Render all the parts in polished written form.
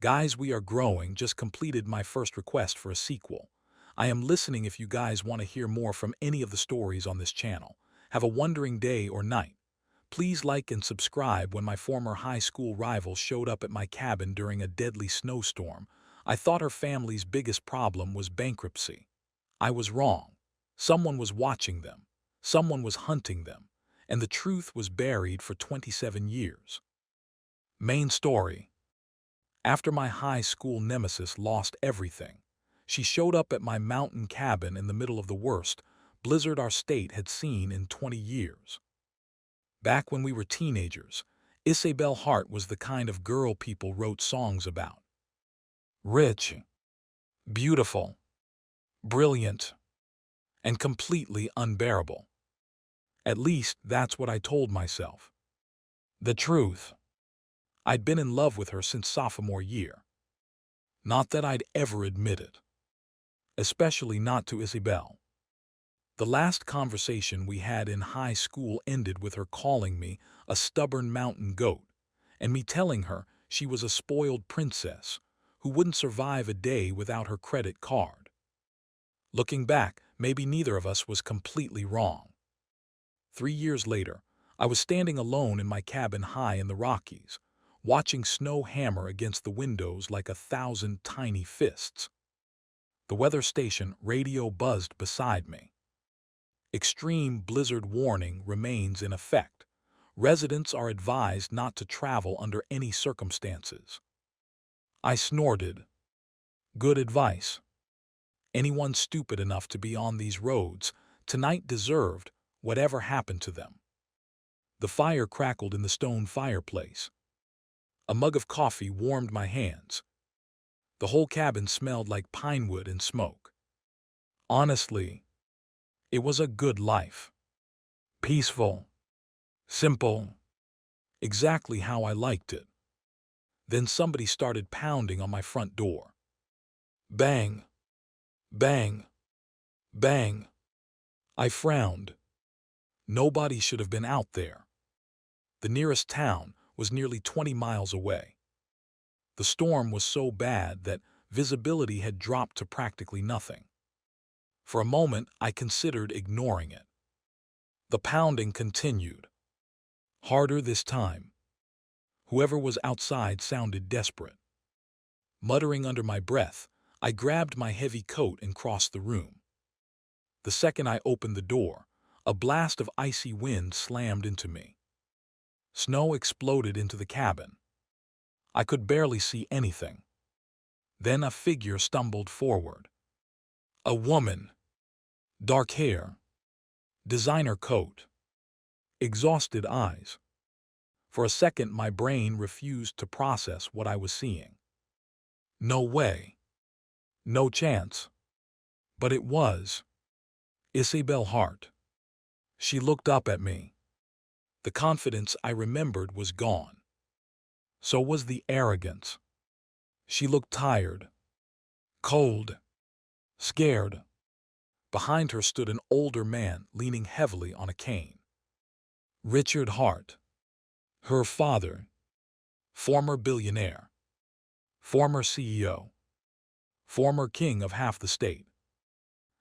Guys, we are growing. Just completed my first request for a sequel. I am listening if you guys want to hear more from any of the stories on this channel. Have a wondering day or night. Please like and subscribe. When my former high school rival showed up at my cabin during a deadly snowstorm, I thought her family's biggest problem was bankruptcy. I was wrong. Someone was watching them. Someone was hunting them. And the truth was buried for 27 years. Main story. After my high school nemesis lost everything, she showed up at my mountain cabin in the middle of the worst blizzard our state had seen in 20 years. Back when we were teenagers, Isabelle Hart was the kind of girl people wrote songs about. Rich, beautiful, brilliant, and completely unbearable. At least that's what I told myself. The truth. I'd been in love with her since sophomore year. Not that I'd ever admit it. Especially not to Isabelle. The last conversation we had in high school ended with her calling me a stubborn mountain goat, and me telling her she was a spoiled princess who wouldn't survive a day without her credit card. Looking back, maybe neither of us was completely wrong. 3 years later, I was standing alone in my cabin high in the Rockies, watching snow hammer against the windows like 1,000 tiny fists. The weather station radio buzzed beside me. Extreme blizzard warning remains in effect. Residents are advised not to travel under any circumstances. I snorted. Good advice. Anyone stupid enough to be on these roads tonight deserved whatever happened to them. The fire crackled in the stone fireplace. A mug of coffee warmed my hands. The whole cabin smelled like pine wood and smoke. Honestly, it was a good life. Peaceful. Simple. Exactly how I liked it. Then somebody started pounding on my front door. Bang. Bang. Bang. I frowned. Nobody should have been out there. The nearest town was nearly 20 miles away. The storm was so bad that visibility had dropped to practically nothing. For a moment, I considered ignoring it. The pounding continued. Harder this time. Whoever was outside sounded desperate. Muttering under my breath, I grabbed my heavy coat and crossed the room. The second I opened the door, a blast of icy wind slammed into me. Snow exploded into the cabin. I could barely see anything. Then a figure stumbled forward. A woman. Dark hair. Designer coat. Exhausted eyes. For a second, my brain refused to process what I was seeing. No way. No chance. But it was. Isabelle Hart. She looked up at me. The confidence I remembered was gone. So was the arrogance. She looked tired. Cold. Scared. Behind her stood an older man leaning heavily on a cane. Richard Hart. Her father. Former billionaire. Former CEO. Former king of half the state.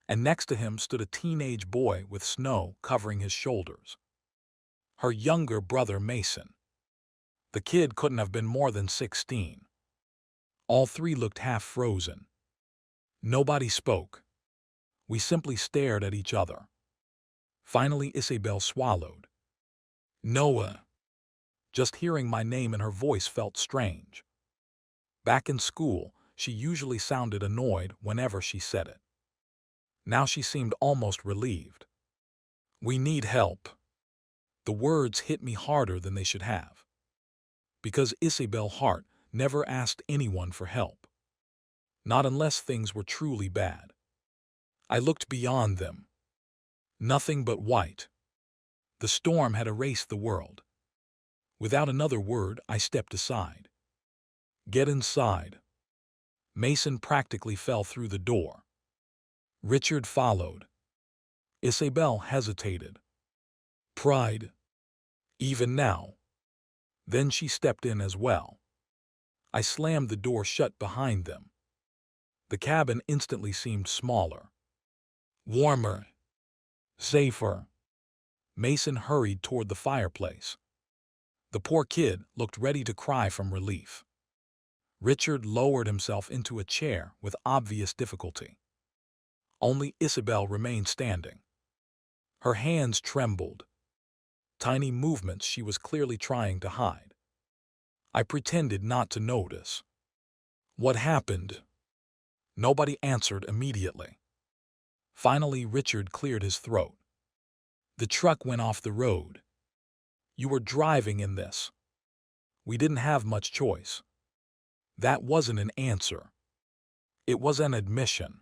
And next to him stood a teenage boy with snow covering his shoulders. Her younger brother Mason. The kid couldn't have been more than 16. All three looked half frozen. Nobody spoke. We simply stared at each other. Finally, Isabelle swallowed. Noah. Just hearing my name in her voice felt strange. Back in school, she usually sounded annoyed whenever she said it. Now she seemed almost relieved. We need help. The words hit me harder than they should have. Because Isabelle Hart never asked anyone for help. Not unless things were truly bad. I looked beyond them. Nothing but white. The storm had erased the world. Without another word, I stepped aside. Get inside. Mason practically fell through the door. Richard followed. Isabelle hesitated. Pride. Even now. Then she stepped in as well. I slammed the door shut behind them. The cabin instantly seemed smaller, warmer, safer. Mason hurried toward the fireplace. The poor kid looked ready to cry from relief. Richard lowered himself into a chair with obvious difficulty. Only Isabelle remained standing. Her hands trembled, tiny movements she was clearly trying to hide. I pretended not to notice. What happened? Nobody answered immediately. Finally, Richard cleared his throat. The truck went off the road. You were driving in this. We didn't have much choice. That wasn't an answer. It was an admission.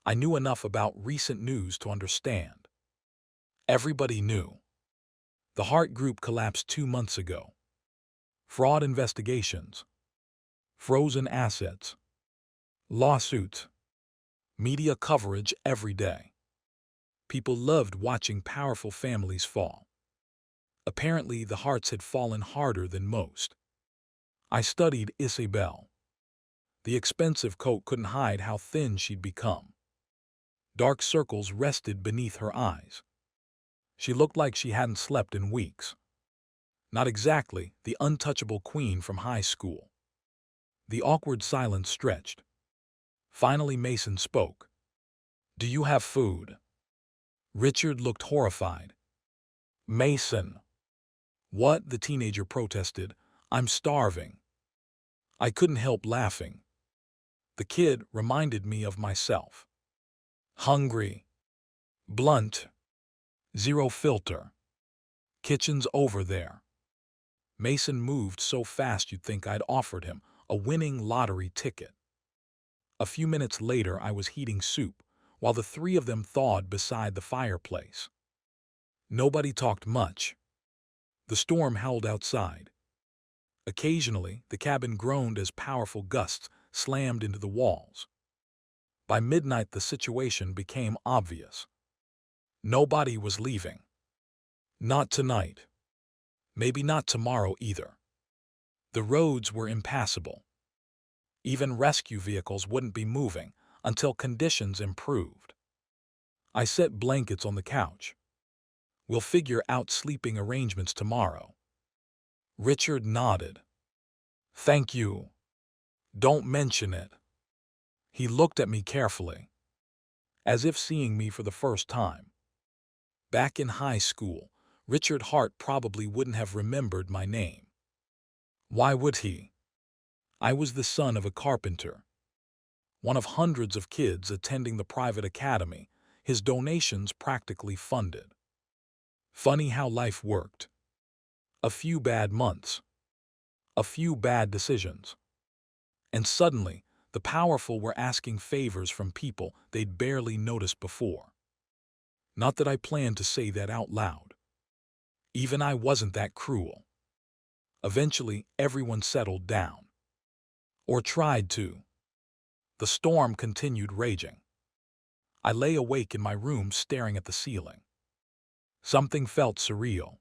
I knew enough about recent news to understand. Everybody knew. The Hart Group collapsed 2 months ago. Fraud investigations, frozen assets, lawsuits, media coverage every day. People loved watching powerful families fall. Apparently, the Harts had fallen harder than most. I studied Isabelle. The expensive coat couldn't hide how thin she'd become. Dark circles rested beneath her eyes. She looked like she hadn't slept in weeks. Not exactly the untouchable queen from high school. The awkward silence stretched. Finally, Mason spoke. Do you have food? Richard looked horrified. Mason. What? The teenager protested. I'm starving. I couldn't help laughing. The kid reminded me of myself. Hungry. Blunt. Zero filter. Kitchen's over there. Mason moved so fast you'd think I'd offered him a winning lottery ticket. A few minutes later, I was heating soup, while the three of them thawed beside the fireplace. Nobody talked much. The storm howled outside. Occasionally, the cabin groaned as powerful gusts slammed into the walls. By midnight, the situation became obvious. Nobody was leaving. Not tonight. Maybe not tomorrow either. The roads were impassable. Even rescue vehicles wouldn't be moving until conditions improved. I set blankets on the couch. We'll figure out sleeping arrangements tomorrow. Richard nodded. Thank you. Don't mention it. He looked at me carefully, as if seeing me for the first time. Back in high school, Richard Hart probably wouldn't have remembered my name. Why would he? I was the son of a carpenter, one of hundreds of kids attending the private academy, his donations practically funded. Funny how life worked. A few bad months, a few bad decisions, and suddenly the powerful were asking favors from people they'd barely noticed before. Not that I planned to say that out loud. Even I wasn't that cruel. Eventually, everyone settled down. Or tried to. The storm continued raging. I lay awake in my room staring at the ceiling. Something felt surreal.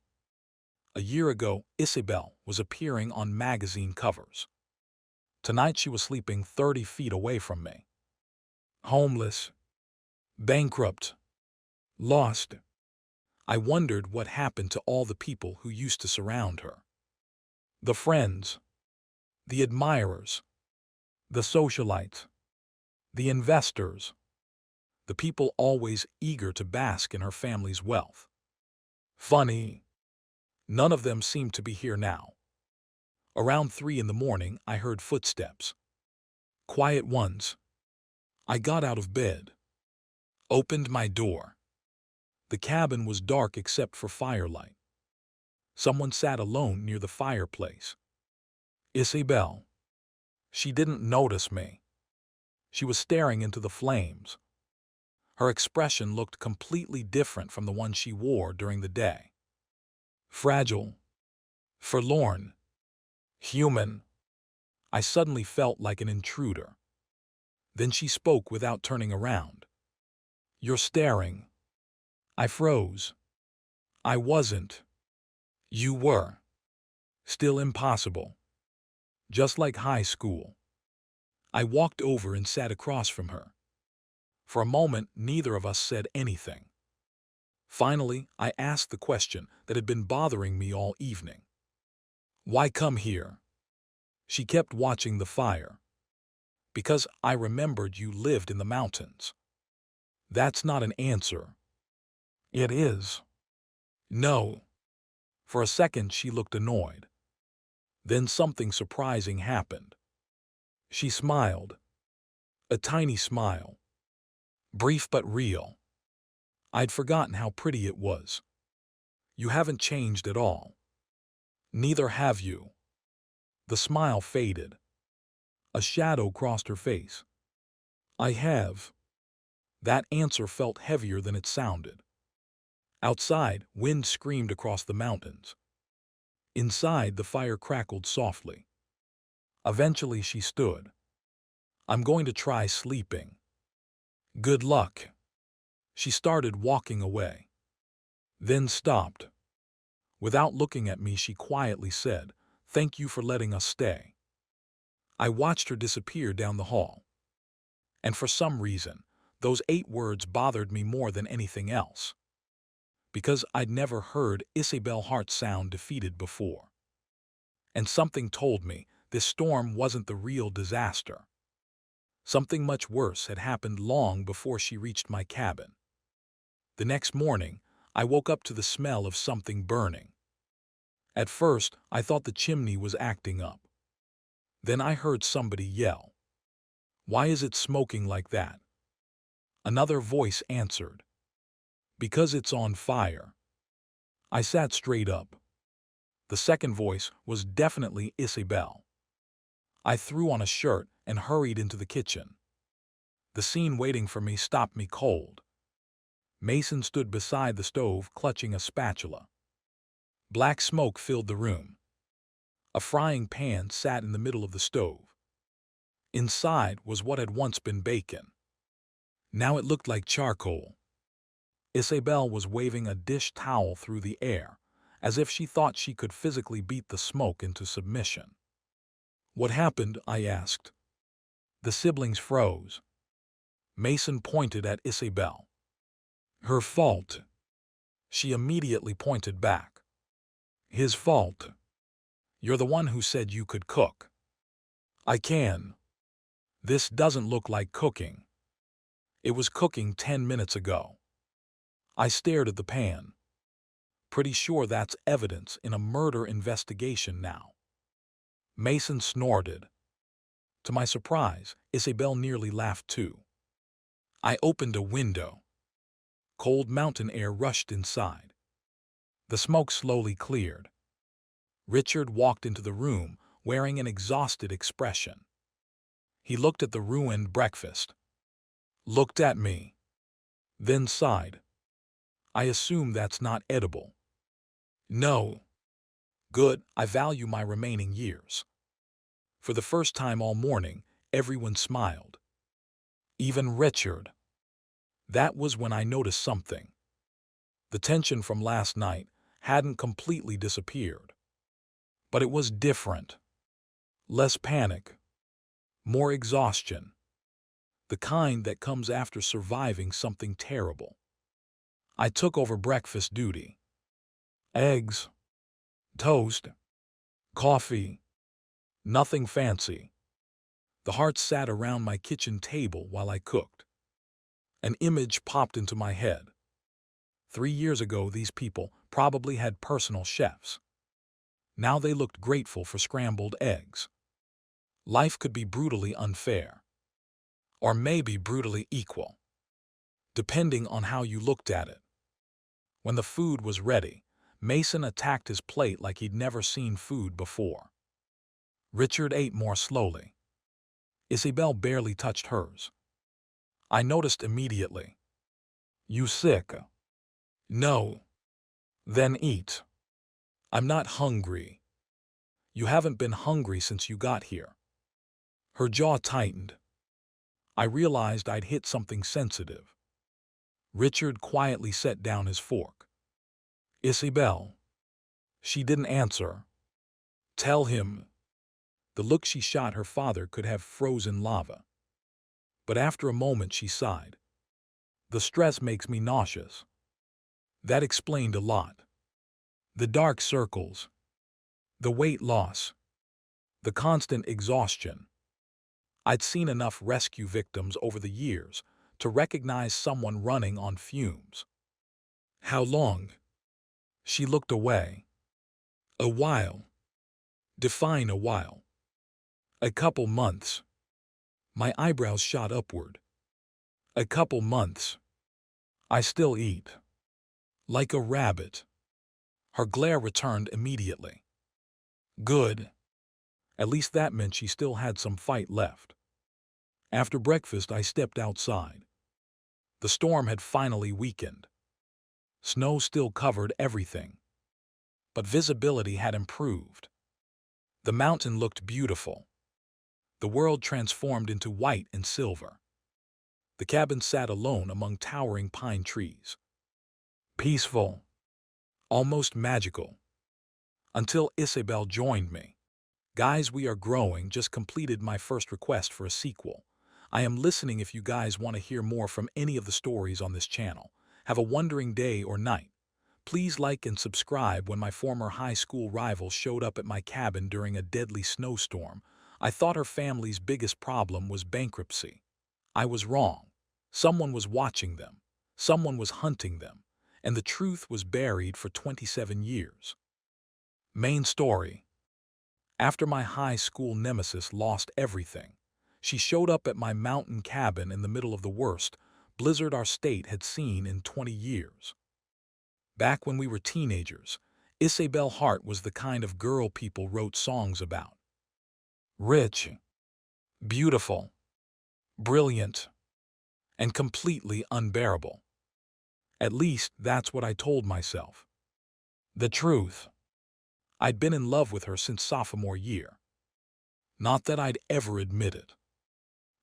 A year ago, Isabelle was appearing on magazine covers. Tonight she was sleeping 30 feet away from me. Homeless. Bankrupt. Lost. I wondered what happened to all the people who used to surround her. The friends. The admirers. The socialites. The investors. The people always eager to bask in her family's wealth. Funny. None of them seemed to be here now. Around 3 in the morning, I heard footsteps. Quiet ones. I got out of bed. Opened my door. The cabin was dark except for firelight. Someone sat alone near the fireplace. Isabelle. She didn't notice me. She was staring into the flames. Her expression looked completely different from the one she wore during the day. Fragile. Forlorn. Human. I suddenly felt like an intruder. Then she spoke without turning around. You're staring. I froze. I wasn't. You were. Still impossible. just like high school. I walked over and sat across from her. For a moment, neither of us said anything. Finally, I asked the question that had been bothering me all evening. Why come here? She kept watching the fire. Because I remembered you lived in the mountains. That's not an answer. It is. No. For a second, she looked annoyed. Then something surprising happened. She smiled. A tiny smile. Brief but real. I'd forgotten how pretty it was. You haven't changed at all. Neither have you. The smile faded. A shadow crossed her face. I have. That answer felt heavier than it sounded. Outside, wind screamed across the mountains. Inside, the fire crackled softly. Eventually, she stood. I'm going to try sleeping. Good luck. She started walking away. Then stopped. Without looking at me, she quietly said, "Thank you for letting us stay." I watched her disappear down the hall. And for some reason, those 8 words bothered me more than anything else. Because I'd never heard Isabelle Hart sound defeated before. And something told me this storm wasn't the real disaster. Something much worse had happened long before she reached my cabin. The next morning, I woke up to the smell of something burning. At first, I thought the chimney was acting up. Then I heard somebody yell. Why is it smoking like that? Another voice answered. Because it's on fire. I sat straight up. The second voice was definitely Isabelle. I threw on a shirt and hurried into the kitchen. The scene waiting for me stopped me cold. Mason stood beside the stove clutching a spatula. Black smoke filled the room. A frying pan sat in the middle of the stove. Inside was what had once been bacon. Now it looked like charcoal. Isabelle was waving a dish towel through the air, as if she thought she could physically beat the smoke into submission. What happened? I asked. The siblings froze. Mason pointed at Isabelle. Her fault. She immediately pointed back. His fault. You're the one who said you could cook. I can. This doesn't look like cooking. It was cooking 10 minutes ago. I stared at the pan. Pretty sure that's evidence in a murder investigation now. Mason snorted. To my surprise, Isabelle nearly laughed too. I opened a window. Cold mountain air rushed inside. The smoke slowly cleared. Richard walked into the room wearing an exhausted expression. He looked at the ruined breakfast. Looked at me. Then sighed. I assume that's not edible. No. Good, I value my remaining years. For the first time all morning, everyone smiled. Even Richard. That was when I noticed something. The tension from last night hadn't completely disappeared. But it was different. Less panic. More exhaustion. The kind that comes after surviving something terrible. I took over breakfast duty. Eggs. Toast. Coffee. Nothing fancy. The Harts sat around my kitchen table while I cooked. An image popped into my head. 3 years ago, these people probably had personal chefs. Now they looked grateful for scrambled eggs. Life could be brutally unfair. Or maybe brutally equal. Depending on how you looked at it. When the food was ready, Mason attacked his plate like he'd never seen food before. Richard ate more slowly. Isabelle barely touched hers. I noticed immediately. You sick? No. Then eat. I'm not hungry. You haven't been hungry since you got here. Her jaw tightened. I realized I'd hit something sensitive. Richard quietly set down his fork. Isabelle. She didn't answer. Tell him. The look she shot her father could have frozen lava. But after a moment she sighed. The stress makes me nauseous. That explained a lot. The dark circles, the weight loss, the constant exhaustion. I'd seen enough rescue victims over the years to recognize someone running on fumes. How long? She looked away. A while. Define a while. A couple months. My eyebrows shot upward. A couple months. I still eat. Like a rabbit. Her glare returned immediately. Good. At least that meant she still had some fight left. After breakfast, I stepped outside. The storm had finally weakened. Snow still covered everything, but visibility had improved. The mountain looked beautiful. The world transformed into white and silver. The cabin sat alone among towering pine trees. Peaceful, almost magical. Until Isabelle joined me. Guys, we are growing. Just completed my first request for a sequel. I am listening if you guys want to hear more from any of the stories on this channel. Have a wondering day or night. Please like and subscribe. When my former high school rival showed up at my cabin during a deadly snowstorm, I thought her family's biggest problem was bankruptcy. I was wrong. Someone was watching them. Someone was hunting them. And the truth was buried for 27 years. Main story. After my high school nemesis lost everything, she showed up at my mountain cabin in the middle of the worst blizzard our state had seen in 20 years. Back when we were teenagers, Isabelle Hart was the kind of girl people wrote songs about. Rich, beautiful, brilliant, and completely unbearable. At least that's what I told myself. The truth. I'd been in love with her since sophomore year. Not that I'd ever admit it.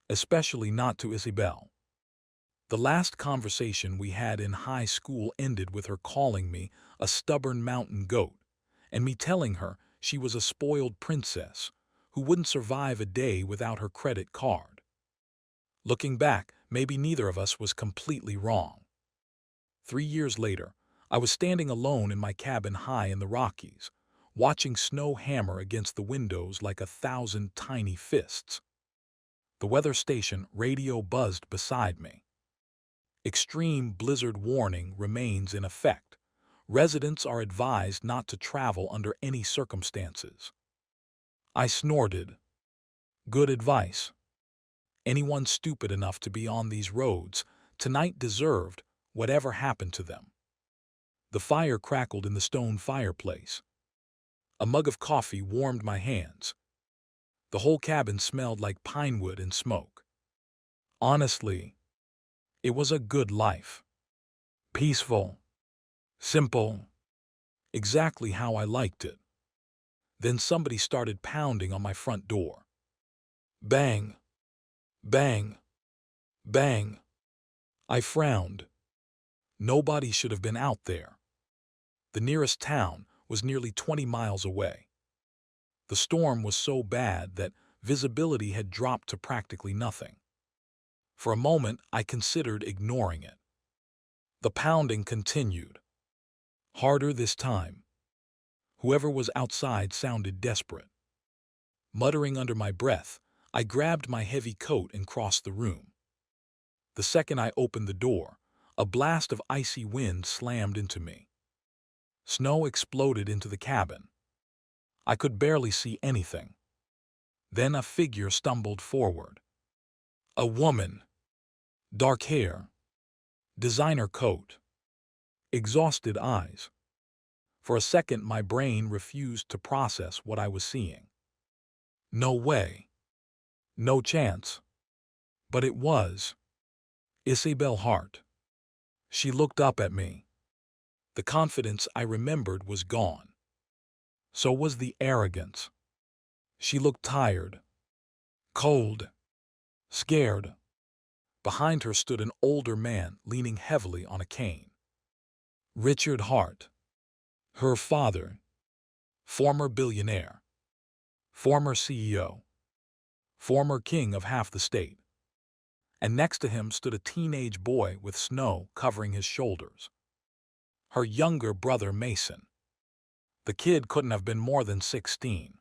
Especially not to Isabelle. The last conversation we had in high school ended with her calling me a stubborn mountain goat, and me telling her she was a spoiled princess who wouldn't survive a day without her credit card. Looking back, maybe neither of us was completely wrong. 3 years later, I was standing alone in my cabin high in the Rockies, watching snow hammer against the windows like 1,000 tiny fists. The weather station radio buzzed beside me. Extreme blizzard warning remains in effect. Residents are advised not to travel under any circumstances. I snorted. Good advice. Anyone stupid enough to be on these roads tonight deserved whatever happened to them. The fire crackled in the stone fireplace. A mug of coffee warmed my hands. The whole cabin smelled like pine wood and smoke. Honestly, it was a good life. Peaceful. Simple. Exactly how I liked it. Then somebody started pounding on my front door. Bang. Bang. Bang. I frowned. Nobody should have been out there. The nearest town was nearly 20 miles away. The storm was so bad that visibility had dropped to practically nothing. For a moment, I considered ignoring it. The pounding continued. Harder this time. Whoever was outside sounded desperate. Muttering under my breath, I grabbed my heavy coat and crossed the room. The second I opened the door, a blast of icy wind slammed into me. Snow exploded into the cabin. I could barely see anything. Then a figure stumbled forward. A woman. Dark hair. Designer coat. Exhausted eyes. For a second, my brain refused to process what I was seeing. No way. No chance. But it was. Isabelle Hart. She looked up at me. The confidence I remembered was gone. So was the arrogance. She looked tired. Cold. Scared. Behind her stood an older man leaning heavily on a cane. Richard Hart. Her father. Former billionaire. former CEO, former king of half the state. And next to him stood a teenage boy with snow covering his shoulders. Her younger brother Mason. The kid couldn't have been more than 16.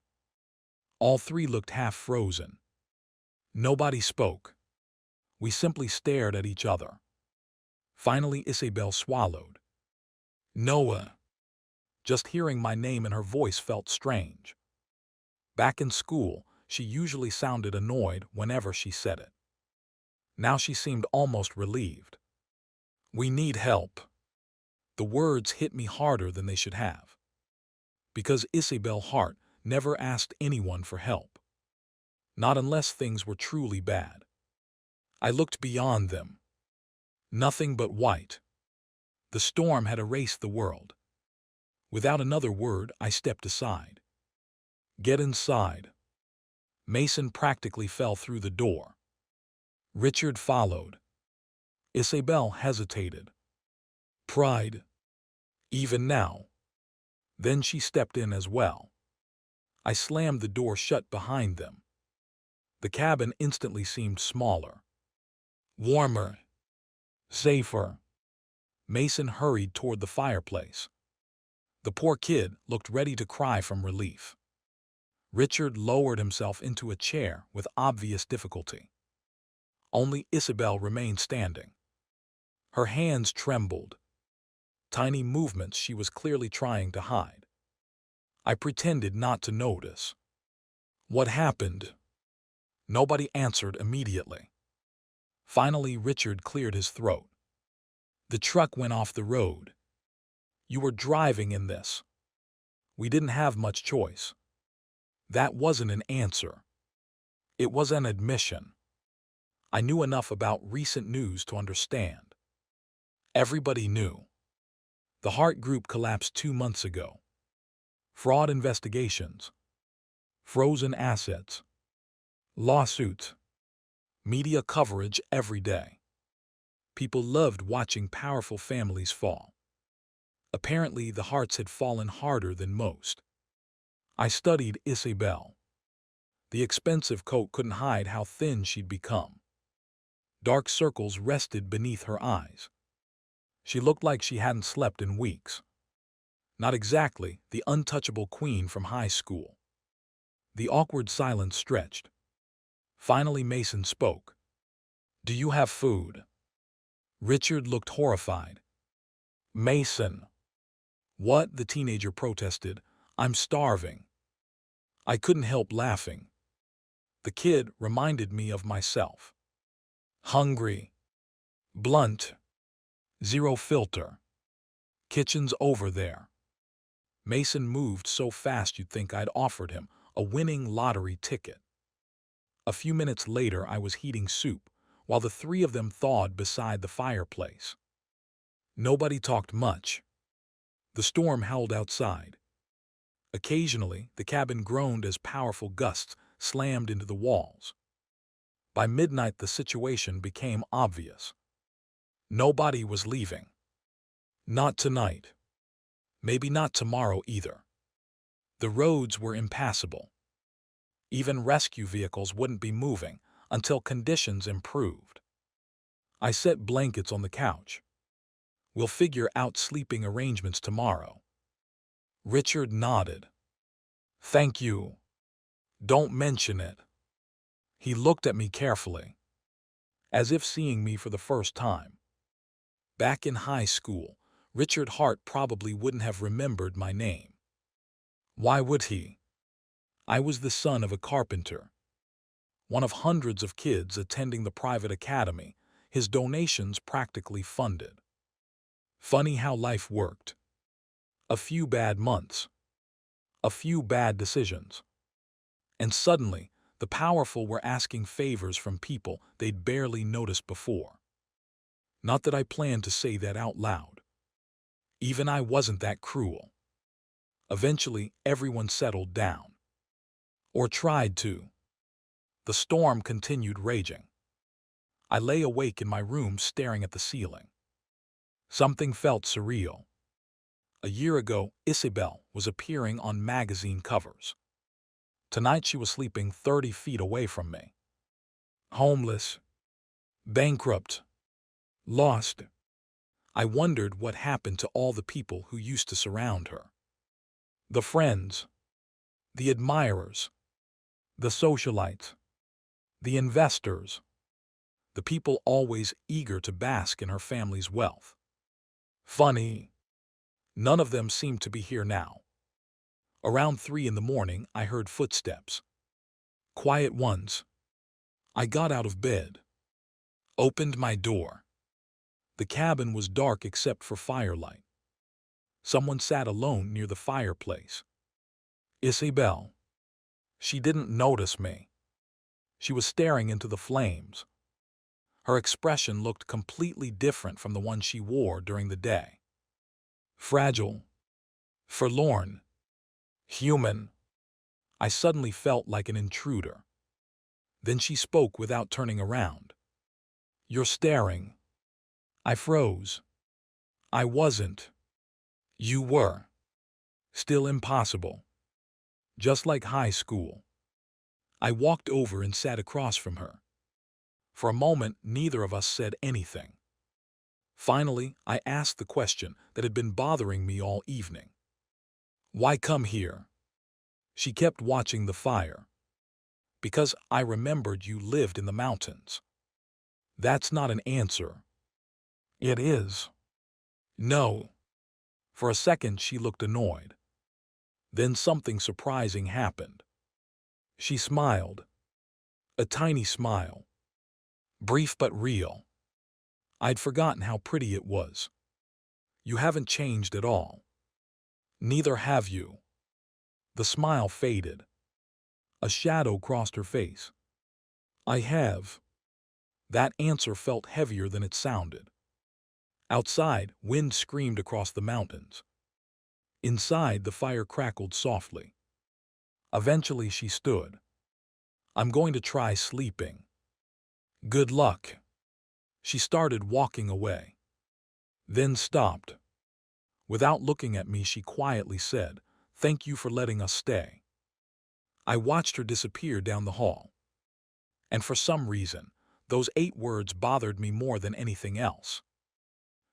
All three looked half frozen. Nobody spoke. We simply stared at each other. Finally, Isabelle swallowed. Noah. Just hearing my name in her voice felt strange. Back in school, she usually sounded annoyed whenever she said it. Now she seemed almost relieved. We need help. The words hit me harder than they should have. Because Isabelle Hart never asked anyone for help. Not unless things were truly bad. I looked beyond them. Nothing but white. The storm had erased the world. Without another word, I stepped aside. Get inside. Mason practically fell through the door. Richard followed. Isabelle hesitated. Pride. Even now. Then she stepped in as well. I slammed the door shut behind them. The cabin instantly seemed smaller. Warmer. Safer. Mason hurried toward the fireplace. The poor kid looked ready to cry from relief. Richard lowered himself into a chair with obvious difficulty. Only Isabelle remained standing. Her hands trembled. Tiny movements she was clearly trying to hide. I pretended not to notice. What happened? Nobody answered immediately. Finally, Richard cleared his throat. The truck went off the road. You were driving in this. We didn't have much choice. That wasn't an answer. It was an admission. I knew enough about recent news to understand. Everybody knew. The Hart Group collapsed 2 months ago. Fraud investigations. Frozen assets. Lawsuits. Media coverage every day. People loved watching powerful families fall. Apparently, the Harts had fallen harder than most. I studied Isabelle. The expensive coat couldn't hide how thin she'd become. Dark circles rested beneath her eyes. She looked like she hadn't slept in weeks. Not exactly the untouchable queen from high school. The awkward silence stretched. Finally, Mason spoke. Do you have food? Richard looked horrified. Mason. What? The teenager protested. I'm starving. I couldn't help laughing. The kid reminded me of myself. Hungry. Blunt. Zero filter. Kitchen's over there. Mason moved so fast you'd think I'd offered him a winning lottery ticket. A few minutes later, I was heating soup, while the three of them thawed beside the fireplace. Nobody talked much. The storm howled outside. Occasionally, the cabin groaned as powerful gusts slammed into the walls. By midnight, the situation became obvious. Nobody was leaving. Not tonight. Maybe not tomorrow either. The roads were impassable. Even rescue vehicles wouldn't be moving until conditions improved. I set blankets on the couch. We'll figure out sleeping arrangements tomorrow. Richard nodded. Thank you. Don't mention it. He looked at me carefully, as if seeing me for the first time. Back in high school, Richard Hart probably wouldn't have remembered my name. Why would he? I was the son of a carpenter. One of hundreds of kids attending the private academy, his donations practically funded. Funny how life worked. A few bad months. A few bad decisions. And suddenly, the powerful were asking favors from people they'd barely noticed before. Not that I planned to say that out loud. Even I wasn't that cruel. Eventually, everyone settled down. Or tried to. The storm continued raging. I lay awake in my room staring at the ceiling. Something felt surreal. A year ago, Isabelle was appearing on magazine covers. Tonight she was sleeping 30 feet away from me. Homeless, bankrupt, lost. I wondered what happened to all the people who used to surround her. The friends, the admirers, the socialites, the investors, the people always eager to bask in her family's wealth. Funny, none of them seemed to be here now. Around 3 in the morning, I heard footsteps. Quiet ones. I got out of bed, opened my door. The cabin was dark except for firelight. Someone sat alone near the fireplace. Isabelle. She didn't notice me. She was staring into the flames. Her expression looked completely different from the one she wore during the day. Fragile, forlorn, human. I suddenly felt like an intruder. Then she spoke without turning around. "You're staring." I froze. "I wasn't." "You were." Still impossible. Just like high school. I walked over and sat across from her. For a moment, neither of us said anything. Finally, I asked the question that had been bothering me all evening. "Why come here?" She kept watching the fire. "Because I remembered you lived in the mountains." That's not an answer. It is. No. For a second, she looked annoyed. Then something surprising happened. She smiled. A tiny smile. Brief but real. I'd forgotten how pretty it was. "You haven't changed at all." "Neither have you." The smile faded. A shadow crossed her face. "I have." That answer felt heavier than it sounded. Outside, wind screamed across the mountains. Inside, the fire crackled softly. Eventually, she stood. "I'm going to try sleeping." "Good luck." She started walking away. Then stopped. Without looking at me, she quietly said, "Thank you for letting us stay." I watched her disappear down the hall. And for some reason, those 8 words bothered me more than anything else.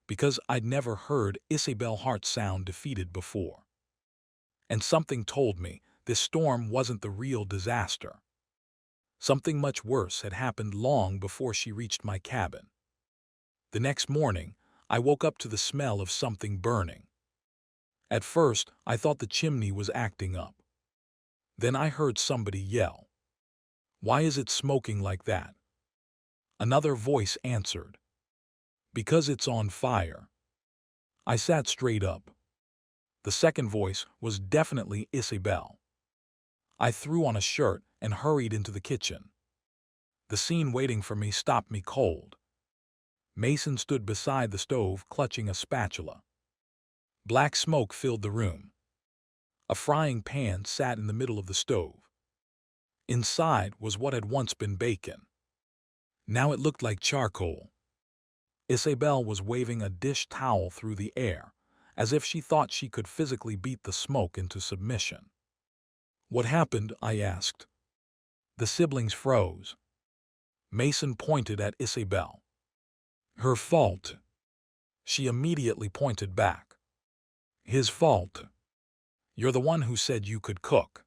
Because I'd never heard Isabelle Hart sound defeated before. And something told me this storm wasn't the real disaster. Something much worse had happened long before she reached my cabin. The next morning, I woke up to the smell of something burning. At first, I thought the chimney was acting up. Then I heard somebody yell, "Why is it smoking like that?" Another voice answered, "Because it's on fire." I sat straight up. The second voice was definitely Isabelle. I threw on a shirt and hurried into the kitchen. The scene waiting for me stopped me cold. Mason stood beside the stove clutching a spatula. Black smoke filled the room. A frying pan sat in the middle of the stove. Inside was what had once been bacon. Now it looked like charcoal. Isabelle was waving a dish towel through the air, as if she thought she could physically beat the smoke into submission. "What happened?" I asked. The siblings froze. Mason pointed at Isabelle. "Her fault." She immediately pointed back. "His fault. You're the one who said you could cook."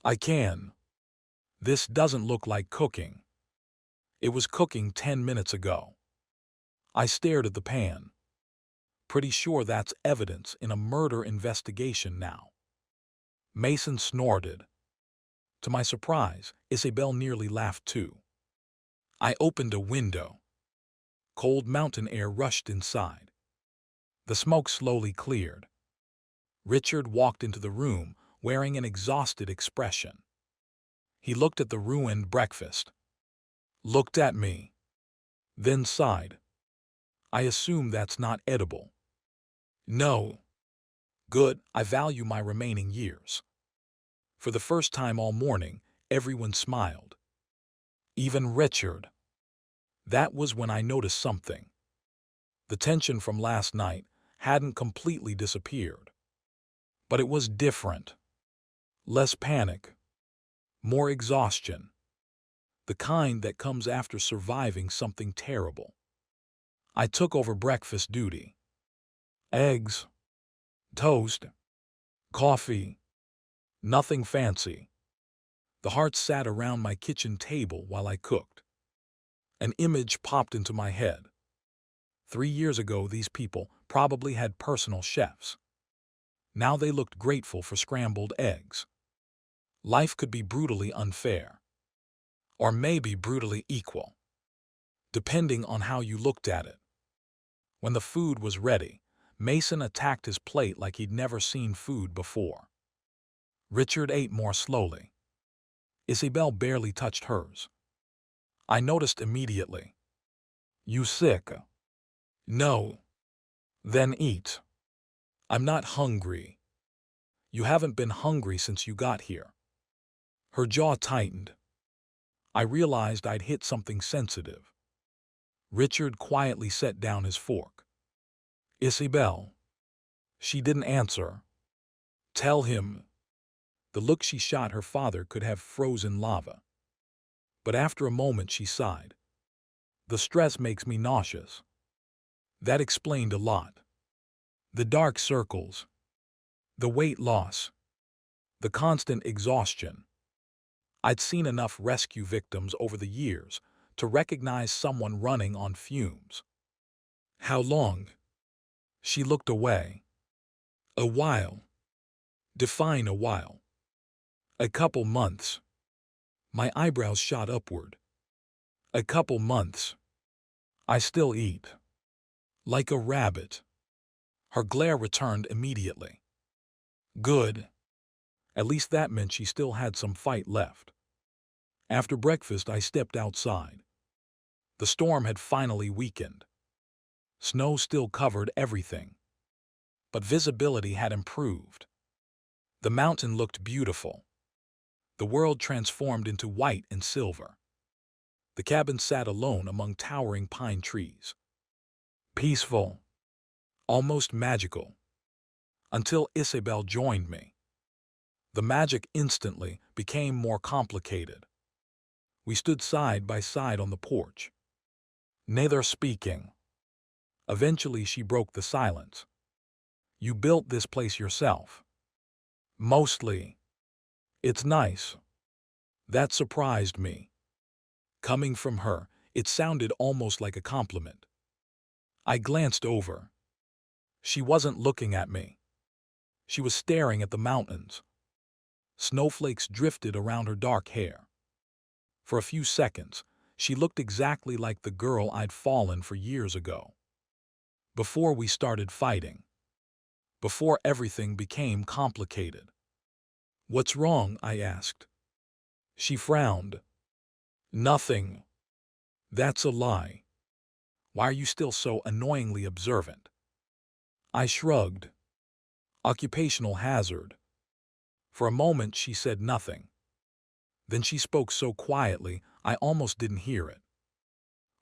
"I can." "This doesn't look like cooking." "It was cooking 10 minutes ago." I stared at the pan. Pretty sure that's evidence in a murder investigation now. Mason snorted. To my surprise, Isabelle nearly laughed too. I opened a window. Cold mountain air rushed inside. The smoke slowly cleared. Richard walked into the room wearing an exhausted expression. He looked at the ruined breakfast. Looked at me. Then sighed. "I assume that's not edible." "No." "Good, I value my remaining years." For the first time all morning, everyone smiled. Even Richard. That was when I noticed something. The tension from last night hadn't completely disappeared. But it was different. Less panic. more exhaustion, the kind that comes after surviving something terrible. I took over breakfast duty. Eggs, toast, coffee, nothing fancy. The Harts sat around my kitchen table while I cooked. An image popped into my head. 3 years ago, these people probably had personal chefs. Now they looked grateful for scrambled eggs. Life could be brutally unfair. Or maybe brutally equal, depending on how you looked at it. When the food was ready, Mason attacked his plate like he'd never seen food before. Richard ate more slowly. Isabelle barely touched hers. I noticed immediately. "You sick?" "No." "Then eat." "I'm not hungry." "You haven't been hungry since you got here." Her jaw tightened. I realized I'd hit something sensitive. Richard quietly set down his fork. "Isabelle." She didn't answer. "Tell him." The look she shot her father could have frozen lava. But after a moment she sighed. "The stress makes me nauseous." That explained a lot. The dark circles, the weight loss, the constant exhaustion. I'd seen enough rescue victims over the years to recognize someone running on fumes. "How long?" She looked away. "A while." "Define a while." "A couple months." My eyebrows shot upward. "A couple months. I still eat. Like a rabbit." Her glare returned immediately. "Good." At least that meant she still had some fight left. After breakfast, I stepped outside. The storm had finally weakened. Snow still covered everything, but visibility had improved. The mountain looked beautiful. The world transformed into white and silver. The cabin sat alone among towering pine trees. Peaceful, almost magical, until Isabelle joined me. The magic instantly became more complicated. We stood side by side on the porch, neither speaking. Eventually she broke the silence. "You built this place yourself?" "Mostly." "It's nice." That surprised me. Coming from her, it sounded almost like a compliment. I glanced over. She wasn't looking at me. She was staring at the mountains. Snowflakes drifted around her dark hair. For a few seconds, she looked exactly like the girl I'd fallen for years ago. Before we started fighting. Before everything became complicated. "What's wrong?" I asked. She frowned. "Nothing." "That's a lie. Why are you still so annoyingly observant?" I shrugged. "Occupational hazard." For a moment she said nothing. Then she spoke so quietly I almost didn't hear it.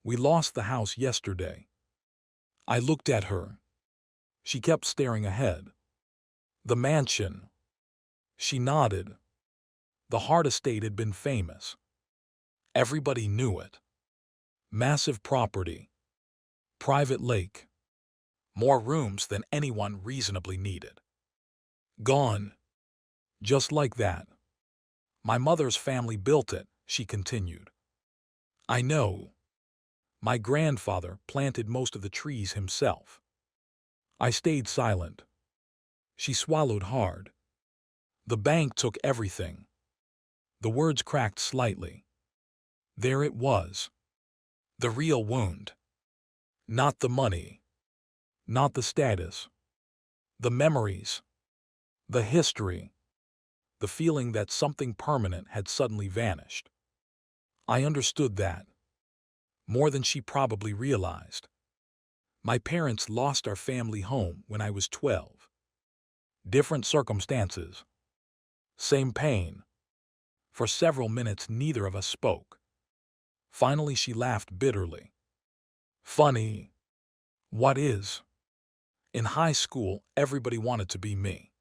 "We lost the house yesterday." I looked at her. She kept staring ahead. "The mansion." She nodded. The Hart estate had been famous. Everybody knew it. Massive property. Private lake. More rooms than anyone reasonably needed. Gone. Just like that. "My mother's family built it," she continued. "I know. My grandfather planted most of the trees himself." I stayed silent. She swallowed hard. "The bank took everything." The words cracked slightly. There it was. The real wound. Not the money. Not the status. The memories. The history. The feeling that something permanent had suddenly vanished. I understood that. More than she probably realized. My parents lost our family home when I was 12. Different circumstances. Same pain. For several minutes neither of us spoke. Finally she laughed bitterly. "Funny." "What is?" "In high school, everybody wanted to be me."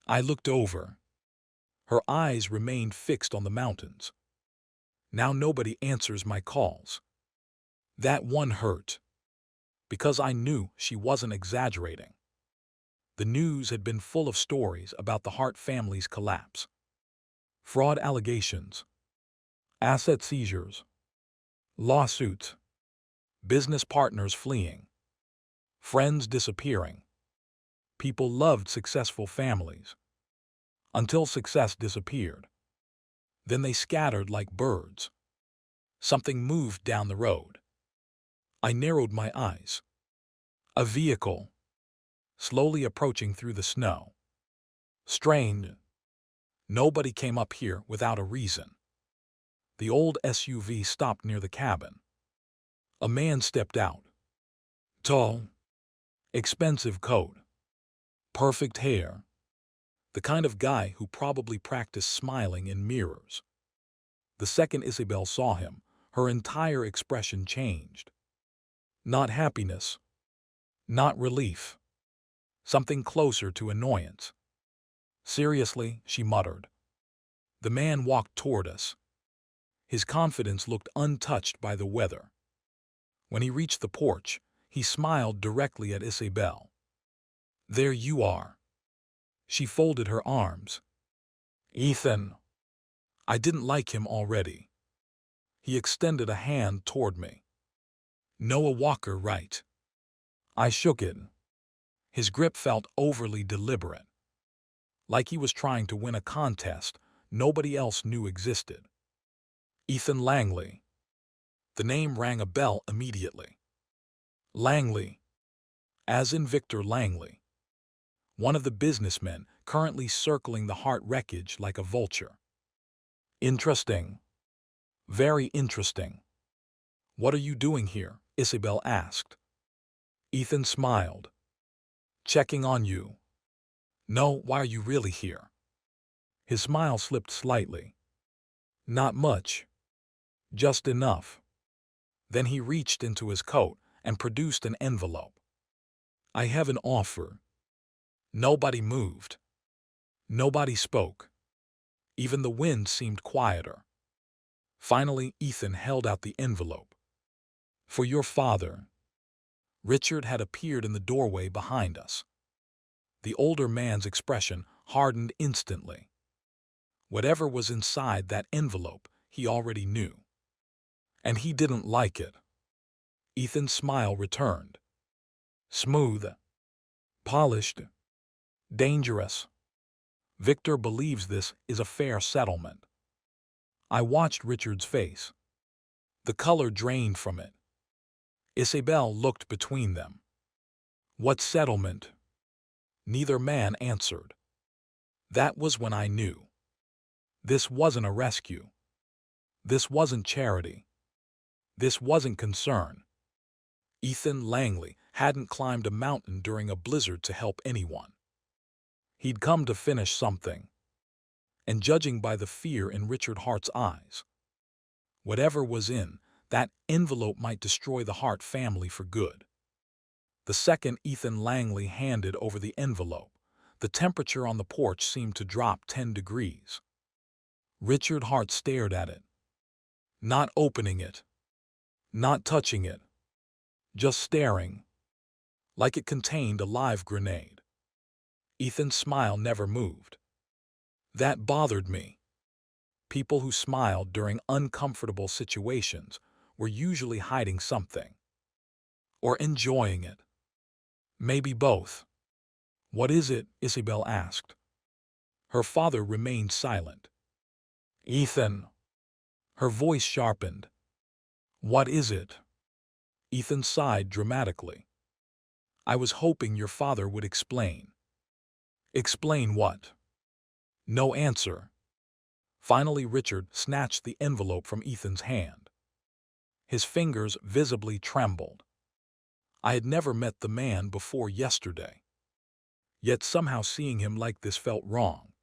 I looked over. Her eyes remained fixed on the mountains. Now nobody answers my calls. That one hurt, because I knew she wasn't exaggerating. The news had been full of stories about the Hart family's collapse. Fraud allegations, asset seizures, lawsuits, business partners fleeing, friends disappearing. People loved successful families, until success disappeared. Then they scattered like birds. Something moved down the road. I narrowed my eyes. A vehicle, slowly approaching through the snow. Strange. Nobody came up here without a reason. The old SUV stopped near the cabin. A man stepped out. Tall, expensive coat, perfect hair. The kind of guy who probably practiced smiling in mirrors. The second Isabelle saw him, her entire expression changed. Not happiness, not relief. Something closer to annoyance. Seriously, she muttered. The man walked toward us. His confidence looked untouched by the weather. When he reached the porch, he smiled directly at Isabelle. There you are. She folded her arms. Ethan. I didn't like him already. He extended a hand toward me. Noah Walker, right? I shook it. His grip felt overly deliberate. Like he was trying to win a contest nobody else knew existed. Ethan Langley. The name rang a bell immediately. Langley. As in Victor Langley. One of the businessmen currently circling the Hart wreckage like a vulture. Interesting. Very interesting. What are you doing here? Isabelle asked. Ethan smiled. Checking on you. No, why are you really here? His smile slipped slightly. Not much. Just enough. Then he reached into his coat and produced an envelope. I have an offer. Nobody moved. Nobody spoke. Even the wind seemed quieter. Finally, Ethan held out the envelope. For your father. Richard had appeared in the doorway behind us. The older man's expression hardened instantly. Whatever was inside that envelope, he already knew. And he didn't like it. Ethan's smile returned. Smooth. Polished. Dangerous. Victor believes this is a fair settlement. I watched Richard's face. The color drained from it. Isabelle looked between them. What settlement? Neither man answered. That was when I knew. This wasn't a rescue. This wasn't charity. This wasn't concern. Ethan Langley hadn't climbed a mountain during a blizzard to help anyone. He'd come to finish something. And judging by the fear in Richard Hart's eyes, whatever was in that envelope might destroy the Hart family for good. The second Ethan Langley handed over the envelope, the temperature on the porch seemed to drop 10 degrees. Richard Hart stared at it, not opening it, not touching it, just staring, like it contained a live grenade. Ethan's smile never moved. That bothered me. People who smiled during uncomfortable situations were usually hiding something. Or enjoying it. Maybe both. What is it? Isabelle asked. Her father remained silent. Ethan. Her voice sharpened. What is it? Ethan sighed dramatically. I was hoping your father would explain. Explain what? No answer. Finally, Richard snatched the envelope from Ethan's hand. His fingers visibly trembled. I had never met the man before yesterday. Yet somehow seeing him like this felt wrong.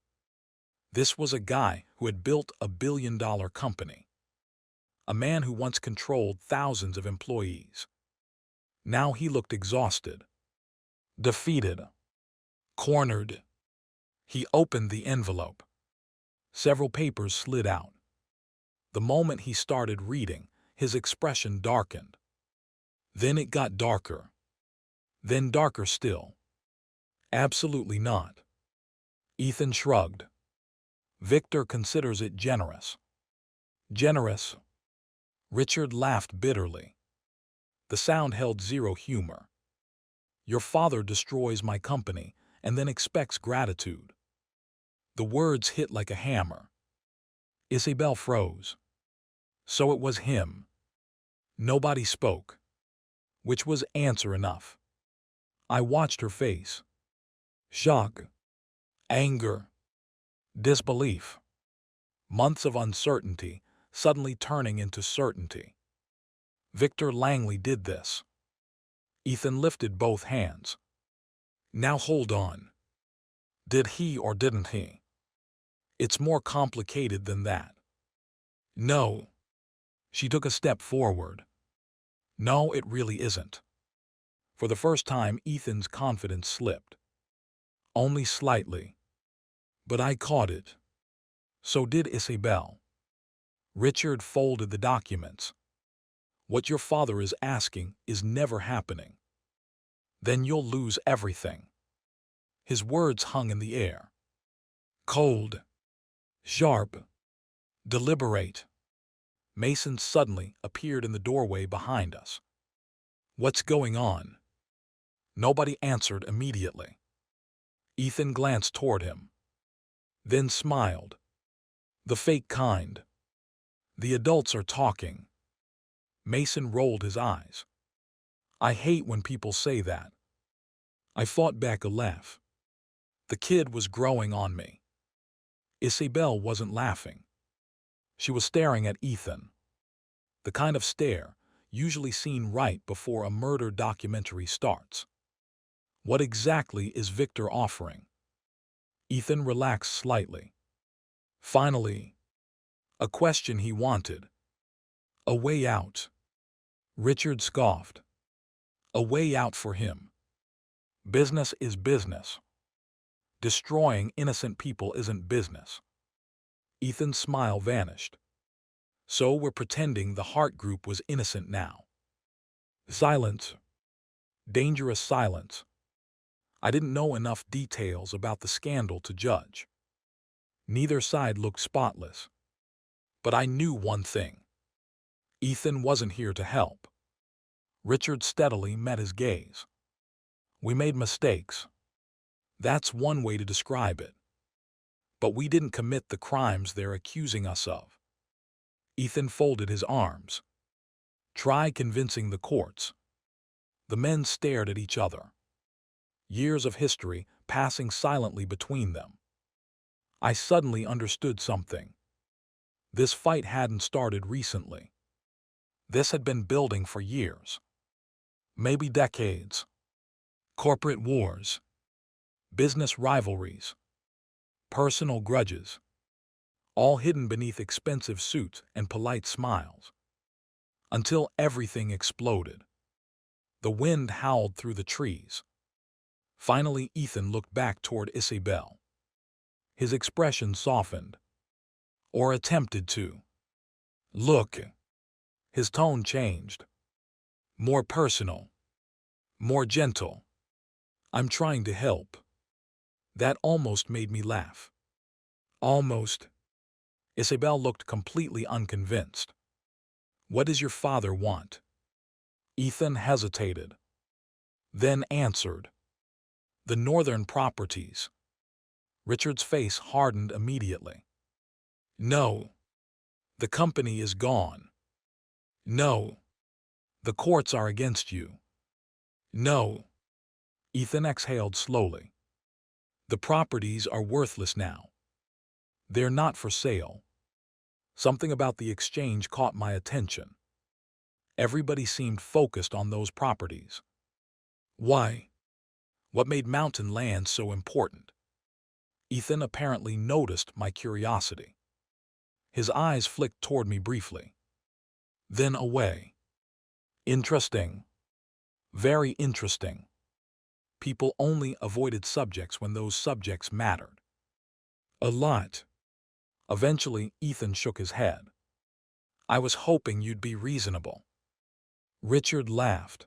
This was a guy who had built a billion-dollar company. A man who once controlled thousands of employees. Now he looked exhausted. Defeated. Cornered. He opened the envelope. Several papers slid out. The moment he started reading, his expression darkened. Then it got darker. Then darker still. Absolutely not. Ethan shrugged. Victor considers it generous. Generous? Richard laughed bitterly. The sound held zero humor. Your father destroys my company and then expects gratitude. The words hit like a hammer. Isabelle froze. So it was him. Nobody spoke. Which was answer enough. I watched her face. Shock. Anger. Disbelief. Months of uncertainty suddenly turning into certainty. Victor Langley did this. Ethan lifted both hands. Now hold on. Did he or didn't he? It's more complicated than that. No. She took a step forward. No, it really isn't. For the first time, Ethan's confidence slipped. Only slightly. But I caught it. So did Isabelle. Richard folded the documents. What your father is asking is never happening. Then you'll lose everything. His words hung in the air. Cold. Sharp. Deliberate. Mason suddenly appeared in the doorway behind us. What's going on? Nobody answered immediately. Ethan glanced toward him. Then smiled. The fake kind. The adults are talking. Mason rolled his eyes. I hate when people say that. I fought back a laugh. The kid was growing on me. Isabelle wasn't laughing. She was staring at Ethan. The kind of stare usually seen right before a murder documentary starts. What exactly is Victor offering? Ethan relaxed slightly. Finally, a question he wanted. A way out. Richard scoffed. A way out for him. Business is business. Destroying innocent people isn't business. Ethan's smile vanished. So we're pretending the Hart group was innocent now. Silence. Dangerous silence. I didn't know enough details about the scandal to judge. Neither side looked spotless. But I knew one thing. Ethan wasn't here to help. Richard steadily met his gaze. We made mistakes. That's one way to describe it. But we didn't commit the crimes they're accusing us of. Ethan folded his arms. Try convincing the courts. The men stared at each other. Years of history passing silently between them. I suddenly understood something. This fight hadn't started recently. This had been building for years. Maybe decades. Corporate wars. Business rivalries. Personal grudges. All hidden beneath expensive suits and polite smiles. Until everything exploded. The wind howled through the trees. Finally, Ethan looked back toward Isabelle. His expression softened. Or attempted to. Look. His tone changed. More personal. More gentle. I'm trying to help. That almost made me laugh. Almost. Isabelle looked completely unconvinced. What does your father want? Ethan hesitated. Then answered. The northern properties. Richard's face hardened immediately. No. The company is gone. No. The courts are against you. No. Ethan exhaled slowly. The properties are worthless now. They're not for sale. Something about the exchange caught my attention. Everybody seemed focused on those properties. Why? What made mountain land so important? Ethan apparently noticed my curiosity. His eyes flicked toward me briefly. Then away. Interesting. Very interesting. People only avoided subjects when those subjects mattered. A lot. Eventually, Ethan shook his head. I was hoping you'd be reasonable. Richard laughed.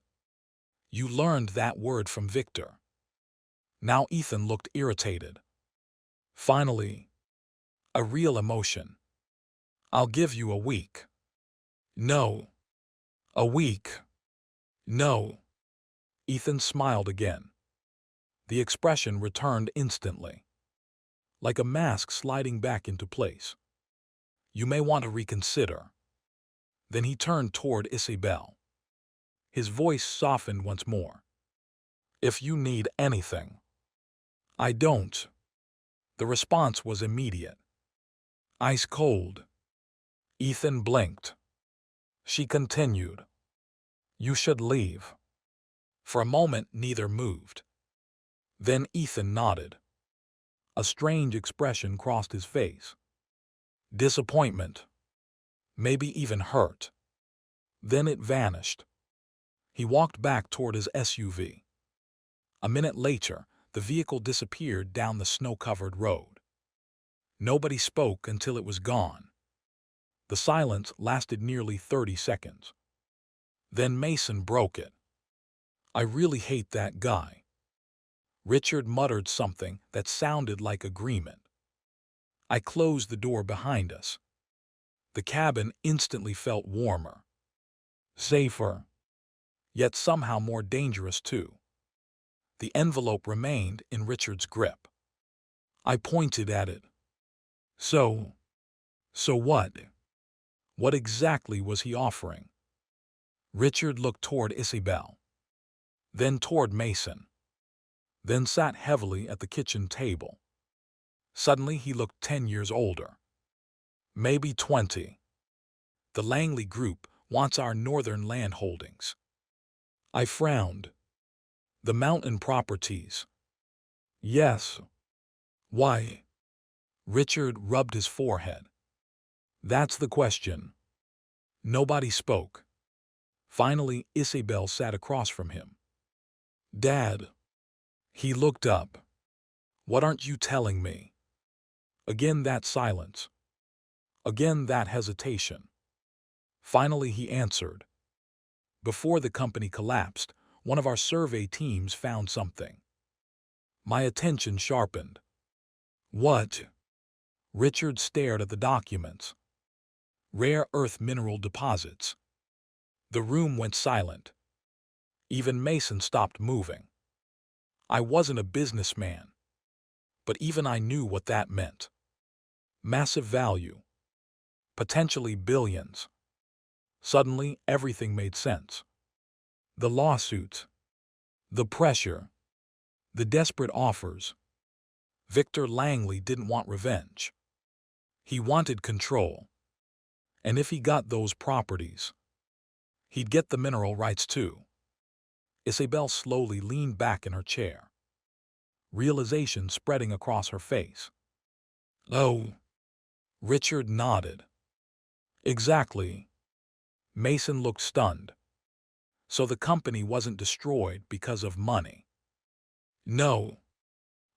You learned that word from Victor. Now Ethan looked irritated. Finally, a real emotion. I'll give you a week. No. A week. No. Ethan smiled again. The expression returned instantly, like a mask sliding back into place. You may want to reconsider. Then he turned toward Isabelle. His voice softened once more. If you need anything. I don't. The response was immediate. Ice cold. Ethan blinked. She continued. You should leave. For a moment, neither moved. Then Ethan nodded. A strange expression crossed his face. Disappointment. Maybe even hurt. Then it vanished. He walked back toward his SUV. A minute later, the vehicle disappeared down the snow-covered road. Nobody spoke until it was gone. The silence lasted nearly 30 seconds. Then Mason broke it. I really hate that guy. Richard muttered something that sounded like agreement. I closed the door behind us. The cabin instantly felt warmer. Safer. Yet somehow more dangerous too. The envelope remained in Richard's grip. I pointed at it. So what? What exactly was he offering? Richard looked toward Isabelle, then toward Mason, then sat heavily at the kitchen table. Suddenly he looked 10 years older. Maybe 20. The Langley Group wants our northern land holdings. I frowned. The mountain properties. Yes. Why? Richard rubbed his forehead. That's the question. Nobody spoke. Finally, Isabelle sat across from him. Dad. He looked up. What aren't you telling me? Again that silence. Again that hesitation. Finally he answered. Before the company collapsed, one of our survey teams found something. My attention sharpened. What? Richard stared at the documents. Rare earth mineral deposits. The room went silent. Even Mason stopped moving. I wasn't a businessman, but even I knew what that meant. Massive value. Potentially billions. Suddenly, everything made sense. The lawsuits. The pressure. The desperate offers. Victor Langley didn't want revenge. He wanted control. And if he got those properties, he'd get the mineral rights too. Isabelle slowly leaned back in her chair, realization spreading across her face. Oh. Richard nodded. Exactly. Mason looked stunned. So the company wasn't destroyed because of money. No.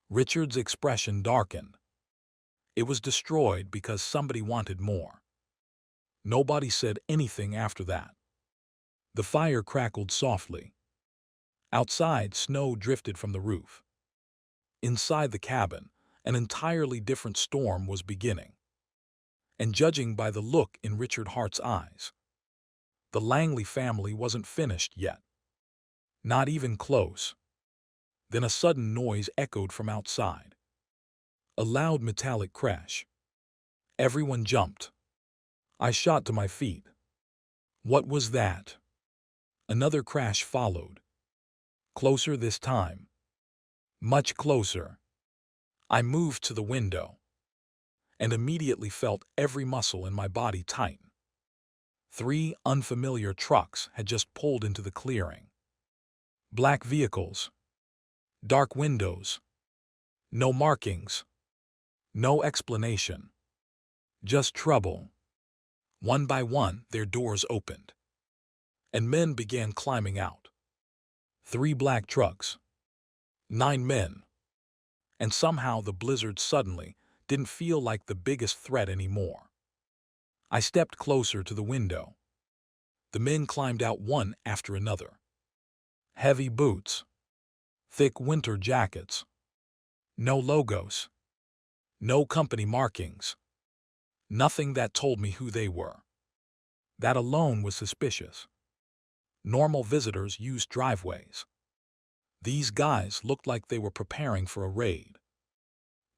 Richard's expression darkened. It was destroyed because somebody wanted more. Nobody said anything after that. The fire crackled softly. Outside, snow drifted from the roof. Inside the cabin, an entirely different storm was beginning. And judging by the look in Richard Hart's eyes, the Langley family wasn't finished yet. Not even close. Then a sudden noise echoed from outside. A loud metallic crash. Everyone jumped. I shot to my feet. What was that? Another crash followed. Closer this time. Much closer. I moved to the window and immediately felt every muscle in my body tighten. 3 unfamiliar trucks had just pulled into the clearing. Black vehicles. Dark windows. No markings. No explanation. Just trouble. One by one, their doors opened, and men began climbing out. 3 black trucks. 9 men. And somehow the blizzard suddenly didn't feel like the biggest threat anymore. I stepped closer to the window. The men climbed out one after another. Heavy boots. Thick winter jackets. No logos. No company markings. Nothing that told me who they were. That alone was suspicious. Normal visitors used driveways. These guys looked like they were preparing for a raid.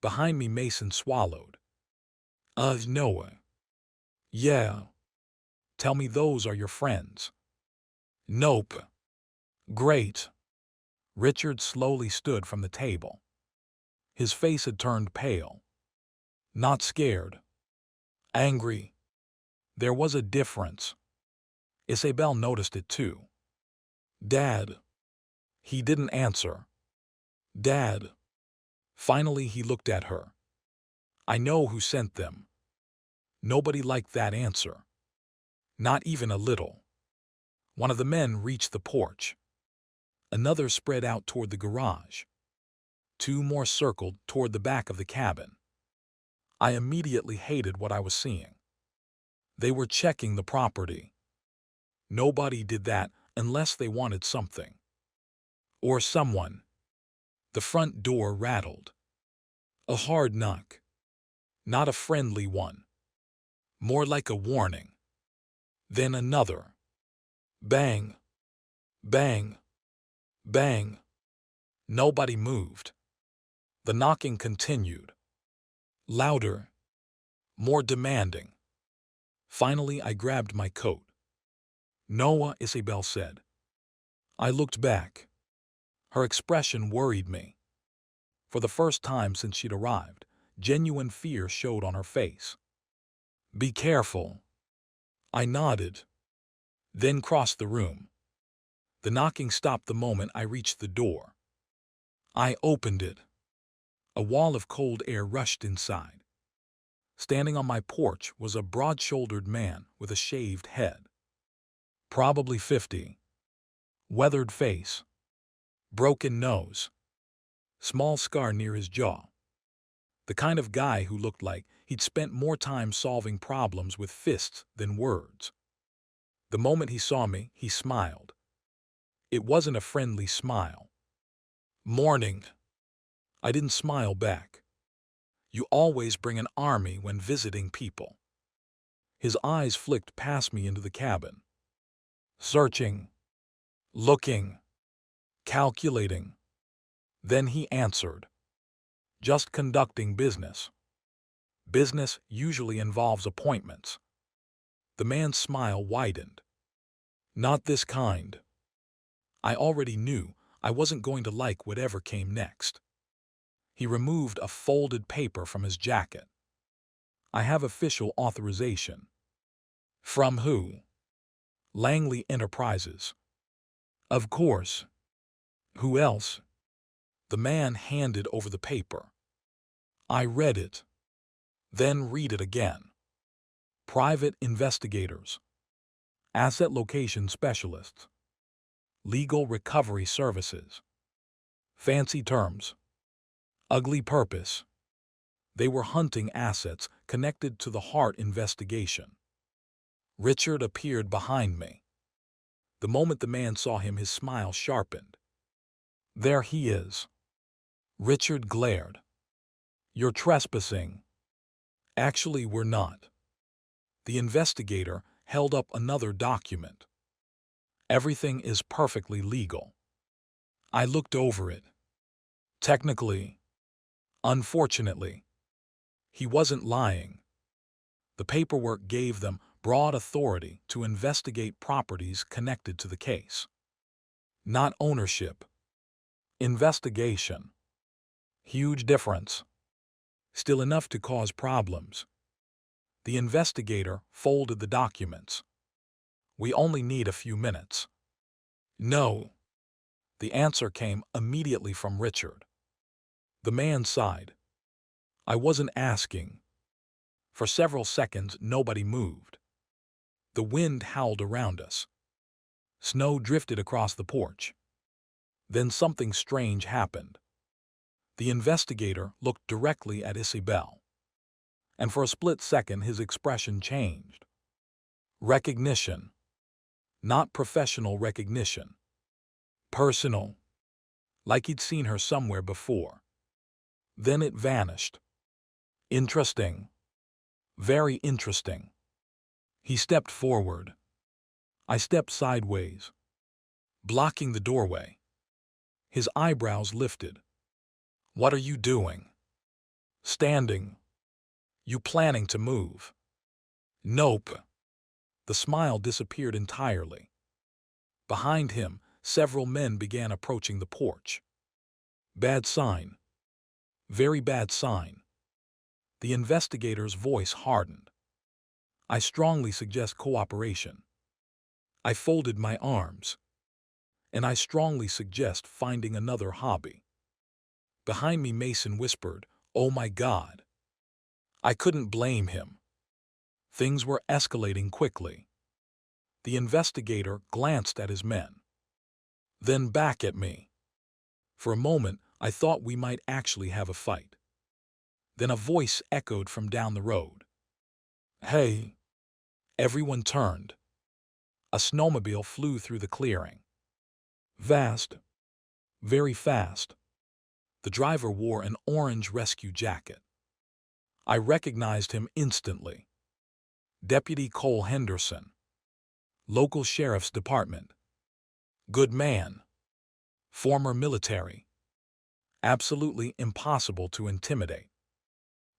Behind me, Mason swallowed. No. Yeah. Tell me those are your friends. Nope. Great. Richard slowly stood from the table. His face had turned pale. Not scared. Angry. There was a difference. Isabelle noticed it too. Dad. He didn't answer. Dad. Finally, he looked at her. I know who sent them. Nobody liked that answer. Not even a little. One of the men reached the porch. Another spread out toward the garage. Two more circled toward the back of the cabin. I immediately hated what I was seeing. They were checking the property. Nobody did that unless they wanted something. Or someone. The front door rattled. A hard knock. Not a friendly one. More like a warning. Then another. Bang. Bang. Bang. Nobody moved. The knocking continued. Louder. More demanding. Finally, I grabbed my coat. Noah, Isabelle said. I looked back. Her expression worried me. For the first time since she'd arrived, genuine fear showed on her face. Be careful. I nodded. Then crossed the room. The knocking stopped the moment I reached the door. I opened it. A wall of cold air rushed inside. Standing on my porch was a broad-shouldered man with a shaved head. Probably 50. Weathered face. Broken nose. Small scar near his jaw. The kind of guy who looked like he'd spent more time solving problems with fists than words. The moment he saw me, he smiled. It wasn't a friendly smile. Morning. I didn't smile back. You always bring an army when visiting people. His eyes flicked past me into the cabin. Searching. Looking. Calculating. Then he answered. Just conducting business. Business usually involves appointments. The man's smile widened. Not this kind. I already knew I wasn't going to like whatever came next. He removed a folded paper from his jacket. I have official authorization. From who? Langley Enterprises. Of course. Who else? The man handed over the paper. I read it. Then read it again. Private investigators. Asset location specialists. Legal recovery services. Fancy terms. Ugly purpose. They were hunting assets connected to the Hart investigation. Richard appeared behind me. The moment the man saw him, his smile sharpened. There he is. Richard glared. You're trespassing. Actually, we're not. The investigator held up another document. Everything is perfectly legal. I looked over it. Technically. Unfortunately. He wasn't lying. The paperwork gave them broad authority to investigate properties connected to the case. Not ownership. Investigation. Huge difference. Still enough to cause problems. The investigator folded the documents. We only need a few minutes. No. The answer came immediately from Richard. The man sighed. I wasn't asking. For several seconds, nobody moved. The wind howled around us. Snow drifted across the porch. Then something strange happened. The investigator looked directly at Isabelle. and for a split second his expression changed. Recognition. Not professional recognition. Personal. Like he'd seen her somewhere before. Then it vanished. Interesting. Very interesting. He stepped forward. I stepped sideways, blocking the doorway. His eyebrows lifted. What are you doing? Standing. You planning to move? Nope. The smile disappeared entirely. Behind him, several men began approaching the porch. Bad sign. Very bad sign. The investigator's voice hardened. I strongly suggest cooperation. I folded my arms. And I strongly suggest finding another hobby. Behind me, Mason whispered, "Oh my God." I couldn't blame him. Things were escalating quickly. The investigator glanced at his men, then back at me. For a moment, I thought we might actually have a fight. Then a voice echoed from down the road. "Hey!" Everyone turned. A snowmobile flew through the clearing. Fast. Very fast. The driver wore an orange rescue jacket. I recognized him instantly. Deputy Cole Henderson. Local Sheriff's Department. Good man. Former military. Absolutely impossible to intimidate.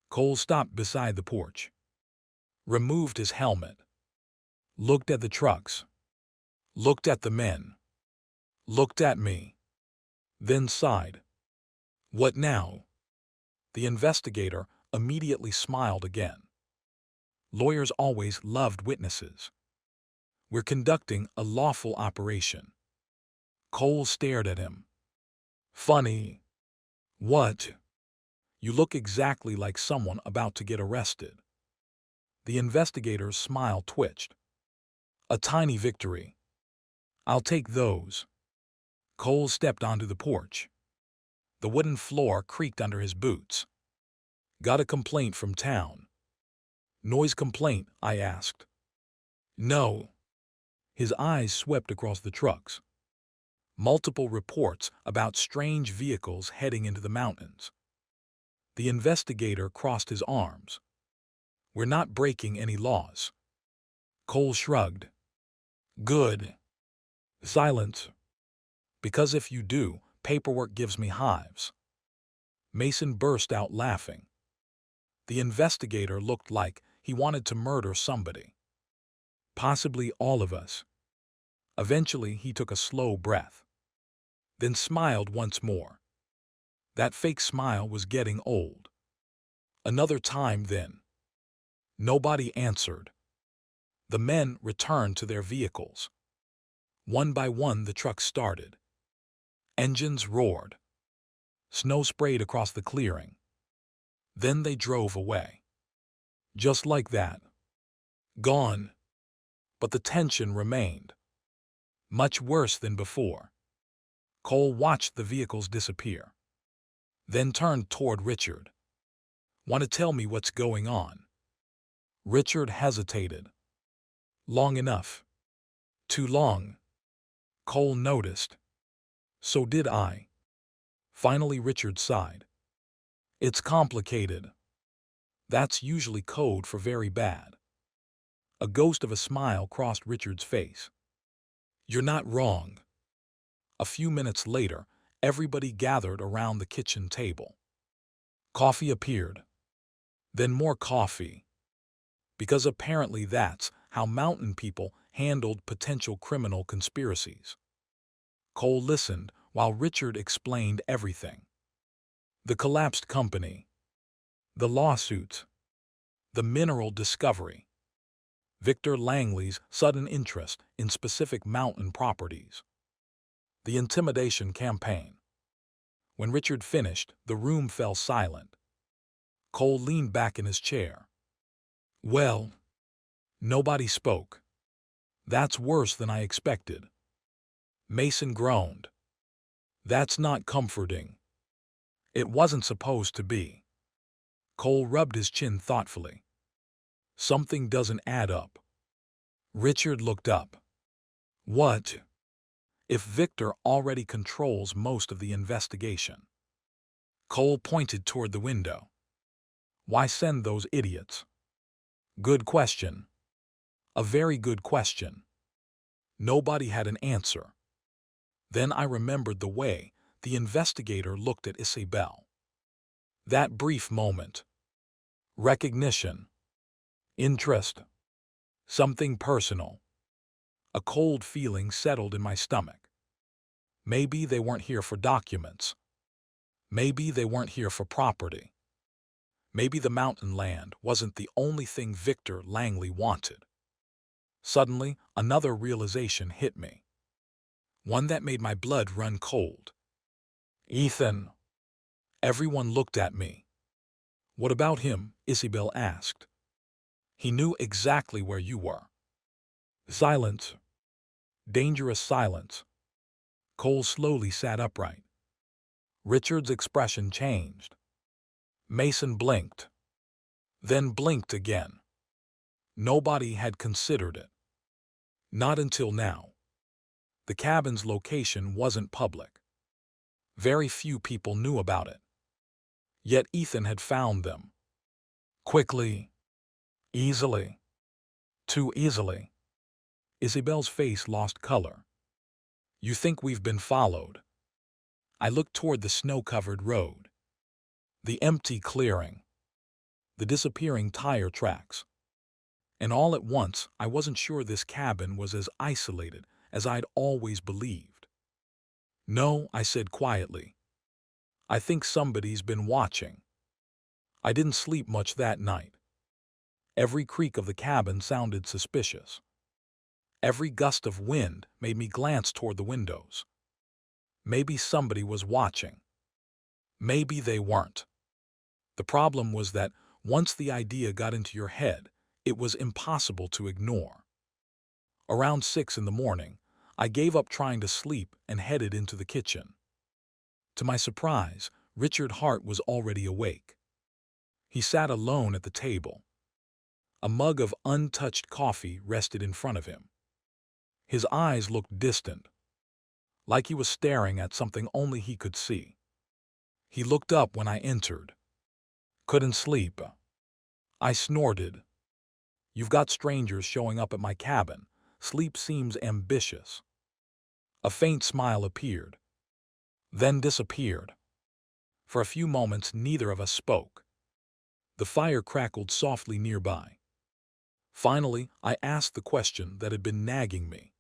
Cole stopped beside the porch. Removed his helmet. Looked at the trucks. Looked at the men. Looked at me. Then sighed. What now? The investigator immediately smiled again. Lawyers always loved witnesses. We're conducting a lawful operation. Cole stared at him. Funny. What? You look exactly like someone about to get arrested. The investigator's smile twitched. A tiny victory. I'll take those. Cole stepped onto the porch. The wooden floor creaked under his boots. Got a complaint from town. Noise complaint, I asked. No. His eyes swept across the trucks. Multiple reports about strange vehicles heading into the mountains. The investigator crossed his arms. We're not breaking any laws. Cole shrugged. Good. Silence. Because if you do, paperwork gives me hives. Mason burst out laughing. The investigator looked like he wanted to murder somebody. Possibly all of us. Eventually, he took a slow breath. Then smiled once more. That fake smile was getting old. Another time then. Nobody answered. The men returned to their vehicles. One by one the trucks started. Engines roared. Snow sprayed across the clearing. Then they drove away. Just like that. Gone. But the tension remained. Much worse than before. Cole watched the vehicles disappear. Then turned toward Richard. Want to tell me what's going on? Richard hesitated. Long enough. Too long. Cole noticed. So did I. Finally Richard sighed. It's complicated. That's usually code for very bad. A ghost of a smile crossed Richard's face. You're not wrong. A few minutes later, everybody gathered around the kitchen table. Coffee appeared. Then more coffee. Because apparently that's how mountain people handled potential criminal conspiracies. Cole listened while Richard explained everything. The collapsed company. The lawsuits. The mineral discovery. Victor Langley's sudden interest in specific mountain properties. The intimidation campaign. When Richard finished, the room fell silent. Cole leaned back in his chair. Well, nobody spoke. That's worse than I expected. Mason groaned. That's not comforting. It wasn't supposed to be. Cole rubbed his chin thoughtfully. Something doesn't add up. Richard looked up. What? If Victor already controls most of the investigation? Cole pointed toward the window. Why send those idiots? Good question. A very good question. Nobody had an answer. Then I remembered the way the investigator looked at Isabelle. That brief moment. Recognition. Interest. Something personal. A cold feeling settled in my stomach. Maybe they weren't here for documents. Maybe they weren't here for property. Maybe the mountain land wasn't the only thing Victor Langley wanted. Suddenly, another realization hit me. One that made my blood run cold. Ethan. Everyone looked at me. What about him? Isabelle asked. He knew exactly where you were. Silence. Dangerous silence. Cole slowly sat upright. Richard's expression changed. Mason blinked. Then blinked again. Nobody had considered it. Not until now. The cabin's location wasn't public. Very few people knew about it. Yet Ethan had found them. Quickly. Easily. Too easily. Isabelle's face lost color. You think we've been followed? I looked toward the snow-covered road. The empty clearing. The disappearing tire tracks. And all at once, I wasn't sure this cabin was as isolated as I'd always believed. No, I said quietly. I think somebody's been watching. I didn't sleep much that night. Every creak of the cabin sounded suspicious. Every gust of wind made me glance toward the windows. Maybe somebody was watching. Maybe they weren't. The problem was that once the idea got into your head, it was impossible to ignore. Around 6 in the morning, I gave up trying to sleep and headed into the kitchen. To my surprise, Richard Hart was already awake. He sat alone at the table. A mug of untouched coffee rested in front of him. His eyes looked distant, like he was staring at something only he could see. He looked up when I entered. Couldn't sleep. I snorted. You've got strangers showing up at my cabin. Sleep seems ambitious. A faint smile appeared, then disappeared. For a few moments, neither of us spoke. The fire crackled softly nearby. Finally, I asked the question that had been nagging me.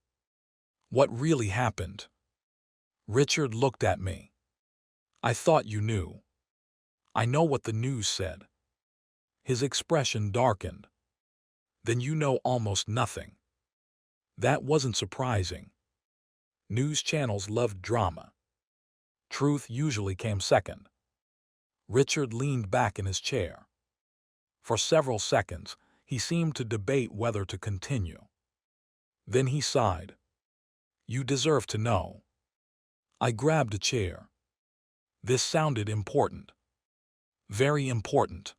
What really happened? Richard looked at me. I thought you knew. I know what the news said. His expression darkened. Then you know almost nothing. That wasn't surprising. News channels loved drama. Truth usually came second. Richard leaned back in his chair. For several seconds, he seemed to debate whether to continue. Then he sighed. You deserve to know. I grabbed a chair. This sounded important. Very important.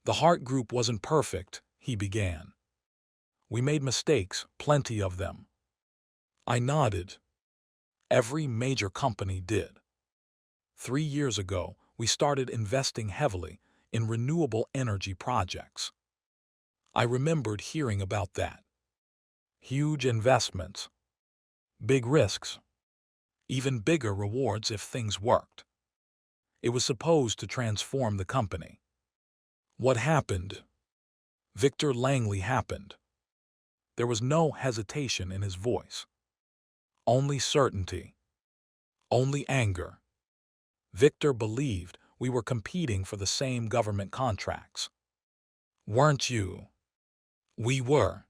The Hart Group wasn't perfect, he began. We made mistakes, plenty of them. I nodded. Every major company did. 3 years ago, we started investing heavily in renewable energy projects. I remembered hearing about that. Huge investments. Big risks. Even bigger rewards if things worked. It was supposed to transform the company. What happened? Victor Langley happened. There was no hesitation in his voice. Only certainty. Only anger. Victor believed we were competing for the same government contracts. Weren't you? We were.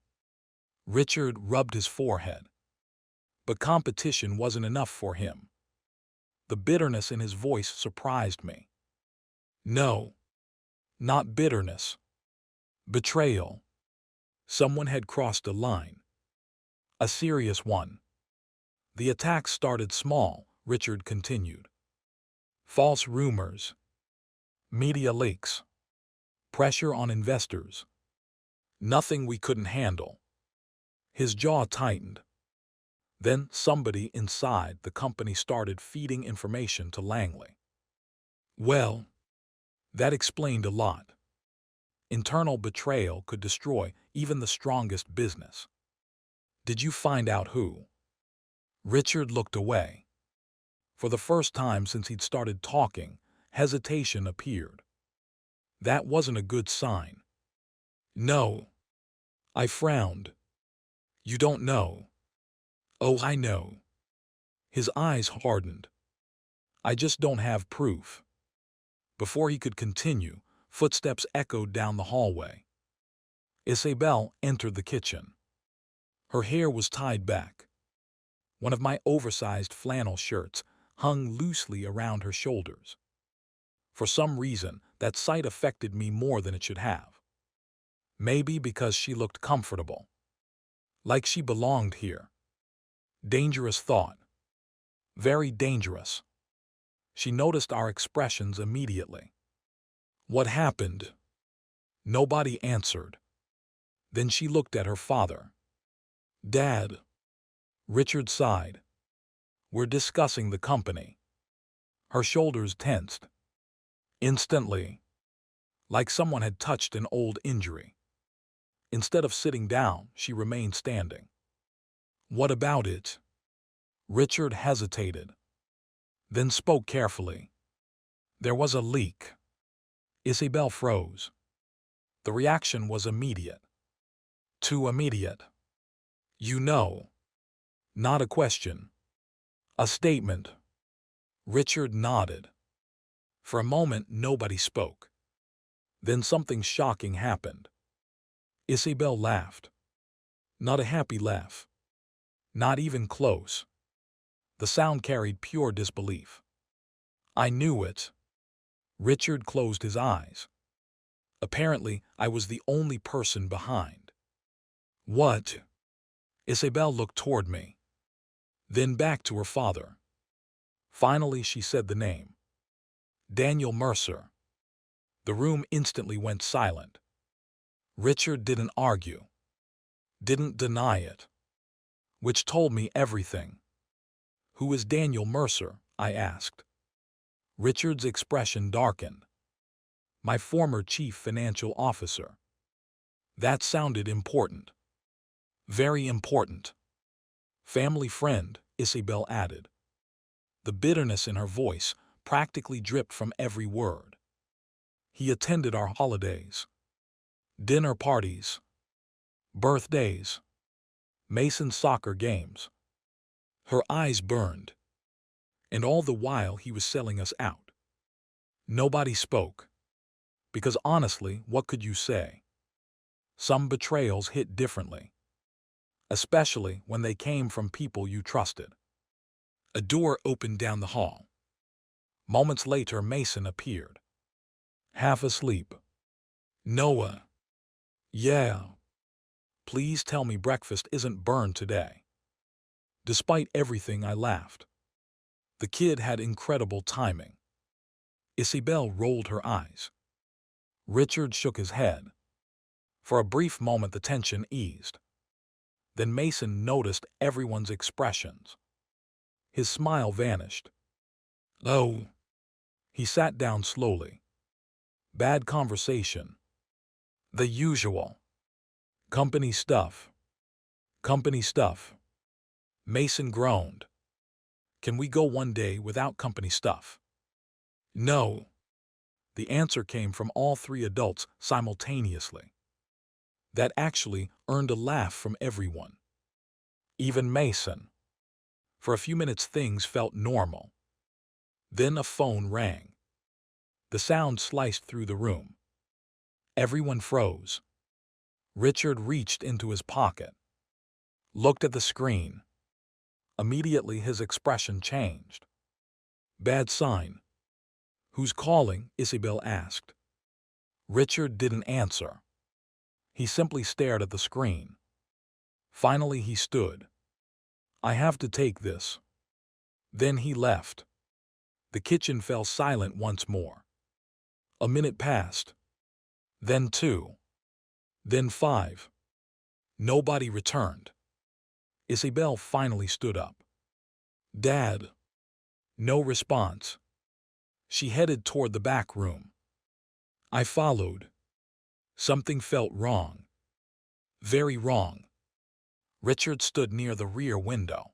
Richard rubbed his forehead. But competition wasn't enough for him. The bitterness in his voice surprised me. No. Not bitterness. Betrayal. Someone had crossed a line. A serious one. The attacks started small, Richard continued. False rumors. Media leaks. Pressure on investors. Nothing we couldn't handle. His jaw tightened. Then somebody inside the company started feeding information to Langley. Well, that explained a lot. Internal betrayal could destroy even the strongest business. Did you find out who? Richard looked away. For the first time since he'd started talking, hesitation appeared. That wasn't a good sign. No. I frowned. You don't know. Oh, I know. His eyes hardened. I just don't have proof. Before he could continue, footsteps echoed down the hallway. Isabelle entered the kitchen. Her hair was tied back. One of my oversized flannel shirts hung loosely around her shoulders. For some reason, that sight affected me more than it should have. Maybe because she looked comfortable. Like she belonged here. Dangerous thought. Very dangerous. She noticed our expressions immediately. What happened? Nobody answered. Then she looked at her father. Dad. Richard sighed. We're discussing the company. Her shoulders tensed. Instantly. Like someone had touched an old injury. Instead of sitting down, she remained standing. What about it? Richard hesitated. Then spoke carefully. There was a leak. Isabelle froze. The reaction was immediate. Too immediate. You know. Not a question. A statement. Richard nodded. For a moment, nobody spoke. Then something shocking happened. Isabelle laughed. Not a happy laugh. Not even close. The sound carried pure disbelief. I knew it. Richard closed his eyes. Apparently, I was the only person behind. What? Isabelle looked toward me. Then back to her father. Finally, she said the name. Daniel Mercer. The room instantly went silent. Richard didn't argue. Didn't deny it. Which told me everything. Who is Daniel Mercer? I asked. Richard's expression darkened. My former chief financial officer. That sounded important. Very important. Family friend, Isabelle added. The bitterness in her voice practically dripped from every word. He attended our holidays. Dinner parties. Birthdays. Mason's soccer games. Her eyes burned. And all the while he was selling us out. Nobody spoke. Because honestly, what could you say? Some betrayals hit differently. Especially when they came from people you trusted. A door opened down the hall. Moments later, Mason appeared. Half asleep. Noah. Yeah. Please tell me breakfast isn't burned today. Despite everything, I laughed. The kid had incredible timing. Isabelle rolled her eyes. Richard shook his head. For a brief moment, the tension eased. Then Mason noticed everyone's expressions. His smile vanished. Oh. He sat down slowly. Bad conversation. The usual. Company stuff. Company stuff. Mason groaned. Can we go one day without company stuff? No. The answer came from all three adults simultaneously. That actually earned a laugh from everyone. Even Mason. For a few minutes things felt normal. Then a phone rang. The sound sliced through the room. Everyone froze. Richard reached into his pocket. Looked at the screen. Immediately his expression changed. Bad sign. Who's calling? Isabelle asked. Richard didn't answer. He simply stared at the screen. Finally he stood. I have to take this. Then he left. The kitchen fell silent once more. A minute passed. Then 2. Then 5. Nobody returned. Isabelle finally stood up. Dad. No response. She headed toward the back room. I followed. Something felt wrong. Very wrong. Richard stood near the rear window.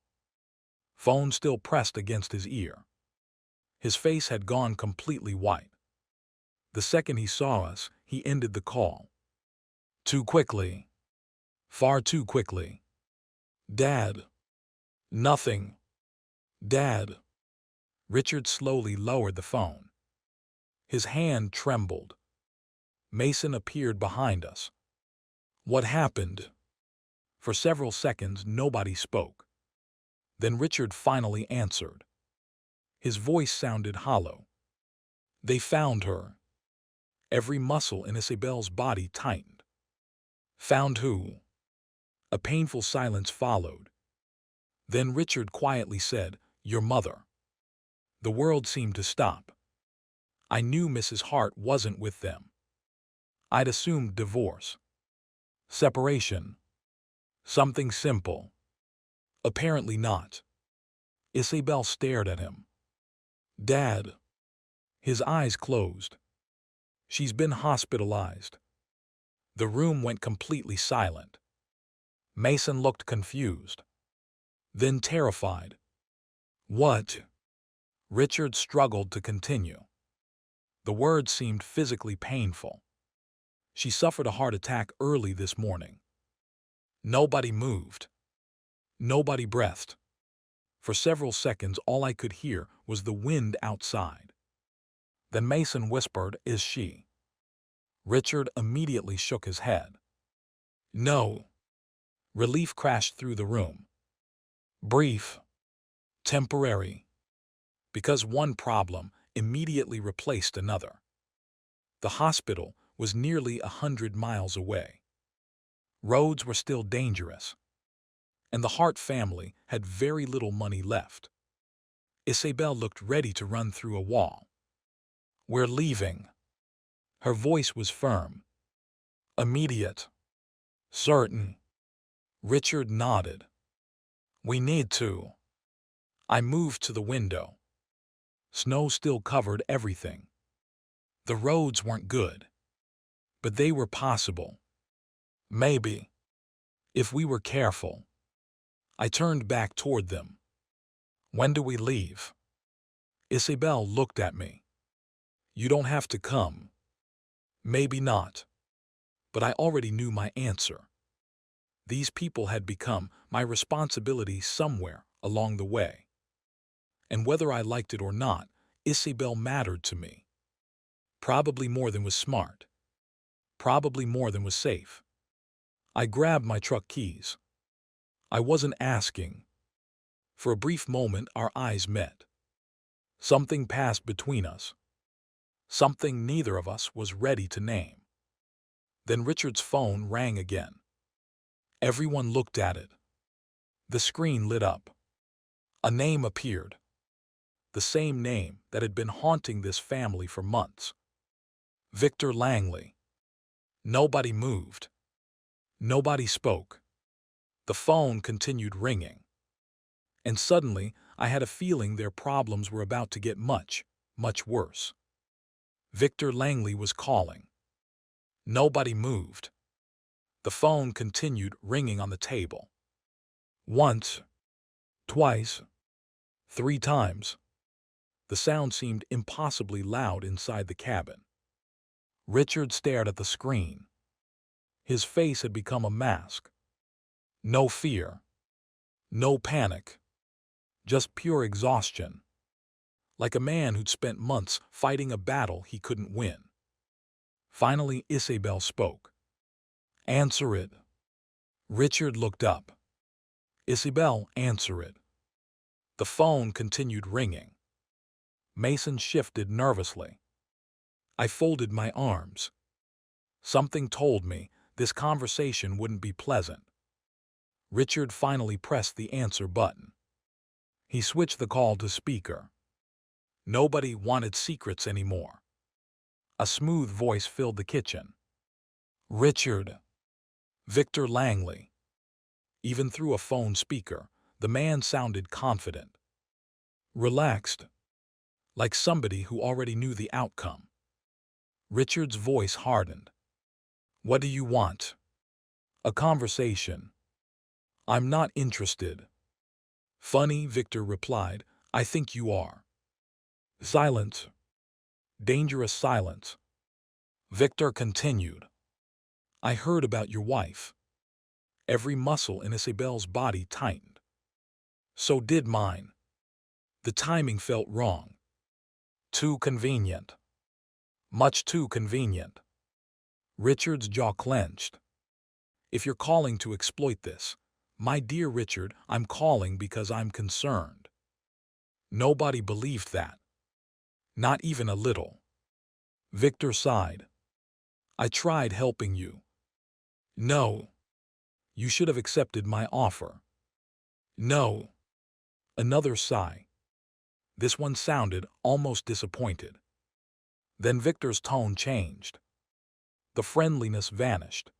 Phone still pressed against his ear. His face had gone completely white. The second he saw us, he ended the call. Too quickly. Far too quickly. Dad. Nothing. Dad. Richard slowly lowered the phone. His hand trembled. Mason appeared behind us. What happened? For several seconds, nobody spoke. Then Richard finally answered. His voice sounded hollow. They found her. Every muscle in Isabelle's body tightened. Found who? A painful silence followed. Then Richard quietly said, Your mother. The world seemed to stop. I knew Mrs. Hart wasn't with them. I'd assumed divorce. Separation. Something simple. Apparently not. Isabelle stared at him. Dad. His eyes closed. She's been hospitalized. The room went completely silent. Mason looked confused. Then terrified. What? Richard struggled to continue. The words seemed physically painful. She suffered a heart attack early this morning. Nobody moved. Nobody breathed. For several seconds, all I could hear was the wind outside. Then Mason whispered, Is she? Richard immediately shook his head. No. Relief crashed through the room. Brief. Temporary. Because one problem immediately replaced another. The hospital was nearly 100 miles away. Roads were still dangerous. And the Hart family had very little money left. Isabelle looked ready to run through a wall. We're leaving. Her voice was firm. Immediate. Certain. Richard nodded. We need to. I moved to the window. Snow still covered everything. The roads weren't good. But they were possible. Maybe. If we were careful. I turned back toward them. When do we leave? Isabelle looked at me. You don't have to come. Maybe not. But I already knew my answer. These people had become my responsibility somewhere along the way. And whether I liked it or not, Isabelle mattered to me. Probably more than was smart. Probably more than was safe. I grabbed my truck keys. I wasn't asking. For a brief moment, our eyes met. Something passed between us. Something neither of us was ready to name. Then Richard's phone rang again. Everyone looked at it. The screen lit up. A name appeared. The same name that had been haunting this family for months. Victor Langley. Nobody moved. Nobody spoke. The phone continued ringing. And suddenly, I had a feeling their problems were about to get much, much worse. Victor Langley was calling. Nobody moved. The phone continued ringing on the table. Once, twice, 3 times. The sound seemed impossibly loud inside the cabin. Richard stared at the screen. His face had become a mask. No fear. No panic. Just pure exhaustion. Like a man who'd spent months fighting a battle he couldn't win. Finally, Isabelle spoke. Answer it. Richard looked up. Isabelle, answer it. The phone continued ringing. Mason shifted nervously. I folded my arms. Something told me this conversation wouldn't be pleasant. Richard finally pressed the answer button. He switched the call to speaker. Nobody wanted secrets anymore. A smooth voice filled the kitchen. Richard. Victor Langley. Even through a phone speaker, the man sounded confident, relaxed, like somebody who already knew the outcome. Richard's voice hardened. What do you want? A conversation. I'm not interested. Funny, Victor replied. I think you are. Silence. Dangerous silence. Victor continued. I heard about your wife. Every muscle in Isabelle's body tightened. So did mine. The timing felt wrong. Too convenient. Much too convenient. Richard's jaw clenched. If you're calling to exploit this, my dear Richard, I'm calling because I'm concerned. Nobody believed that. Not even a little. Victor sighed. I tried helping you. No. You should have accepted my offer. No. Another sigh. This one sounded almost disappointed. Then Victor's tone changed. The friendliness vanished.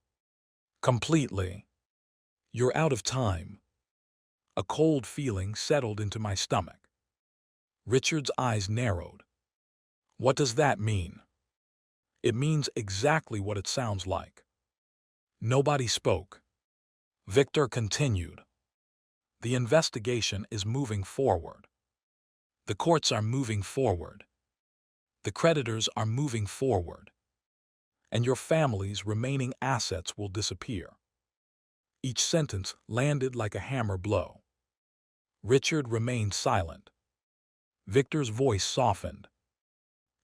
Completely. You're out of time. A cold feeling settled into my stomach. Richard's eyes narrowed. What does that mean? It means exactly what it sounds like. Nobody spoke. Victor continued. The investigation is moving forward. The courts are moving forward. The creditors are moving forward. And your family's remaining assets will disappear. Each sentence landed like a hammer blow. Richard remained silent. Victor's voice softened.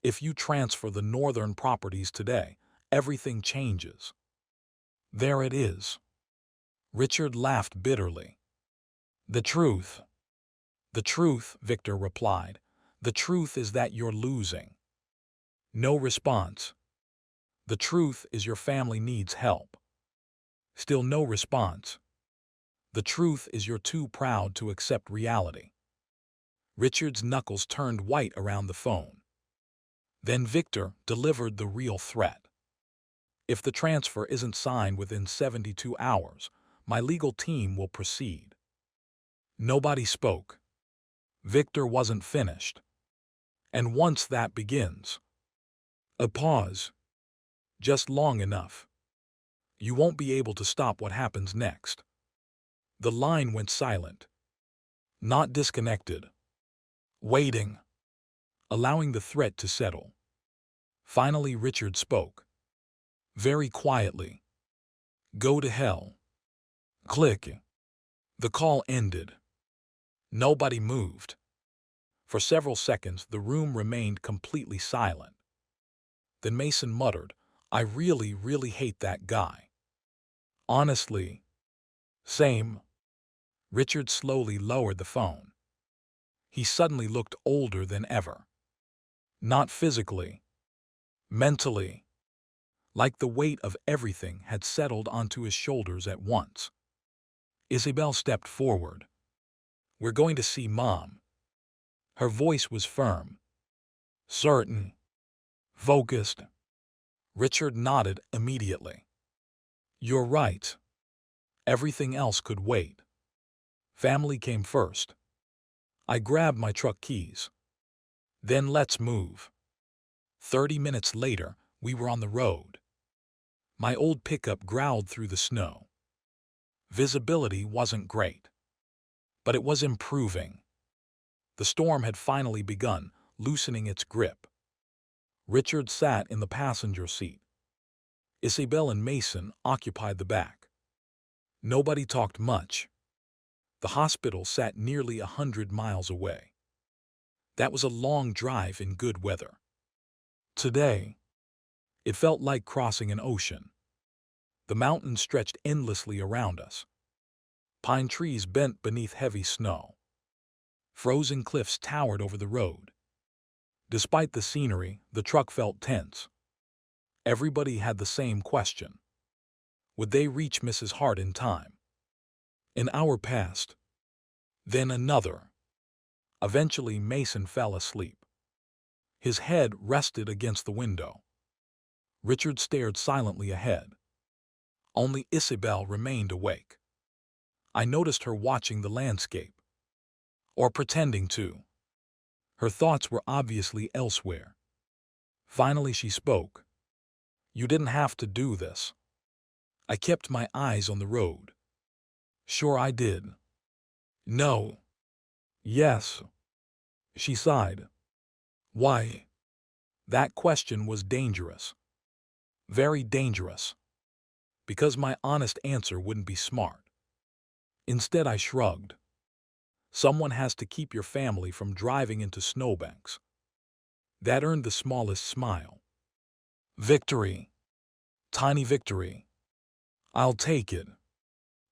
If you transfer the northern properties today, everything changes. There it is. Richard laughed bitterly. The truth. The truth, Victor replied. The truth is that you're losing. No response. The truth is your family needs help. Still no response. The truth is you're too proud to accept reality. Richard's knuckles turned white around the phone. Then Victor delivered the real threat. If the transfer isn't signed within 72 hours, my legal team will proceed. Nobody spoke. Victor wasn't finished. And once that begins, a pause, just long enough, you won't be able to stop what happens next. The line went silent. Not disconnected. Waiting. Allowing the threat to settle. Finally, Richard spoke. Very quietly. Go to hell. Click. The call ended. Nobody moved. For several seconds, the room remained completely silent. Then Mason muttered, I really, really hate that guy. Honestly. Same. Richard slowly lowered the phone. He suddenly looked older than ever. Not physically. Mentally. Like the weight of everything had settled onto his shoulders at once. Isabelle stepped forward. We're going to see Mom. Her voice was firm. Certain. Focused. Richard nodded immediately. You're right. Everything else could wait. Family came first. I grabbed my truck keys. Then let's move. 30 minutes later, we were on the road. My old pickup growled through the snow. Visibility wasn't great. But it was improving. The storm had finally begun, loosening its grip. Richard sat in the passenger seat. Isabelle and Mason occupied the back. Nobody talked much. The hospital sat nearly 100 miles away. That was a long drive in good weather. Today, it felt like crossing an ocean. The mountains stretched endlessly around us. Pine trees bent beneath heavy snow. Frozen cliffs towered over the road. Despite the scenery, the truck felt tense. Everybody had the same question. Would they reach Mrs. Hart in time? An hour passed. Then another. Eventually, Mason fell asleep. His head rested against the window. Richard stared silently ahead. Only Isabelle remained awake. I noticed her watching the landscape, or pretending to. Her thoughts were obviously elsewhere. Finally she spoke. "You didn't have to do this." I kept my eyes on the road. "Sure I did." "No." "Yes." She sighed. "Why?" That question was dangerous. Very dangerous. Because my honest answer wouldn't be smart. Instead I shrugged. Someone has to keep your family from driving into snowbanks. That earned the smallest smile. Victory. Tiny victory. I'll take it.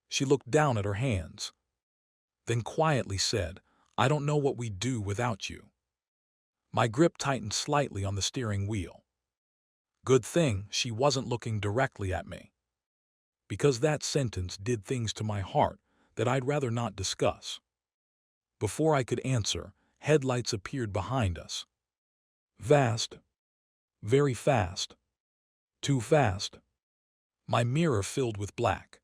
She looked down at her hands, then quietly said, "I don't know what we'd do without you." My grip tightened slightly on the steering wheel. Good thing she wasn't looking directly at me, because that sentence did things to my heart that I'd rather not discuss. Before I could answer, headlights appeared behind us. Fast. Very fast. Too fast. My mirror filled with black.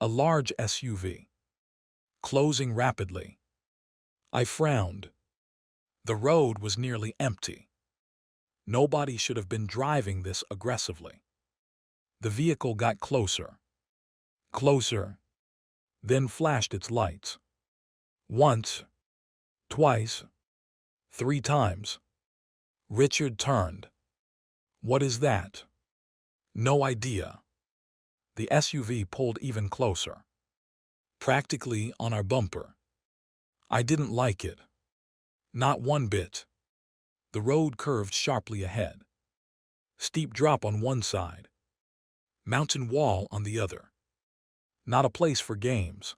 A large SUV. Closing rapidly. I frowned. The road was nearly empty. Nobody should have been driving this aggressively. The vehicle got closer. Closer. Then flashed its lights. Once. Twice. 3 times. Richard turned. "What is that?" "No idea." The SUV pulled even closer. Practically on our bumper. I didn't like it. Not one bit. The road curved sharply ahead. Steep drop on one side. Mountain wall on the other. Not a place for games.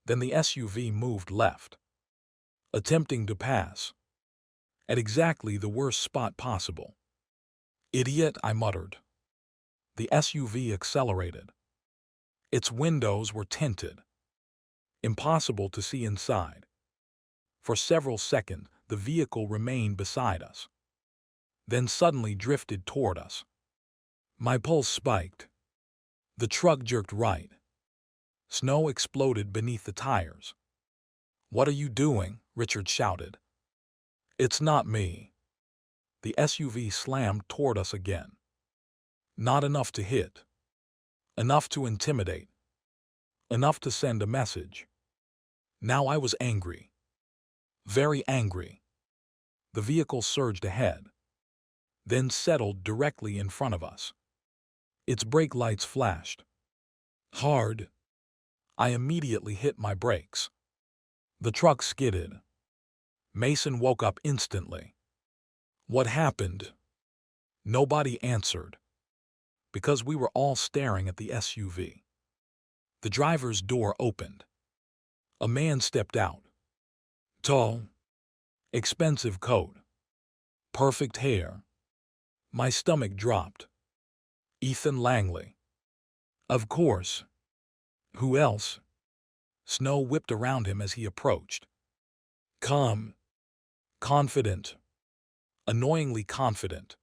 Then the SUV moved left, attempting to pass. At exactly the worst spot possible. "Idiot," I muttered. The SUV accelerated. Its windows were tinted. Impossible to see inside. For several seconds, the vehicle remained beside us. Then suddenly drifted toward us. My pulse spiked. The truck jerked right. Snow exploded beneath the tires. "What are you doing?" Richard shouted. "It's not me." The SUV slammed toward us again. Not enough to hit. Enough to intimidate. Enough to send a message. Now I was angry. Very angry. The vehicle surged ahead, then settled directly in front of us. Its brake lights flashed. Hard. I immediately hit my brakes. The truck skidded. Mason woke up instantly. "What happened?" Nobody answered, because we were all staring at the SUV. The driver's door opened. A man stepped out. Tall. Expensive coat. Perfect hair. My stomach dropped. Ethan Langley. Of course. Who else? Snow whipped around him as he approached. Calm. Confident. Annoyingly confident.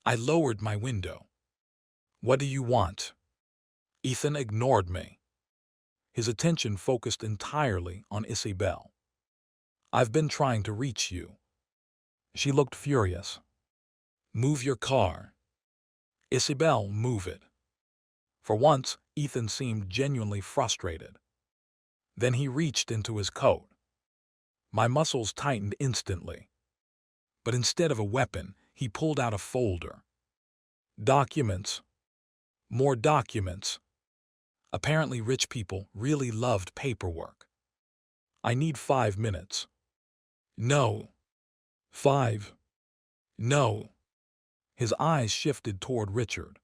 I lowered my window. "What do you want?" Ethan ignored me. His attention focused entirely on Isabelle. "I've been trying to reach you." She looked furious. "Move your car." "Isabelle, move it." For once, Ethan seemed genuinely frustrated. Then he reached into his coat. My muscles tightened instantly. But instead of a weapon, he pulled out a folder. Documents. More documents. Apparently rich people really loved paperwork. "I need 5 minutes." "No." 5. "No." His eyes shifted toward Richard,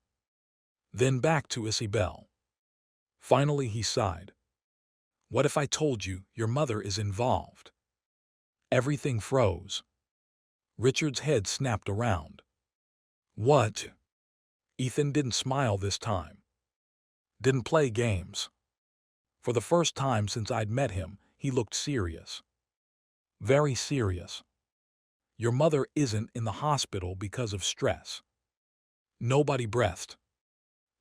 then back to Isabelle. Finally he sighed. "What if I told you your mother is involved?" Everything froze. Richard's head snapped around. "What?" Ethan didn't smile this time. Didn't play games. For the first time since I'd met him, he looked serious. Very serious. "Your mother isn't in the hospital because of stress." Nobody breathed.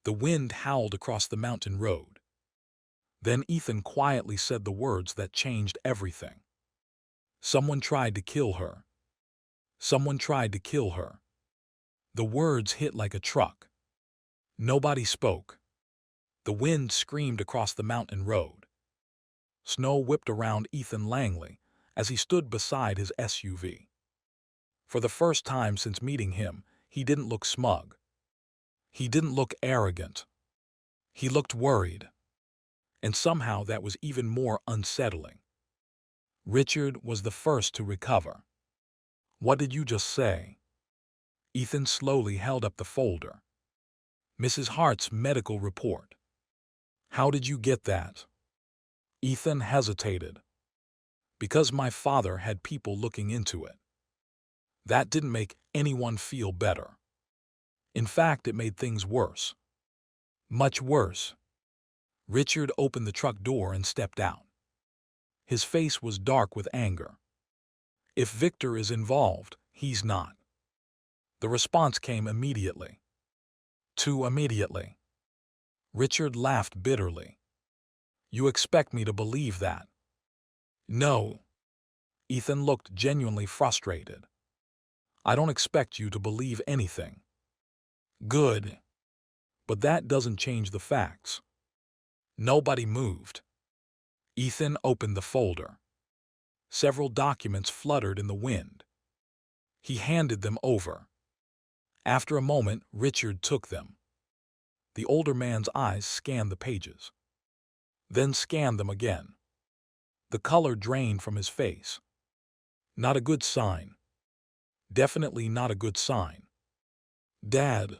The wind howled across the mountain road. Then Ethan quietly said the words that changed everything. Someone tried to kill her. Someone tried to kill her. The words hit like a truck. Nobody spoke. The wind screamed across the mountain road. Snow whipped around Ethan Langley as he stood beside his SUV. For the first time since meeting him, he didn't look smug. He didn't look arrogant. He looked worried. And somehow that was even more unsettling. Richard was the first to recover. "What did you just say?" Ethan slowly held up the folder. "Mrs. Hart's medical report." "How did you get that?" Ethan hesitated. "Because my father had people looking into it." That didn't make anyone feel better. In fact, it made things worse. Much worse. Richard opened the truck door and stepped out. His face was dark with anger. If Victor is involved, he's not. The response came immediately. Too immediately. Richard laughed bitterly. "You expect me to believe that?" "No." Ethan looked genuinely frustrated. "I don't expect you to believe anything." "Good. But that doesn't change the facts." Nobody moved. Ethan opened the folder. Several documents fluttered in the wind. He handed them over. After a moment, Richard took them. The older man's eyes scanned the pages. Then scanned them again. The color drained from his face. Not a good sign. Definitely not a good sign. "Dad."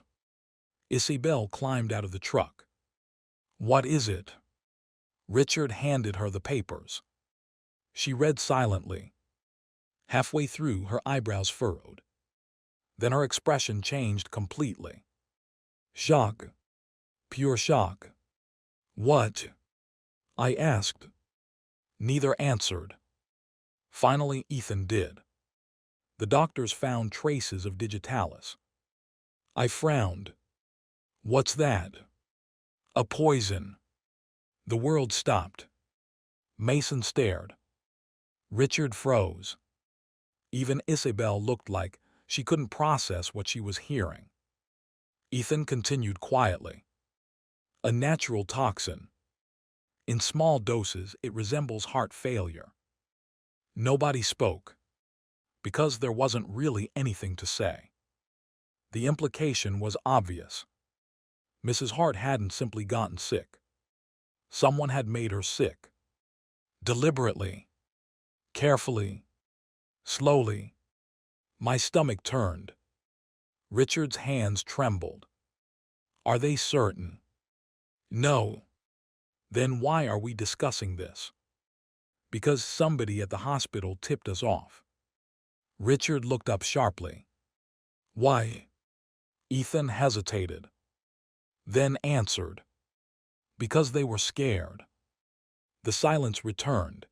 Isabelle climbed out of the truck. "What is it?" Richard handed her the papers. She read silently. Halfway through, her eyebrows furrowed. Then her expression changed completely. Shock. Pure shock. "What?" I asked. Neither answered. Finally, Ethan did. "The doctors found traces of digitalis." I frowned. "What's that?" "A poison." The world stopped. Mason stared. Richard froze. Even Isabelle looked like she couldn't process what she was hearing. Ethan continued quietly. "A natural toxin. In small doses, it resembles heart failure." Nobody spoke, because there wasn't really anything to say. The implication was obvious. Mrs. Hart hadn't simply gotten sick. Someone had made her sick. Deliberately. Carefully. Slowly. My stomach turned. Richard's hands trembled. "Are they certain?" "No." "Then why are we discussing this?" "Because somebody at the hospital tipped us off." Richard looked up sharply. "Why?" Ethan hesitated. Then answered. "Because they were scared." The silence returned.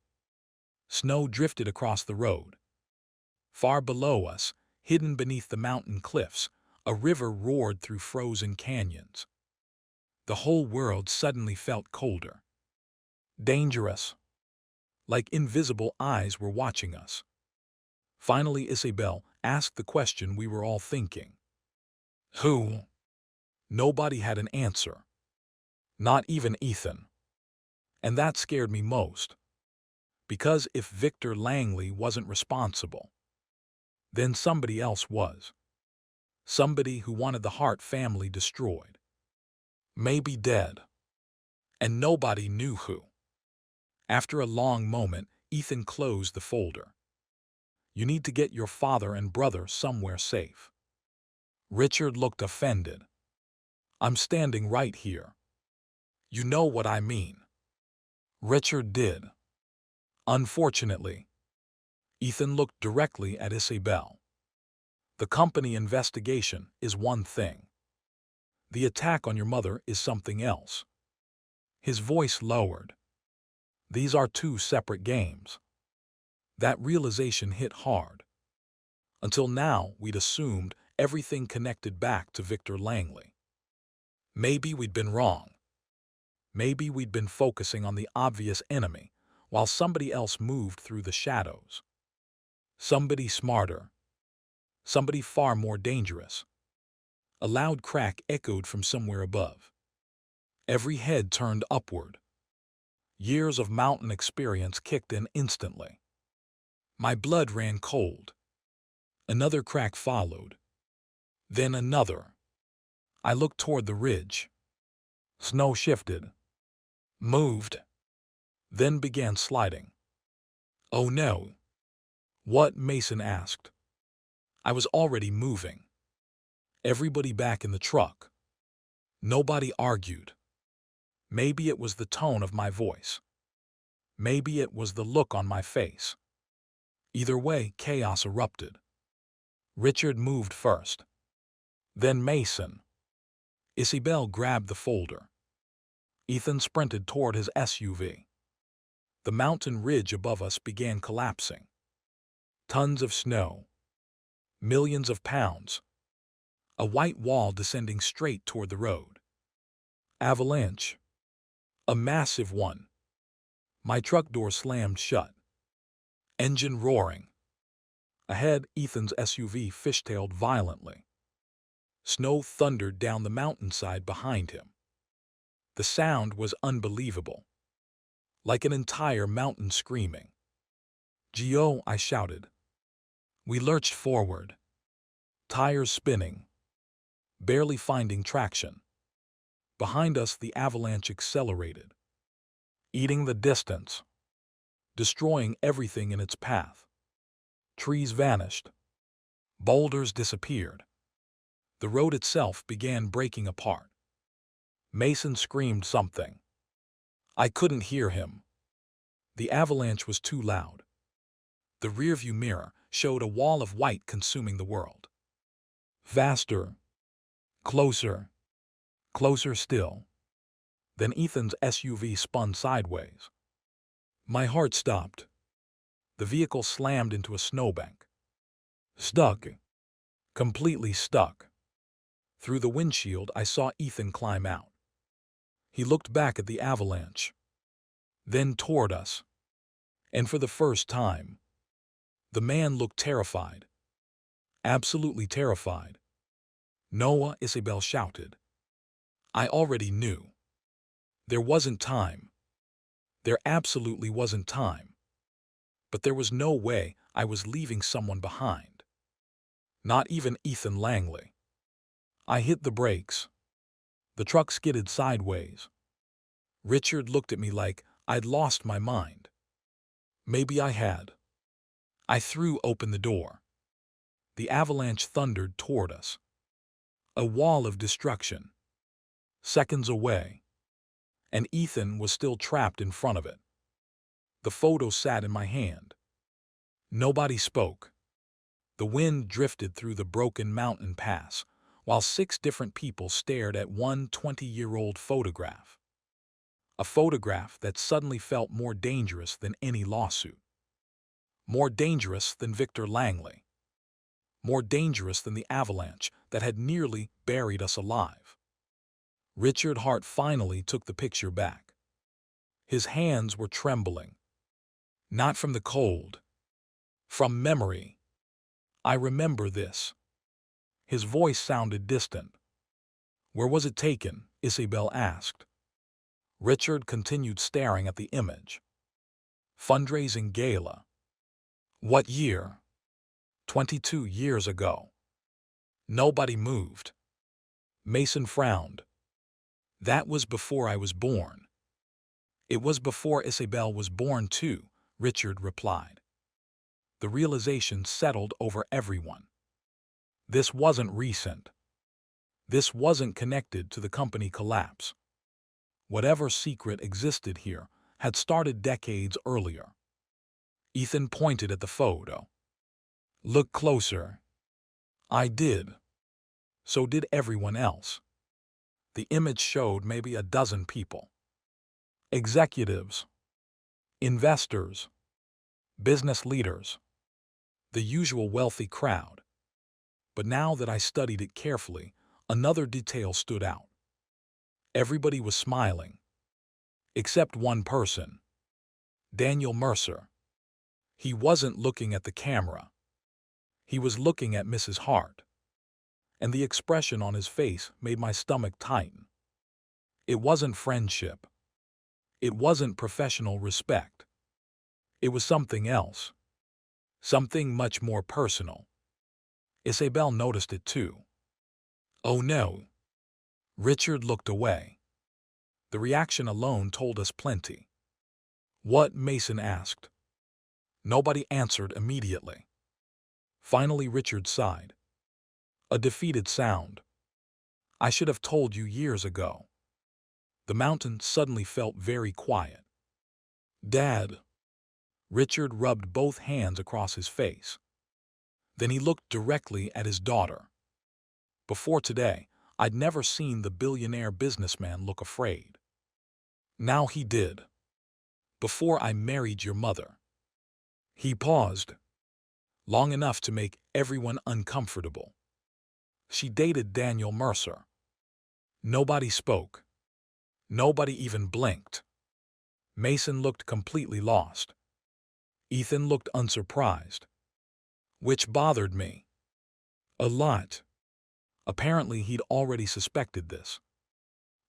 Snow drifted across the road. Far below us, hidden beneath the mountain cliffs, a river roared through frozen canyons. The whole world suddenly felt colder. Dangerous. Like invisible eyes were watching us. Finally, Isabelle asked the question we were all thinking. "Who?" Nobody had an answer. Not even Ethan. And that scared me most. Because if Victor Langley wasn't responsible, then somebody else was. Somebody who wanted the Hart family destroyed. Maybe dead. And nobody knew who. After a long moment, Ethan closed the folder. "You need to get your father and brother somewhere safe." Richard looked offended. "I'm standing right here." "You know what I mean." Richard did. Unfortunately. Ethan looked directly at Isabelle. "The company investigation is one thing. The attack on your mother is something else." His voice lowered. "These are two separate games." That realization hit hard. Until now, we'd assumed everything connected back to Victor Langley. Maybe we'd been wrong. Maybe we'd been focusing on the obvious enemy, while somebody else moved through the shadows. Somebody smarter. Somebody far more dangerous. A loud crack echoed from somewhere above. Every head turned upward. Years of mountain experience kicked in instantly. My blood ran cold. Another crack followed. Then another. I looked toward the ridge. Snow shifted. Moved. Then began sliding. "Oh no." "What?" Mason asked. I was already moving. Everybody back in the truck. Nobody argued. Maybe it was the tone of my voice. Maybe it was the look on my face. Either way, chaos erupted. Richard moved first. Then Mason. Isabelle grabbed the folder. Ethan sprinted toward his SUV. The mountain ridge above us began collapsing. Tons of snow. Millions of pounds. A white wall descending straight toward the road. Avalanche. A massive one. My truck door slammed shut. Engine roaring. Ahead, Ethan's SUV fishtailed violently. Snow thundered down the mountainside behind him. The sound was unbelievable. Like an entire mountain screaming. "Gio!" I shouted. We lurched forward. Tires spinning. Barely finding traction. Behind us, the avalanche accelerated. Eating the distance. Destroying everything in its path. Trees vanished. Boulders disappeared. The road itself began breaking apart. Mason screamed something. I couldn't hear him. The avalanche was too loud. The rearview mirror showed a wall of white consuming the world. Faster. Closer. Closer still. Then Ethan's SUV spun sideways. My heart stopped. The vehicle slammed into a snowbank. Stuck. Completely stuck. Through the windshield, I saw Ethan climb out. He looked back at the avalanche. Then toward us. And for the first time, the man looked terrified. Absolutely terrified. "Noah," Isabelle shouted. I already knew. There wasn't time. There absolutely wasn't time. But there was no way I was leaving someone behind. Not even Ethan Langley. I hit the brakes. The truck skidded sideways. Richard looked at me like I'd lost my mind. Maybe I had. I threw open the door. The avalanche thundered toward us. A wall of destruction. Seconds away. And Ethan was still trapped in front of it. The photo sat in my hand. Nobody spoke. The wind drifted through the broken mountain pass, while 6 different people stared at one 20-year-old photograph. A photograph that suddenly felt more dangerous than any lawsuit. More dangerous than Victor Langley. More dangerous than the avalanche that had nearly buried us alive. Richard Hart finally took the picture back. His hands were trembling. Not from the cold. From memory. I remember this. His voice sounded distant. "Where was it taken?" Isabelle asked. Richard continued staring at the image. "Fundraising gala." "What year?" 22 years ago. Nobody moved. Mason frowned. "That was before I was born." "It was before Isabelle was born too," Richard replied. The realization settled over everyone. This wasn't recent. This wasn't connected to the company collapse. Whatever secret existed here had started decades earlier. Ethan pointed at the photo. "Look closer." I did. So did everyone else. The image showed maybe a dozen people. Executives. Investors. Business leaders. The usual wealthy crowd. But now that I studied it carefully, another detail stood out. Everybody was smiling, except one person, Daniel Mercer. He wasn't looking at the camera. He was looking at Mrs. Hart, and the expression on his face made my stomach tighten. It wasn't friendship. It wasn't professional respect. It was something else. Something much more personal. Isabelle noticed it too. Oh no. Richard looked away. The reaction alone told us plenty. What? Mason asked. Nobody answered immediately. Finally Richard sighed. A defeated sound. I should have told you years ago. The mountain suddenly felt very quiet. Dad. Richard rubbed both hands across his face. Then he looked directly at his daughter. Before today, I'd never seen the billionaire businessman look afraid. Now he did. Before I married your mother. He paused, long enough to make everyone uncomfortable. She dated Daniel Mercer. Nobody spoke. Nobody even blinked. Mason looked completely lost. Ethan looked unsurprised. Which bothered me a lot. Apparently he'd already suspected this.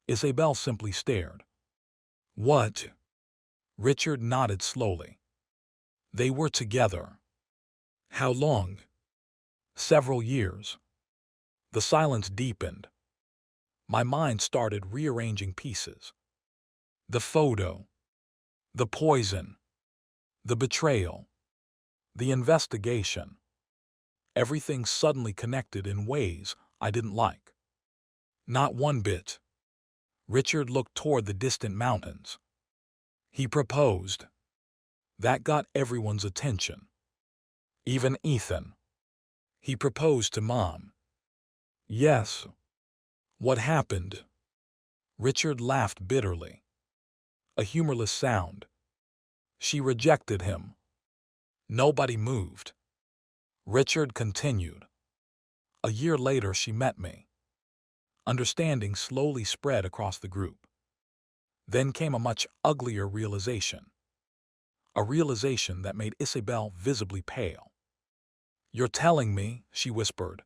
Isabelle simply stared. What? Richard nodded slowly. They were together. How long? Several years. The silence deepened. My mind started rearranging pieces. The photo. The poison. The betrayal. The investigation. Everything suddenly connected in ways I didn't like. Not one bit. Richard looked toward the distant mountains. He proposed. That got everyone's attention. Even Ethan. He proposed to Mom. Yes. What happened? Richard laughed bitterly. A humorless sound. She rejected him. Nobody moved. Richard continued. A year later she met me. Understanding slowly spread across the group. Then came a much uglier realization. A realization that made Isabelle visibly pale. You're telling me, she whispered.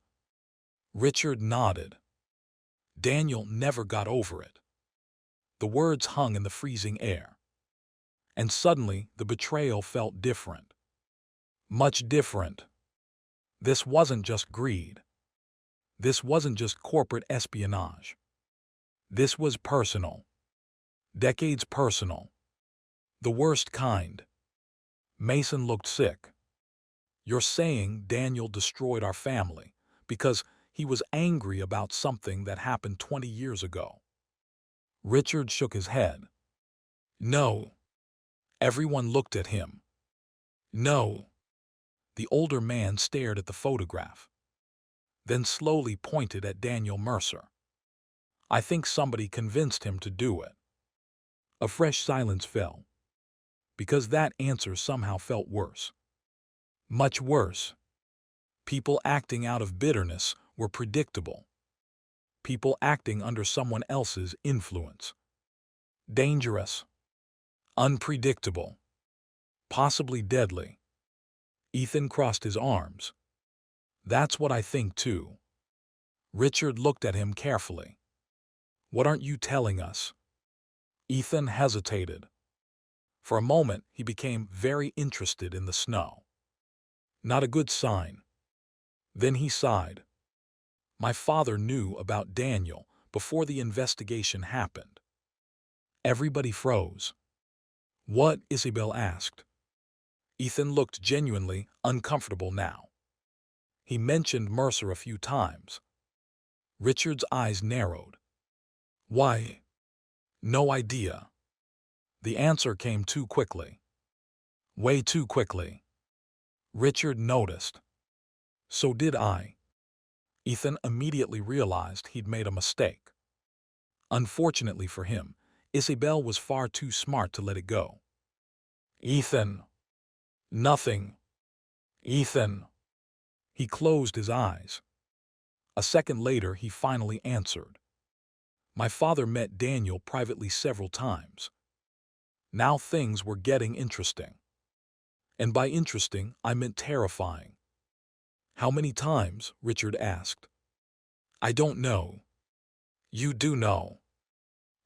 Richard nodded. Daniel never got over it. The words hung in the freezing air. And suddenly the betrayal felt different. Much different. This wasn't just greed. This wasn't just corporate espionage. This was personal. Decades personal. The worst kind. Mason looked sick. You're saying Daniel destroyed our family because he was angry about something that happened 20 years ago. Richard shook his head. No. Everyone looked at him. No. The older man stared at the photograph, then slowly pointed at Daniel Mercer. I think somebody convinced him to do it. A fresh silence fell, because that answer somehow felt worse. Much worse. People acting out of bitterness were predictable. People acting under someone else's influence. Dangerous. Unpredictable. Possibly deadly. Ethan crossed his arms. That's what I think too. Richard looked at him carefully. What aren't you telling us? Ethan hesitated. For a moment, he became very interested in the snow. Not a good sign. Then he sighed. My father knew about Daniel before the investigation happened. Everybody froze. What? Isabelle asked. Ethan looked genuinely uncomfortable now. He mentioned Mercer a few times. Richard's eyes narrowed. Why? No idea. The answer came too quickly. Way too quickly. Richard noticed. So did I. Ethan immediately realized he'd made a mistake. Unfortunately for him, Isabelle was far too smart to let it go. Ethan. Nothing. Ethan. He closed his eyes. A second later, he finally answered. My father met Daniel privately several times. Now things were getting interesting. And by interesting, I meant terrifying. How many times? Richard asked. I don't know. You do know.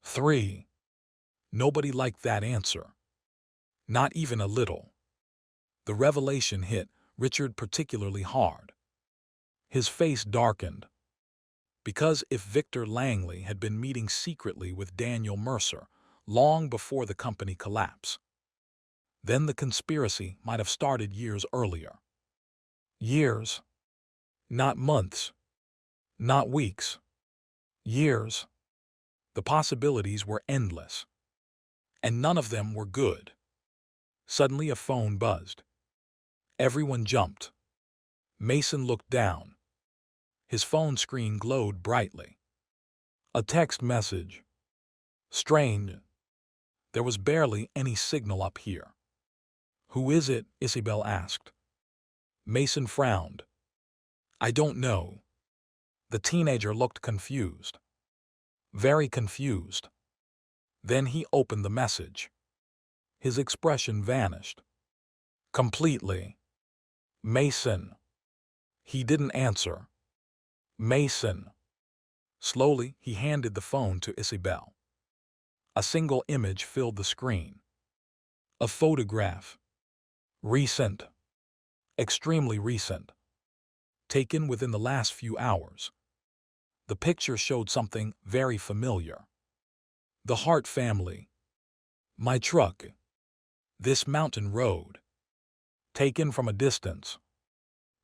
3. Nobody liked that answer. Not even a little. The revelation hit Richard particularly hard. His face darkened. Because if Victor Langley had been meeting secretly with Daniel Mercer long before the company collapse, then the conspiracy might have started years earlier. Years. Not months. Not weeks. Years. The possibilities were endless. And none of them were good. Suddenly a phone buzzed. Everyone jumped. Mason looked down. His phone screen glowed brightly. A text message. Strange. There was barely any signal up here. Who is it? Isabelle asked. Mason frowned. I don't know. The teenager looked confused. Very confused. Then he opened the message. His expression vanished. Completely. Mason. He didn't answer. Mason. Slowly, he handed the phone to Isabelle. A single image filled the screen. A photograph. Recent. Extremely recent. Taken within the last few hours. The picture showed something very familiar. The Hart family. My truck. This mountain road. Taken from a distance.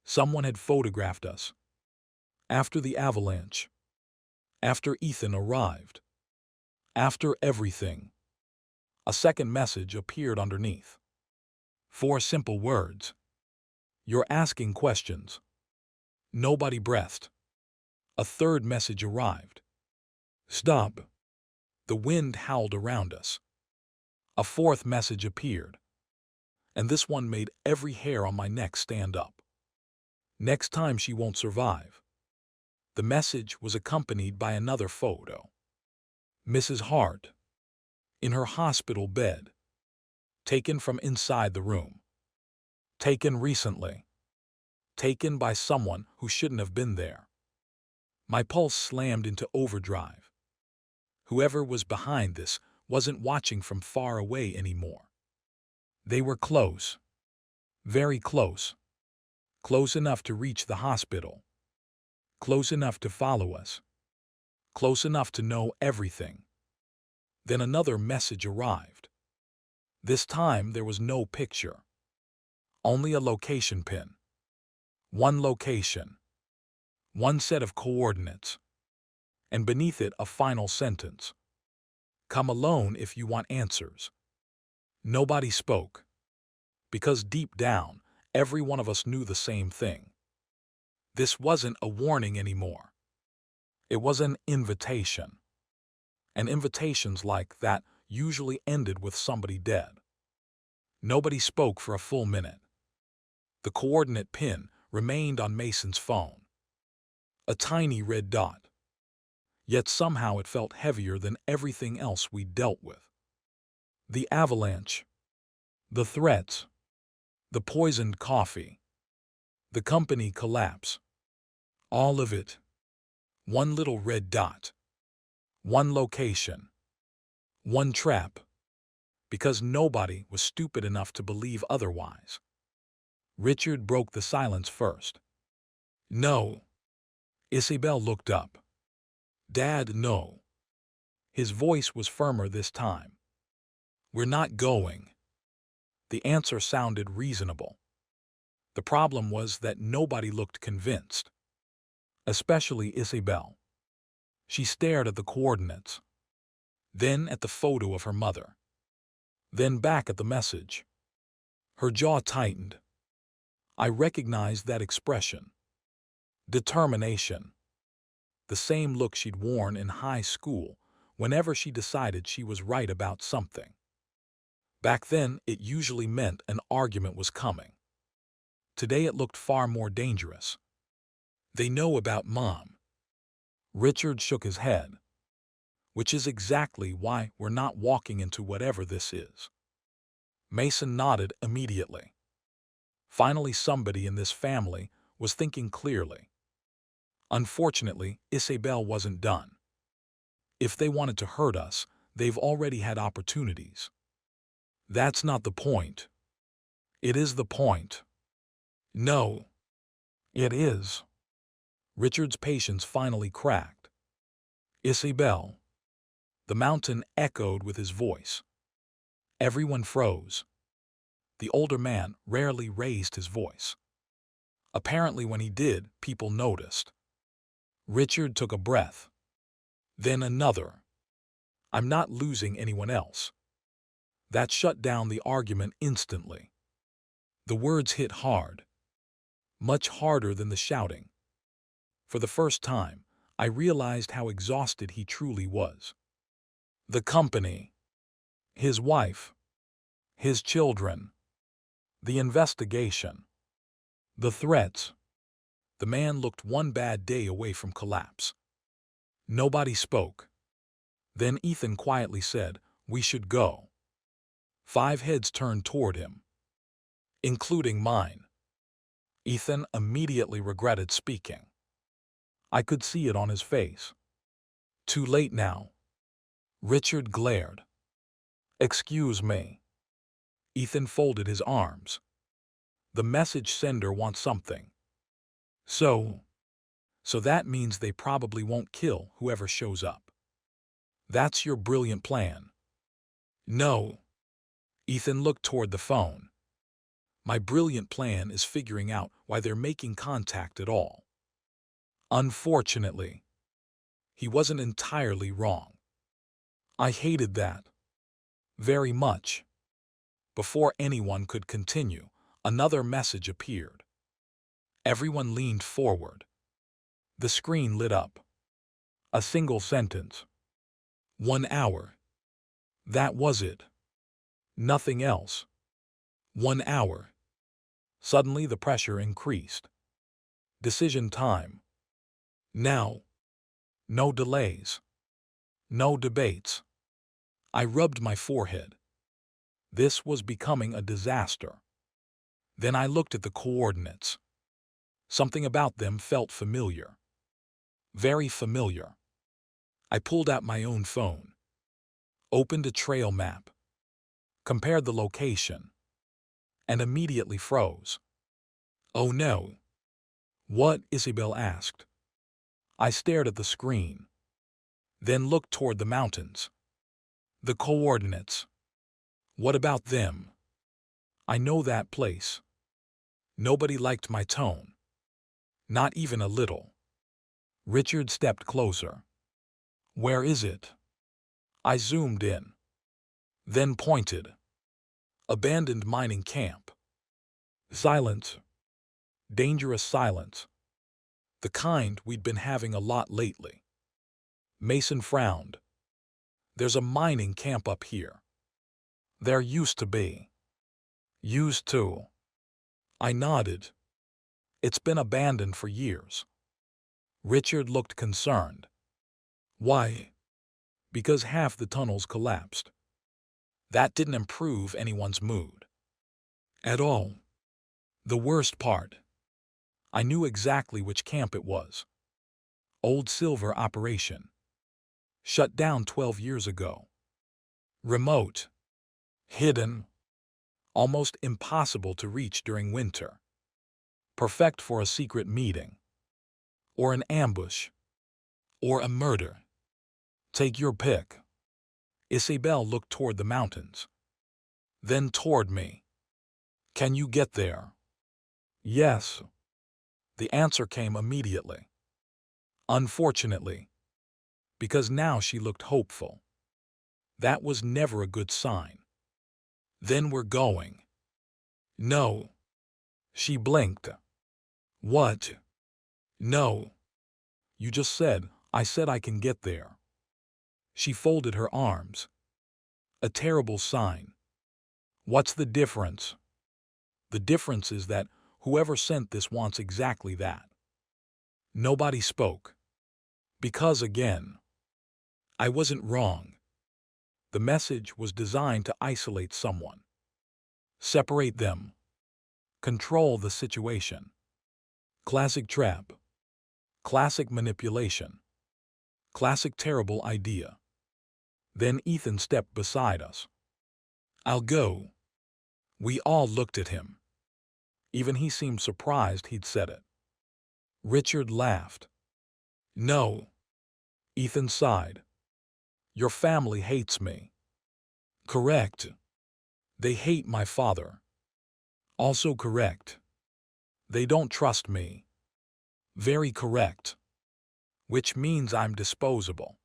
Someone had photographed us. After the avalanche. After Ethan arrived. After everything. A second message appeared underneath. 4 simple words. You're asking questions. Nobody breathed. A third message arrived. Stop. The wind howled around us. A fourth message appeared. And this one made every hair on my neck stand up. Next time she won't survive. The message was accompanied by another photo. Mrs. Hart. In her hospital bed. Taken from inside the room. Taken recently. Taken by someone who shouldn't have been there. My pulse slammed into overdrive. Whoever was behind this wasn't watching from far away anymore. They were close. Very close. Close enough to reach the hospital. Close enough to follow us. Close enough to know everything. Then another message arrived. This time there was no picture. Only a location pin. One location. One set of coordinates. And beneath it a final sentence. Come alone if you want answers. Nobody spoke. Because deep down, every one of us knew the same thing. This wasn't a warning anymore. It was an invitation. And invitations like that usually ended with somebody dead. Nobody spoke for a full minute. The coordinate pin remained on Mason's phone. A tiny red dot. Yet somehow it felt heavier than everything else we dealt with. The avalanche. The threats. The poisoned coffee. The company collapse. All of it. One little red dot. One location. One trap. Because nobody was stupid enough to believe otherwise. Richard broke the silence first. No. Isabelle looked up. Dad, no. His voice was firmer this time. We're not going. The answer sounded reasonable. The problem was that nobody looked convinced. Especially Isabelle. She stared at the coordinates. Then at the photo of her mother. Then back at the message. Her jaw tightened. I recognized that expression. Determination. The same look she'd worn in high school whenever she decided she was right about something. Back then, it usually meant an argument was coming. Today it looked far more dangerous. They know about Mom. Richard shook his head. which is exactly why we're not walking into whatever this is. Mason nodded immediately. Finally, somebody in this family was thinking clearly. Unfortunately, Isabelle wasn't done. If they wanted to hurt us, they've already had opportunities. That's not the point. It is the point. No, it is. Richard's patience finally cracked. Isabelle. The mountain echoed with his voice. Everyone froze. The older man rarely raised his voice. Apparently, when he did, people noticed. Richard took a breath. Then another. I'm not losing anyone else. That shut down the argument instantly. The words hit hard. Much harder than the shouting. For the first time, I realized how exhausted he truly was. The company. His wife. His children. The investigation. The threats. The man looked one bad day away from collapse. Nobody spoke. Then Ethan quietly said, "We should go." 5 heads turned toward him, including mine. Ethan immediately regretted speaking. I could see it on his face. Too late now. Richard glared. "Excuse me." Ethan folded his arms. The message sender wants something. So that means they probably won't kill whoever shows up. That's your brilliant plan. No. Ethan looked toward the phone. My brilliant plan is figuring out why they're making contact at all. Unfortunately, he wasn't entirely wrong. I hated that. Very much. Before anyone could continue, another message appeared. Everyone leaned forward. The screen lit up. A single sentence. 1 hour. That was it. Nothing else. 1 hour. Suddenly the pressure increased. Decision time. Now. No delays. No debates. I rubbed my forehead. This was becoming a disaster. Then I looked at the coordinates. Something about them felt familiar. Very familiar. I pulled out my own phone. Opened a trail map. Compared the location. And immediately froze. Oh no. What? Isabelle asked. I stared at the screen. Then looked toward the mountains. The coordinates. What about them? I know that place. Nobody liked my tone. Not even a little. Richard stepped closer. Where is it? I zoomed in. Then pointed. Abandoned mining camp. Silence. Dangerous silence. The kind we'd been having a lot lately. Mason frowned. There's a mining camp up here. There used to be. Used to. I nodded. It's been abandoned for years. Richard looked concerned. Why? Because half the tunnels collapsed. That didn't improve anyone's mood. At all. The worst part. I knew exactly which camp it was. Old Silver operation. Shut down 12 years ago. Remote. Hidden. Almost impossible to reach during winter. Perfect for a secret meeting. Or an ambush. Or a murder. Take your pick. Isabelle looked toward the mountains. Then toward me. Can you get there? Yes. The answer came immediately. Unfortunately. Because now she looked hopeful. That was never a good sign. Then we're going. No. She blinked. What? No. You just said, I said I can get there. She folded her arms. A terrible sign. What's the difference? The difference is that whoever sent this wants exactly that. Nobody spoke. Because again, I wasn't wrong. The message was designed to isolate someone, separate them, control the situation. Classic trap, classic manipulation, classic terrible idea. Then Ethan stepped beside us. I'll go. We all looked at him. Even he seemed surprised he'd said it. Richard laughed. No. Ethan sighed. Your family hates me. Correct. They hate my father. Also correct. They don't trust me. Very correct. Which means I'm disposable.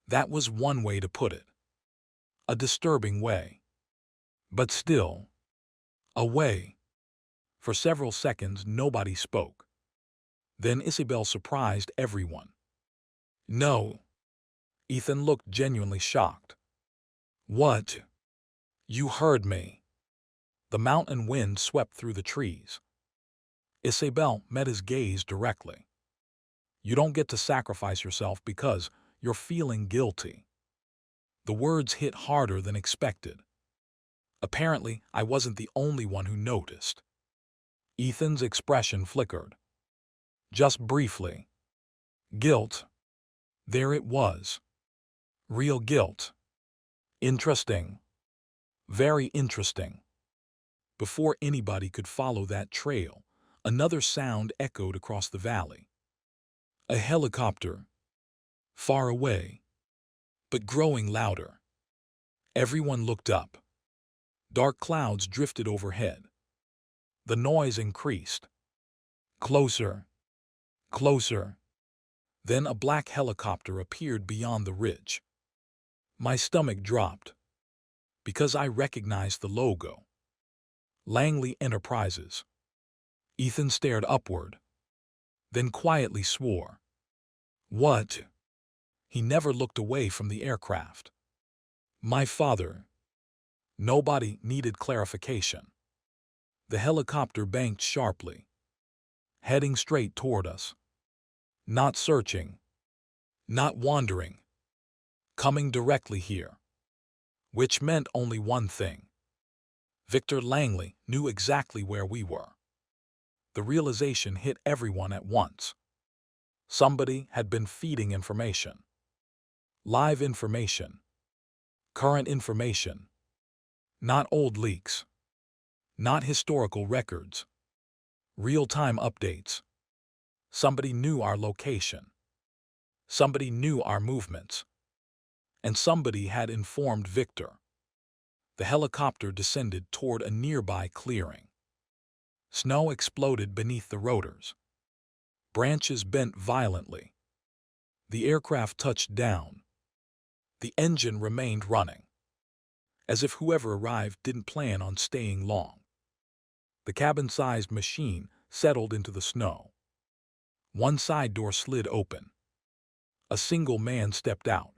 That was one way to put it. A disturbing way. But still, a way. For several seconds, nobody spoke. Then Isabelle surprised everyone. No. Ethan looked genuinely shocked. What? You heard me. The mountain wind swept through the trees. Isabelle met his gaze directly. You don't get to sacrifice yourself because you're feeling guilty. The words hit harder than expected. Apparently, I wasn't the only one who noticed. Ethan's expression flickered. Just briefly. Guilt. There it was. Real guilt. Interesting. Very interesting. Before anybody could follow that trail, another sound echoed across the valley. A helicopter. Far away, but growing louder. Everyone looked up. Dark clouds drifted overhead. The noise increased. Closer. Closer. Then a black helicopter appeared beyond the ridge. My stomach dropped, because I recognized the logo. Langley Enterprises. Ethan stared upward, then quietly swore. What? He never looked away from the aircraft. My father. Nobody needed clarification. The helicopter banked sharply, heading straight toward us. Not searching. Not wandering. Coming directly here. Which meant only one thing. Victor Langley knew exactly where we were. The realization hit everyone at once. Somebody had been feeding information. Live information. Current information. Not old leaks. Not historical records. Real-time updates. Somebody knew our location. Somebody knew our movements. And somebody had informed Victor. The helicopter descended toward a nearby clearing. Snow exploded beneath the rotors. Branches bent violently. The aircraft touched down. The engine remained running, as if whoever arrived didn't plan on staying long. The cabin-sized machine settled into the snow. One side door slid open. A single man stepped out.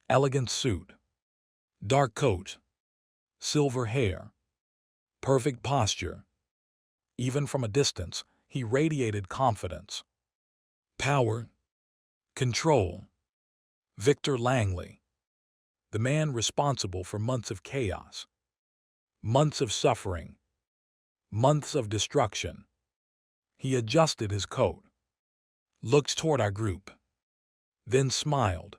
Elegant suit. Dark coat. Silver hair. Perfect posture. Even from a distance, he radiated confidence. Power. Control. Victor Langley. The man responsible for months of chaos. Months of suffering. Months of destruction. He adjusted his coat. Looked toward our group. Then smiled.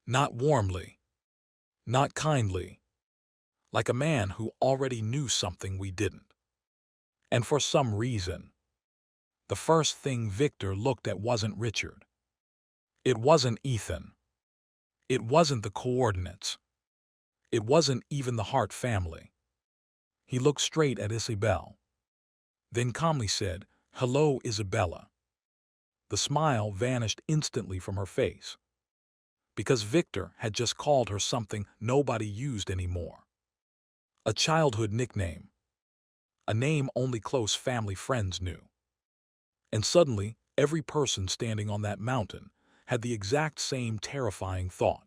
Not warmly. Not kindly. Like a man who already knew something we didn't. And for some reason, the first thing Victor looked at wasn't Richard. It wasn't Ethan. It wasn't the coordinates. It wasn't even the Hart family. He looked straight at Isabelle. Then calmly said, "Hello, Isabella." The smile vanished instantly from her face. Because Victor had just called her something nobody used anymore. A childhood nickname. A name only close family friends knew. And suddenly, every person standing on that mountain had the exact same terrifying thought.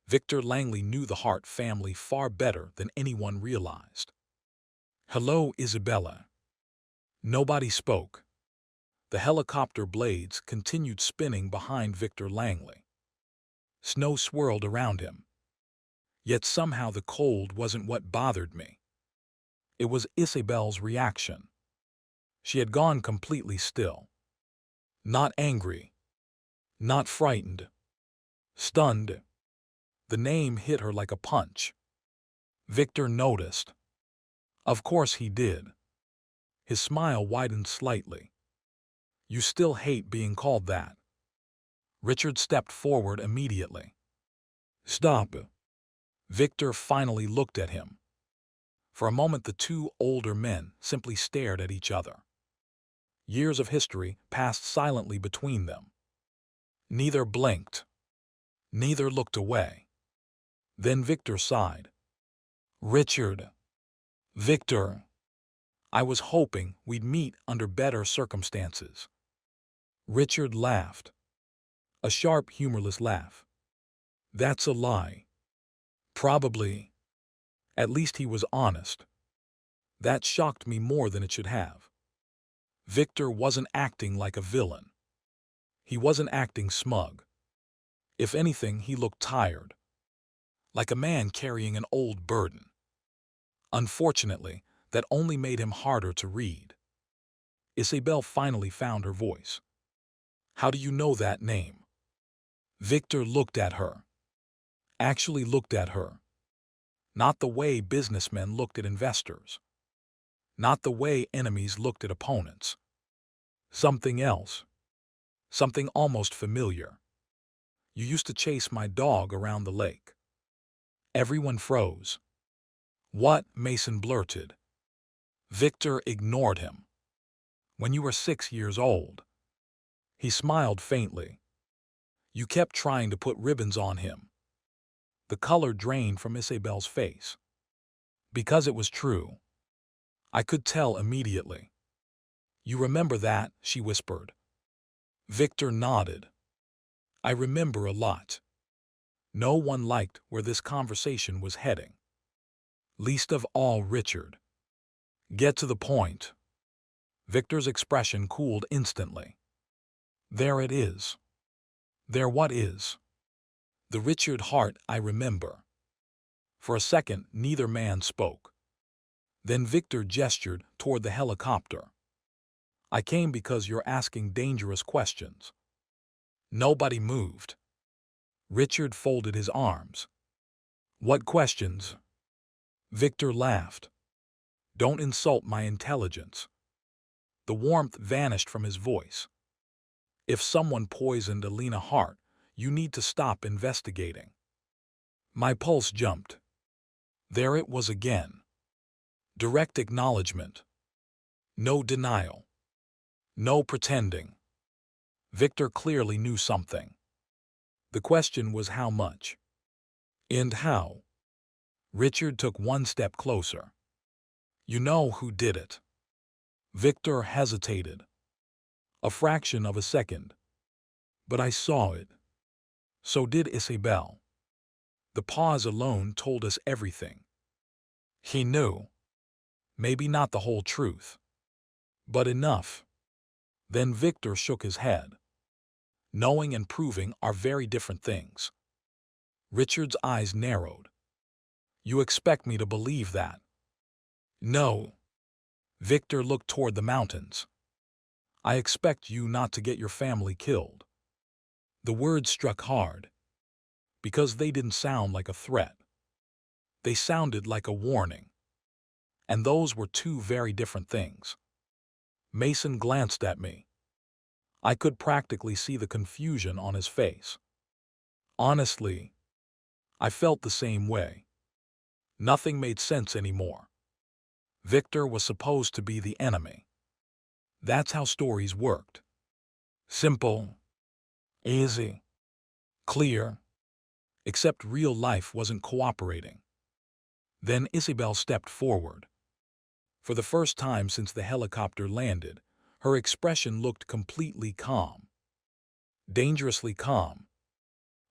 Victor Langley knew the Hart family far better than anyone realized. "Hello, Isabella." Nobody spoke. The helicopter blades continued spinning behind Victor Langley. Snow swirled around him. Yet somehow the cold wasn't what bothered me. It was Isabelle's reaction. She had gone completely still. Not angry. Not frightened. Stunned. The name hit her like a punch. Victor noticed. Of course he did. His smile widened slightly. You still hate being called that. Richard stepped forward immediately. Stop. Victor finally looked at him. For a moment the two older men simply stared at each other. Years of history passed silently between them. Neither blinked. Neither looked away. Then Victor sighed. Richard. Victor. I was hoping we'd meet under better circumstances. Richard laughed. A sharp, humorless laugh. That's a lie. Probably. At least he was honest. That shocked me more than it should have. Victor wasn't acting like a villain. He wasn't acting smug. If anything, he looked tired. Like a man carrying an old burden. Unfortunately, that only made him harder to read. Isabelle finally found her voice. How do you know that name? Victor looked at her. Actually looked at her. Not the way businessmen looked at investors. Not the way enemies looked at opponents. Something else. Something almost familiar. You used to chase my dog around the lake. Everyone froze. What? Mason blurted. Victor ignored him. When you were 6 years old. He smiled faintly. You kept trying to put ribbons on him. The color drained from Isabelle's face. Because it was true. I could tell immediately. You remember that? She whispered. Victor nodded. I remember a lot. No one liked where this conversation was heading. Least of all Richard. Get to the point. Victor's expression cooled instantly. There it is. There what is? The Richard Hart I remember. For a second, neither man spoke. Then Victor gestured toward the helicopter. I came because you're asking dangerous questions. Nobody moved. Richard folded his arms. What questions? Victor laughed. Don't insult my intelligence. The warmth vanished from his voice. If someone poisoned Alina Hart, you need to stop investigating. My pulse jumped. There it was again. Direct acknowledgement. No denial. No pretending. Victor clearly knew something. The question was how much. And how. Richard took one step closer. You know who did it. Victor hesitated. A fraction of a second. But I saw it. So did Isabelle. The pause alone told us everything. He knew. Maybe not the whole truth. But enough. Then Victor shook his head. Knowing and proving are very different things. Richard's eyes narrowed. You expect me to believe that? No. Victor looked toward the mountains. I expect you not to get your family killed. The words struck hard. Because they didn't sound like a threat. They sounded like a warning. And those were two very different things. Mason glanced at me. I could practically see the confusion on his face. Honestly, I felt the same way. Nothing made sense anymore. Victor was supposed to be the enemy. That's how stories worked. Simple. Easy. Clear. Except real life wasn't cooperating. Then Isabelle stepped forward. For the first time since the helicopter landed, her expression looked completely calm. Dangerously calm.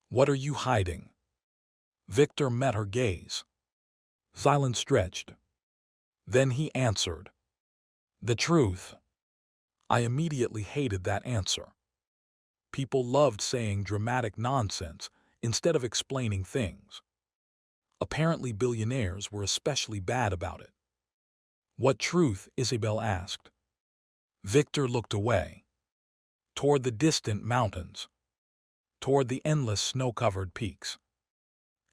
What are you hiding? Victor met her gaze. Silence stretched. Then he answered. The truth. I immediately hated that answer. People loved saying dramatic nonsense instead of explaining things. Apparently, billionaires were especially bad about it. What truth? Isabelle asked. Victor looked away, toward the distant mountains, toward the endless snow-covered peaks.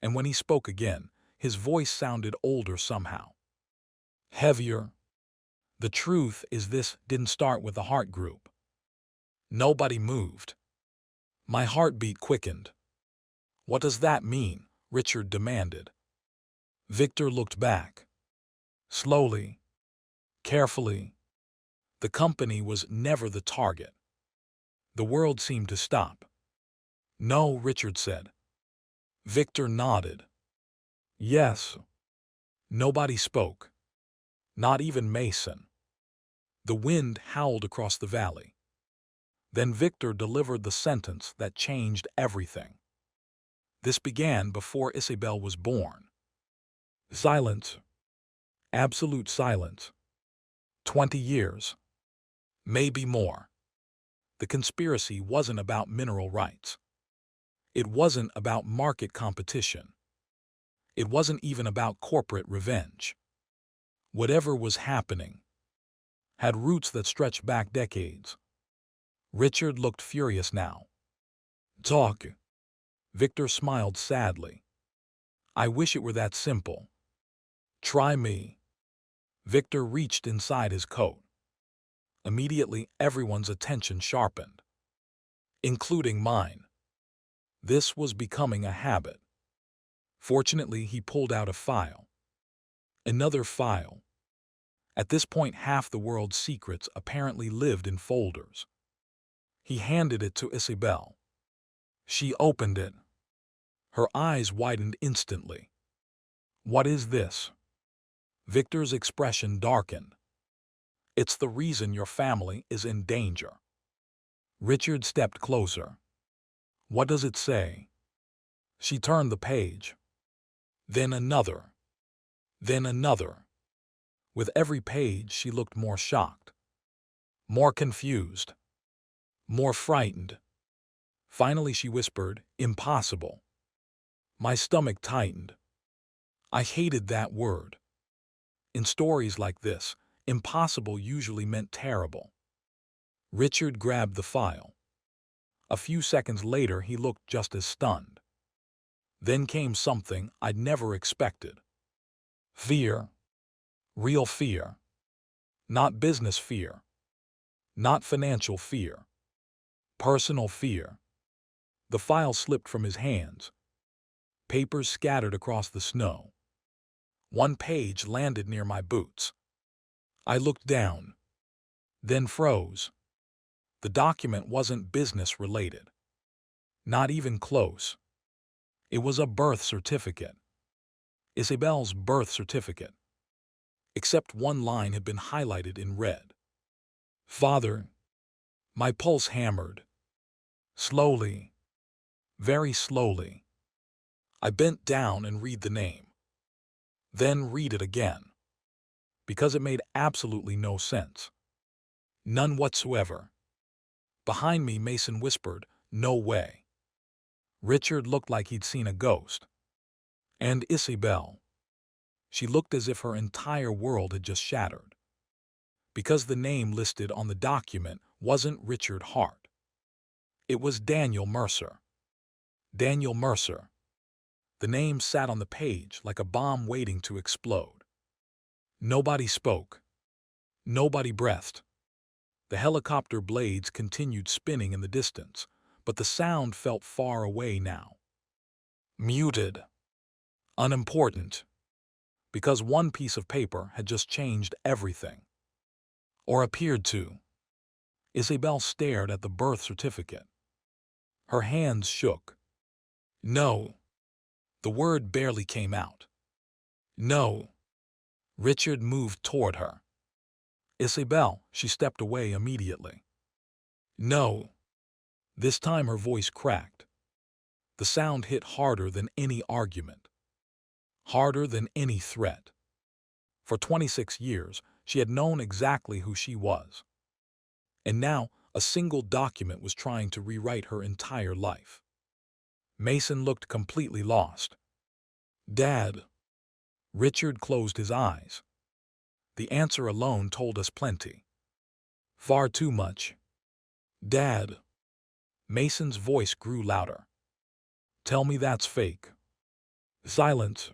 And when he spoke again, his voice sounded older somehow. Heavier. The truth is, this didn't start with the Hart group. Nobody moved. My heartbeat quickened. What does that mean? Richard demanded. Victor looked back. Slowly, carefully. The company was never the target. The world seemed to stop. No, Richard said. Victor nodded. Yes. Nobody spoke. Not even Mason. The wind howled across the valley. Then Victor delivered the sentence that changed everything. This began before Isabelle was born. Silence. Absolute silence. 20 years. Maybe more. The conspiracy wasn't about mineral rights. It wasn't about market competition. It wasn't even about corporate revenge. Whatever was happening had roots that stretched back decades. Richard looked furious now. Talk. Victor smiled sadly. I wish it were that simple. Try me. Victor reached inside his coat. Immediately, everyone's attention sharpened, including mine. This was becoming a habit. Fortunately, he pulled out a file. Another file. At this point, half the world's secrets apparently lived in folders. He handed it to Isabelle. She opened it. Her eyes widened instantly. What is this? Victor's expression darkened. It's the reason your family is in danger. Richard stepped closer. What does it say? She turned the page. Then another. Then another. With every page, she looked more shocked, more confused, more frightened. Finally, she whispered, Impossible. My stomach tightened. I hated that word. In stories like this, impossible usually meant terrible. Richard grabbed the file. A few seconds later, he looked just as stunned. Then came something I'd never expected. Fear. Real fear. Not business fear. Not financial fear. Personal fear. The file slipped from his hands. Papers scattered across the snow. One page landed near my boots. I looked down, then froze. The document wasn't business-related. Not even close. It was a birth certificate. Isabelle's birth certificate. Except one line had been highlighted in red. Father. My pulse hammered. Slowly. Very slowly. I bent down and read the name. Then read it again. Because it made absolutely no sense. None whatsoever. Behind me, Mason whispered, No way. Richard looked like he'd seen a ghost. And Isabelle. She looked as if her entire world had just shattered. Because the name listed on the document wasn't Richard Hart. It was Daniel Mercer. Daniel Mercer. The name sat on the page like a bomb waiting to explode. Nobody spoke. Nobody breathed. The helicopter blades continued spinning in the distance, but the sound felt far away now. Muted. Unimportant. Because one piece of paper had just changed everything. Or appeared to. Isabelle stared at the birth certificate. Her hands shook. No. The word barely came out. No. Richard moved toward her. Isabelle, she stepped away immediately. No. This time her voice cracked. The sound hit harder than any argument. Harder than any threat. For 26 years, she had known exactly who she was. And now, a single document was trying to rewrite her entire life. Mason looked completely lost. Dad. Richard closed his eyes. The answer alone told us plenty. Far too much. Dad. Mason's voice grew louder. Tell me that's fake. Silence.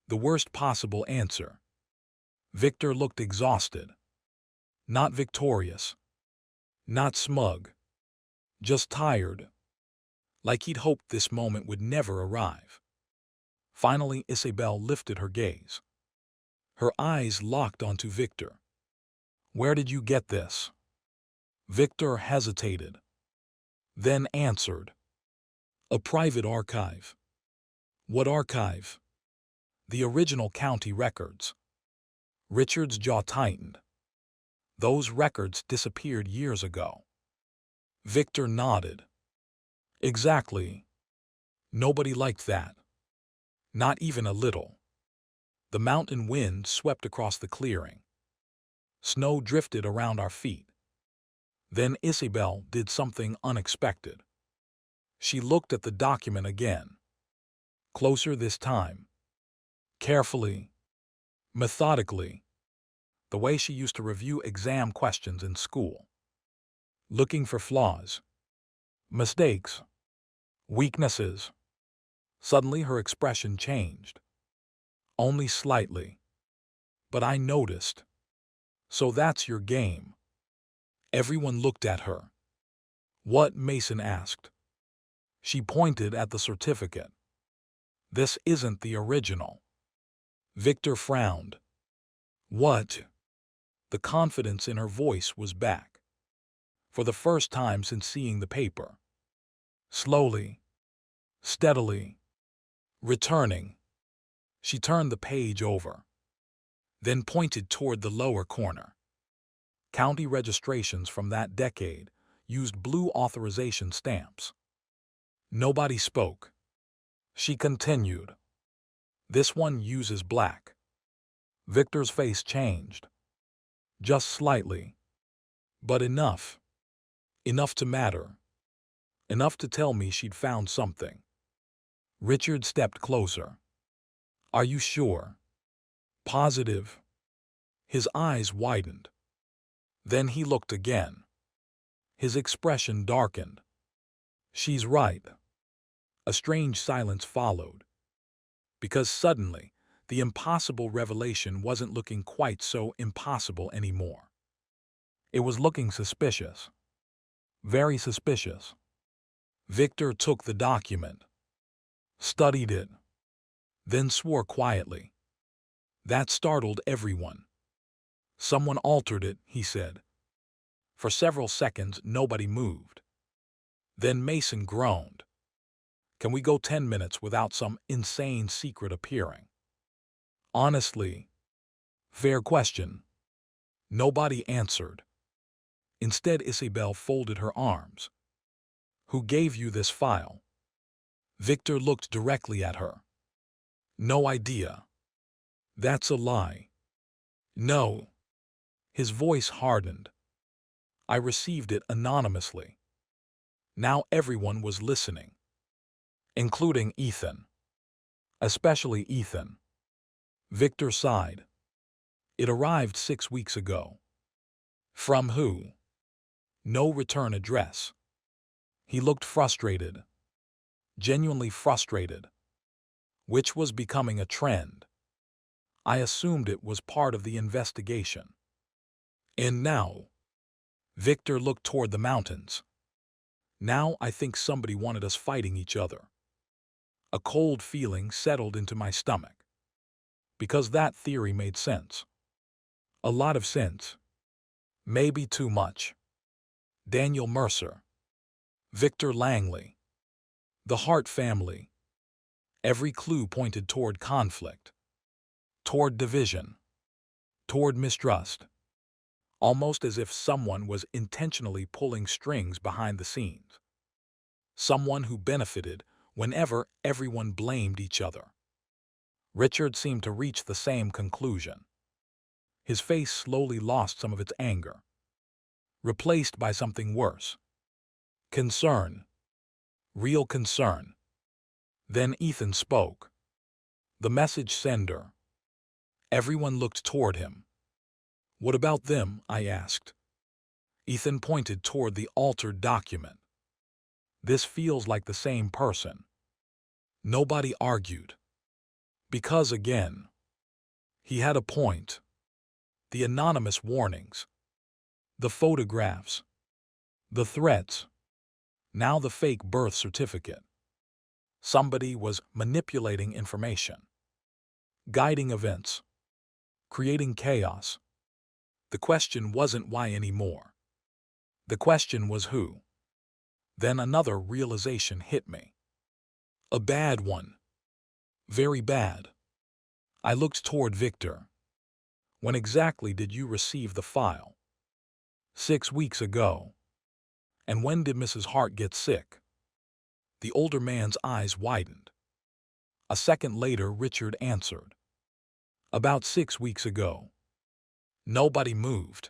The worst possible answer. Victor looked exhausted. Not victorious. Not smug. Just tired. Like he'd hoped this moment would never arrive. Finally, Isabelle lifted her gaze. Her eyes locked onto Victor. Where did you get this? Victor hesitated. Then answered. A private archive. What archive? The original county records. Richard's jaw tightened. Those records disappeared years ago. Victor nodded. Exactly. Nobody liked that. Not even a little. The mountain wind swept across the clearing. Snow drifted around our feet. Then Isabelle did something unexpected. She looked at the document again. Closer this time. Carefully. Methodically. The way she used to review exam questions in school. Looking for flaws. Mistakes. Weaknesses. Suddenly her expression changed. Only slightly. But I noticed. So that's your game. Everyone looked at her. What? Mason asked. She pointed at the certificate. This isn't the original. Victor frowned. What? The confidence in her voice was back. For the first time since seeing the paper. Slowly. Steadily. Returning. She turned the page over. Then pointed toward the lower corner. County registrations from that decade used blue authorization stamps. Nobody spoke. She continued. This one uses black. Victor's face changed. Just slightly. But enough. Enough to matter. Enough to tell me she'd found something. Richard stepped closer. Are you sure? Positive. His eyes widened. Then he looked again. His expression darkened. She's right. A strange silence followed. Because suddenly, the impossible revelation wasn't looking quite so impossible anymore. It was looking suspicious. Very suspicious. Victor took the document. Studied it. Then swore quietly. That startled everyone. Someone altered it, he said. For several seconds, nobody moved. Then Mason groaned. Can we go 10 minutes without some insane secret appearing? Honestly. Fair question. Nobody answered. Instead, Isabelle folded her arms. Who gave you this file? Victor looked directly at her. No idea. That's a lie. No. His voice hardened. I received it anonymously. Now everyone was listening. Including Ethan. Especially Ethan. Victor sighed. It arrived 6 weeks ago. From who? No return address. He looked frustrated. Genuinely frustrated. Which was becoming a trend. I assumed it was part of the investigation. And now? Victor looked toward the mountains. Now I think somebody wanted us fighting each other. A cold feeling settled into my stomach. Because that theory made sense. A lot of sense. Maybe too much. Daniel Mercer. Victor Langley. The Hart family. Every clue pointed toward conflict. Toward division. Toward mistrust. Almost as if someone was intentionally pulling strings behind the scenes. Someone who benefited whenever everyone blamed each other. Richard seemed to reach the same conclusion. His face slowly lost some of its anger. Replaced by something worse. Concern. Real concern. Then Ethan spoke. The message sender. Everyone looked toward him. What about them? I asked. Ethan pointed toward the altered document. This feels like the same person. Nobody argued. Because again, he had a point. The anonymous warnings. The photographs. The threats. Now the fake birth certificate. Somebody was manipulating information. Guiding events. Creating chaos. The question wasn't why anymore. The question was who. Then another realization hit me. A bad one. Very bad. I looked toward Victor. When exactly did you receive the file? 6 weeks ago. And when did Mrs. Hart get sick? The older man's eyes widened. A second later, Richard answered. About 6 weeks ago. Nobody moved.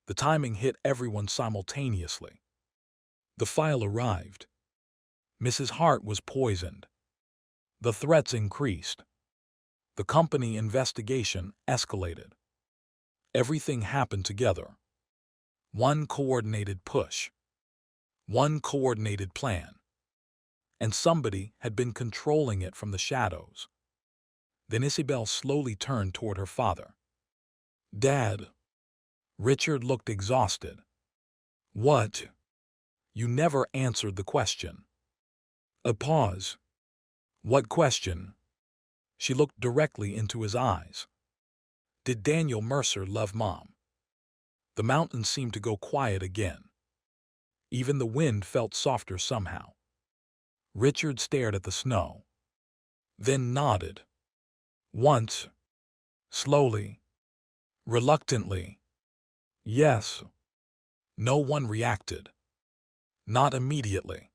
The timing hit everyone simultaneously. The file arrived. Mrs. Hart was poisoned. The threats increased. The company investigation escalated. Everything happened together. One coordinated push. One coordinated plan. And somebody had been controlling it from the shadows. Then Isabelle slowly turned toward her father. Dad. Richard looked exhausted. What? You never answered the question. A pause. What question? She looked directly into his eyes. Did Daniel Mercer love Mom? The mountains seemed to go quiet again. Even the wind felt softer somehow. Richard stared at the snow. Then nodded. Once. Slowly. Reluctantly. Yes. No one reacted. Not immediately.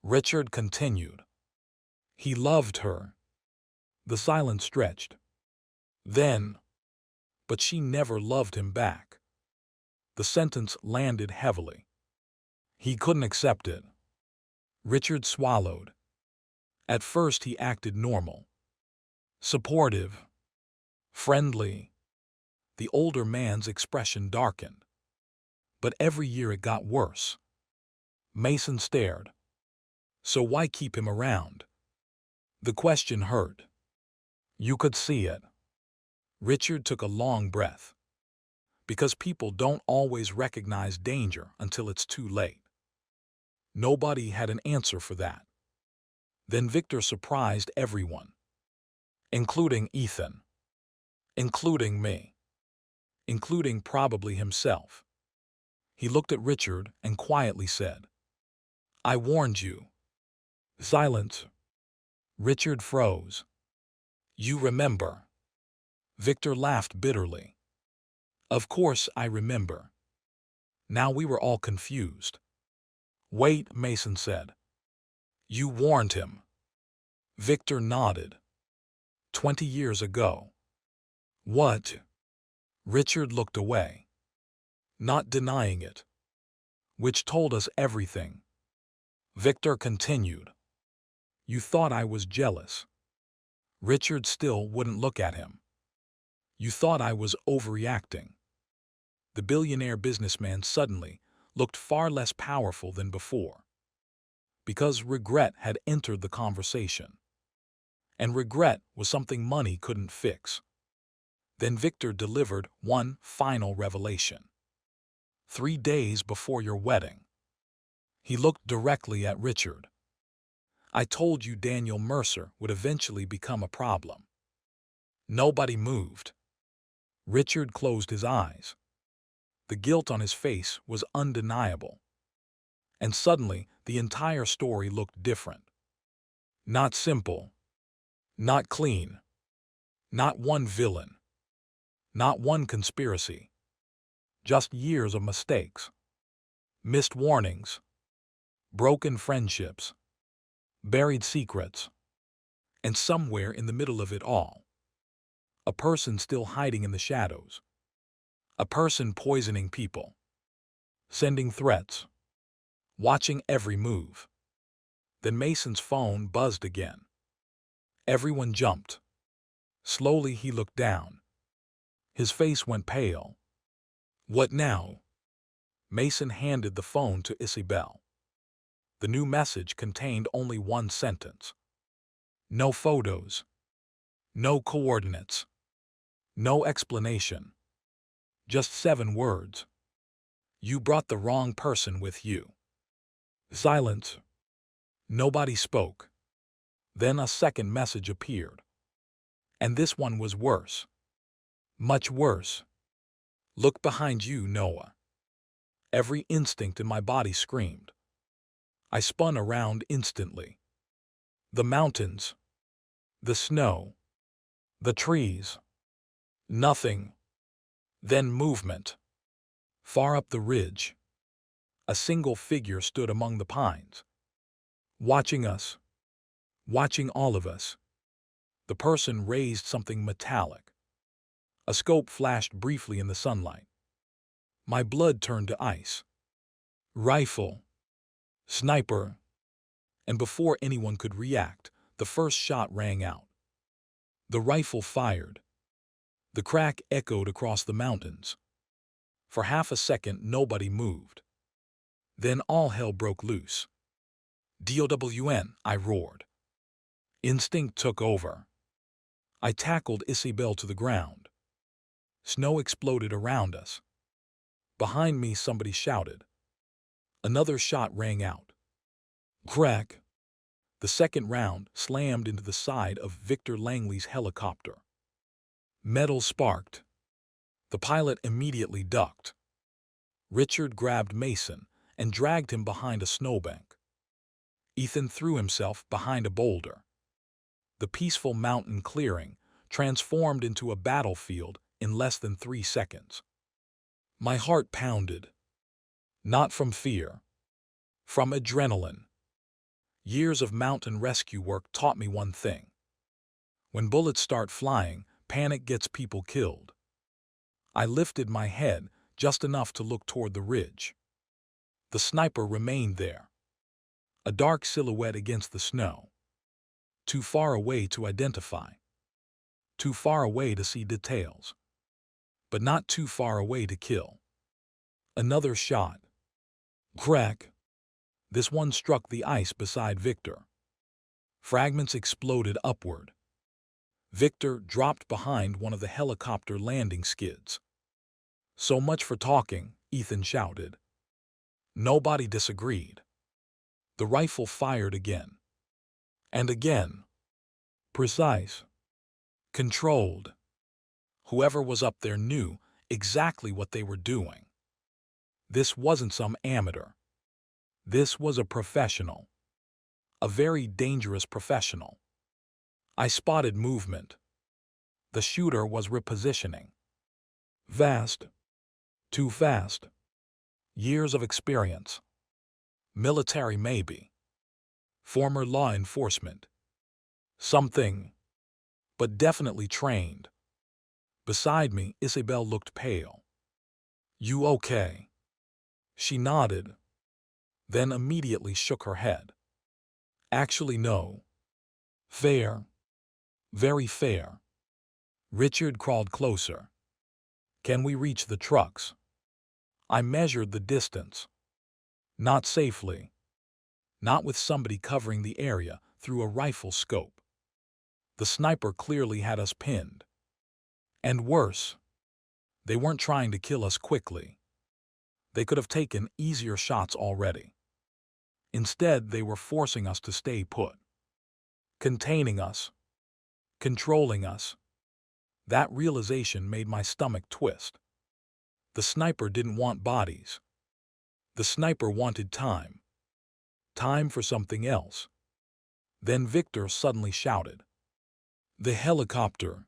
Richard continued. He loved her. The silence stretched. Then. But she never loved him back. The sentence landed heavily. He couldn't accept it. Richard swallowed. At first he acted normal. Supportive. Friendly. The older man's expression darkened. But every year it got worse. Mason stared. So why keep him around? The question hurt. You could see it. Richard took a long breath. Because people don't always recognize danger until it's too late. Nobody had an answer for that. Then Victor surprised everyone. Including Ethan. Including me. Including probably himself. He looked at Richard and quietly said, I warned you. Silence. Richard froze. You remember. Victor laughed bitterly. Of course I remember. Now we were all confused. Wait, Mason said. You warned him. Victor nodded. 20 years ago. What? Richard looked away. Not denying it. Which told us everything. Victor continued. You thought I was jealous. Richard still wouldn't look at him. You thought I was overreacting. The billionaire businessman suddenly looked far less powerful than before. Because regret had entered the conversation. And regret was something money couldn't fix. Then Victor delivered one final revelation. 3 days before your wedding. He looked directly at Richard. I told you Daniel Mercer would eventually become a problem. Nobody moved. Richard closed his eyes. The guilt on his face was undeniable. And suddenly, the entire story looked different. Not simple. Not clean. Not one villain. Not one conspiracy. Just years of mistakes. Missed warnings. Broken friendships. Buried secrets. And somewhere in the middle of it all, a person still hiding in the shadows. A person poisoning people. Sending threats. Watching every move. Then Mason's phone buzzed again. Everyone jumped. Slowly he looked down. His face went pale. "What now?" Mason handed the phone to Isabelle. The new message contained only one sentence. No photos. No coordinates. No explanation. Just 7 words. "You brought the wrong person with you." Silence. Nobody spoke. Then a second message appeared. And this one was worse. Much worse. "Look behind you, Noah." Every instinct in my body screamed. I spun around instantly. The mountains. The snow. The trees. Nothing. Then movement. Far up the ridge. A single figure stood among the pines. Watching us. Watching all of us. The person raised something metallic. A scope flashed briefly in the sunlight. My blood turned to ice. Rifle. Sniper. And before anyone could react, the first shot rang out. The rifle fired. The crack echoed across the mountains. For half a second, nobody moved. Then all hell broke loose. "DOWN," I roared. Instinct took over. I tackled Isabelle to the ground. Snow exploded around us. Behind me, somebody shouted. Another shot rang out. Crack. The second round slammed into the side of Victor Langley's helicopter. Metal sparked. The pilot immediately ducked. Richard grabbed Mason and dragged him behind a snowbank. Ethan threw himself behind a boulder. The peaceful mountain clearing transformed into a battlefield in less than 3 seconds. My heart pounded. Not from fear. From adrenaline. Years of mountain rescue work taught me one thing. When bullets start flying, panic gets people killed. I lifted my head just enough to look toward the ridge. The sniper remained there. A dark silhouette against the snow. Too far away to identify. Too far away to see details. But not too far away to kill. Another shot. Crack. This one struck the ice beside Victor. Fragments exploded upward. Victor dropped behind one of the helicopter landing skids. "So much for talking," Ethan shouted. Nobody disagreed. The rifle fired again. And again. Precise. Controlled. Whoever was up there knew exactly what they were doing. This wasn't some amateur. This was a professional. A very dangerous professional. I spotted movement. The shooter was repositioning. Fast. Too fast. Years of experience. Military maybe. Former law enforcement. Something. But definitely trained. Beside me, Isabelle looked pale. "You okay?" She nodded, then immediately shook her head. "Actually, no. Fair. Very fair." Richard crawled closer. "Can we reach the trucks?" I measured the distance. Not safely. Not with somebody covering the area through a rifle scope. The sniper clearly had us pinned. And worse, they weren't trying to kill us quickly. They could have taken easier shots already. Instead, they were forcing us to stay put. Containing us. Controlling us. That realization made my stomach twist. The sniper didn't want bodies. The sniper wanted time. Time for something else. Then Victor suddenly shouted. "The helicopter."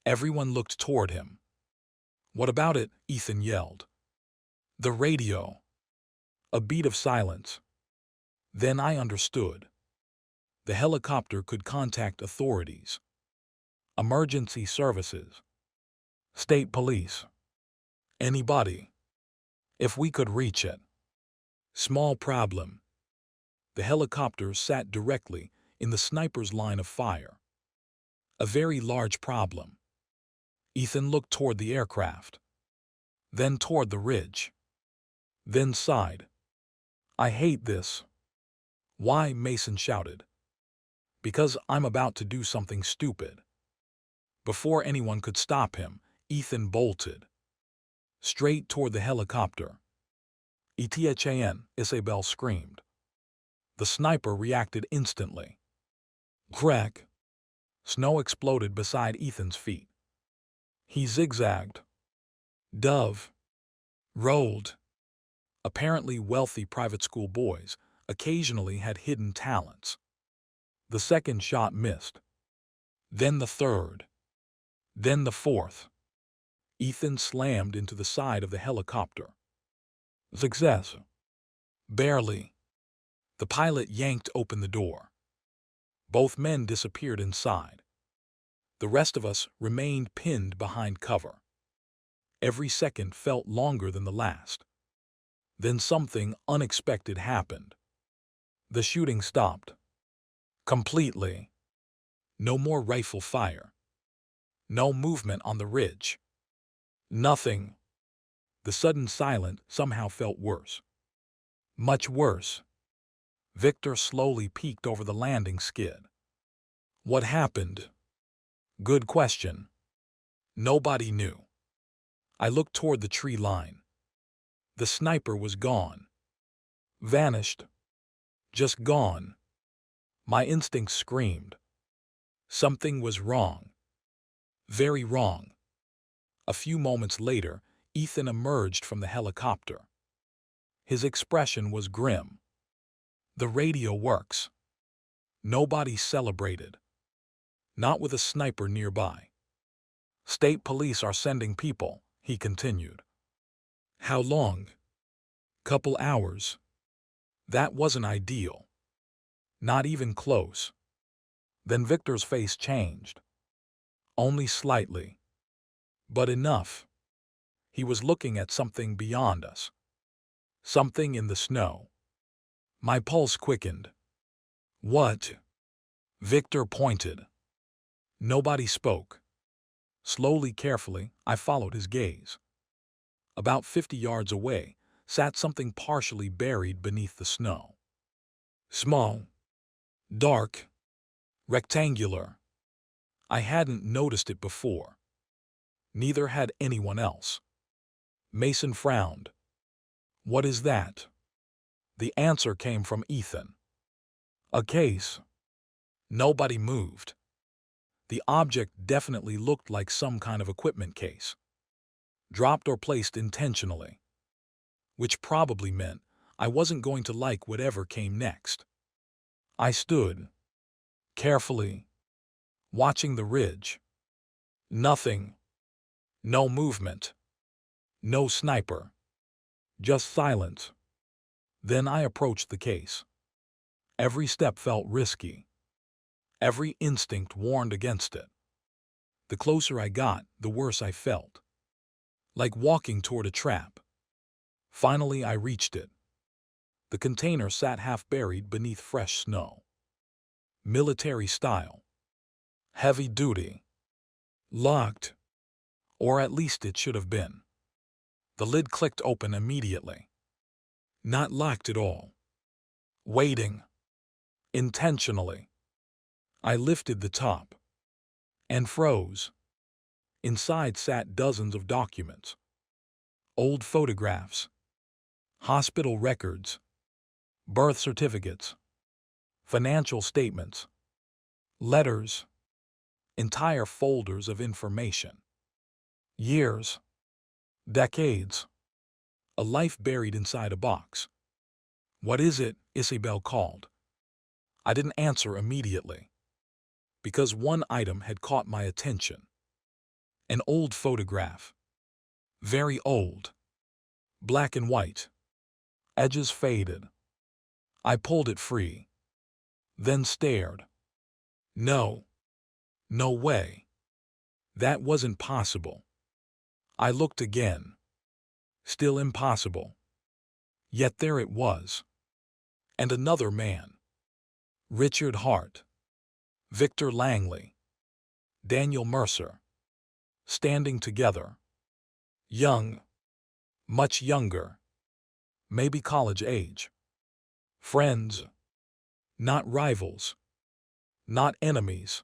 Everyone looked toward him. "What about it?" Ethan yelled. "The radio." A beat of silence. Then I understood. The helicopter could contact authorities. Emergency services. State police. Anybody. If we could reach it. Small problem. The helicopter sat directly in the sniper's line of fire. A very large problem. Ethan looked toward the aircraft, then toward the ridge, then sighed. "I hate this." "Why?" Mason shouted. "Because I'm about to do something stupid." Before anyone could stop him, Ethan bolted straight toward the helicopter. "Ethan," Isabelle screamed. The sniper reacted instantly. Crack! Snow exploded beside Ethan's feet. He zigzagged, dove, rolled. Apparently wealthy private school boys occasionally had hidden talents. The second shot missed. Then the third. Then the fourth. Ethan slammed into the side of the helicopter. Success. Barely. The pilot yanked open the door. Both men disappeared inside. The rest of us remained pinned behind cover. Every second felt longer than the last. Then something unexpected happened. The shooting stopped. Completely. No more rifle fire. No movement on the ridge. Nothing. The sudden silence somehow felt worse. Much worse. Victor slowly peeked over the landing skid. What happened? Good question. Nobody knew. I looked toward the tree line. The sniper was gone. Vanished. Just gone. My instincts screamed. Something was wrong. Very wrong. A few moments later, Ethan emerged from the helicopter. His expression was grim. The radio works. Nobody celebrated. Not with a sniper nearby. State police are sending people, he continued. How long? Couple hours. That wasn't ideal. Not even close. Then Victor's face changed. Only slightly. But enough. He was looking at something beyond us. Something in the snow. My pulse quickened. What? Victor pointed. Nobody spoke. Slowly, carefully, I followed his gaze. About 50 yards away sat something partially buried beneath the snow. Small. Dark. Rectangular. I hadn't noticed it before. Neither had anyone else. Mason frowned. What is that? The answer came from Ethan. A case. Nobody moved. The object definitely looked like some kind of equipment case. Dropped or placed intentionally. Which probably meant I wasn't going to like whatever came next. I stood, carefully, watching the ridge. Nothing. No movement. No sniper. Just silence. Then I approached the case. Every step felt risky. Every instinct warned against it. The closer I got, the worse I felt. Like walking toward a trap. Finally, I reached it. The container sat half buried beneath fresh snow. Military style. Heavy duty. Locked. Or at least it should have been. The lid clicked open immediately. Not locked at all. Waiting. Intentionally. I lifted the top. And froze. Inside sat dozens of documents. Old photographs. Hospital records. Birth certificates. Financial statements. Letters. Entire folders of information. Years. Decades. A life buried inside a box. What is it? Isabelle called. I didn't answer immediately. Because one item had caught my attention. An old photograph. Very old. Black and white. Edges faded. I pulled it free. Then stared. No. No way. That wasn't possible. I looked again. Still impossible. Yet there it was. And another man. Richard Hart, Victor Langley, Daniel Mercer. Standing together. Young. Much younger. Maybe college age. Friends. Not rivals. Not enemies.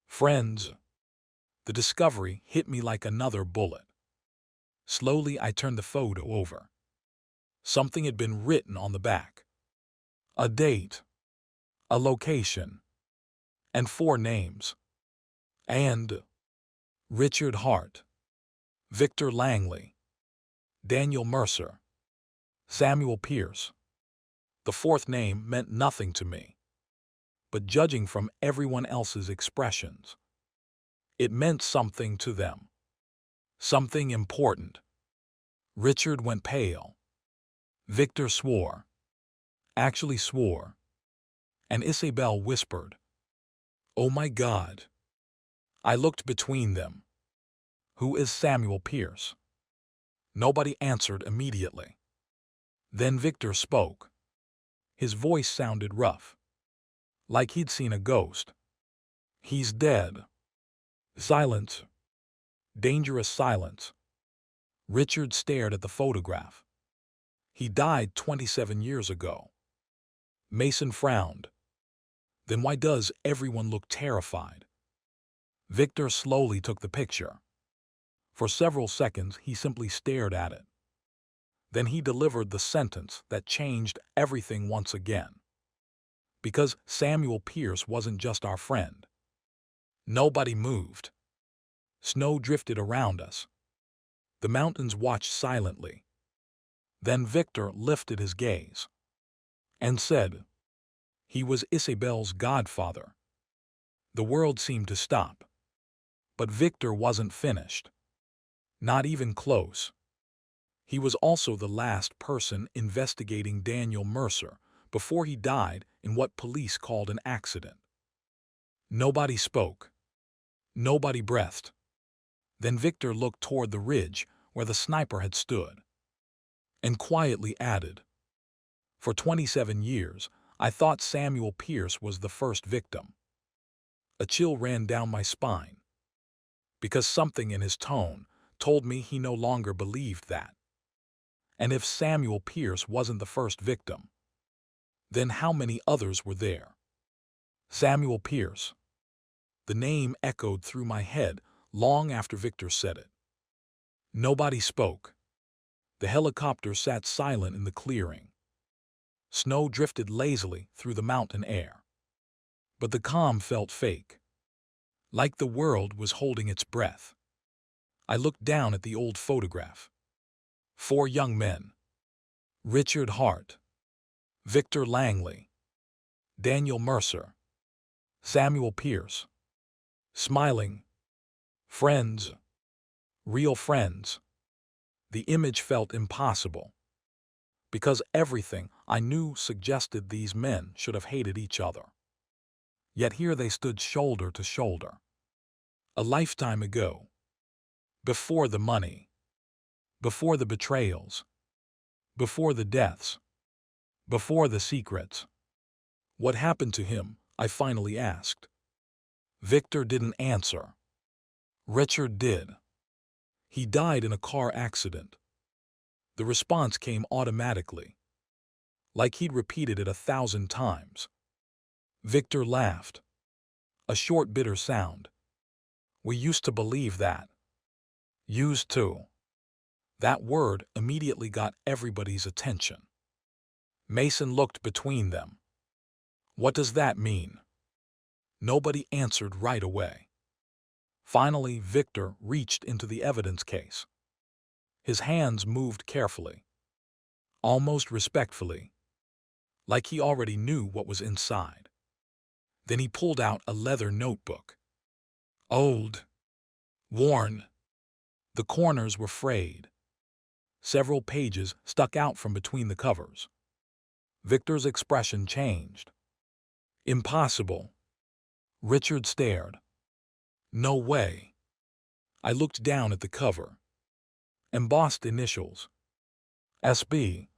Friends. The discovery hit me like another bullet. Slowly I turned the photo over. Something had been written on the back. A date. A location. And 4 names. And Richard Hart, Victor Langley, Daniel Mercer, Samuel Pierce. The 4th name meant nothing to me, but judging from everyone else's expressions, it meant something to them. Something important. Richard went pale. Victor swore. Actually swore. And Isabelle whispered, "Oh my God." I looked between them. Who is Samuel Pierce? Nobody answered immediately. Then Victor spoke. His voice sounded rough, like he'd seen a ghost. "He's dead." Silence. Dangerous silence. Richard stared at the photograph. "He died 27 years ago." Mason frowned. "Then why does everyone look terrified?" Victor slowly took the picture. For several seconds, he simply stared at it. Then he delivered the sentence that changed everything once again. Because Samuel Pierce wasn't just our friend. Nobody moved. Snow drifted around us. The mountains watched silently. Then Victor lifted his gaze and said, "He was Isabelle's godfather." The world seemed to stop. But Victor wasn't finished. Not even close. He was also the last person investigating Daniel Mercer before he died in what police called an accident. Nobody spoke. Nobody breathed. Then Victor looked toward the ridge where the sniper had stood and quietly added, "For 27 years, I thought Samuel Pierce was the first victim." A chill ran down my spine, because something in his tone told me he no longer believed that. And if Samuel Pierce wasn't the first victim, then how many others were there? Samuel Pierce. The name echoed through my head long after Victor said it. Nobody spoke. The helicopter sat silent in the clearing. Snow drifted lazily through the mountain air. But the calm felt fake, like the world was holding its breath. I looked down at the old photograph. 4 young men. Richard Hart, Victor Langley, Daniel Mercer, Samuel Pierce. Smiling. Friends. Real friends. The image felt impossible, because everything I knew suggested these men should have hated each other. Yet here they stood shoulder to shoulder. A lifetime ago. Before the money. Before the betrayals. Before the deaths. Before the secrets. What happened to him? I finally asked. Victor didn't answer. Richard did. He died in a car accident. The response came automatically, like he'd repeated it 1,000 times. Victor laughed. A short, bitter sound. We used to believe that. Used to. That word immediately got everybody's attention. Mason looked between them. What does that mean? Nobody answered right away. Finally, Victor reached into the evidence case. His hands moved carefully, almost respectfully, like he already knew what was inside. Then he pulled out a leather notebook. Old. Worn. The corners were frayed. Several pages stuck out from between the covers. Victor's expression changed. Impossible. Richard stared. No way. I looked down at the cover. Embossed initials. S.B.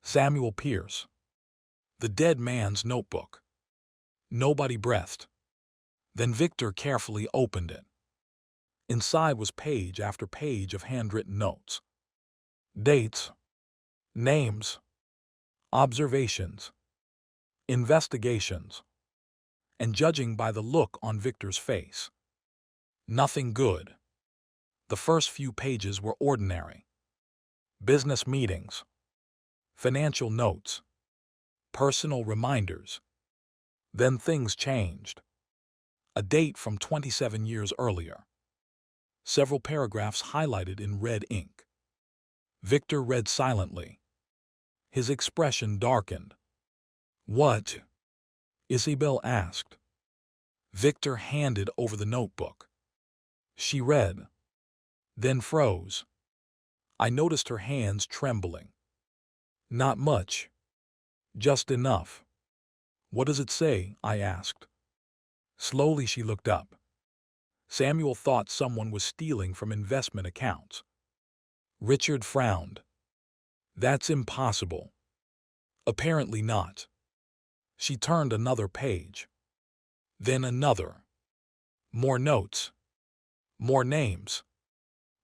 Samuel Pierce. The dead man's notebook. Nobody breathed. Then Victor carefully opened it. Inside was page after page of handwritten notes. Dates, names, observations, investigations, and judging by the look on Victor's face, nothing good. The first few pages were ordinary. Business meetings, financial notes, personal reminders. Then things changed. A date from 27 years earlier. Several paragraphs highlighted in red ink. Victor read silently. His expression darkened. "What?" Isabelle asked. Victor handed over the notebook. She read, then froze. I noticed her hands trembling. "Not much. Just enough." "What does it say?" I asked. Slowly she looked up. Samuel thought someone was stealing from investment accounts. Richard frowned. "That's impossible." "Apparently not." She turned another page. Then another. More notes. More names.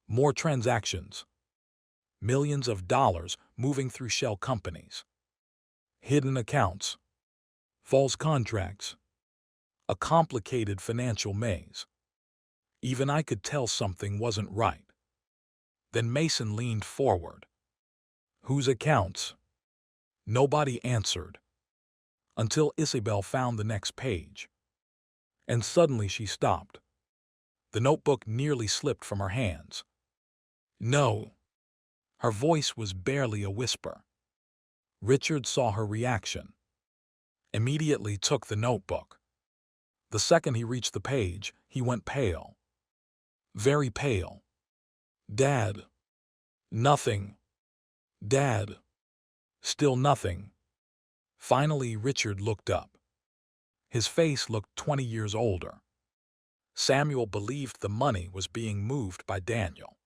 More transactions. Millions of dollars moving through shell companies. Hidden accounts. False contracts. A complicated financial maze. Even I could tell something wasn't right. Then Mason leaned forward. "Whose accounts?" Nobody answered. Until Isabelle found the next page. And suddenly she stopped. The notebook nearly slipped from her hands. "No." Her voice was barely a whisper. Richard saw her reaction. Immediately took the notebook. The second he reached the page, he went pale. Very pale. "Dad." "Nothing." "Dad." Still nothing. Finally, Richard looked up. His face looked 20 years older. Samuel believed the money was being moved by Daniel.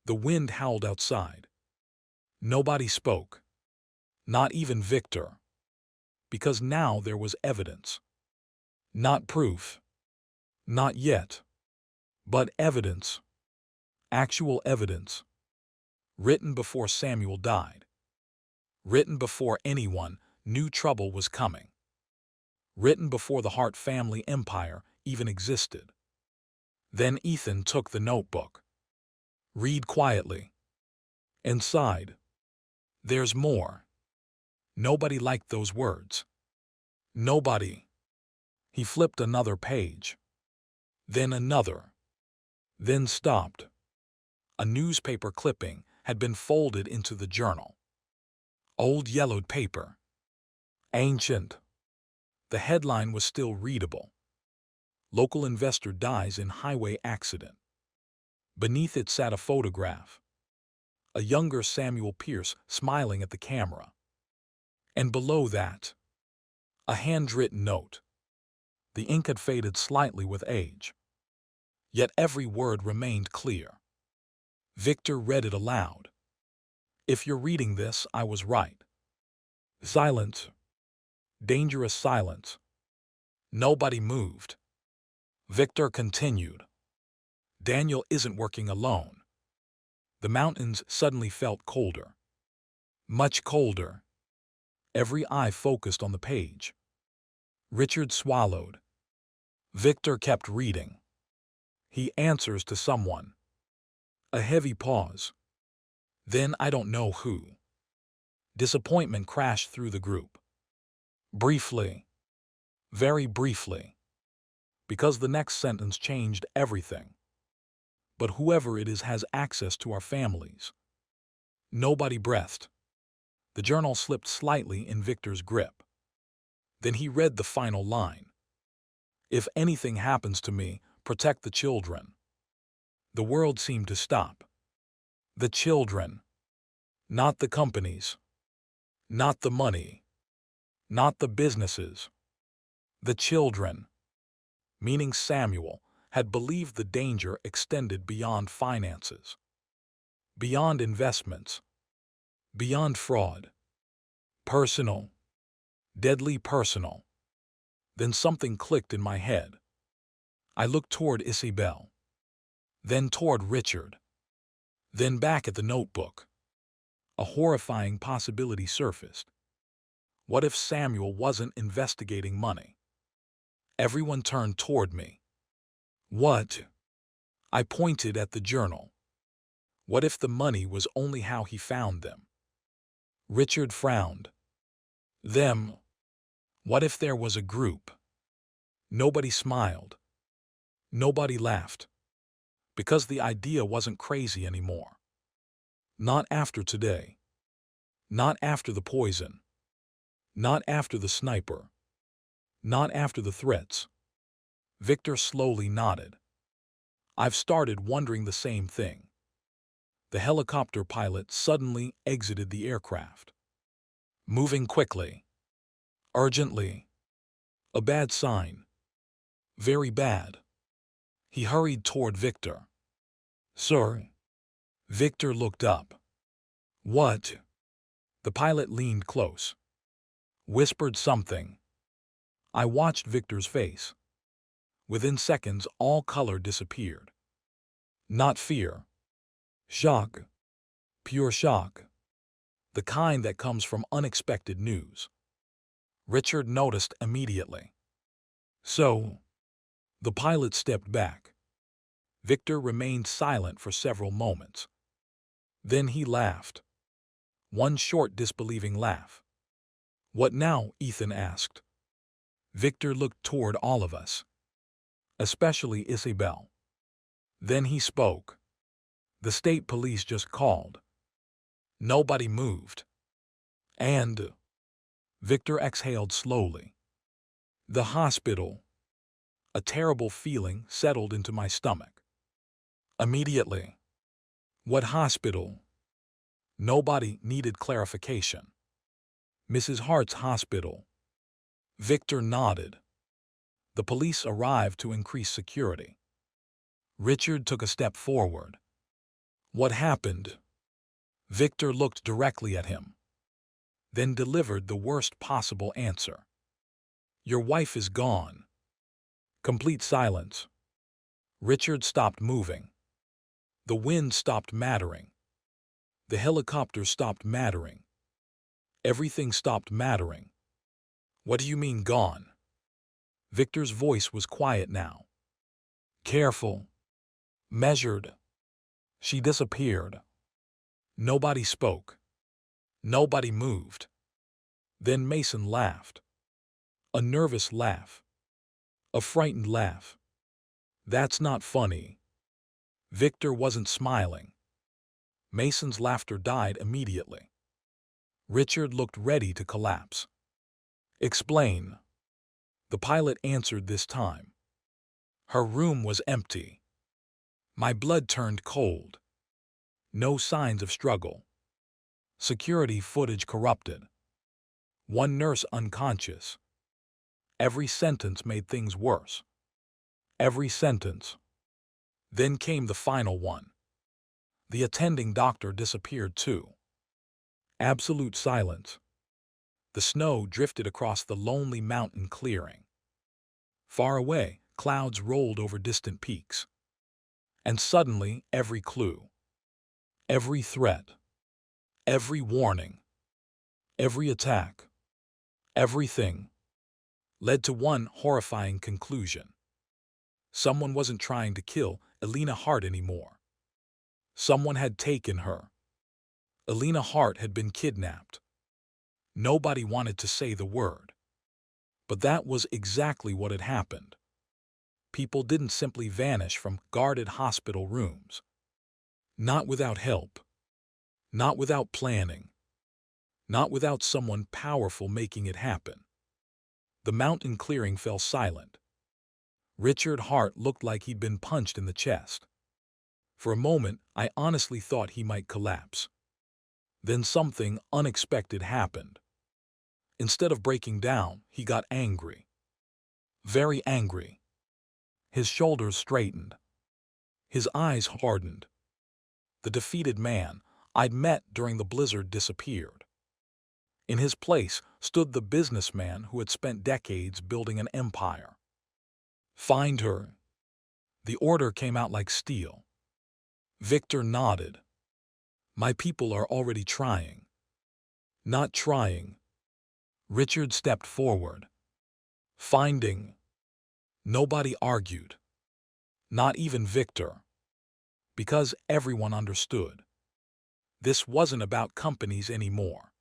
The wind howled outside. Nobody spoke. Not even Victor. Because now there was evidence. Not proof. Not yet. But evidence. Actual evidence. Written before Samuel died. Written before anyone knew trouble was coming. Written before the Hart family empire even existed. Then Ethan took the notebook. "Read quietly." Inside. "There's more." Nobody liked those words. Nobody. He flipped another page. Then another. Then stopped. A newspaper clipping had been folded into the journal. Old yellowed paper. Ancient. The headline was still readable. Local investor dies in highway accident. Beneath it sat a photograph. A younger Samuel Pierce smiling at the camera. And below that, a handwritten note. The ink had faded slightly with age. Yet every word remained clear. Victor read it aloud. "If you're reading this, I was right." Silence. Dangerous silence. Nobody moved. Victor continued. "Daniel isn't working alone." The mountains suddenly felt colder. Much colder. Every eye focused on the page. Richard swallowed. Victor kept reading. "He answers to someone." A heavy pause. Then I don't know who. Disappointment crashed through the group. Briefly. Very briefly. Because the next sentence changed everything. "But whoever it is has access to our families." Nobody breathed. The journal slipped slightly in Victor's grip. Then he read the final line. "If anything happens to me, protect the children." The world seemed to stop. The children. Not the companies. Not the money. Not the businesses. The children. Meaning Samuel had believed the danger extended beyond finances. Beyond investments. Beyond fraud. Personal. Deadly personal. Then something clicked in my head. I looked toward Isabelle, then toward Richard, then back at the notebook. A horrifying possibility surfaced. What if Samuel wasn't investigating money? Everyone turned toward me. What? I pointed at the journal. What if the money was only how he found them? Richard frowned. Them. What if there was a group? Nobody smiled. Nobody laughed. Because the idea wasn't crazy anymore. Not after today. Not after the poison. Not after the sniper. Not after the threats. Victor slowly nodded. I've started wondering the same thing. The helicopter pilot suddenly exited the aircraft. Moving quickly. Urgently. A bad sign. Very bad. He hurried toward Victor. Sir. Victor looked up. What? The pilot leaned close. Whispered something. I watched Victor's face. Within seconds, all color disappeared. Not fear. Shock. Pure shock. The kind that comes from unexpected news. Richard noticed immediately. So, the pilot stepped back. Victor remained silent for several moments. Then he laughed. One short, disbelieving laugh. What now? Ethan asked. Victor looked toward all of us, especially Isabelle. Then he spoke. The state police just called. Nobody moved. And Victor exhaled slowly. The hospital. A terrible feeling settled into my stomach. Immediately. What hospital? Nobody needed clarification. Mrs. Hart's hospital. Victor nodded. The police arrived to increase security. Richard took a step forward. What happened? Victor looked directly at him, then delivered the worst possible answer. Your wife is gone. Complete silence. Richard stopped moving. The wind stopped mattering. The helicopter stopped mattering. Everything stopped mattering. What do you mean gone? Victor's voice was quiet now. Careful. Measured. She disappeared. Nobody spoke. Nobody moved. Then Mason laughed. A nervous laugh. A frightened laugh. That's not funny. Victor wasn't smiling. Mason's laughter died immediately. Richard looked ready to collapse. Explain. The pilot answered this time. Her room was empty. My blood turned cold. No signs of struggle. Security footage corrupted. One nurse unconscious. Every sentence made things worse. Every sentence. Then came the final one. The attending doctor disappeared too. Absolute silence. The snow drifted across the lonely mountain clearing. Far away, clouds rolled over distant peaks. And suddenly, every clue, every threat, every warning, every attack, everything, led to one horrifying conclusion. Someone wasn't trying to kill Elena Hart anymore. Someone had taken her. Elena Hart had been kidnapped. Nobody wanted to say the word. But that was exactly what had happened. People didn't simply vanish from guarded hospital rooms. Not without help. Not without planning. Not without someone powerful making it happen. The mountain clearing fell silent. Richard Hart looked like he'd been punched in the chest. For a moment, I honestly thought he might collapse. Then something unexpected happened. Instead of breaking down, he got angry. Very angry. His shoulders straightened. His eyes hardened. The defeated man I'd met during the blizzard disappeared. In his place stood the businessman who had spent decades building an empire. Find her. The order came out like steel. Victor nodded. My people are already trying. Not trying. Richard stepped forward. Finding. Nobody argued. Not even Victor. Because everyone understood. This wasn't about companies anymore.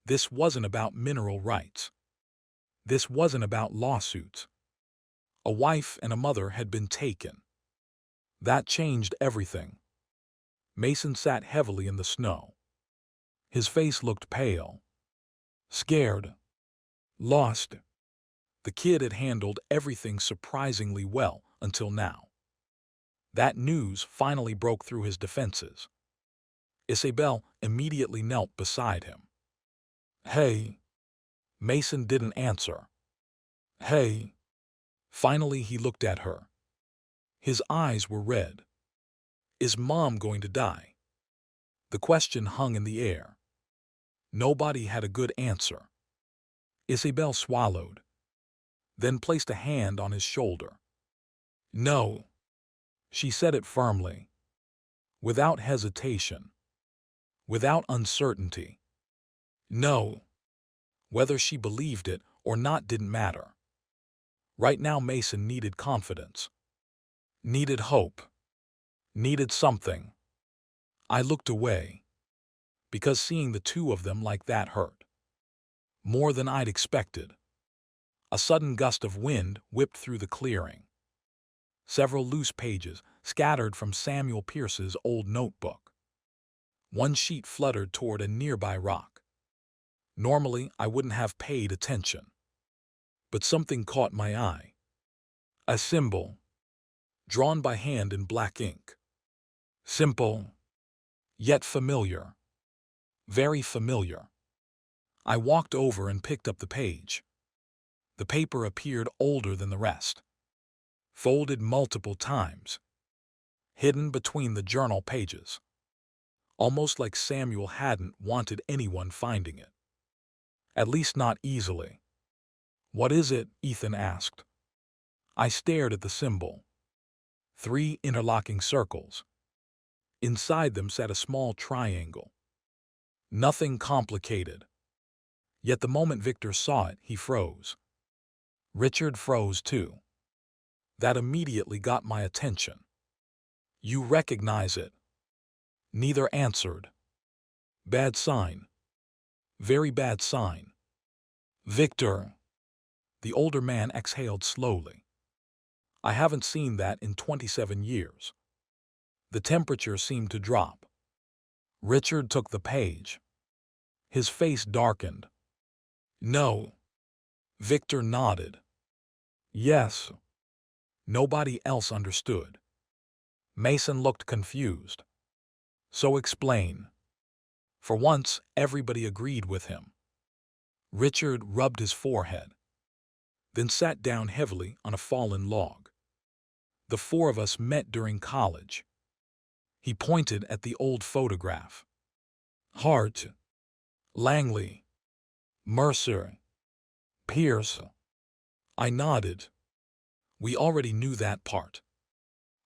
This wasn't about mineral rights. This wasn't about lawsuits. A wife and a mother had been taken. That changed everything. Mason sat heavily in the snow. His face looked pale. Scared. Lost. The kid had handled everything surprisingly well until now. That news finally broke through his defenses. Isabelle immediately knelt beside him. Hey. Mason didn't answer. Hey. Finally he looked at her. His eyes were red. Is Mom going to die? The question hung in the air. Nobody had a good answer. Isabelle swallowed, then placed a hand on his shoulder. No. She said it firmly, without hesitation, without uncertainty. No. Whether she believed it or not didn't matter. Right now Mason needed confidence, needed hope, needed something. I looked away, because seeing the two of them like that hurt. More than I'd expected. A sudden gust of wind whipped through the clearing. Several loose pages scattered from Samuel Pierce's old notebook. One sheet fluttered toward a nearby rock. Normally, I wouldn't have paid attention. But something caught my eye. A symbol, drawn by hand in black ink. Simple, yet familiar. Very familiar. I walked over and picked up the page. The paper appeared older than the rest. Folded multiple times. Hidden between the journal pages. Almost like Samuel hadn't wanted anyone finding it. At least not easily. What is it? Ethan asked. I stared at the symbol. 3 interlocking circles. Inside them sat a small triangle. Nothing complicated. Yet the moment Victor saw it, he froze. Richard froze too. That immediately got my attention. You recognize it? Neither answered. Bad sign. Very bad sign. Victor. The older man exhaled slowly. I haven't seen that in 27 years. The temperature seemed to drop. Richard took the page. His face darkened. No. Victor nodded. Yes. Nobody else understood. Mason looked confused. So explain. For once, everybody agreed with him. Richard rubbed his forehead, then sat down heavily on a fallen log. The 4 of us met during college. He pointed at the old photograph. Hart, Langley, Mercer, Pierce. I nodded. We already knew that part.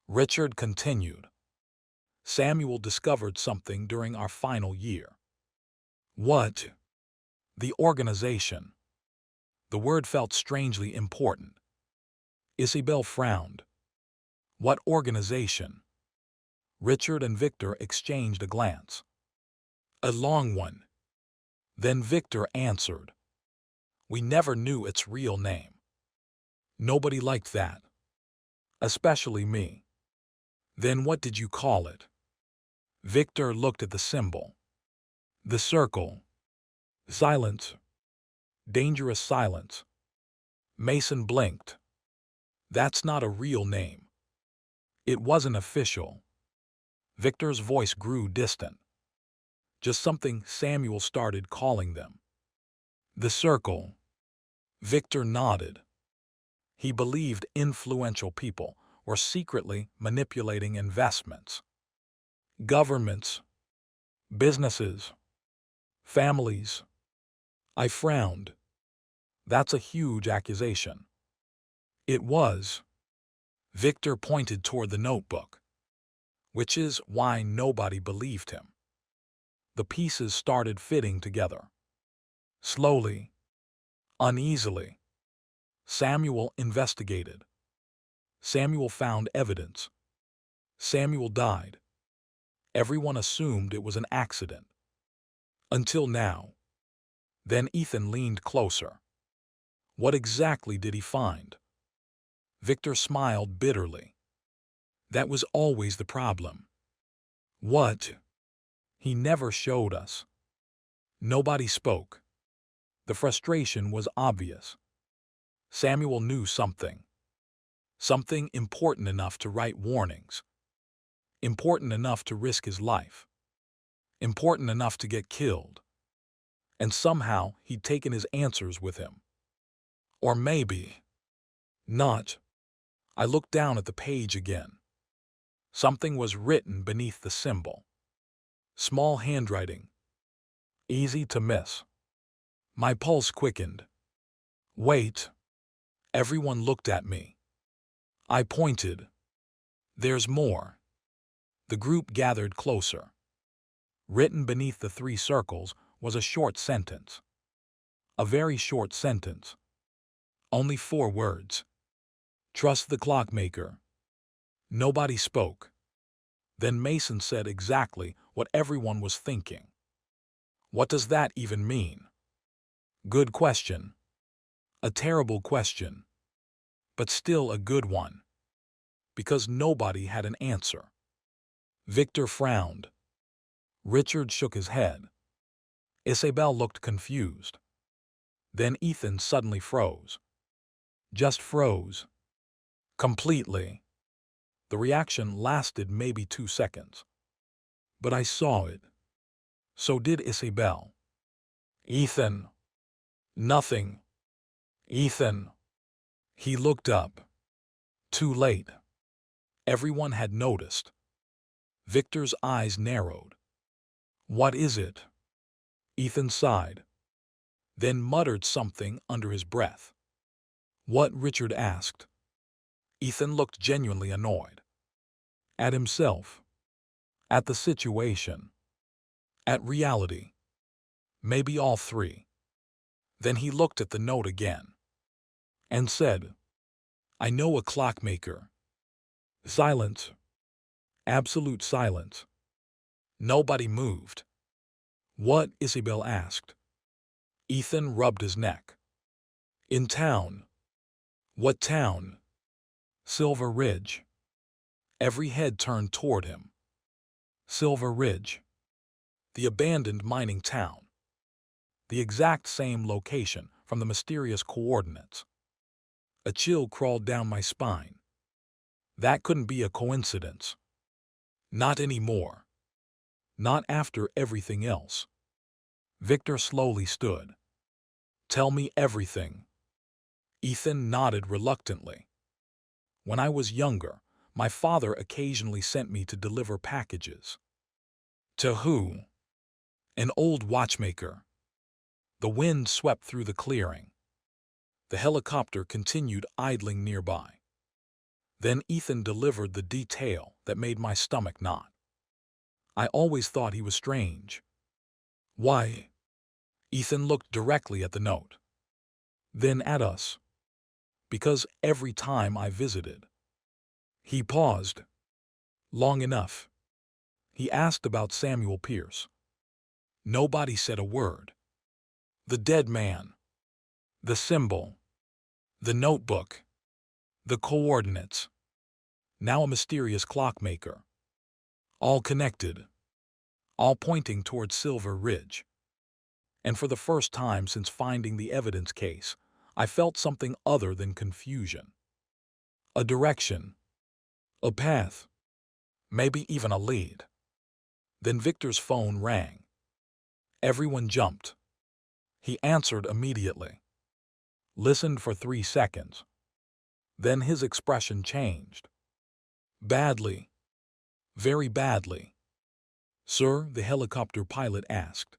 Richard continued. Samuel discovered something during our final year. What? The organization. The word felt strangely important. Isabelle frowned. What organization? Richard and Victor exchanged a glance. A long one. Then Victor answered. We never knew its real name. Nobody liked that. Especially me. Then what did you call it? Victor looked at the symbol. The circle. Silence. Dangerous silence. Mason blinked. That's not a real name. It wasn't official. Victor's voice grew distant. Just something Samuel started calling them. The circle. Victor nodded. He believed influential people were secretly manipulating investments. Governments. Businesses. Families. I frowned. That's a huge accusation. It was. Victor pointed toward the notebook, which is why nobody believed him. The pieces started fitting together. Slowly, uneasily. Samuel investigated. Samuel found evidence. Samuel died. Everyone assumed it was an accident. Until now. Then Ethan leaned closer. What exactly did he find? Victor smiled bitterly. That was always the problem. What? He never showed us. Nobody spoke. The frustration was obvious. Samuel knew something. Something important enough to write warnings. Important enough to risk his life. Important enough to get killed. And somehow he'd taken his answers with him. Or maybe not. I looked down at the page again. Something was written beneath the symbol. Small handwriting. Easy to miss. My pulse quickened. Wait. Everyone looked at me. I pointed. There's more. The group gathered closer. Written beneath the 3 circles was a short sentence. A very short sentence. Only 4 words. Trust the clockmaker. Nobody spoke. Then Mason said exactly what everyone was thinking. What does that even mean? Good question. A terrible question. But still a good one. Because nobody had an answer. Victor frowned. Richard shook his head. Isabelle looked confused. Then Ethan suddenly froze. Just froze. Completely. The reaction lasted maybe 2 seconds. But I saw it. So did Isabelle. Ethan. Nothing. Ethan. He looked up. Too late. Everyone had noticed. Victor's eyes narrowed. What is it? Ethan sighed. Then muttered something under his breath. What? Richard asked. Ethan looked genuinely annoyed. At himself. At the situation. At reality. Maybe all 3. Then he looked at the note again. And said, I know a clockmaker. Silence. Absolute silence. Nobody moved. What? Isabelle asked. Ethan rubbed his neck. In town. What town? Silver Ridge. Every head turned toward him. Silver Ridge. The abandoned mining town. The exact same location from the mysterious coordinates. A chill crawled down my spine. That couldn't be a coincidence. Not anymore. Not after everything else. Victor slowly stood. Tell me everything. Ethan nodded reluctantly. When I was younger, my father occasionally sent me to deliver packages. To who? An old watchmaker. The wind swept through the clearing. The helicopter continued idling nearby. Then Ethan delivered the detail that made my stomach knot. I always thought he was strange. Why? Ethan looked directly at the note. Then at us. Because every time I visited. He paused. Long enough. He asked about Samuel Pierce. Nobody said a word. The dead man. The symbol. The notebook. The coordinates. Now a mysterious clockmaker. All connected. All pointing toward Silver Ridge. And for the first time since finding the evidence case, I felt something other than confusion. A direction. A path. Maybe even a lead. Then Victor's phone rang. Everyone jumped. He answered immediately. Listened for 3 seconds. Then his expression changed. Badly. Very badly. Sir, the helicopter pilot asked.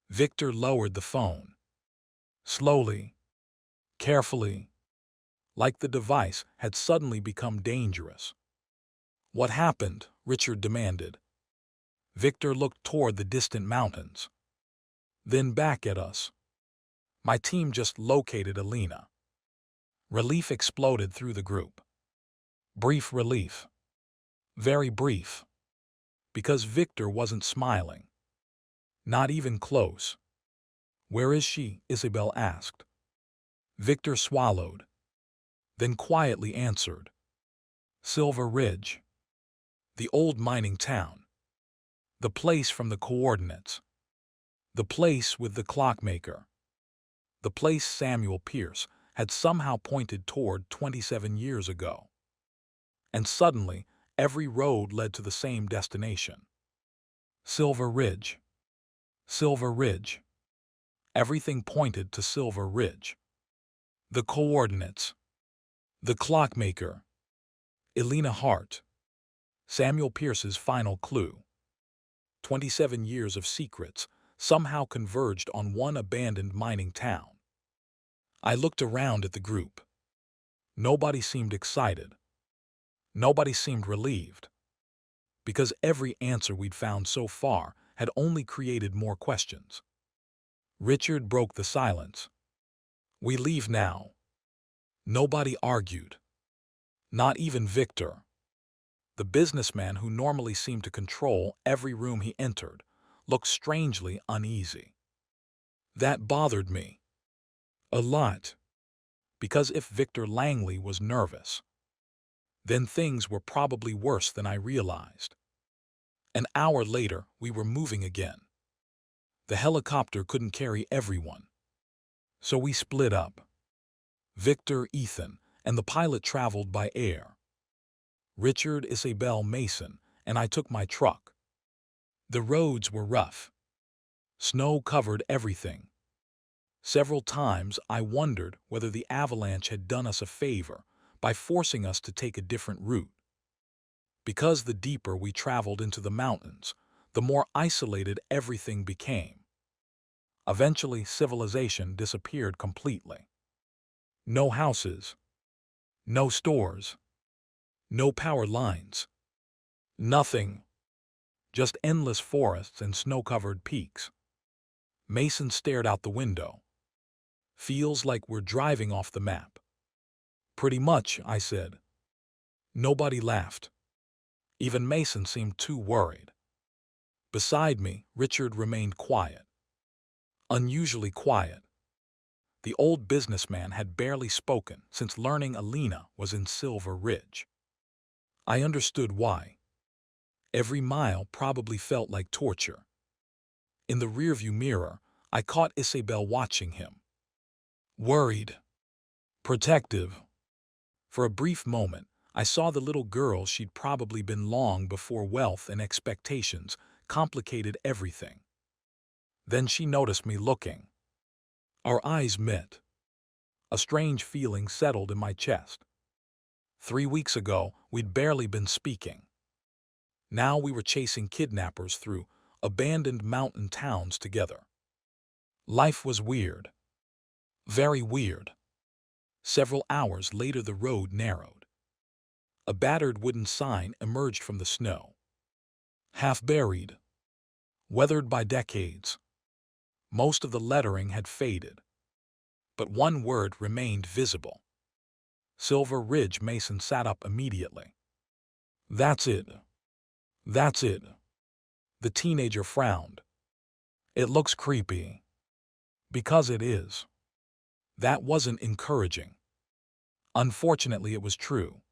Victor lowered the phone. Slowly, carefully, like the device had suddenly become dangerous. "What happened?" Richard demanded. Victor looked toward the distant mountains, then back at us. "My team just located Alina." Relief exploded through the group. Brief relief. Very brief. Because Victor wasn't smiling. Not even close. "Where is she?" Isabelle asked. Victor swallowed, then quietly answered. "Silver Ridge. The old mining town. The place from the coordinates. The place with the clockmaker. The place Samuel Pierce had somehow pointed toward 27 years ago. And suddenly, every road led to the same destination. Silver Ridge. Silver Ridge. Everything pointed to Silver Ridge. The coordinates. The clockmaker. Alina Hart. Samuel Pierce's final clue. 27 years of secrets somehow converged on one abandoned mining town. I looked around at the group. Nobody seemed excited. Nobody seemed relieved. Because every answer we'd found so far had only created more questions. Richard broke the silence. "We leave now." Nobody argued. Not even Victor. The businessman who normally seemed to control every room he entered looked strangely uneasy. That bothered me. A lot. Because if Victor Langley was nervous, then things were probably worse than I realized. An hour later, we were moving again. The helicopter couldn't carry everyone. So we split up. Victor, Ethan, and the pilot traveled by air. Richard, Isabelle, Mason, and I took my truck. The roads were rough. Snow covered everything. Several times I wondered whether the avalanche had done us a favor by forcing us to take a different route. Because the deeper we traveled into the mountains, the more isolated everything became. Eventually, civilization disappeared completely. No houses. No stores. No power lines. Nothing. Just endless forests and snow-covered peaks. Mason stared out the window. "Feels like we're driving off the map." "Pretty much," I said. Nobody laughed. Even Mason seemed too worried. Beside me, Richard remained quiet. Unusually quiet. The old businessman had barely spoken since learning Alina was in Silver Ridge. I understood why. Every mile probably felt like torture. In the rearview mirror, I caught Isabelle watching him. Worried. Protective. For a brief moment, I saw the little girl she'd probably been long before wealth and expectations complicated everything. Then she noticed me looking. Our eyes met. A strange feeling settled in my chest. 3 weeks ago, we'd barely been speaking. Now we were chasing kidnappers through abandoned mountain towns together. Life was weird. Very weird. Several hours later, the road narrowed. A battered wooden sign emerged from the snow. Half buried. Weathered by decades. Most of the lettering had faded. But one word remained visible. Silver Ridge. Mason sat up immediately. "That's it. That's it." The teenager frowned. "It looks creepy." Because it is. That wasn't encouraging. Unfortunately, it was true.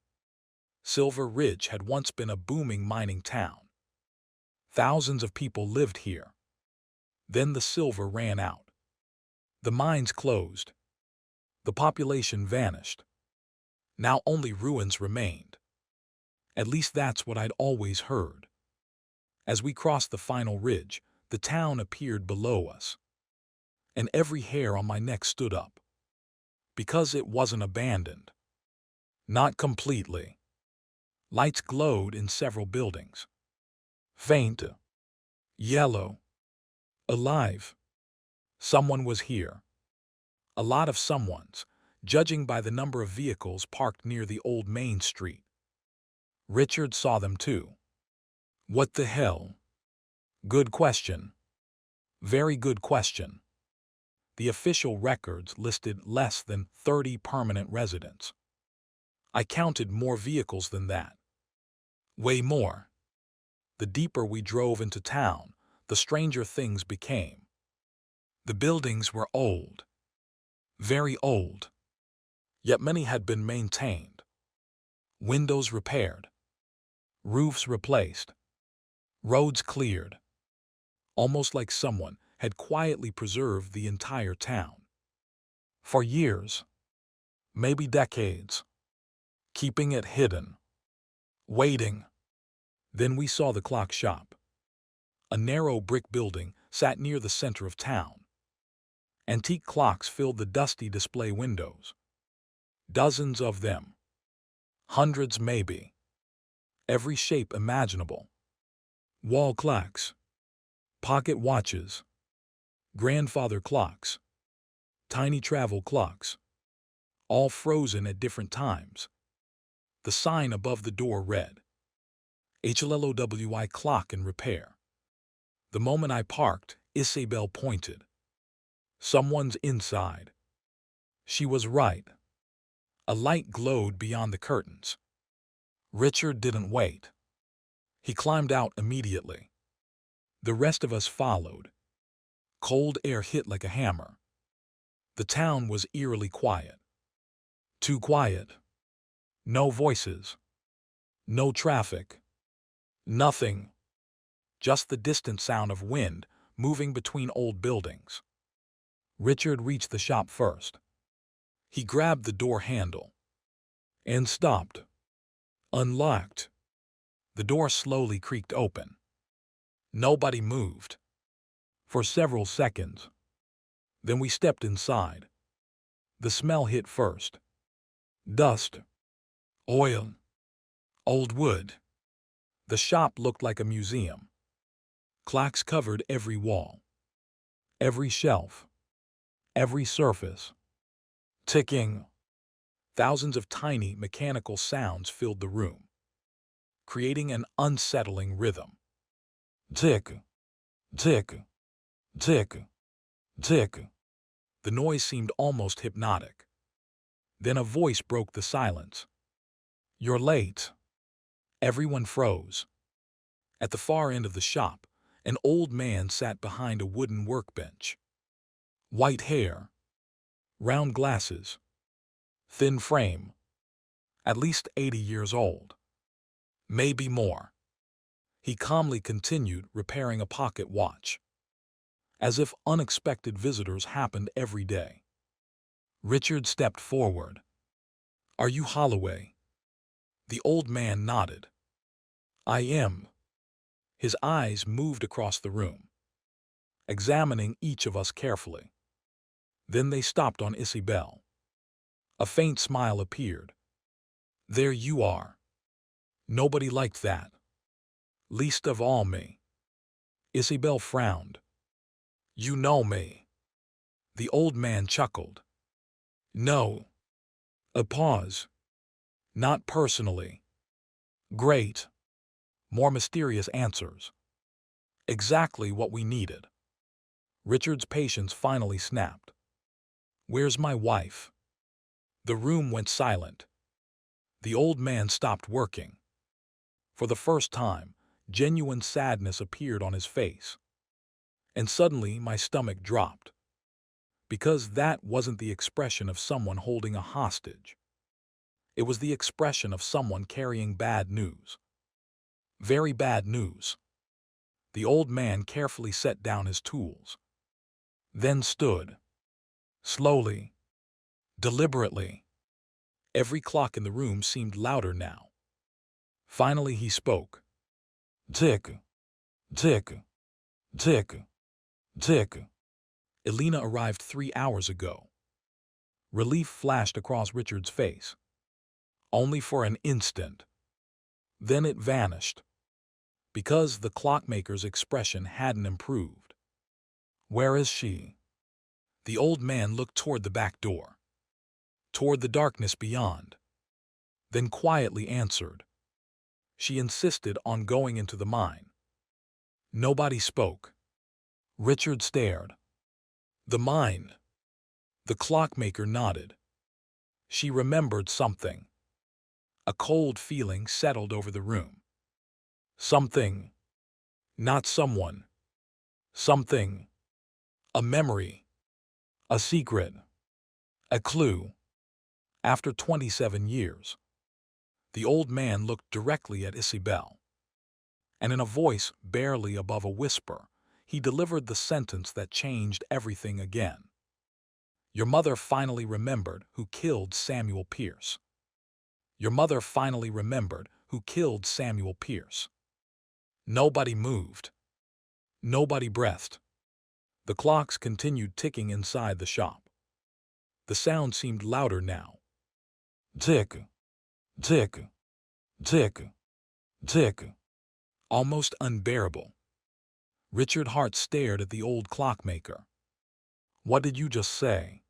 Silver Ridge had once been a booming mining town. Thousands of people lived here. Then the silver ran out. The mines closed. The population vanished. Now only ruins remained. At least that's what I'd always heard. As we crossed the final ridge, the town appeared below us. And every hair on my neck stood up. Because it wasn't abandoned. Not completely. Lights glowed in several buildings. Faint. Yellow. Alive. Someone was here. A lot of someone's, judging by the number of vehicles parked near the old Main Street. Richard saw them too. What the hell? Good question. Very good question. The official records listed less than 30 permanent residents. I counted more vehicles than that. Way more. The deeper we drove into town, the stranger things became. The buildings were old. Very old. Yet many had been maintained. Windows repaired. Roofs replaced. Roads cleared. Almost like someone had quietly preserved the entire town. For years, maybe decades, keeping it hidden, waiting. Then we saw the clock shop. A narrow brick building sat near the center of town. Antique clocks filled the dusty display windows. Dozens of them. Hundreds maybe. Every shape imaginable. Wall clocks. Pocket watches. Grandfather clocks. Tiny travel clocks. All frozen at different times. The sign above the door read, HLLOWI clock in repair. The moment I parked, Isabelle pointed. Someone's inside. She was right. A light glowed beyond the curtains. Richard didn't wait. He climbed out immediately. The rest of us followed. Cold air hit like a hammer. The town was eerily quiet. Too quiet. No voices. No traffic. Nothing. Just the distant sound of wind moving between old buildings. Richard reached the shop first. He grabbed the door handle and stopped. Unlocked. The door slowly creaked open. Nobody moved. For several seconds. Then we stepped inside. The smell hit first. Dust. Oil. Old wood. The shop looked like a museum. Clocks covered every wall. Every shelf. Every surface. Ticking. Thousands of tiny mechanical sounds filled the room, creating an unsettling rhythm. Tick. Tick. Tick. Tick. The noise seemed almost hypnotic. Then a voice broke the silence. You're late. Everyone froze. At the far end of the shop, an old man sat behind a wooden workbench. White hair. Round glasses. Thin frame. At least 80 years old. Maybe more. He calmly continued repairing a pocket watch. As if unexpected visitors happened every day. Richard stepped forward. Are you Holloway? The old man nodded. I am. His eyes moved across the room, examining each of us carefully. Then they stopped on Isabelle. A faint smile appeared. There you are. Nobody liked that. Least of all me. Isabelle frowned. You know me. The old man chuckled. No. A pause. Not personally. Great. More mysterious answers. Exactly what we needed. Richard's patience finally snapped. Where's my wife? The room went silent. The old man stopped working. For the first time, genuine sadness appeared on his face. And suddenly my stomach dropped. Because that wasn't the expression of someone holding a hostage. It was the expression of someone carrying bad news. Very bad news. The old man carefully set down his tools. Then stood. Slowly. Deliberately. Every clock in the room seemed louder now. Finally he spoke. Tick. Tick. Tick. Tick. Elena arrived 3 hours ago. Relief flashed across Richard's face. Only for an instant. Then it vanished. Because the clockmaker's expression hadn't improved. Where is she? The old man looked toward the back door, toward the darkness beyond, then quietly answered. She insisted on going into the mine. Nobody spoke. Richard stared. The mine. The clockmaker nodded. She remembered something. A cold feeling settled over the room. Something. Not someone. Something. A memory. A secret. A clue. After 27 years. The old man looked directly at Isabelle, and in a voice barely above a whisper, he delivered the sentence that changed everything again. Your mother finally remembered who killed Samuel Pierce. Your mother finally remembered who killed Samuel Pierce. Nobody moved. Nobody breathed. The clocks continued ticking inside the shop. The sound seemed louder now. Tick, tick, tick, tick. Almost unbearable. Richard Hart stared at the old clockmaker. What did you just say?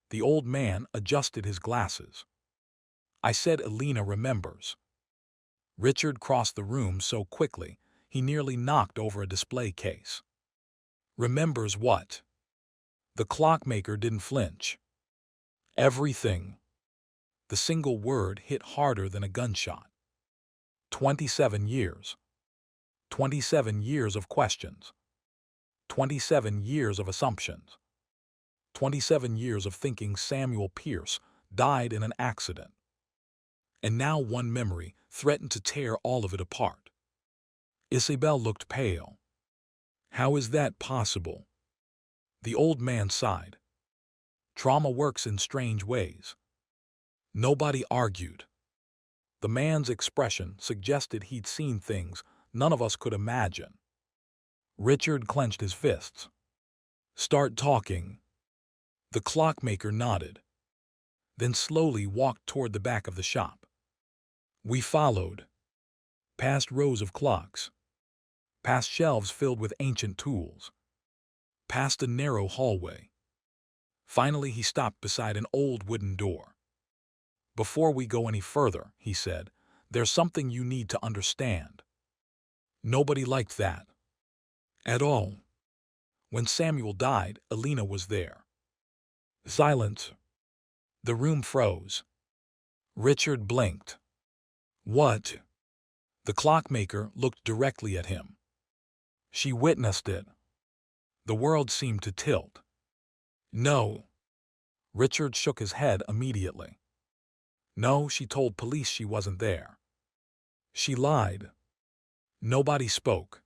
The old man adjusted his glasses. I said Elena remembers. Richard crossed the room so quickly, he nearly knocked over a display case. Remembers what? The clockmaker didn't flinch. Everything. The single word hit harder than a gunshot. 27 years. 27 years of questions. 27 years of assumptions. 27 years of thinking Samuel Pierce died in an accident. And now one memory threatened to tear all of it apart. Isabelle looked pale. How is that possible? The old man sighed. Trauma works in strange ways. Nobody argued. The man's expression suggested he'd seen things none of us could imagine. Richard clenched his fists. Start talking. The clockmaker nodded, then slowly walked toward the back of the shop. We followed, past rows of clocks, past shelves filled with ancient tools, past a narrow hallway. Finally, he stopped beside an old wooden door. Before we go any further, he said, there's something you need to understand. Nobody liked that. At all. When Samuel died, Elena was there. Silence. The room froze. Richard blinked. What? The clockmaker looked directly at him. She witnessed it. The world seemed to tilt. No. Richard shook his head immediately. No, she told police she wasn't there. She lied. Nobody spoke.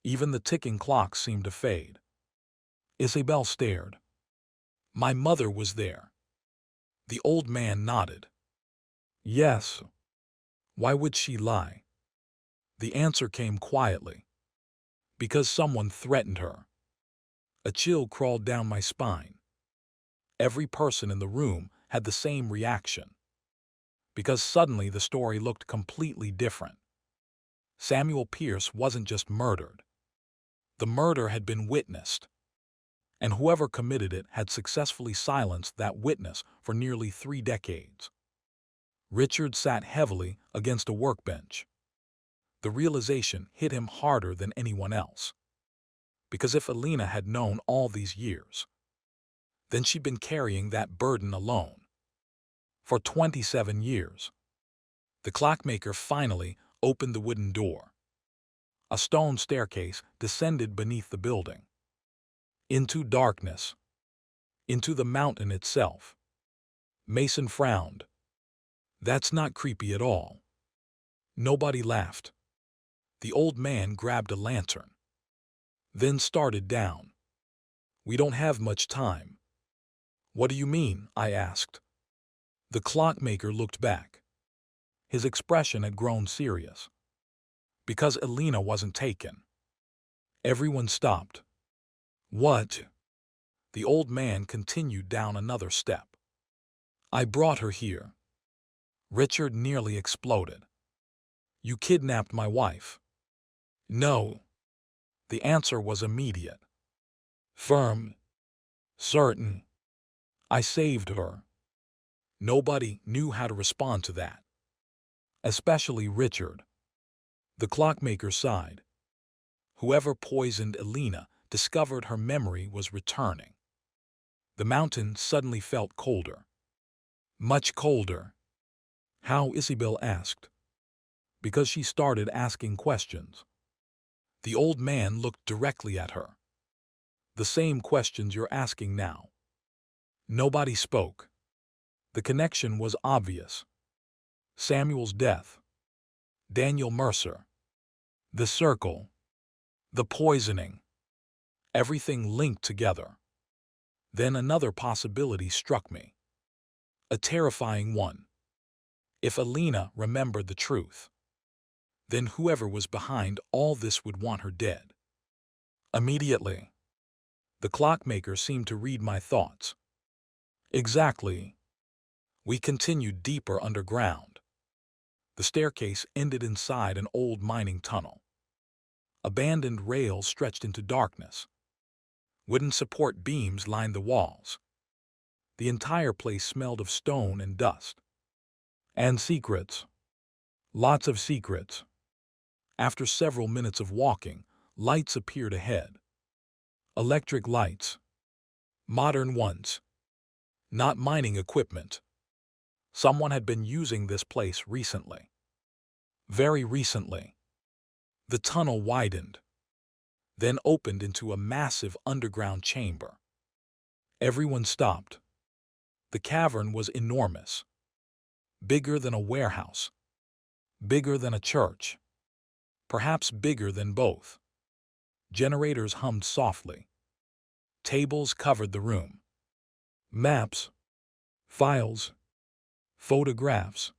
Even the ticking clock seemed to fade. Isabelle stared. My mother was there. The old man nodded. Yes. Why would she lie? The answer came quietly. Because someone threatened her. A chill crawled down my spine. Every person in the room had the same reaction. Because suddenly the story looked completely different. Samuel Pierce wasn't just murdered. The murder had been witnessed. And whoever committed it had successfully silenced that witness for nearly 3 decades. Richard sat heavily against a workbench. The realization hit him harder than anyone else. Because if Elena had known all these years, then she'd been carrying that burden alone. For 27 years. The clockmaker finally opened the wooden door. A stone staircase descended beneath the building. Into darkness. Into the mountain itself. Mason frowned. That's not creepy at all. Nobody laughed. The old man grabbed a lantern. Then started down. We don't have much time. What do you mean? I asked. The clockmaker looked back. His expression had grown serious. Because Elena wasn't taken. Everyone stopped. What? The old man continued down another step. I brought her here. Richard nearly exploded. You kidnapped my wife. No. The answer was immediate. Firm. Certain. I saved her. Nobody knew how to respond to that. Especially Richard. The clockmaker sighed. Whoever poisoned Elena discovered her memory was returning. The mountain suddenly felt colder. Much colder. How? Isabelle asked. Because she started asking questions. The old man looked directly at her. The same questions you're asking now. Nobody spoke. The connection was obvious. Samuel's death. Daniel Mercer. The circle. The poisoning. Everything linked together. Then another possibility struck me. A terrifying one. If Elena remembered the truth, then whoever was behind all this would want her dead. Immediately. The clockmaker seemed to read my thoughts. Exactly. We continued deeper underground. The staircase ended inside an old mining tunnel. Abandoned rails stretched into darkness. Wooden support beams lined the walls. The entire place smelled of stone and dust. And secrets. Lots of secrets. After several minutes of walking, lights appeared ahead. Electric lights. Modern ones. Not mining equipment. Someone had been using this place recently. Very recently. The tunnel widened, then opened into a massive underground chamber. Everyone stopped. The cavern was enormous. Bigger than a warehouse. Bigger than a church. Perhaps bigger than both. Generators hummed softly. Tables covered the room. Maps. Files. Photographs.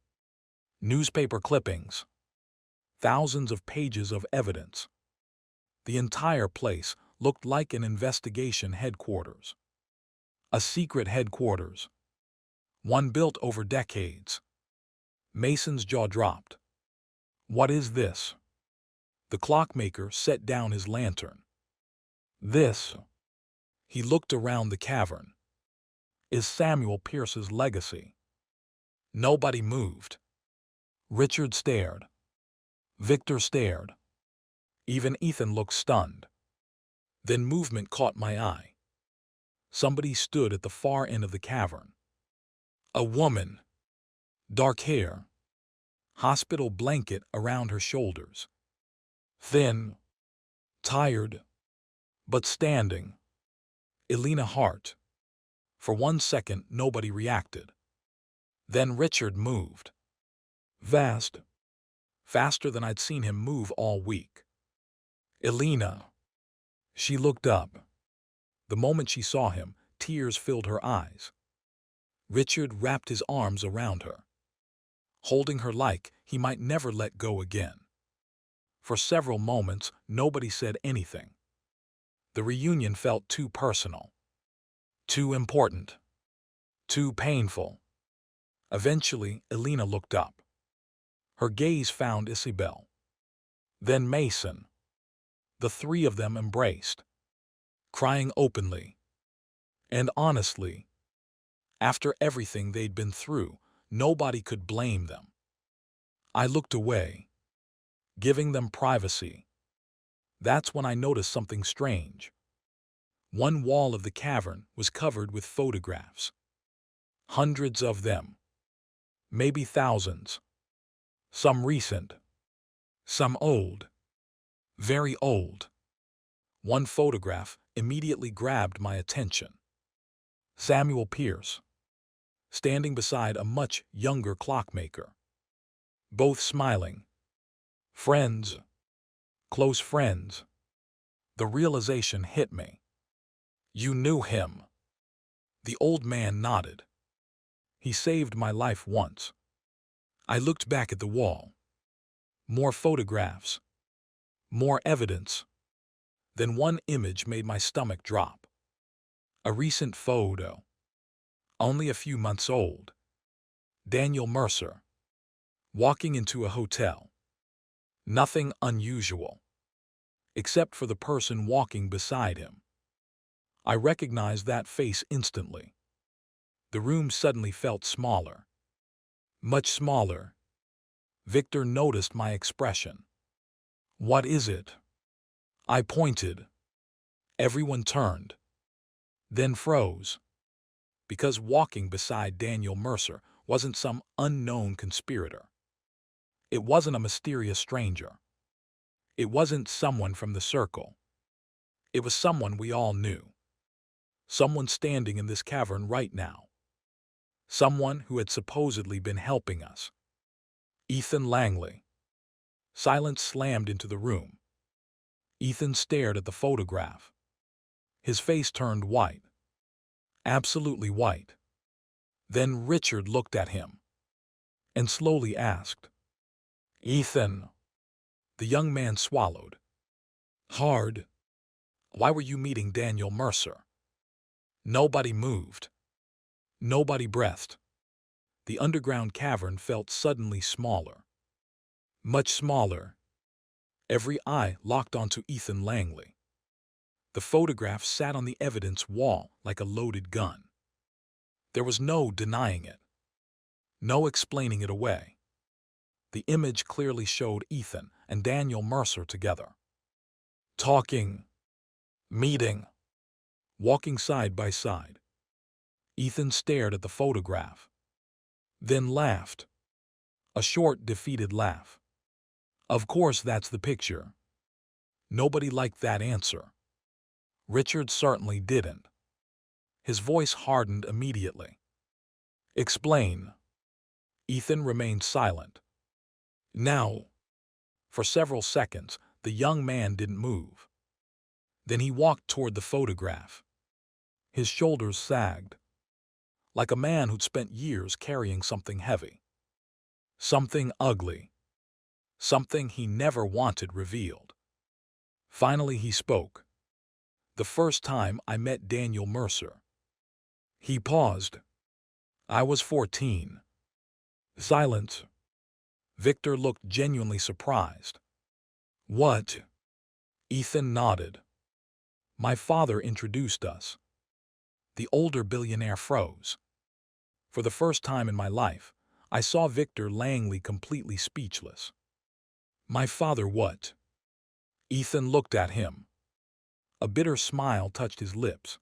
Newspaper clippings. Thousands of pages of evidence. The entire place looked like an investigation headquarters. A secret headquarters. One built over decades. Mason's jaw dropped. What is this? The clockmaker set down his lantern. This, he looked around the cavern, is Samuel Pierce's legacy. Nobody moved. Richard stared. Victor stared. Even Ethan looked stunned. Then movement caught my eye. Somebody stood at the far end of the cavern. A woman. Dark hair. Hospital blanket around her shoulders. Thin. Tired. But standing. Elena Hart. For 1 second, nobody reacted. Then Richard moved. Fast. Faster than I'd seen him move all week. Elena. She looked up. The moment she saw him, tears filled her eyes. Richard wrapped his arms around her, holding her like he might never let go again. For several moments, nobody said anything. The reunion felt too personal, too important, too painful. Eventually, Elena looked up. Her gaze found Isabelle. Then Mason. The three of them embraced, crying openly. And honestly, after everything they'd been through, nobody could blame them. I looked away, giving them privacy. That's when I noticed something strange. One wall of the cavern was covered with photographs. Hundreds of them. Maybe thousands. Some recent. Some old. Very old. One photograph immediately grabbed my attention. Samuel Pierce, standing beside a much younger clockmaker. Both smiling. Friends. Close friends. The realization hit me. You knew him. The old man nodded. He saved my life once. I looked back at the wall. More photographs. More evidence. Then one image made my stomach drop. A recent photo. Only a few months old. Daniel Mercer. Walking into a hotel. Nothing unusual. Except for the person walking beside him. I recognized that face instantly. The room suddenly felt smaller. Much smaller. Victor noticed my expression. "What is it?" I pointed. Everyone turned, then froze, because walking beside Daniel Mercer wasn't some unknown conspirator. It wasn't a mysterious stranger. It wasn't someone from the circle. It was someone we all knew. Someone standing in this cavern right now. Someone who had supposedly been helping us. Ethan Langley. Silence slammed into the room. Ethan stared at the photograph. His face turned white. Absolutely white. Then Richard looked at him and slowly asked, "Ethan." The young man swallowed. "Hard. Why were you meeting Daniel Mercer?" Nobody moved. Nobody breathed. The underground cavern felt suddenly smaller. Much smaller. Every eye locked onto Ethan Langley. The photograph sat on the evidence wall like a loaded gun. There was no denying it. No explaining it away. The image clearly showed Ethan and Daniel Mercer together. Talking. Meeting. Walking side by side. Ethan stared at the photograph. Then laughed. A short, defeated laugh. Of course that's the picture. Nobody liked that answer. Richard certainly didn't. His voice hardened immediately. "Explain." Ethan remained silent. "Now." For several seconds, the young man didn't move. Then he walked toward the photograph. His shoulders sagged, like a man who'd spent years carrying something heavy. Something ugly. Something he never wanted revealed. Finally he spoke. "The first time I met Daniel Mercer." He paused. "I was 14. Silence. Victor looked genuinely surprised. "What?" Ethan nodded. "My father introduced us." The older billionaire froze. For the first time in my life, I saw Victor Langley completely speechless. "My father what?" Ethan looked at him. A bitter smile touched his lips.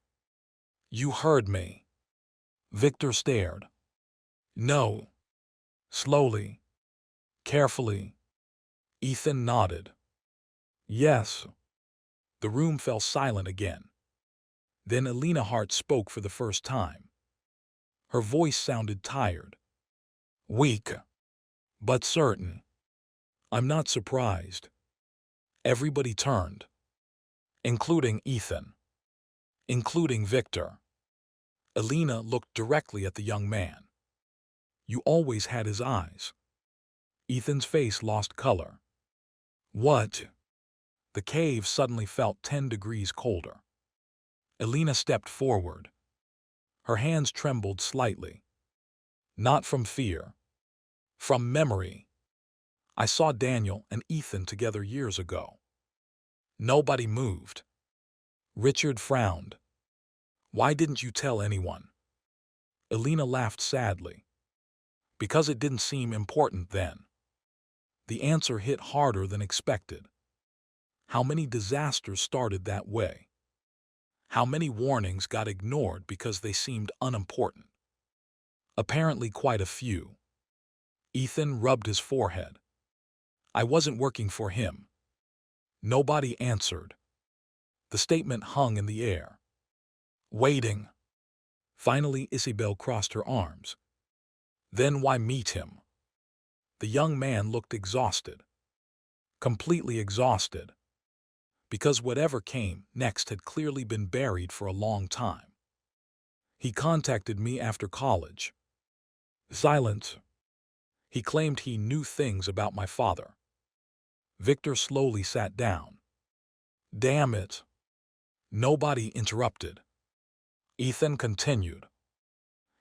"You heard me." Victor stared. "No." Slowly. Carefully. Ethan nodded. "Yes." The room fell silent again. Then Isabelle Hart spoke for the first time. Her voice sounded tired. "Weak. But certain." "I'm not surprised." Everybody turned. Including Ethan. Including Victor. Elena looked directly at the young man. "You always had his eyes." Ethan's face lost color. "What?" The cave suddenly felt 10 degrees colder. Elena stepped forward. Her hands trembled slightly. Not from fear. From memory. "I saw Daniel and Ethan together years ago." Nobody moved. Richard frowned. "Why didn't you tell anyone?" Elena laughed sadly. "Because it didn't seem important then." The answer hit harder than expected. How many disasters started that way? How many warnings got ignored because they seemed unimportant? Apparently quite a few. Ethan rubbed his forehead. "I wasn't working for him." Nobody answered. The statement hung in the air. Waiting. Finally, Isabelle crossed her arms. "Then why meet him?" The young man looked exhausted. Completely exhausted. Because whatever came next had clearly been buried for a long time. "He contacted me after college." Silence. "He claimed he knew things about my father." Victor slowly sat down. "Damn it." Nobody interrupted. Ethan continued.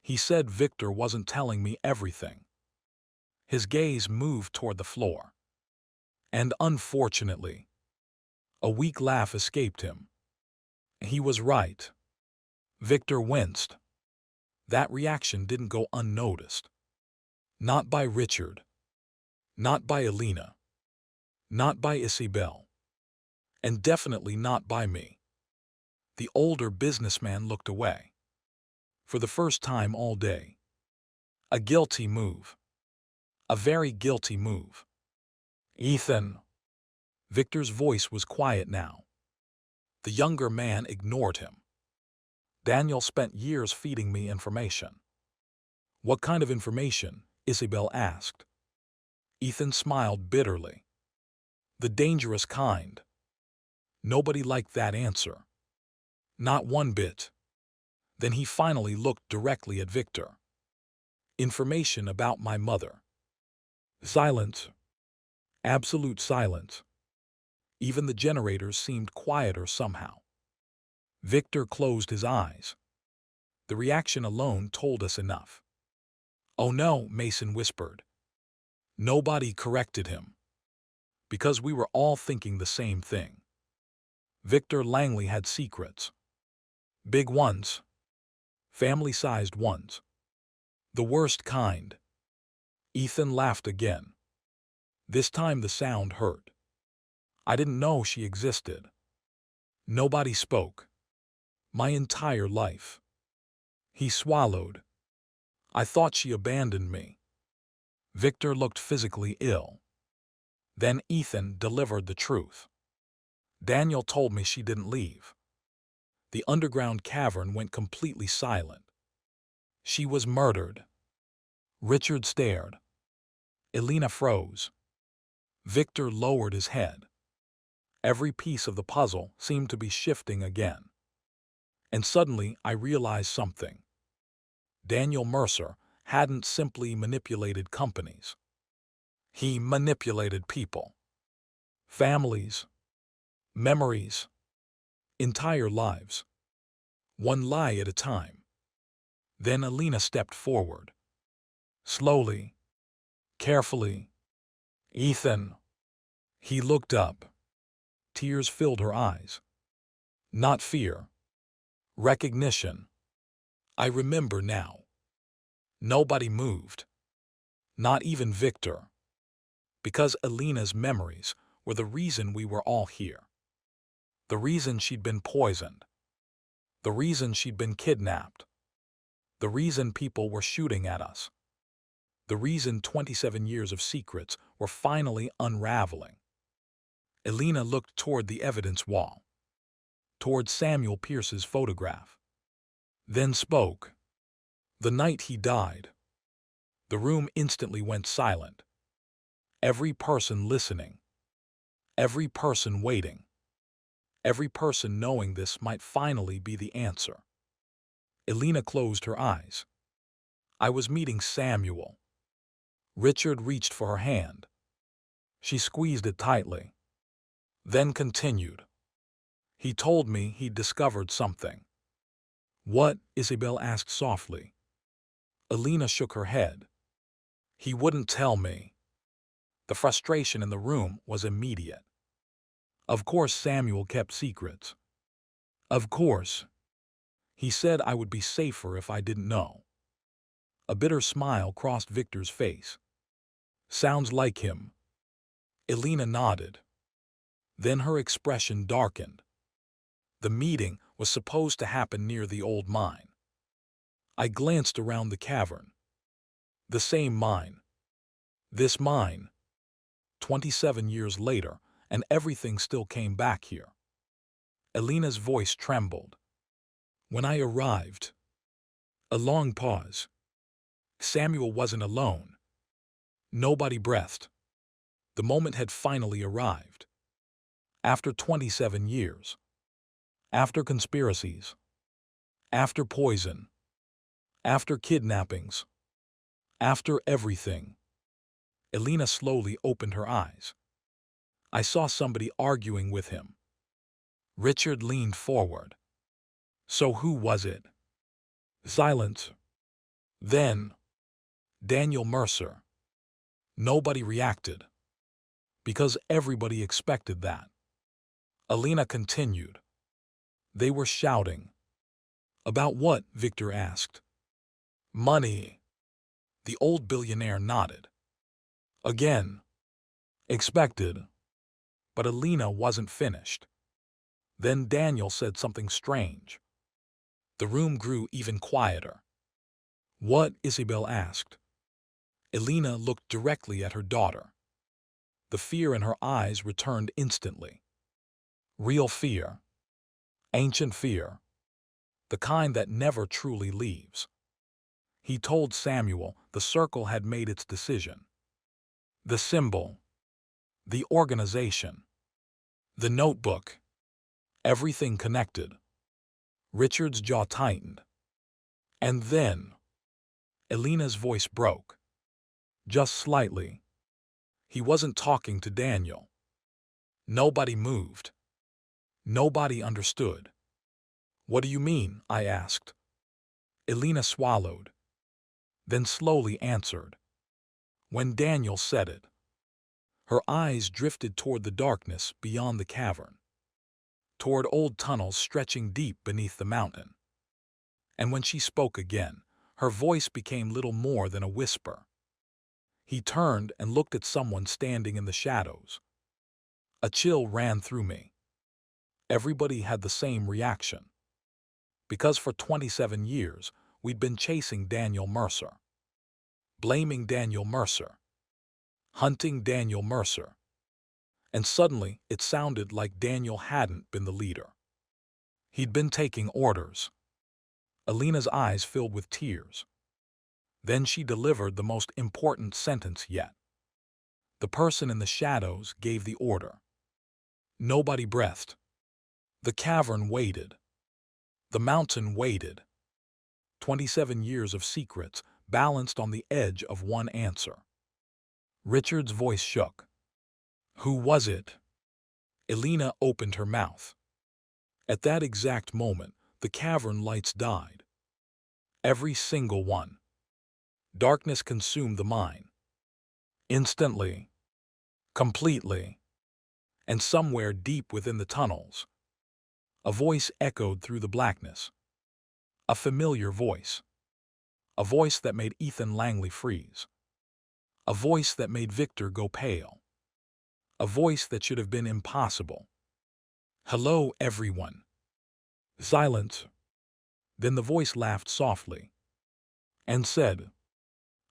"He said Victor wasn't telling me everything." His gaze moved toward the floor. "And unfortunately." A weak laugh escaped him. "He was right." Victor winced. That reaction didn't go unnoticed. Not by Richard. Not by Elena. Not by Isabelle. And definitely not by me. The older businessman looked away. For the first time all day. A guilty move. A very guilty move. Ethan. Victor's voice was quiet now. The younger man ignored him. Daniel spent years feeding me information. What kind of information? Isabelle asked. Ethan smiled bitterly. The dangerous kind. Nobody liked that answer. Not one bit. Then he finally looked directly at Victor. Information about my mother. Silence. Absolute silence. Even the generators seemed quieter somehow. Victor closed his eyes. The reaction alone told us enough. Oh no, Mason whispered. Nobody corrected him. Because we were all thinking the same thing. Victor Langley had secrets. Big ones. Family-sized ones. The worst kind. Ethan laughed again. This time the sound hurt. I didn't know she existed. Nobody spoke. My entire life. He swallowed. I thought she abandoned me. Victor looked physically ill. Then Ethan delivered the truth. Daniel told me she didn't leave. The underground cavern went completely silent. She was murdered. Richard stared. Elena froze. Victor lowered his head. Every piece of the puzzle seemed to be shifting again. And suddenly I realized something. Daniel Mercer hadn't simply manipulated companies. He manipulated people. Families. Memories. Entire lives. One lie at a time. Then Elena stepped forward. Slowly. Carefully. Ethan. He looked up. Tears filled her eyes. Not fear. Recognition. I remember now. Nobody moved. Not even Victor. Because Elena's memories were the reason we were all here. The reason she'd been poisoned. The reason she'd been kidnapped. The reason people were shooting at us. The reason 27 years of secrets were finally unraveling. Elena looked toward the evidence wall. Toward Samuel Pierce's photograph. Then spoke. The night he died. The room instantly went silent. Every person listening. Every person waiting. Every person knowing this might finally be the answer. Elena closed her eyes. I was meeting Samuel. Richard reached for her hand. She squeezed it tightly. Then continued. He told me he'd discovered something. What? Isabelle asked softly. Elena shook her head. He wouldn't tell me. The frustration in the room was immediate. Of course Samuel kept secrets. Of course. He said I would be safer if I didn't know. A bitter smile crossed Victor's face. Sounds like him. Elena nodded. Then her expression darkened. The meeting was supposed to happen near the old mine. I glanced around the cavern. The same mine. This mine. 27 years later, and everything still came back here. Elena's voice trembled. When I arrived. A long pause. Samuel wasn't alone. Nobody breathed. The moment had finally arrived. After 27 years. After conspiracies. After poison. After kidnappings. After everything. Elena slowly opened her eyes. I saw somebody arguing with him. Richard leaned forward. So who was it? Silence. Then. Daniel Mercer. Nobody reacted. Because everybody expected that. Elena continued. They were shouting. About what? Victor asked. Money. The old billionaire nodded. Again. Expected. But Alina wasn't finished. Then Daniel said something strange. The room grew even quieter. What? Isabelle asked. Alina looked directly at her daughter. The fear in her eyes returned instantly. Real fear. Ancient fear. The kind that never truly leaves. He told Samuel the circle had made its decision. The symbol. The organization. The notebook. Everything connected. Richard's jaw tightened. And then, Alina's voice broke. Just slightly. He wasn't talking to Daniel. Nobody moved. Nobody understood. What do you mean? I asked. Alina swallowed, then slowly answered. When Daniel said it, her eyes drifted toward the darkness beyond the cavern, toward old tunnels stretching deep beneath the mountain. And when she spoke again, her voice became little more than a whisper. He turned and looked at someone standing in the shadows. A chill ran through me. Everybody had the same reaction. Because for 27 years, we'd been chasing Daniel Mercer. Blaming Daniel Mercer. Hunting Daniel Mercer. And suddenly, it sounded like Daniel hadn't been the leader. He'd been taking orders. Alina's eyes filled with tears. Then she delivered the most important sentence yet. The person in the shadows gave the order. Nobody breathed. The cavern waited. The mountain waited. 27 years of secrets balanced on the edge of one answer. Richard's voice shook. Who was it? Alina opened her mouth. At that exact moment, the cavern lights died. Every single one. Darkness consumed the mine. Instantly. Completely. And somewhere deep within the tunnels, a voice echoed through the blackness. A familiar voice. A voice that made Ethan Langley freeze. A voice that made Victor go pale. A voice that should have been impossible. Hello, everyone. Silence. Then the voice laughed softly and said,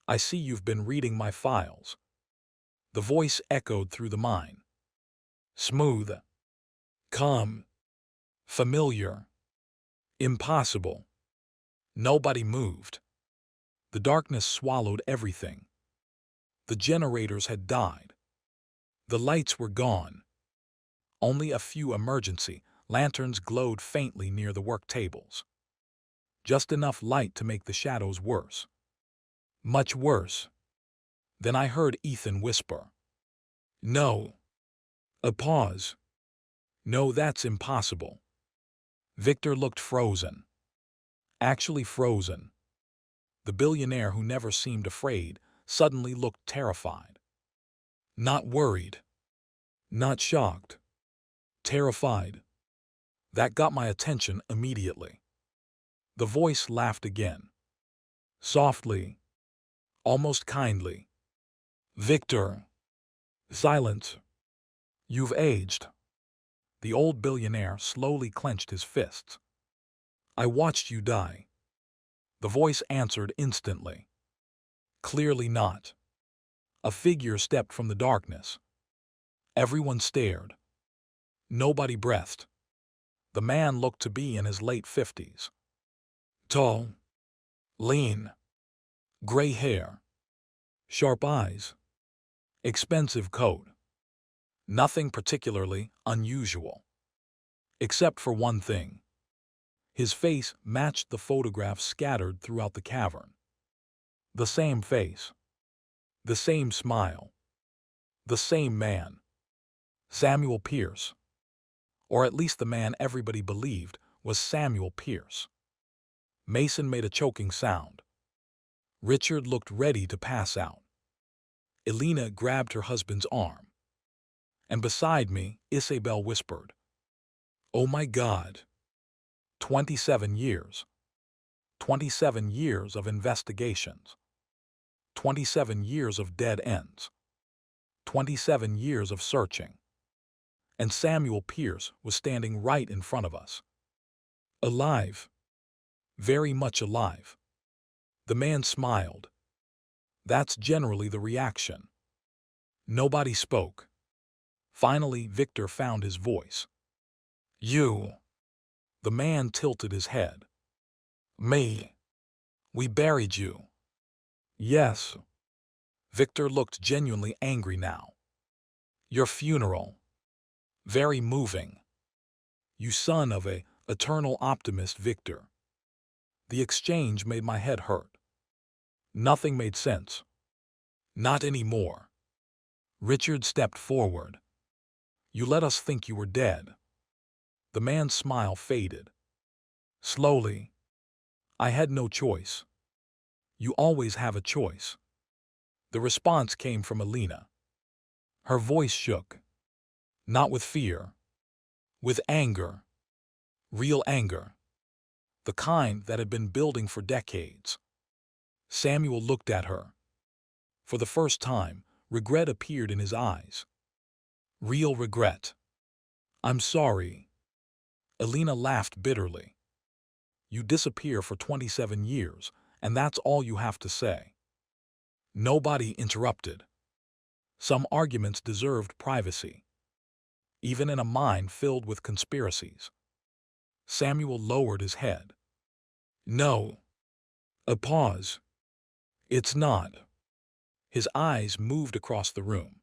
I see you've been reading my files. The voice echoed through the mine. Smooth. Calm. Familiar. Impossible. Nobody moved. The darkness swallowed everything. The generators had died. The lights were gone. Only a few emergency lanterns glowed faintly near the work tables. Just enough light to make the shadows worse. Much worse. Then I heard Ethan whisper. No. A pause. No, that's impossible. Victor looked frozen. Actually frozen. The billionaire who never seemed afraid suddenly looked terrified. Not worried. Not shocked. Terrified. That got my attention immediately. The voice laughed again. Softly. Almost kindly. Victor. Silence. You've aged. The old billionaire slowly clenched his fists. I watched you die. The voice answered instantly. Clearly not. A figure stepped from the darkness. Everyone stared. Nobody breathed. The man looked to be in his late 50s. Tall. Lean. Gray hair. Sharp eyes. Expensive coat. Nothing particularly unusual. Except for one thing. His face matched the photographs scattered throughout the cavern. The same face. The same smile. The same man. Samuel Pierce. Or at least the man everybody believed was Samuel Pierce. Mason made a choking sound. Richard looked ready to pass out. Alina grabbed her husband's arm. And beside me, Isabelle whispered, Oh my God. 27 years. 27 years of investigations. 27 years of dead ends. 27 years of searching. And Samuel Pierce was standing right in front of us. Alive. Very much alive. The man smiled. That's generally the reaction. Nobody spoke. Finally, Victor found his voice. You. The man tilted his head. Me. We buried you. Yes. Victor looked genuinely angry now. Your funeral. Very moving. You son of a eternal optimist, Victor. The exchange made my head hurt. Nothing made sense. Not anymore. Richard stepped forward. You let us think you were dead. The man's smile faded. Slowly. I had no choice. You always have a choice. The response came from Alina. Her voice shook. Not with fear. With anger. Real anger. The kind that had been building for decades. Samuel looked at her. For the first time, regret appeared in his eyes. Real regret. I'm sorry. Alina laughed bitterly. You disappear for 27 years, and that's all you have to say. Nobody interrupted. Some arguments deserved privacy. Even in a mind filled with conspiracies. Samuel lowered his head. No. A pause. It's not. His eyes moved across the room,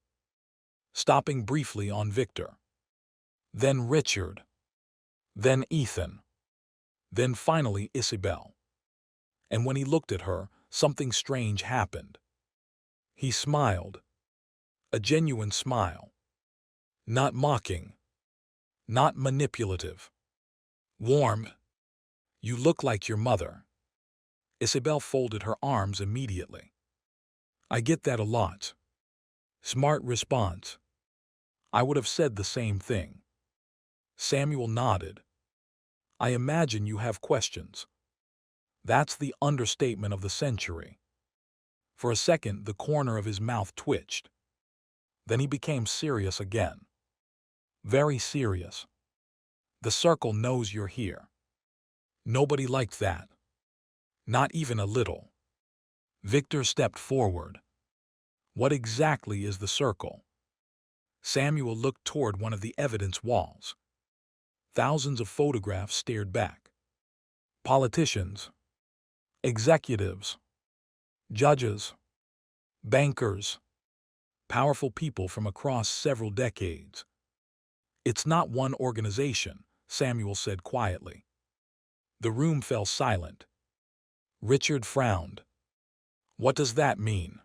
stopping briefly on Victor. Then Richard. Then Ethan. Then finally Isabelle. And when he looked at her, something strange happened. He smiled. A genuine smile. Not mocking. Not manipulative. Warm. You look like your mother. Isabelle folded her arms immediately. I get that a lot. Smart response. I would have said the same thing. Samuel nodded. I imagine you have questions. That's the understatement of the century. For a second, the corner of his mouth twitched. Then he became serious again. Very serious. The circle knows you're here. Nobody liked that. Not even a little. Victor stepped forward. What exactly is the circle? Samuel looked toward one of the evidence walls. Thousands of photographs stared back. Politicians. Executives. Judges. Bankers. Powerful people from across several decades. It's not one organization, Samuel said quietly. The room fell silent. Richard frowned. What does that mean?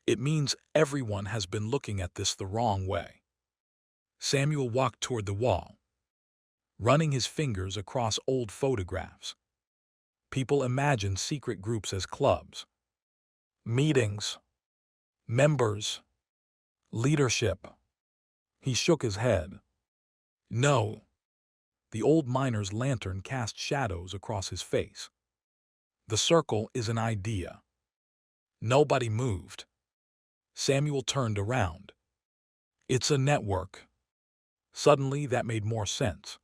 It means everyone has been looking at this the wrong way. Samuel walked toward the wall, running his fingers across old photographs. People imagine secret groups as clubs. Meetings. Members. Leadership. He shook his head. No. The old miner's lantern cast shadows across his face. The circle is an idea. Nobody moved. Samuel turned around. It's a network. Suddenly that made more sense.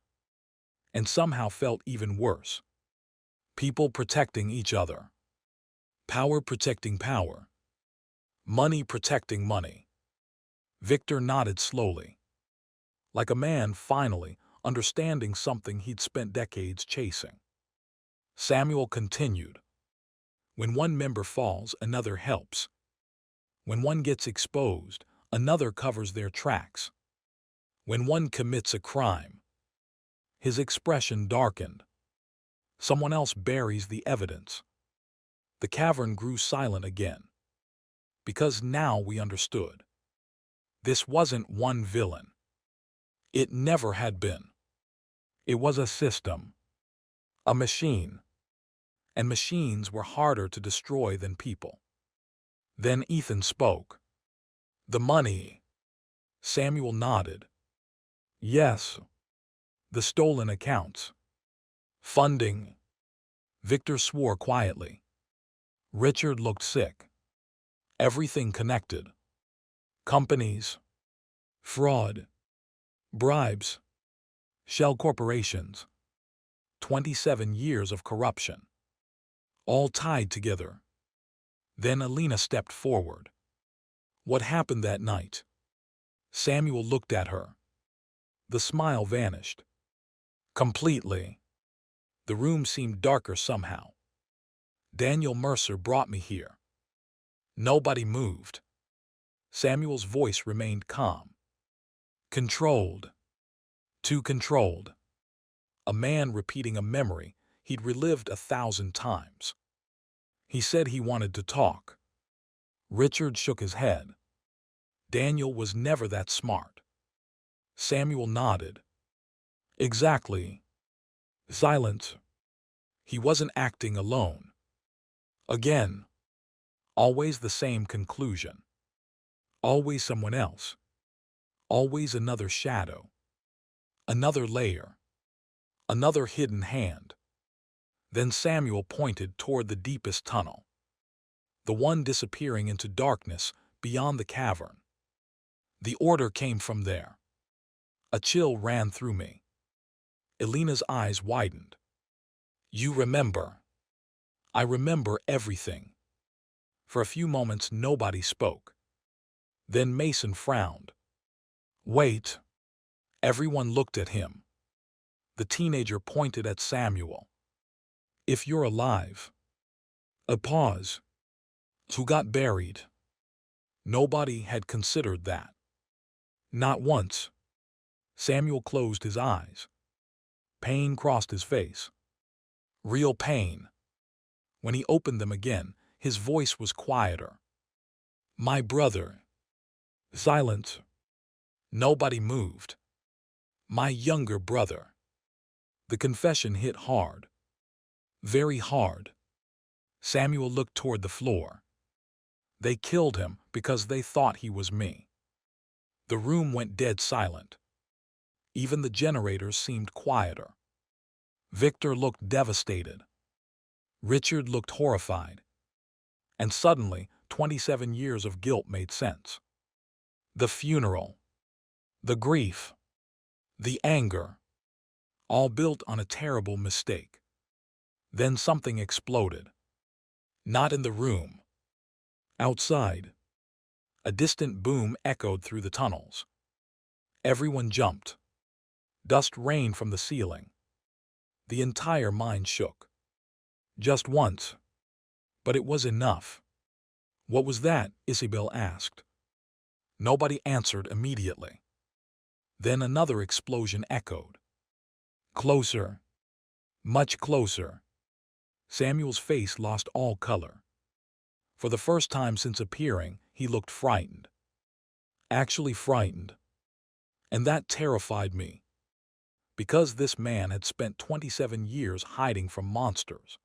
And somehow felt even worse. People protecting each other. Power protecting power. Money protecting money. Victor nodded slowly. Like a man finally understanding something he'd spent decades chasing. Samuel continued. When one member falls, another helps. When one gets exposed, another covers their tracks. When one commits a crime. His expression darkened. Someone else buries the evidence. The cavern grew silent again. Because now we understood. This wasn't one villain. It never had been. It was a system. A machine. And machines were harder to destroy than people. Then Ethan spoke. The money. Samuel nodded. Yes. The stolen accounts. Funding. Victor swore quietly. Richard looked sick. Everything connected. Companies, fraud, bribes, shell corporations, 27 years of corruption, all tied together. Then Alina stepped forward. What happened that night? Samuel looked at her. The smile vanished. Completely. The room seemed darker somehow. Daniel Mercer brought me here. Nobody moved. Samuel's voice remained calm. Controlled. Too controlled. A man repeating a memory he'd relived 1,000 times. He said he wanted to talk. Richard shook his head. Daniel was never that smart. Samuel nodded. Exactly. Silence. He wasn't acting alone. Again. Always the same conclusion. Always someone else. Always another shadow. Another layer. Another hidden hand. Then Samuel pointed toward the deepest tunnel. The one disappearing into darkness beyond the cavern. The order came from there. A chill ran through me. Alina's eyes widened. You remember. I remember everything. For a few moments nobody spoke. Then Mason frowned. Wait. Everyone looked at him. The teenager pointed at Samuel. If you're alive. A pause. Who got buried? Nobody had considered that. Not once. Samuel closed his eyes. Pain crossed his face. Real pain. When he opened them again, his voice was quieter. My brother. Silence. Nobody moved. My younger brother. The confession hit hard. Very hard. Samuel looked toward the floor. They killed him because they thought he was me. The room went dead silent. Even the generators seemed quieter. Victor looked devastated. Richard looked horrified. And suddenly, 27 years of guilt made sense. The funeral. The grief. The anger. All built on a terrible mistake. Then something exploded. Not in the room. Outside. A distant boom echoed through the tunnels. Everyone jumped. Dust rained from the ceiling. The entire mine shook. Just once. But it was enough. What was that? Isabelle asked. Nobody answered immediately. Then another explosion echoed. Closer. Much closer. Samuel's face lost all color. For the first time since appearing, he looked frightened. Actually frightened. And that terrified me. Because this man had spent 27 years hiding from monsters.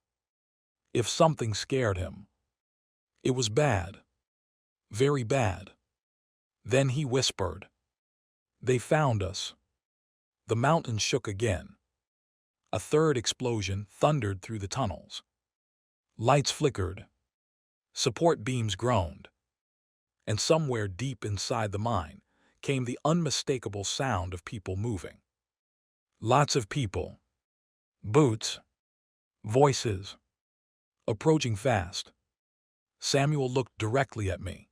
If something scared him, it was bad. Very bad. Then he whispered. They found us. The mountain shook again. A third explosion thundered through the tunnels. Lights flickered. Support beams groaned. And somewhere deep inside the mine came the unmistakable sound of people moving. Lots of people. Boots. Voices. Approaching fast. Samuel looked directly at me.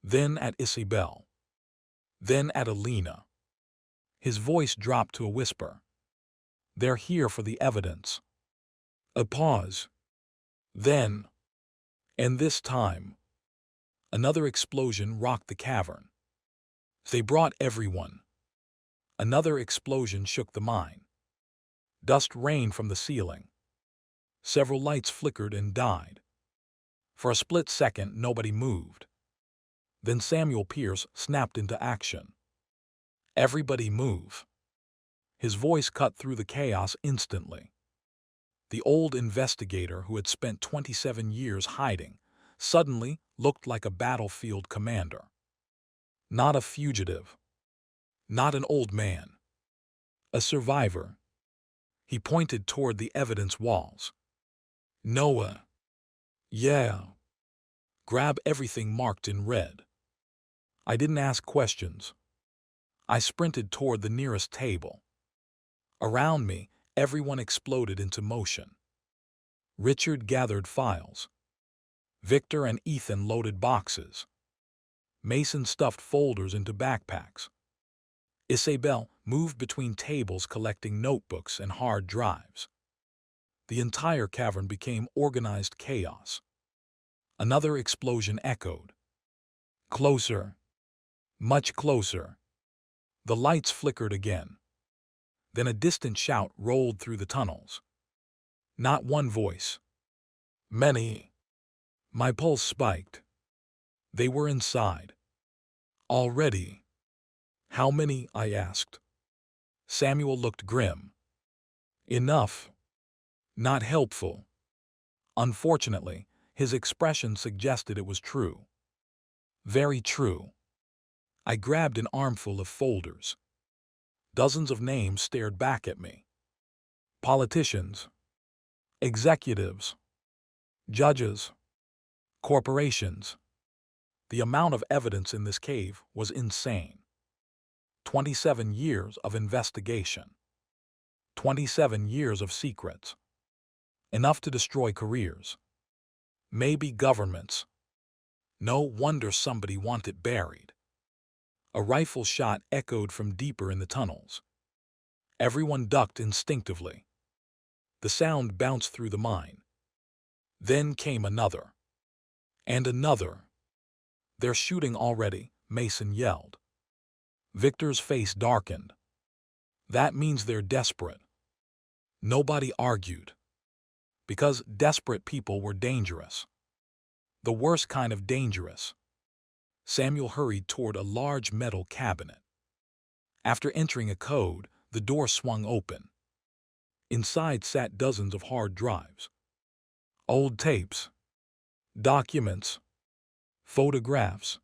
Then at Isabelle. Then at Alina. His voice dropped to a whisper. They're here for the evidence. A pause. Then, and this time, another explosion rocked the cavern. They brought everyone. Another explosion shook the mine. Dust rained from the ceiling. Several lights flickered and died. For a split second, nobody moved. Then Samuel Pierce snapped into action. Everybody move. His voice cut through the chaos instantly. The old investigator who had spent 27 years hiding suddenly looked like a battlefield commander. Not a fugitive. Not an old man. A survivor. He pointed toward the evidence walls. Noah. Yeah. Grab everything marked in red. I didn't ask questions. I sprinted toward the nearest table. Around me, everyone exploded into motion. Richard gathered files. Victor and Ethan loaded boxes. Mason stuffed folders into backpacks. Isabelle moved between tables collecting notebooks and hard drives. The entire cavern became organized chaos. Another explosion echoed. Closer. Much closer. The lights flickered again. Then a distant shout rolled through the tunnels. Not one voice. Many. My pulse spiked. They were inside. Already. How many? I asked. Samuel looked grim. Enough. Not helpful. Unfortunately, his expression suggested it was true. Very true. I grabbed an armful of folders. Dozens of names stared back at me. Politicians, executives, judges, corporations. The amount of evidence in this cave was insane. 27 years of investigation. 27 years of secrets. Enough to destroy careers. Maybe governments. No wonder somebody wanted it buried. A rifle shot echoed from deeper in the tunnels. Everyone ducked instinctively. The sound bounced through the mine. Then came another. And another. They're shooting already, Mason yelled. Victor's face darkened. That means they're desperate. Nobody argued. Because desperate people were dangerous. The worst kind of dangerous. Samuel hurried toward a large metal cabinet. After entering a code, the door swung open. Inside sat dozens of hard drives. Old tapes. Documents. Photographs.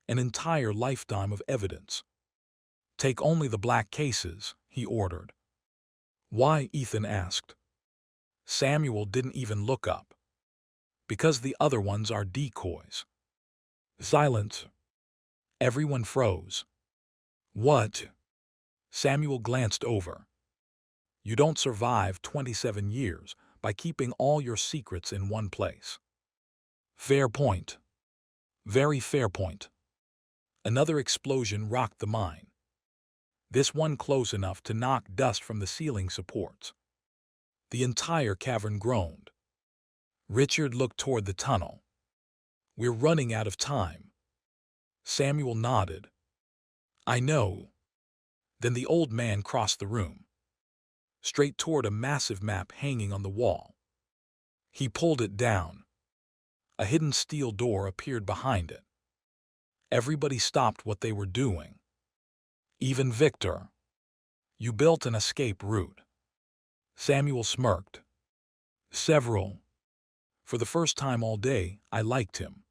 An entire lifetime of evidence. Take only the black cases, he ordered. Why? Ethan asked. Samuel didn't even look up. Because the other ones are decoys. Silence. Everyone froze. What? Samuel glanced over. You don't survive 27 years by keeping all your secrets in one place. Fair point. Very fair point. Another explosion rocked the mine. This one close enough to knock dust from the ceiling supports. The entire cavern groaned. Richard looked toward the tunnel. We're running out of time. Samuel nodded. I know. Then the old man crossed the room. Straight toward a massive map hanging on the wall. He pulled it down. A hidden steel door appeared behind it. Everybody stopped what they were doing. Even Victor. You built an escape route. Samuel smirked. Several. For the first time all day, I liked him.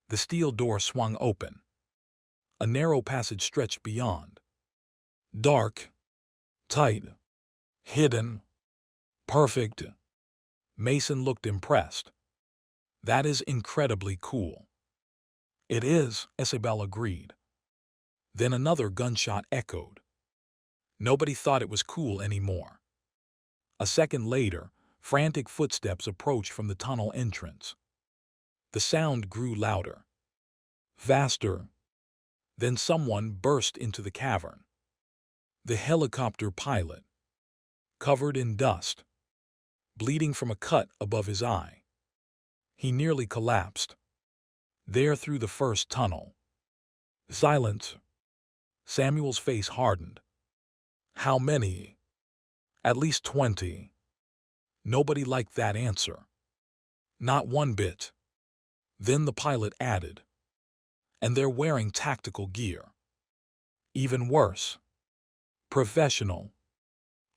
The steel door swung open. A narrow passage stretched beyond. Dark. Tight. Hidden. Perfect. Mason looked impressed. That is incredibly cool. It is, Isabelle agreed. Then another gunshot echoed. Nobody thought it was cool anymore. A second later, frantic footsteps approached from the tunnel entrance. The sound grew louder. Faster. Then someone burst into the cavern. The helicopter pilot. Covered in dust. Bleeding from a cut above his eye. He nearly collapsed. There through the first tunnel. Silence. Samuel's face hardened. How many? At least 20. Nobody liked that answer. Not one bit. Then the pilot added. And they're wearing tactical gear. Even worse. Professional.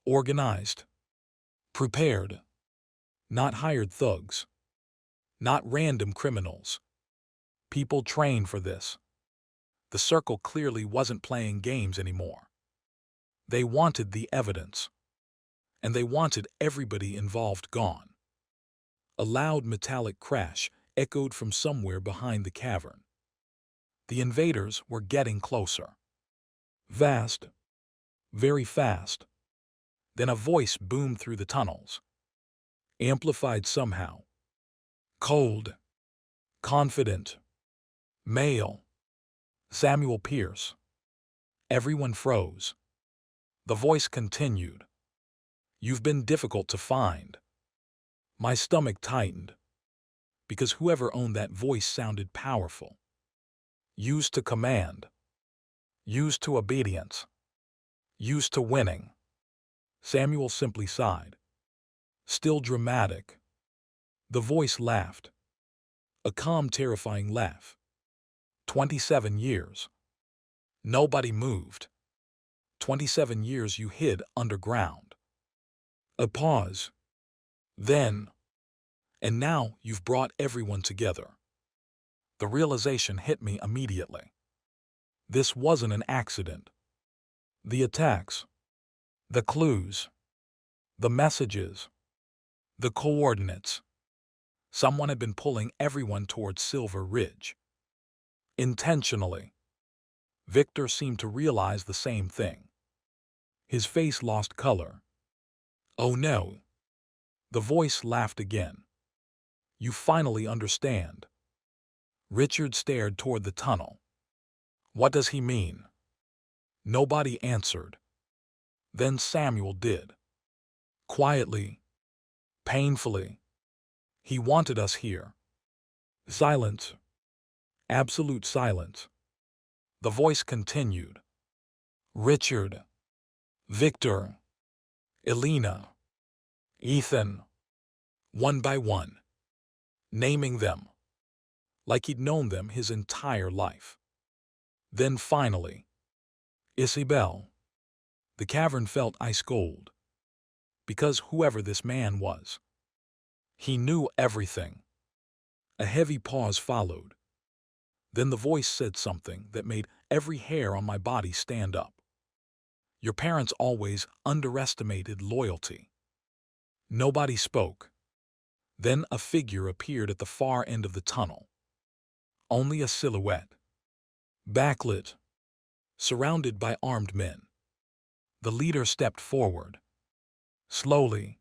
Organized. Prepared. Not hired thugs. Not random criminals. People trained for this. The circle clearly wasn't playing games anymore. They wanted the evidence. And they wanted everybody involved gone. A loud metallic crash echoed from somewhere behind the cavern. The invaders were getting closer. Fast, very fast. Then a voice boomed through the tunnels, amplified somehow. Cold, confident, male. Samuel Pierce. Everyone froze. The voice continued. You've been difficult to find. My stomach tightened, because whoever owned that voice sounded powerful. Used to command. Used to obedience. Used to winning. Samuel simply sighed. Still dramatic. The voice laughed. A calm, terrifying laugh. 27 years. Nobody moved. 27 years you hid underground. A pause. Then. And now you've brought everyone together. The realization hit me immediately. This wasn't an accident. The attacks. The clues. The messages. The coordinates. Someone had been pulling everyone towards Silver Ridge. Intentionally. Victor seemed to realize the same thing. His face lost color. Oh no. The voice laughed again. You finally understand. Richard stared toward the tunnel. What does he mean? Nobody answered. Then Samuel did. Quietly. Painfully. He wanted us here. Silence. Absolute silence. The voice continued. Richard. Victor. Elena. Ethan. One by one. Naming them. Like he'd known them his entire life. Then finally. Isabelle. The cavern felt ice cold. Because whoever this man was, he knew everything. A heavy pause followed. Then the voice said something that made every hair on my body stand up. Your parents always underestimated loyalty. Nobody spoke. Then a figure appeared at the far end of the tunnel. Only a silhouette. Backlit. Surrounded by armed men. The leader stepped forward. Slowly.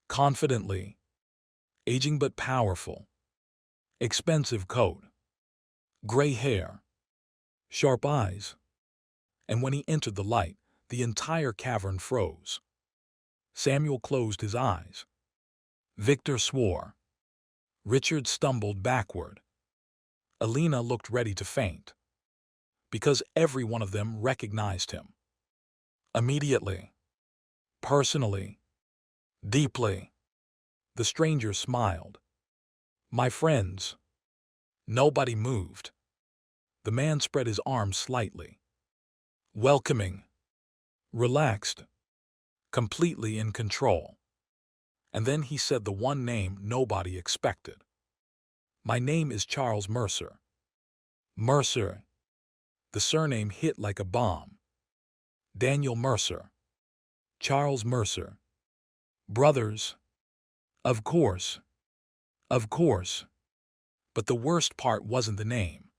Confidently. Aging but powerful. Expensive coat. Gray hair. Sharp eyes. And when he entered the light, the entire cavern froze. Samuel closed his eyes. Victor swore. Richard stumbled backward. Elena looked ready to faint. Because every one of them recognized him. Immediately. Personally. Deeply. The stranger smiled. My friends. Nobody moved. The man spread his arms slightly. Welcoming. Relaxed. Completely in control. And then he said the one name nobody expected. My name is Charles Mercer. Mercer. The surname hit like a bomb. Daniel Mercer. Charles Mercer. Brothers. Of course. Of course. But the worst part wasn't the name.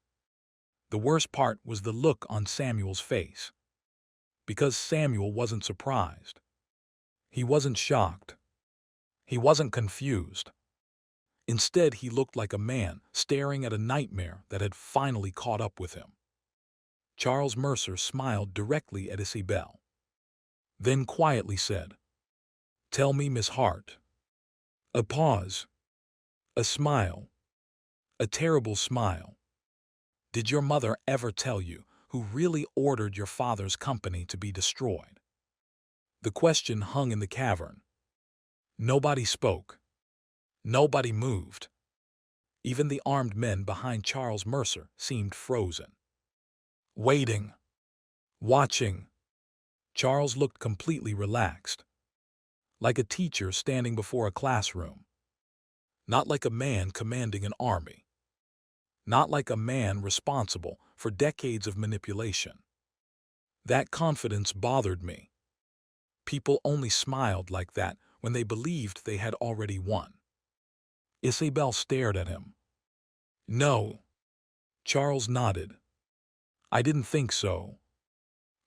The worst part was the look on Samuel's face. Because Samuel wasn't surprised. He wasn't shocked. He wasn't confused. Instead, he looked like a man staring at a nightmare that had finally caught up with him. Charles Mercer smiled directly at Isabelle. Then quietly said, Tell me, Miss Hart. A pause. A smile. A terrible smile. Did your mother ever tell you who really ordered your father's company to be destroyed? The question hung in the cavern. Nobody spoke. Nobody moved. Even the armed men behind Charles Mercer seemed frozen. Waiting. Watching. Charles looked completely relaxed. Like a teacher standing before a classroom. Not like a man commanding an army. Not like a man responsible for decades of manipulation. That confidence bothered me. People only smiled like that when they believed they had already won. Isabelle stared at him. No. Charles nodded. I didn't think so.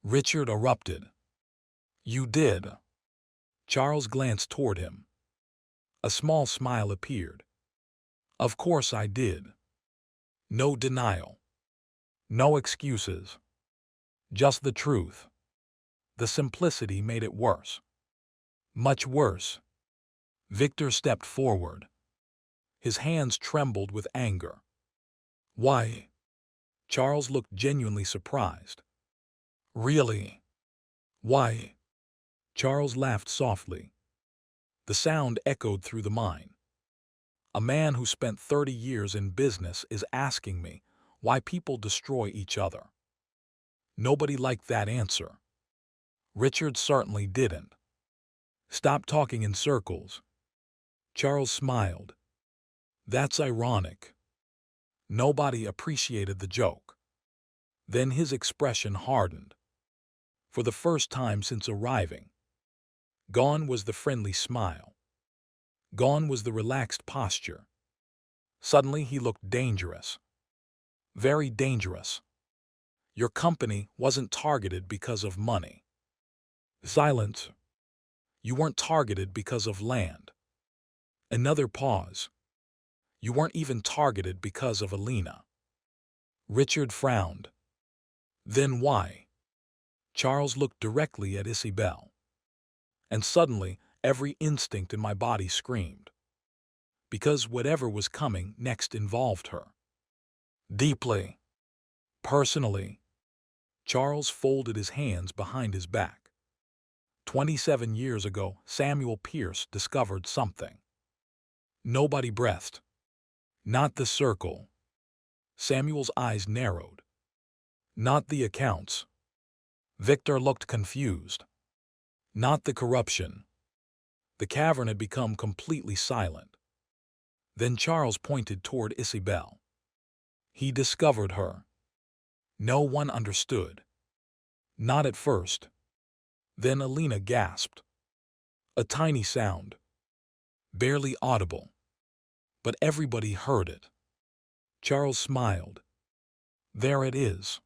Richard erupted. You did. Charles glanced toward him. A small smile appeared. Of course I did. No denial. No excuses. Just the truth. The simplicity made it worse. Much worse. Victor stepped forward. His hands trembled with anger. Why? Charles looked genuinely surprised. Really? Why? Charles laughed softly. The sound echoed through the mine. A man who spent 30 years in business is asking me why people destroy each other. Nobody liked that answer. Richard certainly didn't. Stop talking in circles. Charles smiled. That's ironic. Nobody appreciated the joke. Then his expression hardened. For the first time since arriving, gone was the friendly smile. Gone was the relaxed posture. Suddenly he looked dangerous. Very dangerous. Your company wasn't targeted because of money. Silence. You weren't targeted because of land. Another pause. You weren't even targeted because of Alina. Richard frowned. Then why? Charles looked directly at Isabelle. And suddenly, every instinct in my body screamed. Because whatever was coming next involved her. Deeply. Personally. Charles folded his hands behind his back. 27 years ago, Samuel Pierce discovered something. Nobody breathed. Not the circle. Samuel's eyes narrowed. Not the accounts. Victor looked confused. Not the corruption. The cavern had become completely silent. Then Charles pointed toward Isabelle. He discovered her. No one understood. Not at first. Then Alina gasped. A tiny sound. Barely audible. But everybody heard it. Charles smiled. There it is.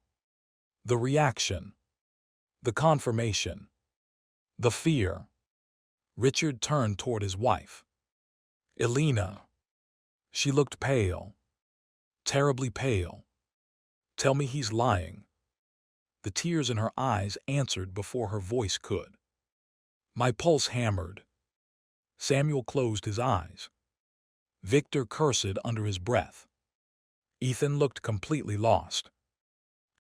The reaction. The confirmation. The fear. Richard turned toward his wife. Alina. She looked pale. Terribly pale. Tell me he's lying. The tears in her eyes answered before her voice could. My pulse hammered. Samuel closed his eyes. Victor cursed under his breath. Ethan looked completely lost.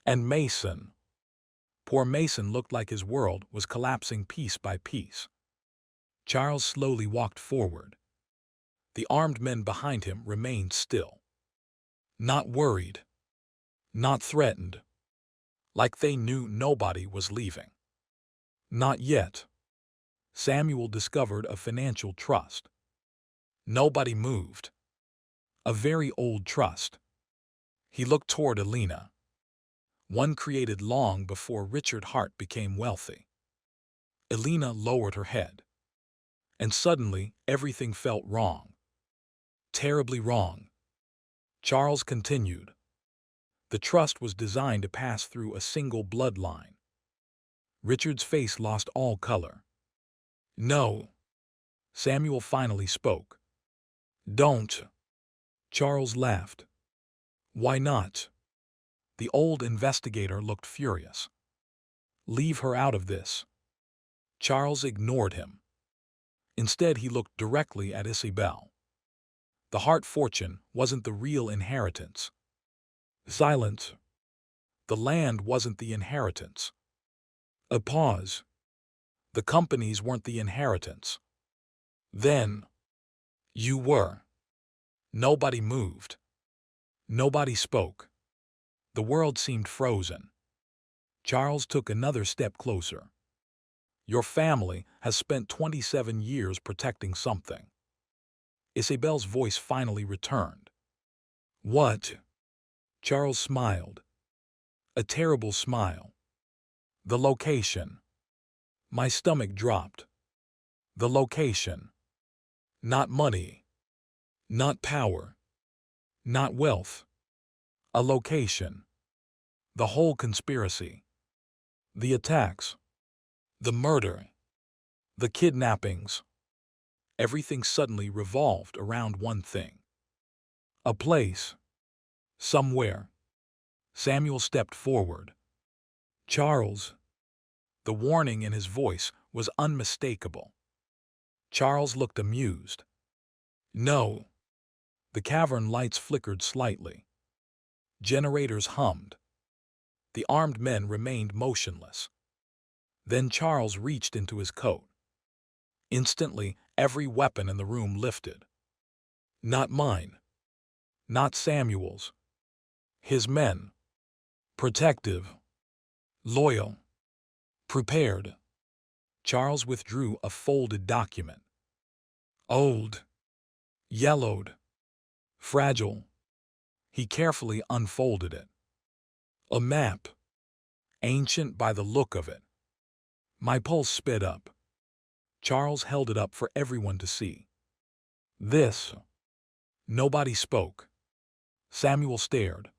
And Mason. Poor Mason looked like his world was collapsing piece by piece. Charles slowly walked forward. The armed men behind him remained still. Not worried. Not threatened. Like they knew nobody was leaving. Not yet. Samuel discovered a financial trust. Nobody moved. A very old trust. He looked toward Alina. One created long before Richard Hart became wealthy. Alina lowered her head. And suddenly, everything felt wrong. Terribly wrong. Charles continued. The trust was designed to pass through a single bloodline. Richard's face lost all color. No. Samuel finally spoke. Don't. Charles laughed. Why not? The old investigator looked furious. Leave her out of this. Charles ignored him. Instead, he looked directly at Isabelle. The Hart fortune wasn't the real inheritance. Silence. The land wasn't the inheritance. A pause. The companies weren't the inheritance. Then, you were. Nobody moved. Nobody spoke. The world seemed frozen. Charles took another step closer. Your family has spent 27 years protecting something. Isabelle's voice finally returned. What? Charles smiled. A terrible smile. The location. My stomach dropped. The location. Not money. Not power, not wealth, a location, the whole conspiracy, the attacks, the murder, the kidnappings. Everything suddenly revolved around one thing. A place. Somewhere. Samuel stepped forward. Charles. The warning in his voice was unmistakable. Charles looked amused. No. The cavern lights flickered slightly. Generators hummed. The armed men remained motionless. Then Charles reached into his coat. Instantly, every weapon in the room lifted. Not mine. Not Samuel's. His men. Protective. Loyal. Prepared. Charles withdrew a folded document. Old. Yellowed. Fragile. He carefully unfolded it. A map. Ancient by the look of it. My pulse sped up. Charles held it up for everyone to see. This. Nobody spoke. Samuel stared.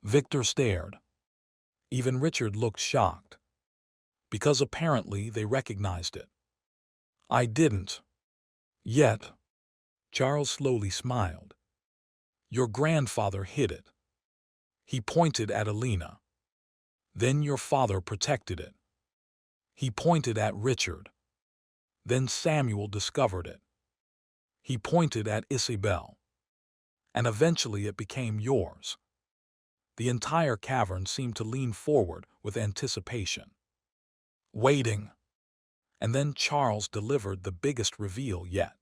Victor stared. Even Richard looked shocked. Because apparently they recognized it. I didn't. Yet. Charles slowly smiled. Your grandfather hid it. He pointed at Alina. Then your father protected it. He pointed at Richard. Then Samuel discovered it. He pointed at Isabelle. And eventually it became yours. The entire cavern seemed to lean forward with anticipation. Waiting. And then Charles delivered the biggest reveal yet.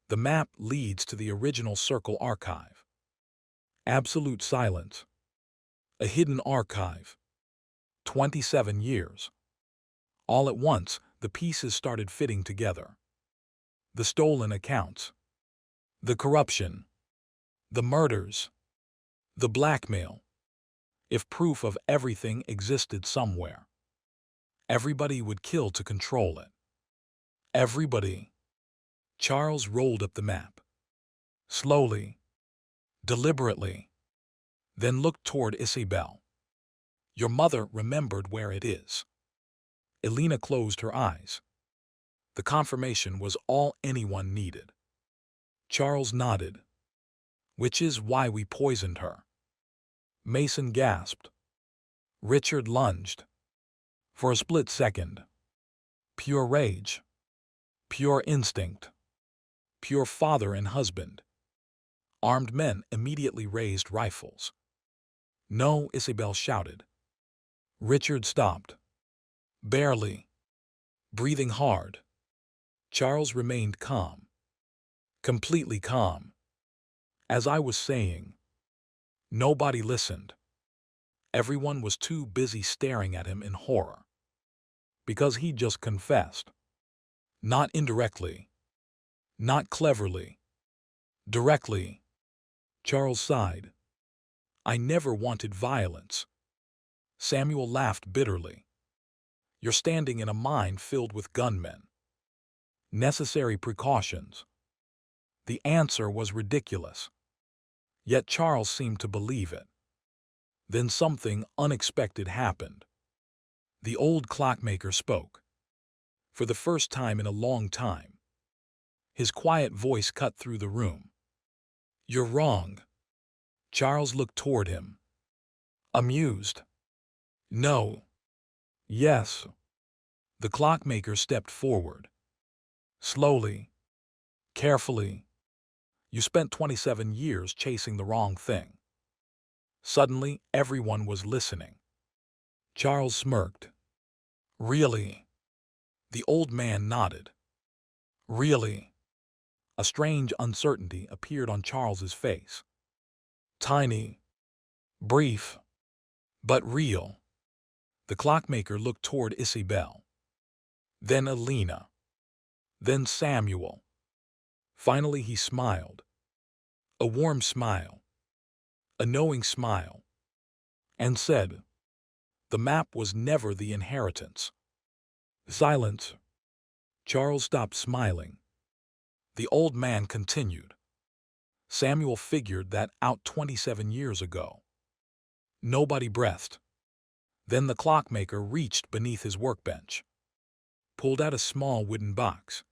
The map leads to the original Circle archive. Absolute silence. A hidden archive. 27 years. All at once, the pieces started fitting together. The stolen accounts. The corruption. The murders. The blackmail. If proof of everything existed somewhere, everybody would kill to control it. Everybody. Charles rolled up the map. Slowly. Deliberately. Then looked toward Isabelle. Your mother remembered where it is. Alina closed her eyes. The confirmation was all anyone needed. Charles nodded. Which is why we poisoned her. Mason gasped. Richard lunged. For a split second. Pure rage. Pure instinct. Pure father and husband. Armed men immediately raised rifles. No, Isabelle shouted. Richard stopped. Barely. Breathing hard. Charles remained calm. Completely calm. As I was saying, nobody listened. Everyone was too busy staring at him in horror. Because he just confessed. Not indirectly. Not cleverly. Directly. Charles sighed. I never wanted violence. Samuel laughed bitterly. You're standing in a mine filled with gunmen. Necessary precautions. The answer was ridiculous. Yet Charles seemed to believe it. Then something unexpected happened. The old clockmaker spoke. For the first time in a long time. His quiet voice cut through the room. You're wrong. Charles looked toward him. Amused. No. Yes. The clockmaker stepped forward. Slowly. Carefully. You spent 27 years chasing the wrong thing. Suddenly, everyone was listening. Charles smirked. Really? The old man nodded. Really? A strange uncertainty appeared on Charles's face. Tiny. Brief. But real. The clockmaker looked toward Isabelle. Then Alina. Then Samuel. Finally he smiled. A warm smile. A knowing smile. And said, the map was never the inheritance. Silence. Charles stopped smiling. The old man continued. Samuel figured that out 27 years ago. Nobody breathed. Then the clockmaker reached beneath his workbench, pulled out a small wooden box,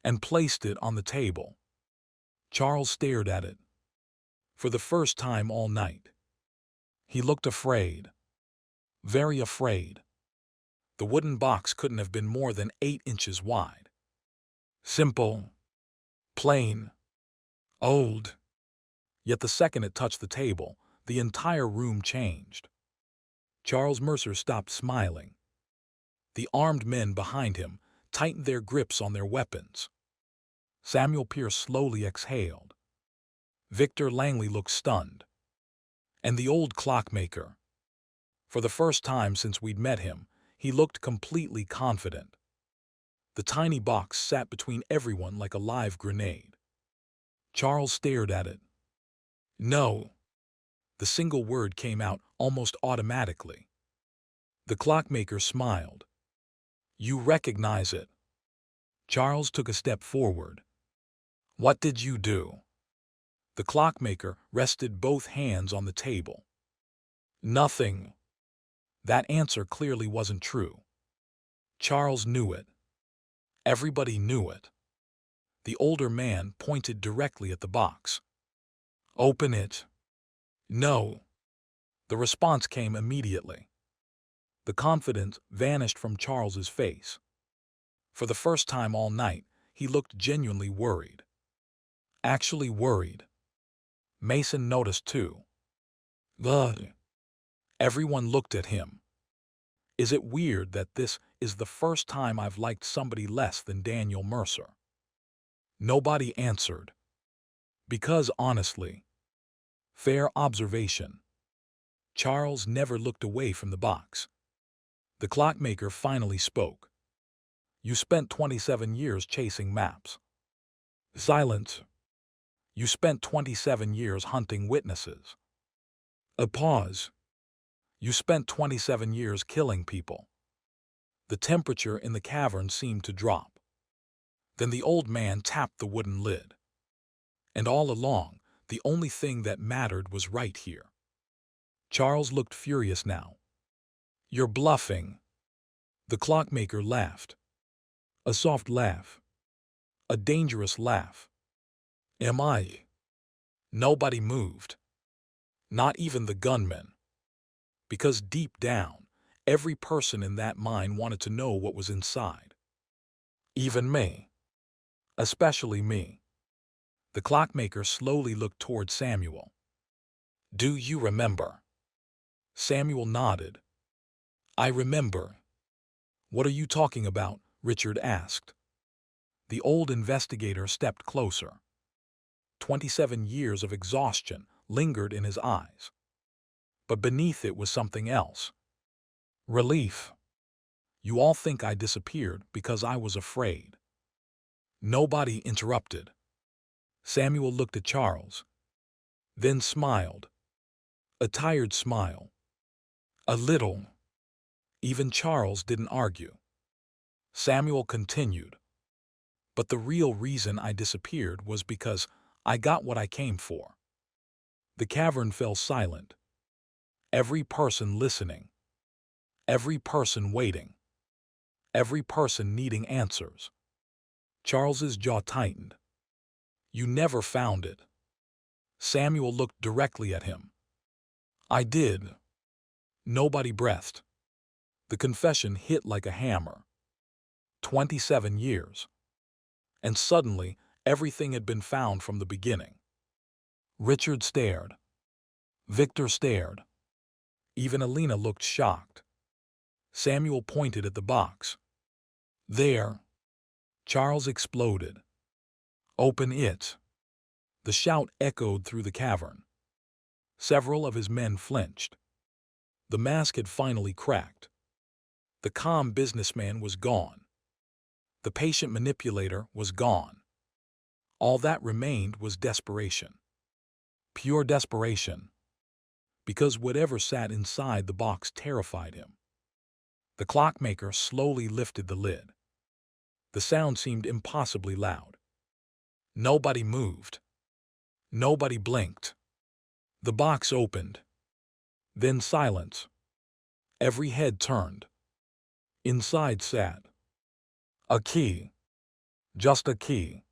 and placed it on the table. Charles stared at it. For the first time all night. He looked afraid. Very afraid. The wooden box couldn't have been more than 8 inches wide. Simple. Plain. Old. Yet the second it touched the table, the entire room changed. Charles Mercer stopped smiling. The armed men behind him tightened their grips on their weapons. Samuel Pierce slowly exhaled. Victor Langley looked stunned. And the old clockmaker. For the first time since we'd met him, he looked completely confident. The tiny box sat between everyone like a live grenade. Charles stared at it. No. The single word came out almost automatically. The clockmaker smiled. You recognize it. Charles took a step forward. What did you do? The clockmaker rested both hands on the table. Nothing. That answer clearly wasn't true. Charles knew it. Everybody knew it. The older man pointed directly at the box. Open it. No. The response came immediately. The confidence vanished from Charles's face. For the first time all night, he looked genuinely worried. Actually worried. Mason noticed too. Ugh. Everyone looked at him. Is it weird that this is the first time I've liked somebody less than Daniel Mercer? Nobody answered. Because honestly, fair observation. Charles never looked away from the box. The clockmaker finally spoke. You spent 27 years chasing maps. Silence. You spent 27 years hunting witnesses. A pause. You spent 27 years killing people. The temperature in the cavern seemed to drop. Then the old man tapped the wooden lid. And all along, the only thing that mattered was right here. Charles looked furious now. You're bluffing. The clockmaker laughed. A soft laugh. A dangerous laugh. Am I? Nobody moved. Not even the gunmen. Because deep down, every person in that mine wanted to know what was inside. Even me. Especially me. The clockmaker slowly looked toward Samuel. Do you remember? Samuel nodded. I remember. What are you talking about? Richard asked. The old investigator stepped closer. 27 years of exhaustion lingered in his eyes. But beneath it was something else. Relief. You all think I disappeared because I was afraid. Nobody interrupted. Samuel looked at Charles, then smiled. A tired smile. A little. Even Charles didn't argue. Samuel continued. But the real reason I disappeared was because I got what I came for. The cavern fell silent. Every person listening. Every person waiting. Every person needing answers. Charles's jaw tightened. You never found it. Samuel looked directly at him. I did. Nobody breathed. The confession hit like a hammer. 27 years. And suddenly, everything had been found from the beginning. Richard stared. Victor stared. Even Alina looked shocked. Samuel pointed at the box. There. Charles exploded. Open it. The shout echoed through the cavern. Several of his men flinched. The mask had finally cracked. The calm businessman was gone. The patient manipulator was gone. All that remained was desperation. Pure desperation. Because whatever sat inside the box terrified him. The clockmaker slowly lifted the lid. The sound seemed impossibly loud. Nobody moved. Nobody blinked. The box opened. Then silence. Every head turned. Inside sat a key. Just a key.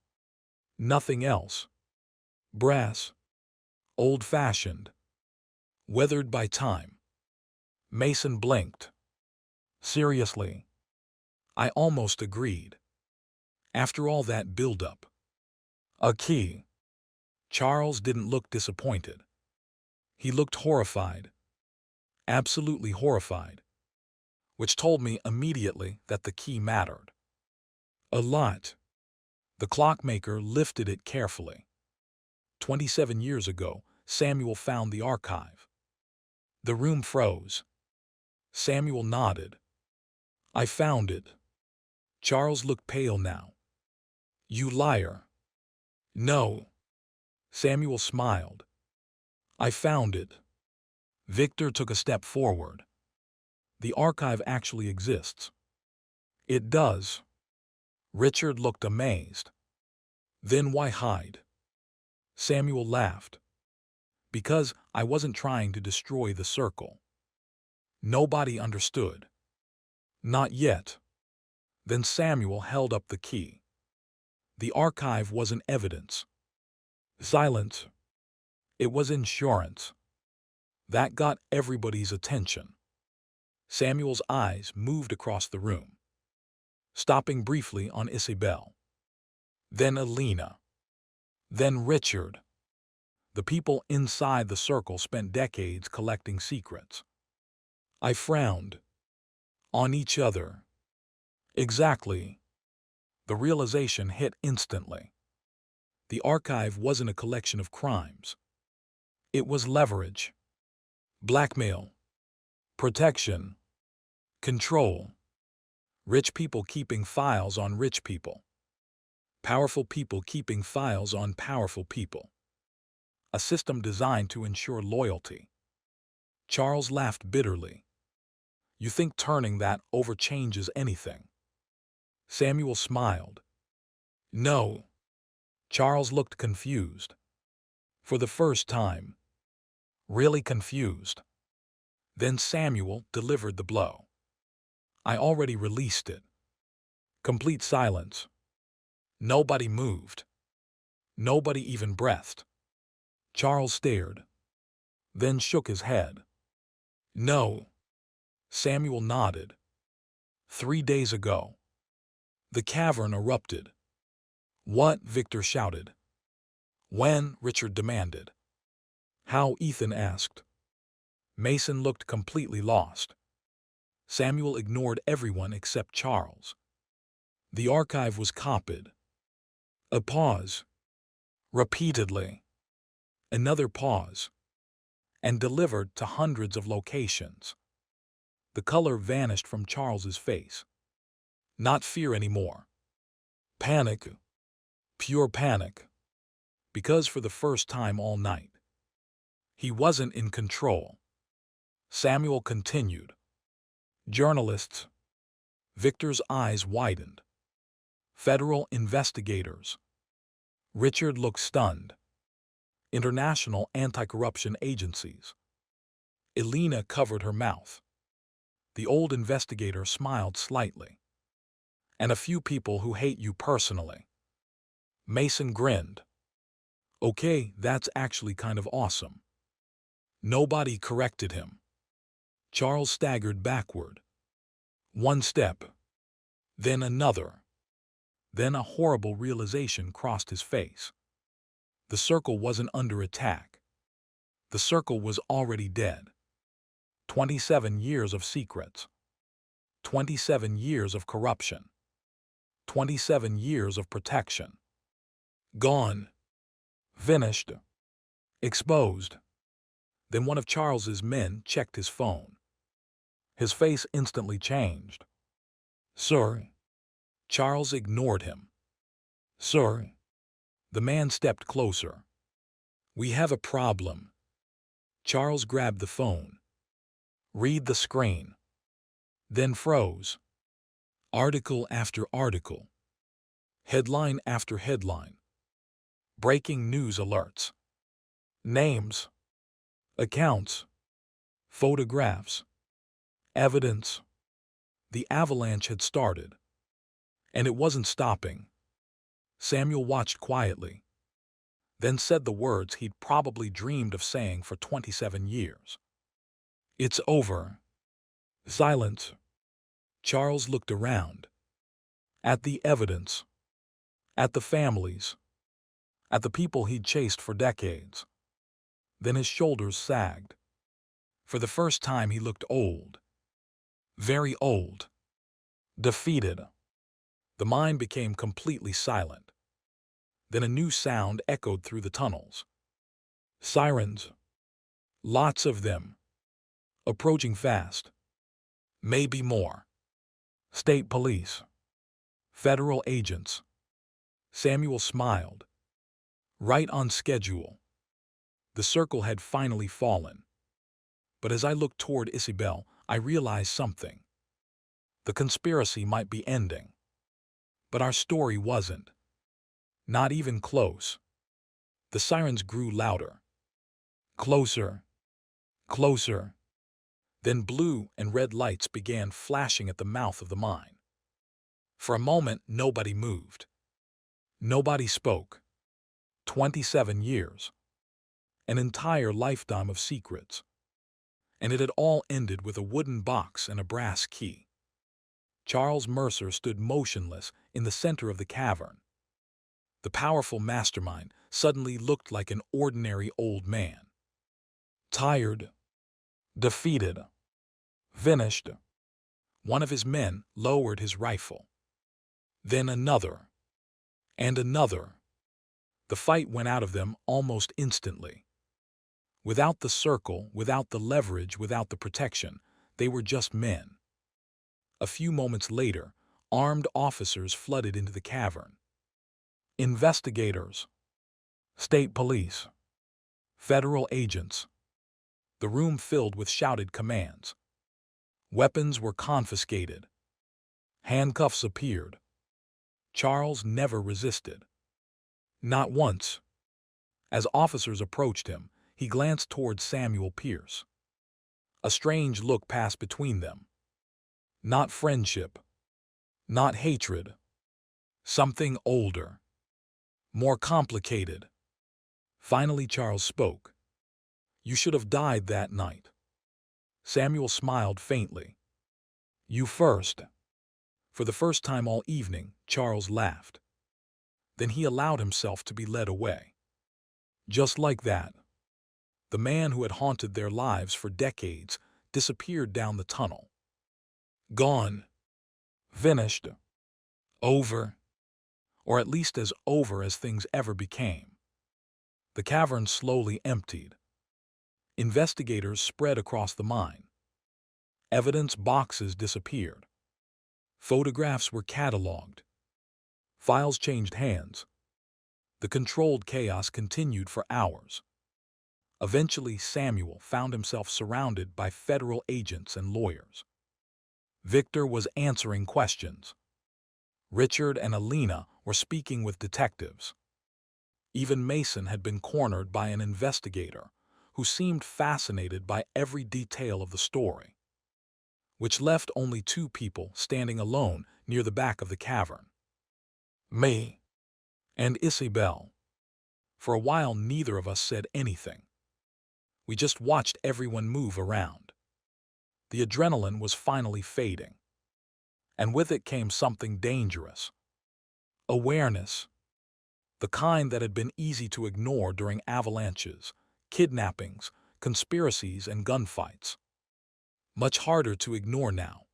Nothing else. Brass. Old-fashioned. Weathered by time. Mason blinked. Seriously. I almost agreed. After all that build-up. A key. Charles didn't look disappointed. He looked horrified. Absolutely horrified. Which told me immediately that the key mattered. A lot. The clockmaker lifted it carefully. 27 years ago, Samuel found the archive. The room froze. Samuel nodded. I found it. Charles looked pale now. You liar. No. Samuel smiled. I found it. Victor took a step forward. The archive actually exists. It does. Richard looked amazed. Then why hide? Samuel laughed. Because I wasn't trying to destroy the circle. Nobody understood. Not yet. Then Samuel held up the key. The archive wasn't evidence. Silence. It was insurance. That got everybody's attention. Samuel's eyes moved across the room, stopping briefly on Isabelle. Then Elena. Then Richard. The people inside the circle spent decades collecting secrets. I frowned. On each other. Exactly. The realization hit instantly. The archive wasn't a collection of crimes. It was leverage. Blackmail. Protection. Control. Rich people keeping files on rich people. Powerful people keeping files on powerful people. A system designed to ensure loyalty. Charles laughed bitterly. You think turning that over changes anything? Samuel smiled. No. Charles looked confused. For the first time. Really confused. Then Samuel delivered the blow. I already released it. Complete silence. Nobody moved. Nobody even breathed. Charles stared. Then shook his head. No. Samuel nodded. 3 days ago. The cavern erupted. What? Victor shouted. When? Richard demanded. How? Ethan asked. Mason looked completely lost. Samuel ignored everyone except Charles. The archive was copied. A pause. Repeatedly. Another pause. And delivered to hundreds of locations. The color vanished from Charles's face. Not fear anymore. Panic. Pure panic. Because for the first time all night, he wasn't in control. Samuel continued. Journalists. Victor's eyes widened. Federal investigators. Richard looked stunned. International anti-corruption agencies. Elena covered her mouth. The old investigator smiled slightly. And a few people who hate you personally. Mason grinned. Okay, that's actually kind of awesome. Nobody corrected him. Charles staggered backward. One step. Then another. Then a horrible realization crossed his face. The circle wasn't under attack. The circle was already dead. 27 years of secrets. 27 years of corruption. 27 years of protection. Gone. Finished. Exposed. Then one of Charles's men checked his phone. His face instantly changed. Sir. Charles ignored him. Sir. The man stepped closer. We have a problem. Charles grabbed the phone. Read the screen. Then froze. Article after article. Headline after headline. Breaking news alerts. Names, accounts, photographs, evidence. The avalanche had started, and it wasn't stopping. Samuel watched quietly, then said the words he'd probably dreamed of saying for 27 years. "It's over." Silence. Charles looked around. At the evidence. At the families. At the people he'd chased for decades. Then his shoulders sagged. For the first time he looked old. Very old. Defeated. The mind became completely silent. Then a new sound echoed through the tunnels. Sirens. Lots of them. Approaching fast. Maybe more. State police. Federal agents. Samuel smiled. Right on schedule. The circle had finally fallen. But as I looked toward Isabelle, I realized something. The conspiracy might be ending. But our story wasn't. Not even close. The sirens grew louder. Closer. Closer. Then blue and red lights began flashing at the mouth of the mine. For a moment, nobody moved. Nobody spoke. 27 years. An entire lifetime of secrets. And it had all ended with a wooden box and a brass key. Charles Mercer stood motionless in the center of the cavern. The powerful mastermind suddenly looked like an ordinary old man. Tired. Defeated. Finished. One of his men lowered his rifle. Then another. And another. The fight went out of them almost instantly. Without the circle, without the leverage, without the protection, they were just men. A few moments later, armed officers flooded into the cavern. Investigators. State police. Federal agents. The room filled with shouted commands. Weapons were confiscated. Handcuffs appeared. Charles never resisted. Not once. As officers approached him, he glanced toward Samuel Pierce. A strange look passed between them. Not friendship. Not hatred. Something older. More complicated. Finally, Charles spoke. "You should have died that night." Samuel smiled faintly. "You first." For the first time all evening, Charles laughed. Then he allowed himself to be led away. Just like that. The man who had haunted their lives for decades disappeared down the tunnel. Gone. Finished. Over. Or at least as over as things ever became. The cavern slowly emptied. Investigators spread across the mine. Evidence boxes disappeared. Photographs were cataloged. Files changed hands. The controlled chaos continued for hours. Eventually, Samuel found himself surrounded by federal agents and lawyers. Victor was answering questions. Richard and Alina were speaking with detectives. Even Mason had been cornered by an investigator who seemed fascinated by every detail of the story, which left only two people standing alone near the back of the cavern. Me and Isabelle. For a while, neither of us said anything. We just watched everyone move around. The adrenaline was finally fading. And with it came something dangerous. Awareness. The kind that had been easy to ignore during avalanches, kidnappings, conspiracies, and gunfights. Much harder to ignore now.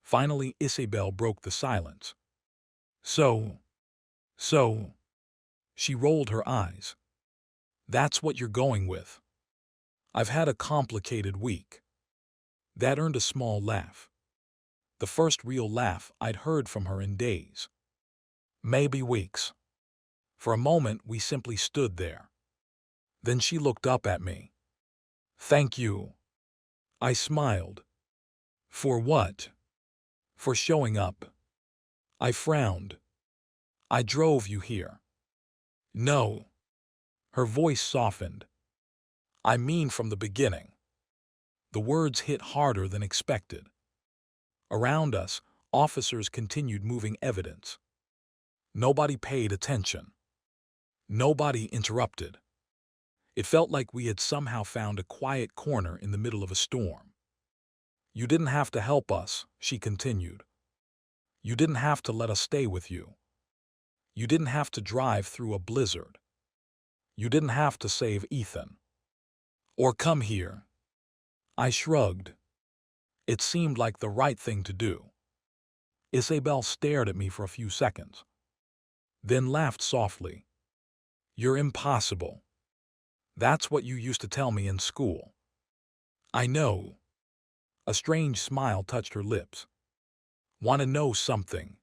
Finally, Isabelle broke the silence. So. She rolled her eyes. That's what you're going with. I've had a complicated week. That earned a small laugh. The first real laugh I'd heard from her in days. Maybe weeks. For a moment, we simply stood there. Then she looked up at me. Thank you. I smiled. For what? For showing up. I frowned. I drove you here. No. Her voice softened. I mean from the beginning. The words hit harder than expected. Around us, officers continued moving evidence. Nobody paid attention. Nobody interrupted. It felt like we had somehow found a quiet corner in the middle of a storm. You didn't have to help us, she continued. You didn't have to let us stay with you. You didn't have to drive through a blizzard. You didn't have to save Ethan. Or come here. I shrugged. It seemed like the right thing to do. Isabelle stared at me for a few seconds, then laughed softly. You're impossible. That's what you used to tell me in school. I know. A strange smile touched her lips. Want to know something?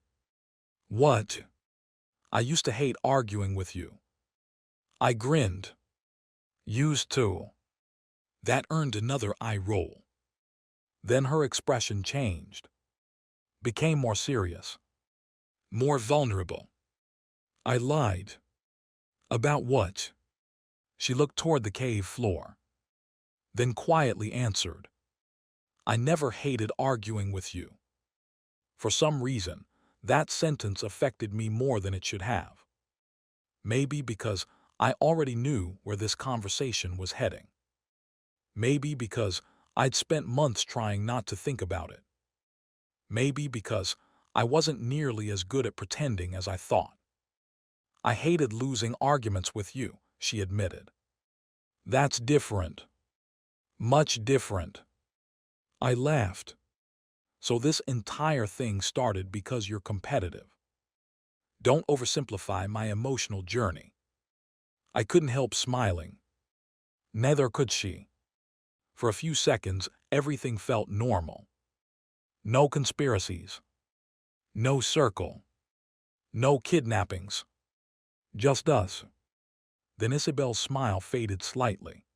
What? I used to hate arguing with you. I grinned. Used to. That earned another eye roll. Then her expression changed. Became more serious. More vulnerable. I lied. About what? She looked toward the cave floor. Then quietly answered. I never hated arguing with you. For some reason, that sentence affected me more than it should have. Maybe because I already knew where this conversation was heading. Maybe because I'd spent months trying not to think about it. Maybe because I wasn't nearly as good at pretending as I thought. I hated losing arguments with you, she admitted. That's different. Much different. I laughed. So this entire thing started because you're competitive. Don't oversimplify my emotional journey. I couldn't help smiling. Neither could she. For a few seconds, everything felt normal. No conspiracies. No circle. No kidnappings. Just us. Then Isabelle's smile faded slightly.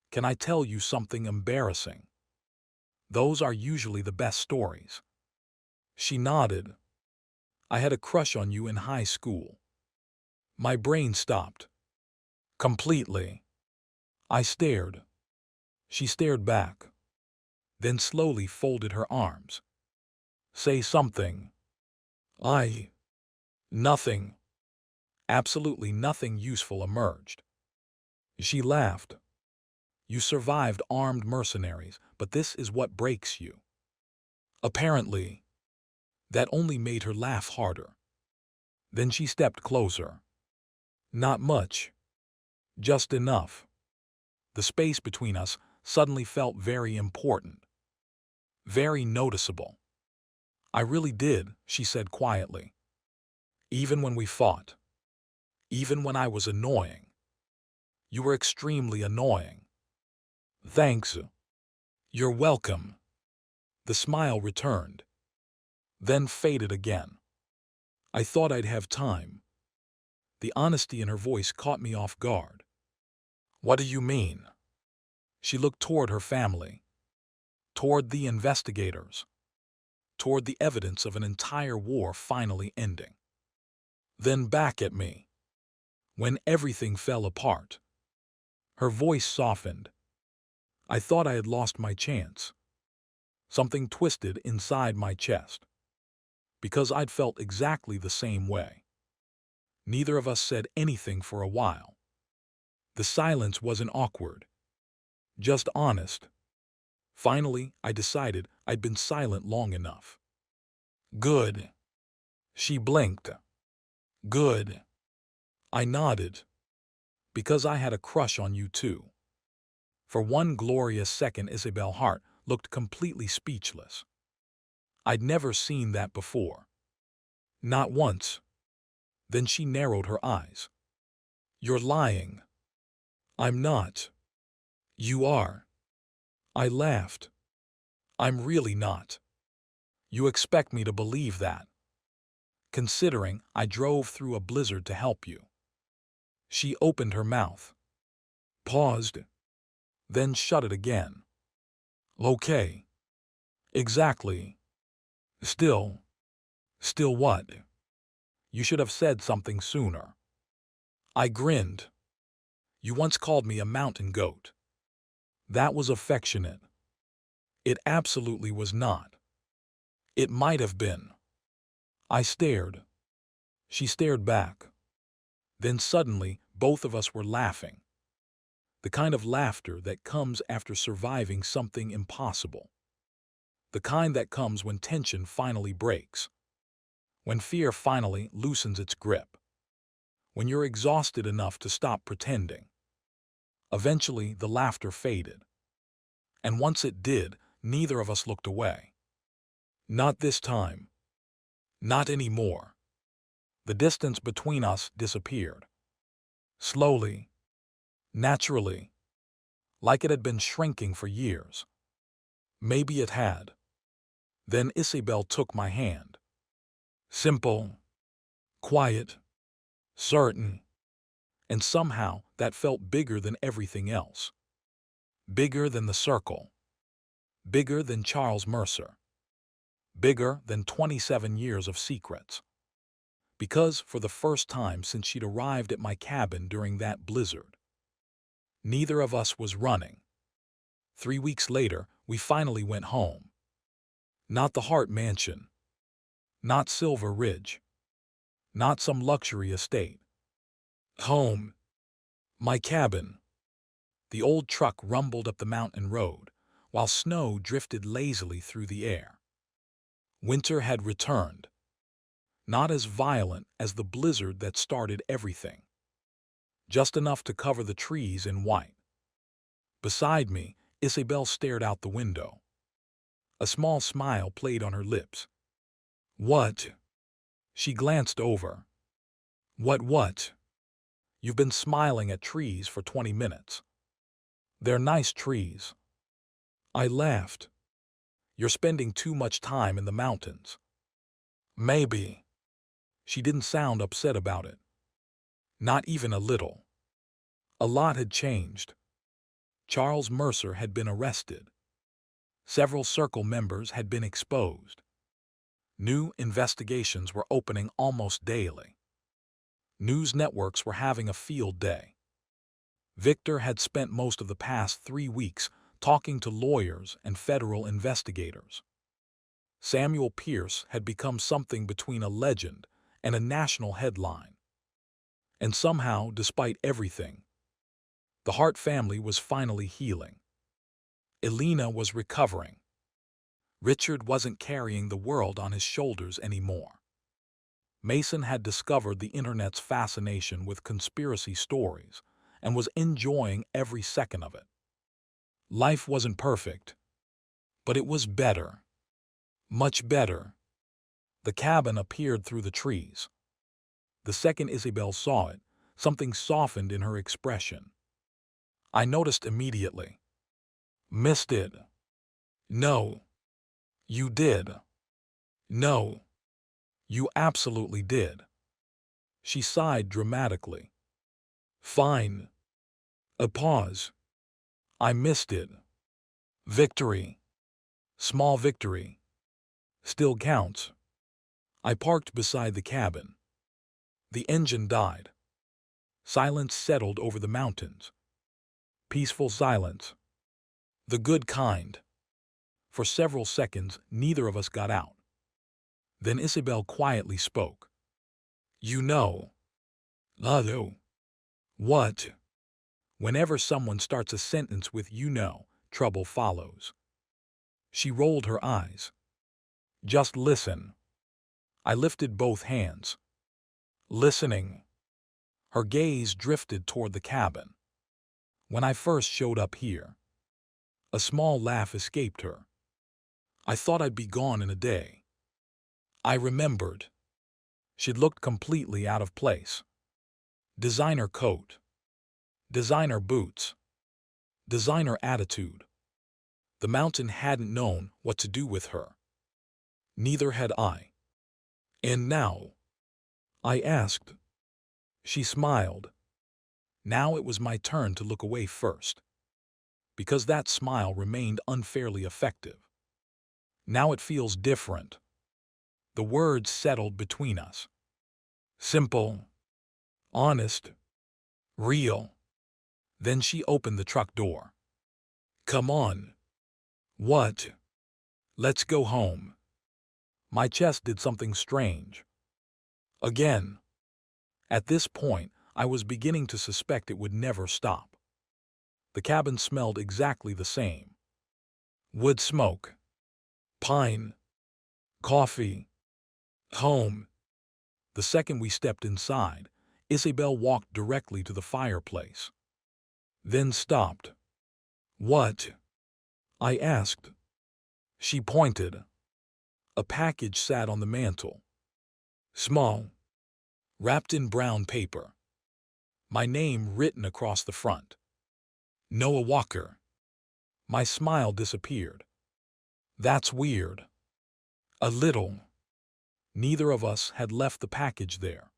Can I tell you something embarrassing? Those are usually the best stories. She nodded. I had a crush on you in high school. My brain stopped. Completely. I stared. She stared back. Then slowly folded her arms. Say something. Nothing. Absolutely nothing useful emerged. She laughed. You survived armed mercenaries, but this is what breaks you. Apparently. That only made her laugh harder. Then she stepped closer. Not much. Just enough. The space between us suddenly felt very important. Very noticeable. I really did, she said quietly. Even when we fought. Even when I was annoying. You were extremely annoying. Thanks. You're welcome. The smile returned. Then faded again. I thought I'd have time. The honesty in her voice caught me off guard. What do you mean? She looked toward her family. Toward the investigators. Toward the evidence of an entire war finally ending. Then back at me. When everything fell apart. Her voice softened. I thought I had lost my chance. Something twisted inside my chest. Because I'd felt exactly the same way. Neither of us said anything for a while. The silence wasn't awkward. Just honest. Finally, I decided I'd been silent long enough. Good. She blinked. Good. I nodded. Because I had a crush on you too. For one glorious second, Isabelle Hart looked completely speechless. I'd never seen that before. Not once. Then she narrowed her eyes. You're lying. I'm not. You are. I laughed. I'm really not. You expect me to believe that. Considering I drove through a blizzard to help you. She opened her mouth. Paused. Then shut it again. Okay. Exactly. Still what? You should have said something sooner. I grinned. You once called me a mountain goat. That was affectionate. It absolutely was not. It might have been. I stared. She stared back. Then suddenly, both of us were laughing. The kind of laughter that comes after surviving something impossible. The kind that comes when tension finally breaks. When fear finally loosens its grip. When you're exhausted enough to stop pretending. Eventually, the laughter faded. And once it did, neither of us looked away. Not this time. Not anymore. The distance between us disappeared. Slowly. Naturally. Like it had been shrinking for years. Maybe it had. Then Isabelle took my hand. Simple. Quiet. Certain. And somehow that felt bigger than everything else. Bigger than the circle. Bigger than Charles Mercer. Bigger than 27 years of secrets. Because for the first time since she'd arrived at my cabin during that blizzard, neither of us was running. 3 weeks later, we finally went home. Not the Hart Mansion. Not Silver Ridge. Not some luxury estate. Home. My cabin. The old truck rumbled up the mountain road, while snow drifted lazily through the air. Winter had returned. Not as violent as the blizzard that started everything. Just enough to cover the trees in white. Beside me, Isabelle stared out the window. A small smile played on her lips. What? She glanced over. What? You've been smiling at trees for 20 minutes. They're nice trees. I laughed. You're spending too much time in the mountains. Maybe. She didn't sound upset about it. Not even a little. A lot had changed. Charles Mercer had been arrested. Several Circle members had been exposed. New investigations were opening almost daily. News networks were having a field day. Victor had spent most of the past 3 weeks talking to lawyers and federal investigators. Samuel Pierce had become something between a legend and a national headline. And somehow, despite everything, the Hart family was finally healing. Elena was recovering. Richard wasn't carrying the world on his shoulders anymore. Mason had discovered the internet's fascination with conspiracy stories and was enjoying every second of it. Life wasn't perfect, but it was better. Much better. The cabin appeared through the trees. The second Isabelle saw it, something softened in her expression. I noticed immediately. Missed it. No. You did. No. You absolutely did. She sighed dramatically. Fine. A pause. I missed it. Victory. Small victory. Still counts. I parked beside the cabin. The engine died. Silence settled over the mountains. Peaceful silence. The good kind. For several seconds, neither of us got out. Then Isabelle quietly spoke. You know. Lado. What? Whenever someone starts a sentence with you know, trouble follows. She rolled her eyes. Just listen. I lifted both hands. Listening. Her gaze drifted toward the cabin. When I first showed up here, a small laugh escaped her. I thought I'd be gone in a day. I remembered. She'd looked completely out of place. Designer coat. Designer boots. Designer attitude. The mountain hadn't known what to do with her. Neither had I. And now? I asked. She smiled. Now it was my turn to look away first. Because that smile remained unfairly effective. Now it feels different. The words settled between us. Simple. Honest. Real. Then she opened the truck door. Come on. What? Let's go home. My chest did something strange. Again. At this point, I was beginning to suspect it would never stop. The cabin smelled exactly the same. Wood smoke. Pine. Coffee. Home. The second we stepped inside, Isabelle walked directly to the fireplace. Then stopped. What? I asked. She pointed. A package sat on the mantel. Small. Wrapped in brown paper. My name written across the front. Noah Walker. My smile disappeared. That's weird. A little. Neither of us had left the package there.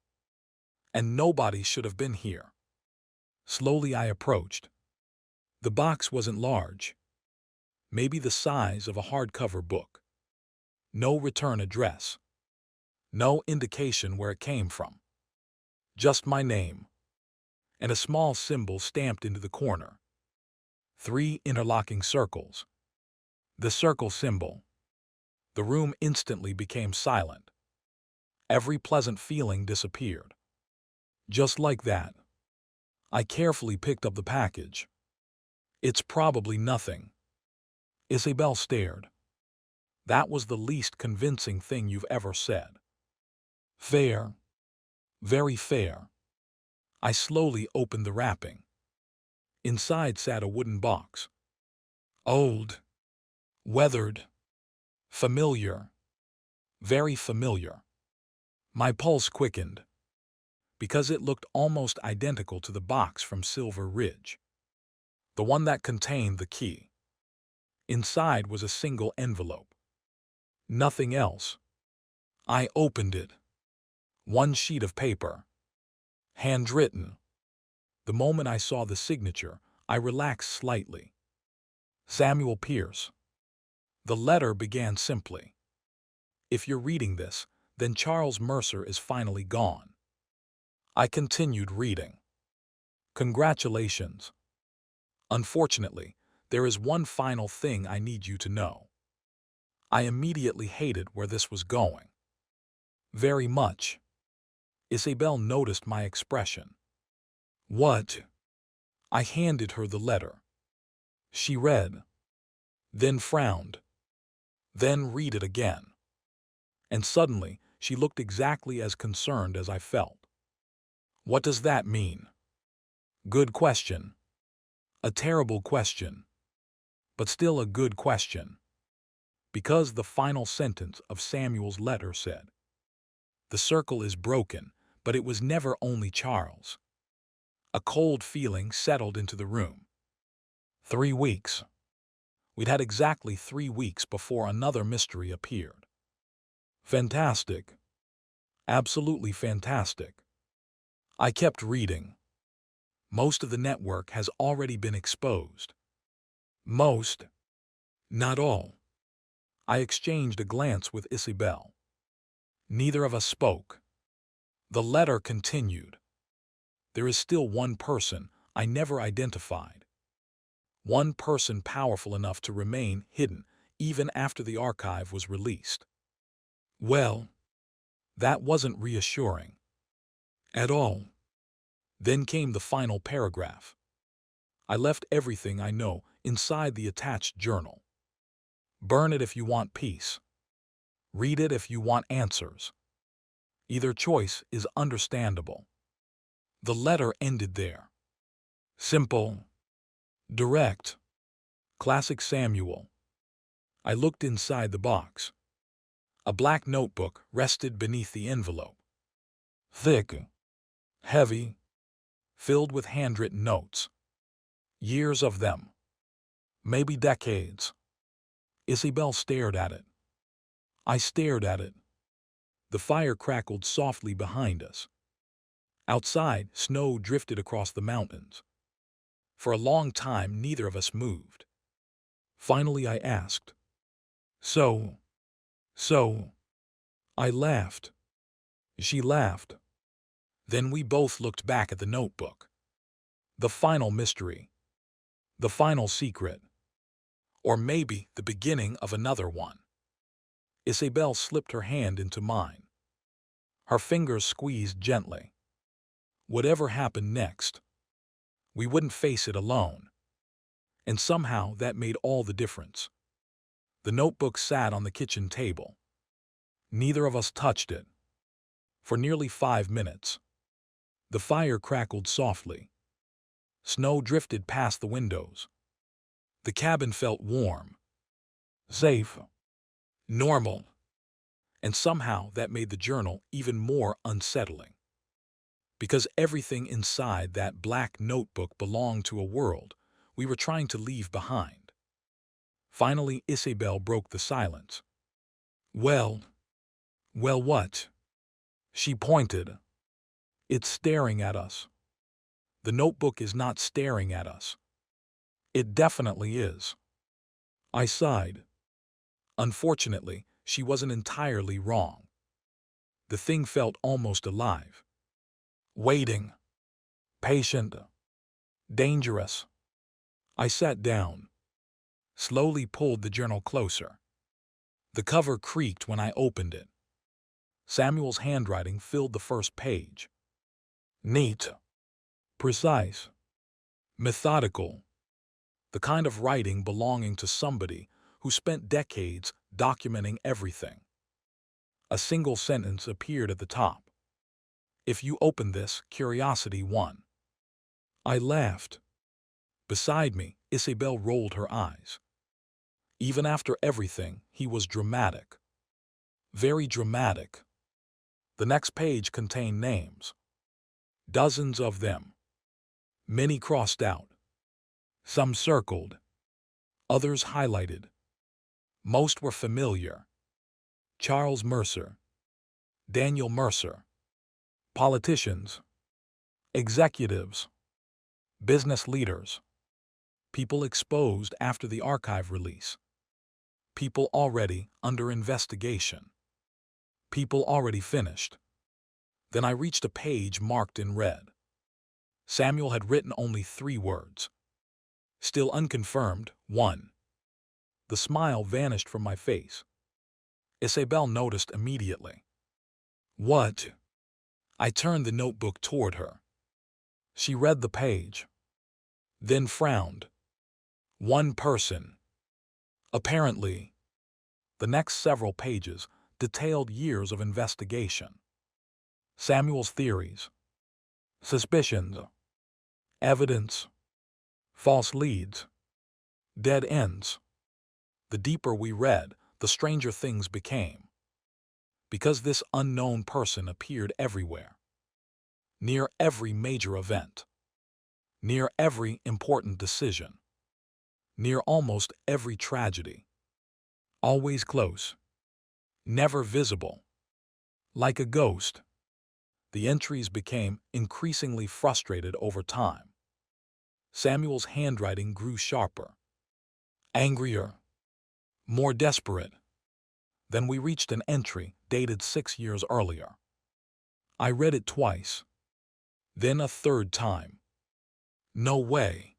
And nobody should have been here. Slowly I approached. The box wasn't large. Maybe the size of a hardcover book. No return address. No indication where it came from. Just my name. And a small symbol stamped into the corner. 3 interlocking circles. The circle symbol. The room instantly became silent. Every pleasant feeling disappeared. Just like that. I carefully picked up the package. It's probably nothing. Isabelle stared. That was the least convincing thing you've ever said. Fair. Very fair. I slowly opened the wrapping. Inside sat a wooden box. Old. Weathered. Familiar. Very familiar. My pulse quickened. Because it looked almost identical to the box from Silver Ridge. The one that contained the key. Inside was a single envelope. Nothing else. I opened it. One sheet of paper. Handwritten. The moment I saw the signature, I relaxed slightly. Samuel Pierce. The letter began simply. If you're reading this, then Charles Mercer is finally gone. I continued reading. Congratulations. Unfortunately, there is one final thing I need you to know. I immediately hated where this was going. Very much. Isabelle noticed my expression. What? I handed her the letter. She read. Then frowned. Then read it again. And suddenly, she looked exactly as concerned as I felt. What does that mean? Good question. A terrible question. But still a good question. Because the final sentence of Samuel's letter said, "The circle is broken, but it was never only Charles." A cold feeling settled into the room. 3 weeks. We'd had exactly 3 weeks before another mystery appeared. Fantastic. Absolutely fantastic. I kept reading. Most of the network has already been exposed. Most. Not all. I exchanged a glance with Isabelle. Neither of us spoke. The letter continued. There is still one person I never identified. One person powerful enough to remain hidden even after the archive was released. Well, that wasn't reassuring. At all. Then came the final paragraph. I left everything I know inside the attached journal. Burn it if you want peace. Read it if you want answers. Either choice is understandable. The letter ended there. Simple. Direct. Classic Samuel. I looked inside the box. A black notebook rested beneath the envelope. Thick. Heavy. Filled with handwritten notes. Years of them. Maybe decades. Isabelle stared at it. I stared at it. The fire crackled softly behind us. Outside, snow drifted across the mountains. For a long time, neither of us moved. Finally, I asked, So. I laughed. She laughed. Then we both looked back at the notebook. The final mystery. The final secret. Or maybe the beginning of another one. Isabelle slipped her hand into mine. Her fingers squeezed gently. Whatever happened next, we wouldn't face it alone. And somehow that made all the difference. The notebook sat on the kitchen table. Neither of us touched it. For nearly 5 minutes. The fire crackled softly. Snow drifted past the windows. The cabin felt warm, safe, normal. And somehow that made the journal even more unsettling. Because everything inside that black notebook belonged to a world we were trying to leave behind. Finally, Isabelle broke the silence. Well, what? She pointed. It's staring at us. The notebook is not staring at us. It definitely is. I sighed. Unfortunately, she wasn't entirely wrong. The thing felt almost alive. Waiting. Patient. Dangerous. I sat down. Slowly pulled the journal closer. The cover creaked when I opened it. Samuel's handwriting filled the first page. Neat. Precise. Methodical. The kind of writing belonging to somebody who spent decades documenting everything. A single sentence appeared at the top. If you open this, curiosity won. I laughed. Beside me, Isabelle rolled her eyes. Even after everything, he was dramatic. Very dramatic. The next page contained names. Dozens of them. Many crossed out. Some circled. Others highlighted. Most were familiar. Charles Mercer. Daniel Mercer. Politicians. Executives. Business leaders. People exposed after the archive release. People already under investigation. People already finished. Then I reached a page marked in red. Samuel had written only 3 words. Still unconfirmed, 1. The smile vanished from my face. Isabelle noticed immediately. What? I turned the notebook toward her. She read the page. Then frowned. 1 person. Apparently. The next several pages detailed years of investigation. Samuel's theories. Suspicions. Evidence. False leads. Dead ends. The deeper we read, the stranger things became. Because this unknown person appeared everywhere. Near every major event. Near every important decision. Near almost every tragedy. Always close. Never visible. Like a ghost. The entries became increasingly frustrated over time. Samuel's handwriting grew sharper. Angrier. More desperate. Then we reached an entry dated 6 years earlier. I read it twice. Then a third time. No way.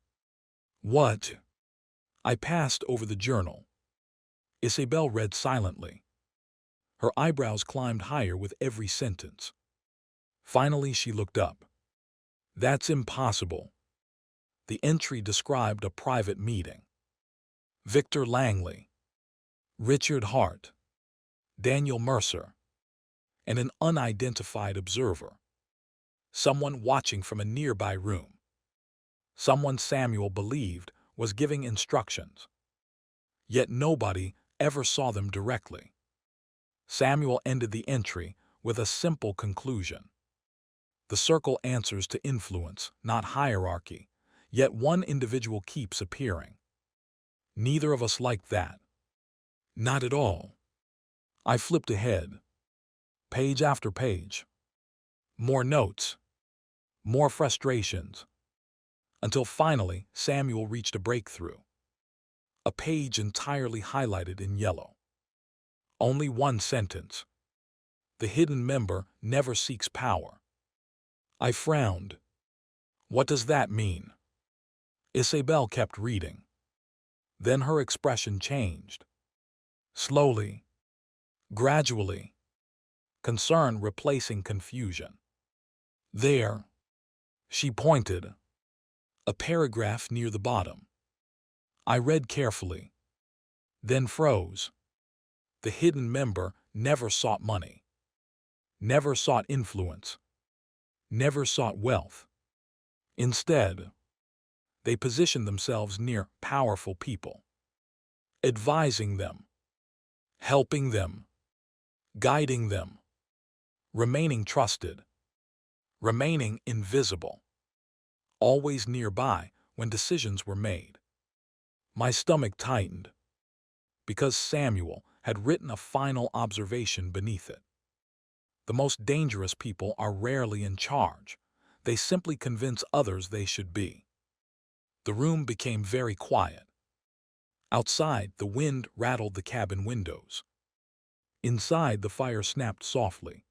What? I passed over the journal. Isabelle read silently. Her eyebrows climbed higher with every sentence. Finally, she looked up. That's impossible. The entry described a private meeting. Victor Langley, Richard Hart, Daniel Mercer, and an unidentified observer. Someone watching from a nearby room. Someone Samuel believed was giving instructions. Yet nobody ever saw them directly. Samuel ended the entry with a simple conclusion. The circle answers to influence, not hierarchy, yet one individual keeps appearing. Neither of us liked that. Not at all. I flipped ahead. Page after page. More notes. More frustrations. Until finally, Samuel reached a breakthrough. A page entirely highlighted in yellow. Only 1 sentence. The hidden member never seeks power. I frowned. What does that mean? Isabelle kept reading. Then her expression changed. Slowly, gradually, concern replacing confusion. There, she pointed, a paragraph near the bottom. I read carefully, then froze. The hidden member never sought money, never sought influence, never sought wealth. Instead, they positioned themselves near powerful people, advising them, helping them, guiding them, remaining trusted, remaining invisible, always nearby when decisions were made. My stomach tightened, because Samuel had written a final observation beneath it. The most dangerous people are rarely in charge. They simply convince others they should be. The room became very quiet. Outside, the wind rattled the cabin windows. Inside, the fire snapped softly.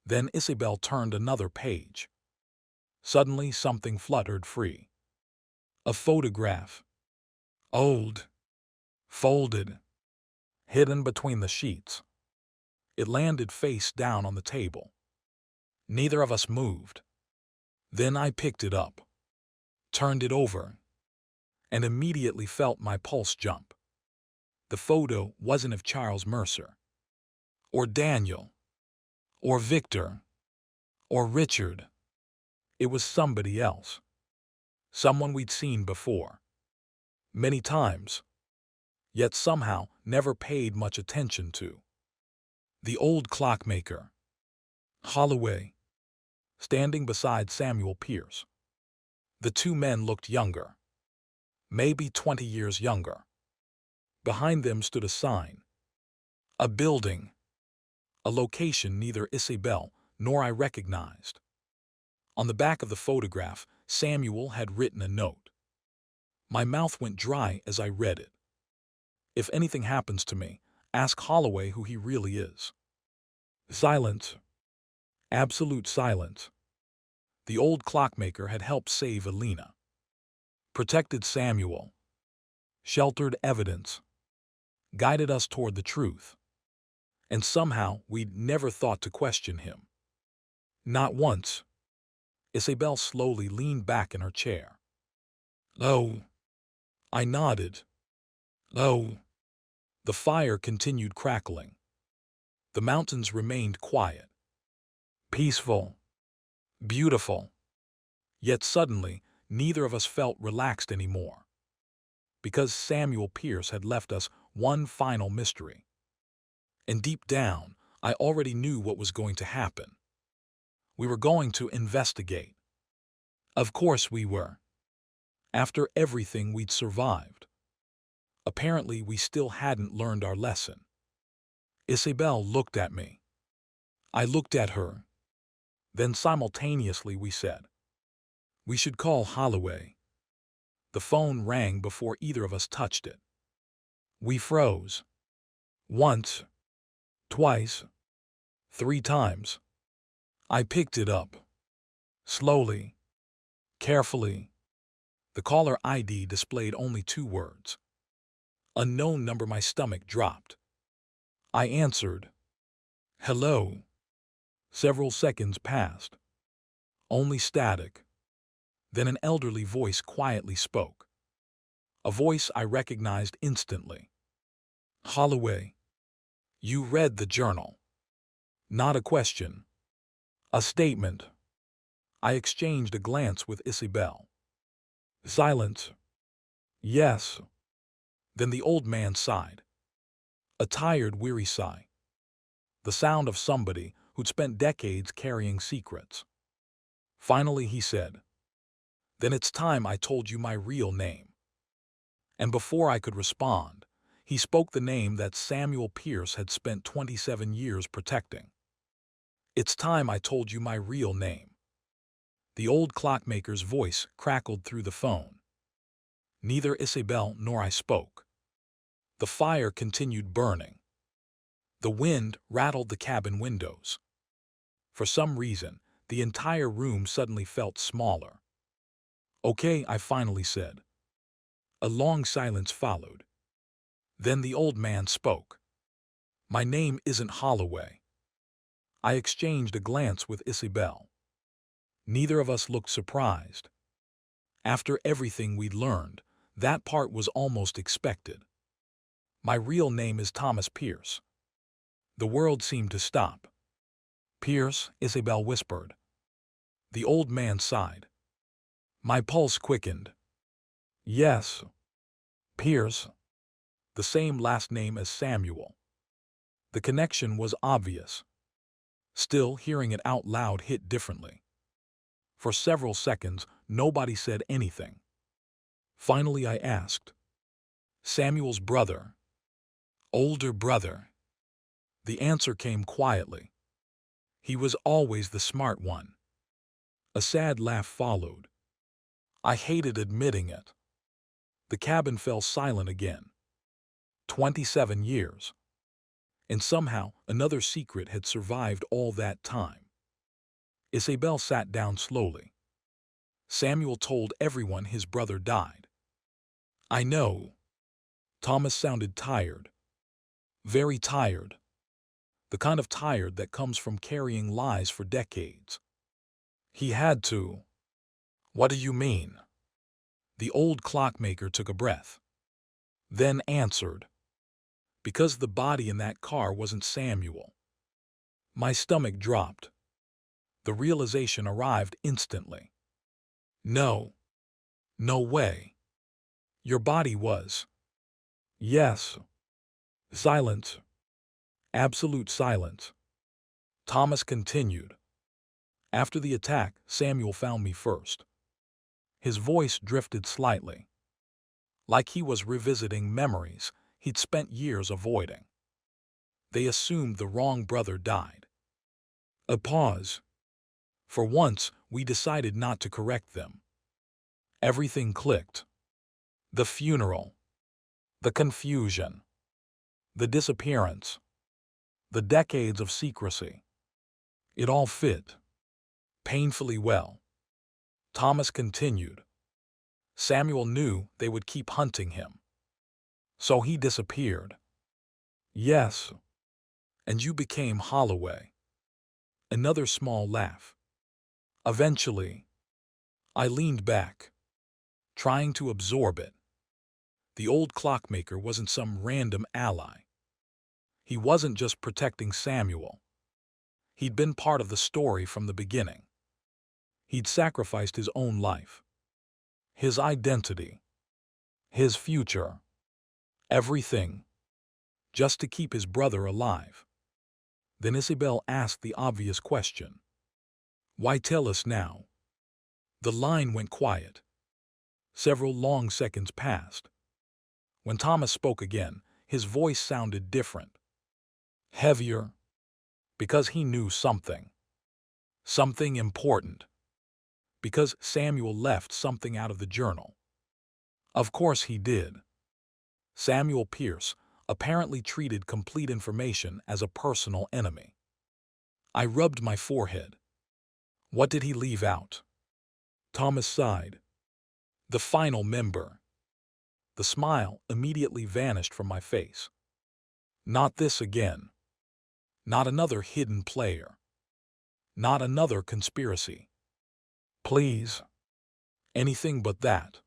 Then Isabelle turned another page. Suddenly, something fluttered free. A photograph. Old. Folded. Hidden between the sheets. It landed face down on the table. Neither of us moved. Then I picked it up, turned it over, and immediately felt my pulse jump. The photo wasn't of Charles Mercer, or Daniel, or Victor, or Richard. It was somebody else. Someone we'd seen before. Many times, yet somehow never paid much attention to. The old clockmaker, Holloway, standing beside Samuel Pierce. The two men looked younger, maybe 20 years younger. Behind them stood a sign, a building, a location neither Isabelle nor I recognized. On the back of the photograph, Samuel had written a note. My mouth went dry as I read it. If anything happens to me, ask Holloway who he really is. Silence. Absolute silence. The old clockmaker had helped save Alina. Protected Samuel. Sheltered evidence. Guided us toward the truth. And somehow we'd never thought to question him. Not once. Isabelle slowly leaned back in her chair. Oh. I nodded. Oh. The fire continued crackling. The mountains remained quiet. Peaceful. Beautiful. Yet suddenly, neither of us felt relaxed anymore. Because Samuel Pierce had left us one final mystery. And deep down, I already knew what was going to happen. We were going to investigate. Of course we were. After everything we'd survived. Apparently, we still hadn't learned our lesson. Isabelle looked at me. I looked at her. Then simultaneously we said, we should call Holloway. The phone rang before either of us touched it. We froze. Once. Twice. 3 times. I picked it up. Slowly. Carefully. The caller ID displayed only 2 words. Unknown number. My stomach dropped. I answered. Hello. Several seconds passed. Only static. Then an elderly voice quietly spoke. A voice I recognized instantly. Holloway. You read the journal. Not a question. A statement. I exchanged a glance with Isabelle. Silence. Yes. Then the old man sighed. A tired, weary sigh. The sound of somebody who'd spent decades carrying secrets. Finally he said, then it's time I told you my real name. And before I could respond, he spoke the name that Samuel Pierce had spent 27 years protecting. It's time I told you my real name. The old clockmaker's voice crackled through the phone. Neither Isabelle nor I spoke. The fire continued burning. The wind rattled the cabin windows. For some reason, the entire room suddenly felt smaller. Okay, I finally said. A long silence followed. Then the old man spoke. "My name isn't Holloway." I exchanged a glance with Isabelle. Neither of us looked surprised. After everything we'd learned, that part was almost expected. "My real name is Thomas Pierce." The world seemed to stop. "Pierce," Isabelle whispered. The old man sighed. My pulse quickened. "Yes, Pierce." The same last name as Samuel. The connection was obvious. Still, hearing it out loud hit differently. For several seconds, nobody said anything. Finally, I asked, "Samuel's brother? Older brother?" The answer came quietly. "He was always the smart one." A sad laugh followed. I hated admitting it. The cabin fell silent again. 27 years. And somehow, another secret had survived all that time. Isabelle sat down slowly. "Samuel told everyone his brother died." "I know." Thomas sounded tired. Very tired. The kind of tired that comes from carrying lies for decades. "He had to." "What do you mean?" The old clockmaker took a breath. Then answered, "Because the body in that car wasn't Samuel." My stomach dropped. The realization arrived instantly. "No. No way. Your body was." "Yes." Silence. Absolute silence. Thomas continued. "After the attack, Samuel found me first." His voice drifted slightly. Like he was revisiting memories he'd spent years avoiding. "They assumed the wrong brother died." A pause. For once, we decided not to correct them. Everything clicked. The funeral. The confusion. The disappearance. The decades of secrecy. It all fit. Painfully well. Thomas continued. "Samuel knew they would keep hunting him. So he disappeared." "Yes." "And you became Holloway." Another small laugh. "Eventually." I leaned back, trying to absorb it. The old clockmaker wasn't some random ally. He wasn't just protecting Samuel. He'd been part of the story from the beginning. He'd sacrificed his own life, his identity, his future, everything, just to keep his brother alive. Then Isabelle asked the obvious question. "Why tell us now?" The line went quiet. Several long seconds passed. When Thomas spoke again, his voice sounded different. Heavier. Because he knew something. Something important. Because Samuel left something out of the journal. Of course he did. Samuel Pierce apparently treated complete information as a personal enemy. I rubbed my forehead. What did he leave out? Thomas sighed. The final member. The smile immediately vanished from my face. Not this again. Not another hidden player. Not another conspiracy. Please. Anything but that.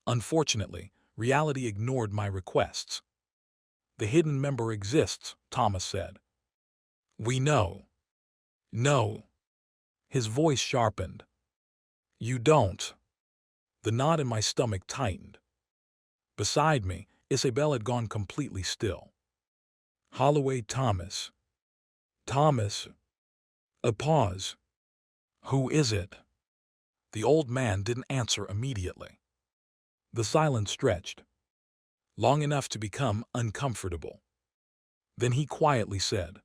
Unfortunately, reality ignored my requests. The hidden member exists, Thomas said. We know. No. His voice sharpened. You don't. The knot in my stomach tightened. Beside me, Isabelle had gone completely still. Holloway Thomas. Thomas. A pause. Who is it? The old man didn't answer immediately. The silence stretched, long enough to become uncomfortable. Then he quietly said,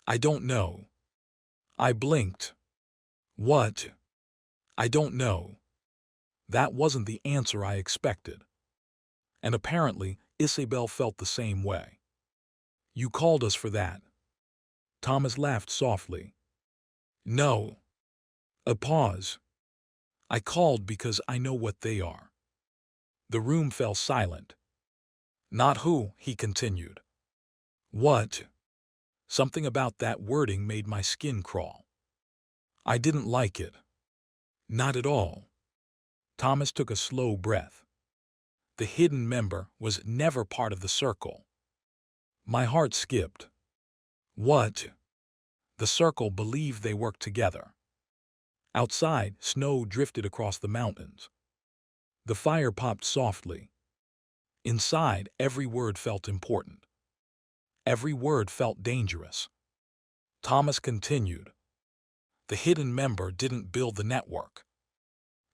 I don't know. I blinked. What? I don't know. That wasn't the answer I expected. And apparently, Isabelle felt the same way. You called us for that. Thomas laughed softly. No. A pause. I called because I know what they are. The room fell silent. Not who, he continued. What? Something about that wording made my skin crawl. I didn't like it. Not at all. Thomas took a slow breath. The hidden member was never part of the circle. My heart skipped. What? The circle believed they worked together. Outside, snow drifted across the mountains. The fire popped softly. Inside, every word felt important. Every word felt dangerous. Thomas continued. The hidden member didn't build the network.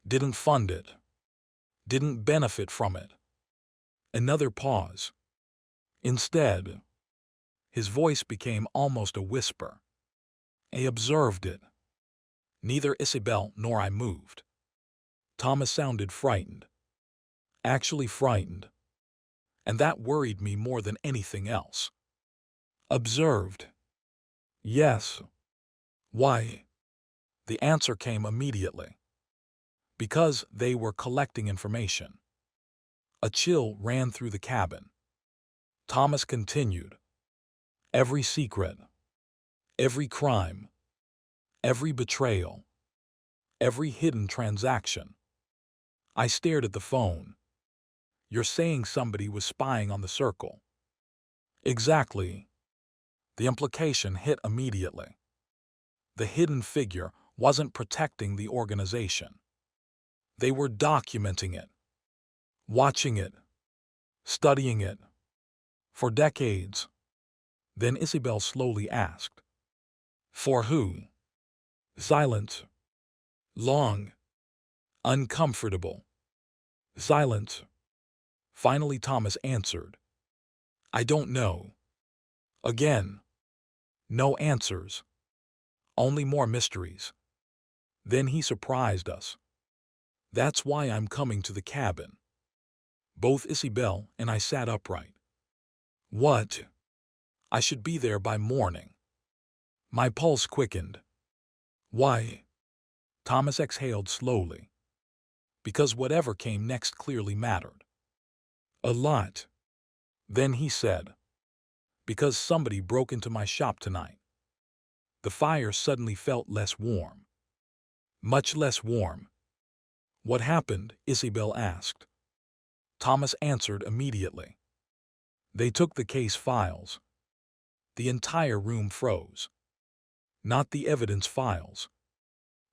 Didn't fund it. Didn't benefit from it. Another pause. Instead, his voice became almost a whisper. I observed it. Neither Isabelle nor I moved. Thomas sounded frightened. Actually frightened. And that worried me more than anything else. Observed. Yes. Why? The answer came immediately. Because they were collecting information. A chill ran through the cabin. Thomas continued. Every secret. Every crime. Every betrayal. Every hidden transaction. I stared at the phone. You're saying somebody was spying on the circle. Exactly. The implication hit immediately. The hidden figure wasn't protecting the organization. They were documenting it, watching it, studying it, for decades. Then Isabelle slowly asked, for who? Silence. Long. Uncomfortable. Silence. Finally Thomas answered, I don't know. Again. No answers. Only more mysteries. Then he surprised us. That's why I'm coming to the cabin. Both Isabelle and I sat upright. What? I should be there by morning. My pulse quickened. Why? Thomas exhaled slowly. Because whatever came next clearly mattered. A lot. Then he said, because somebody broke into my shop tonight. The fire suddenly felt less warm. Much less warm. What happened? Isabelle asked. Thomas answered immediately. They took the case files. The entire room froze. Not the evidence files.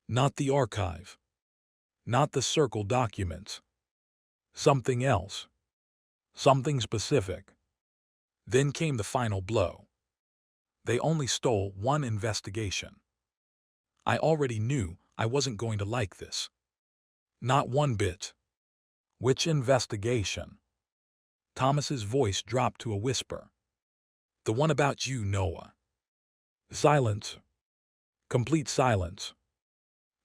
Not the archive. Not the circle documents. Something else. Something specific. Then came the final blow. They only stole one investigation. I already knew I wasn't going to like this. Not one bit. Which investigation? Thomas's voice dropped to a whisper. The one about you, Noah. Silence. Complete silence.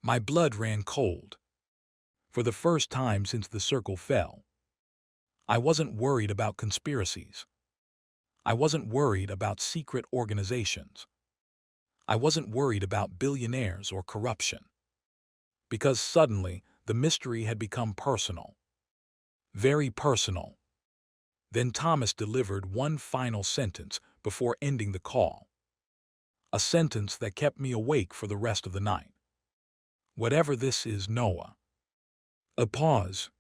My blood ran cold. For the first time since the circle fell. I wasn't worried about conspiracies. I wasn't worried about secret organizations. I wasn't worried about billionaires or corruption. Because suddenly, the mystery had become personal. Very personal. Then Thomas delivered one final sentence before ending the call. A sentence that kept me awake for the rest of the night. Whatever this is, Noah. A pause.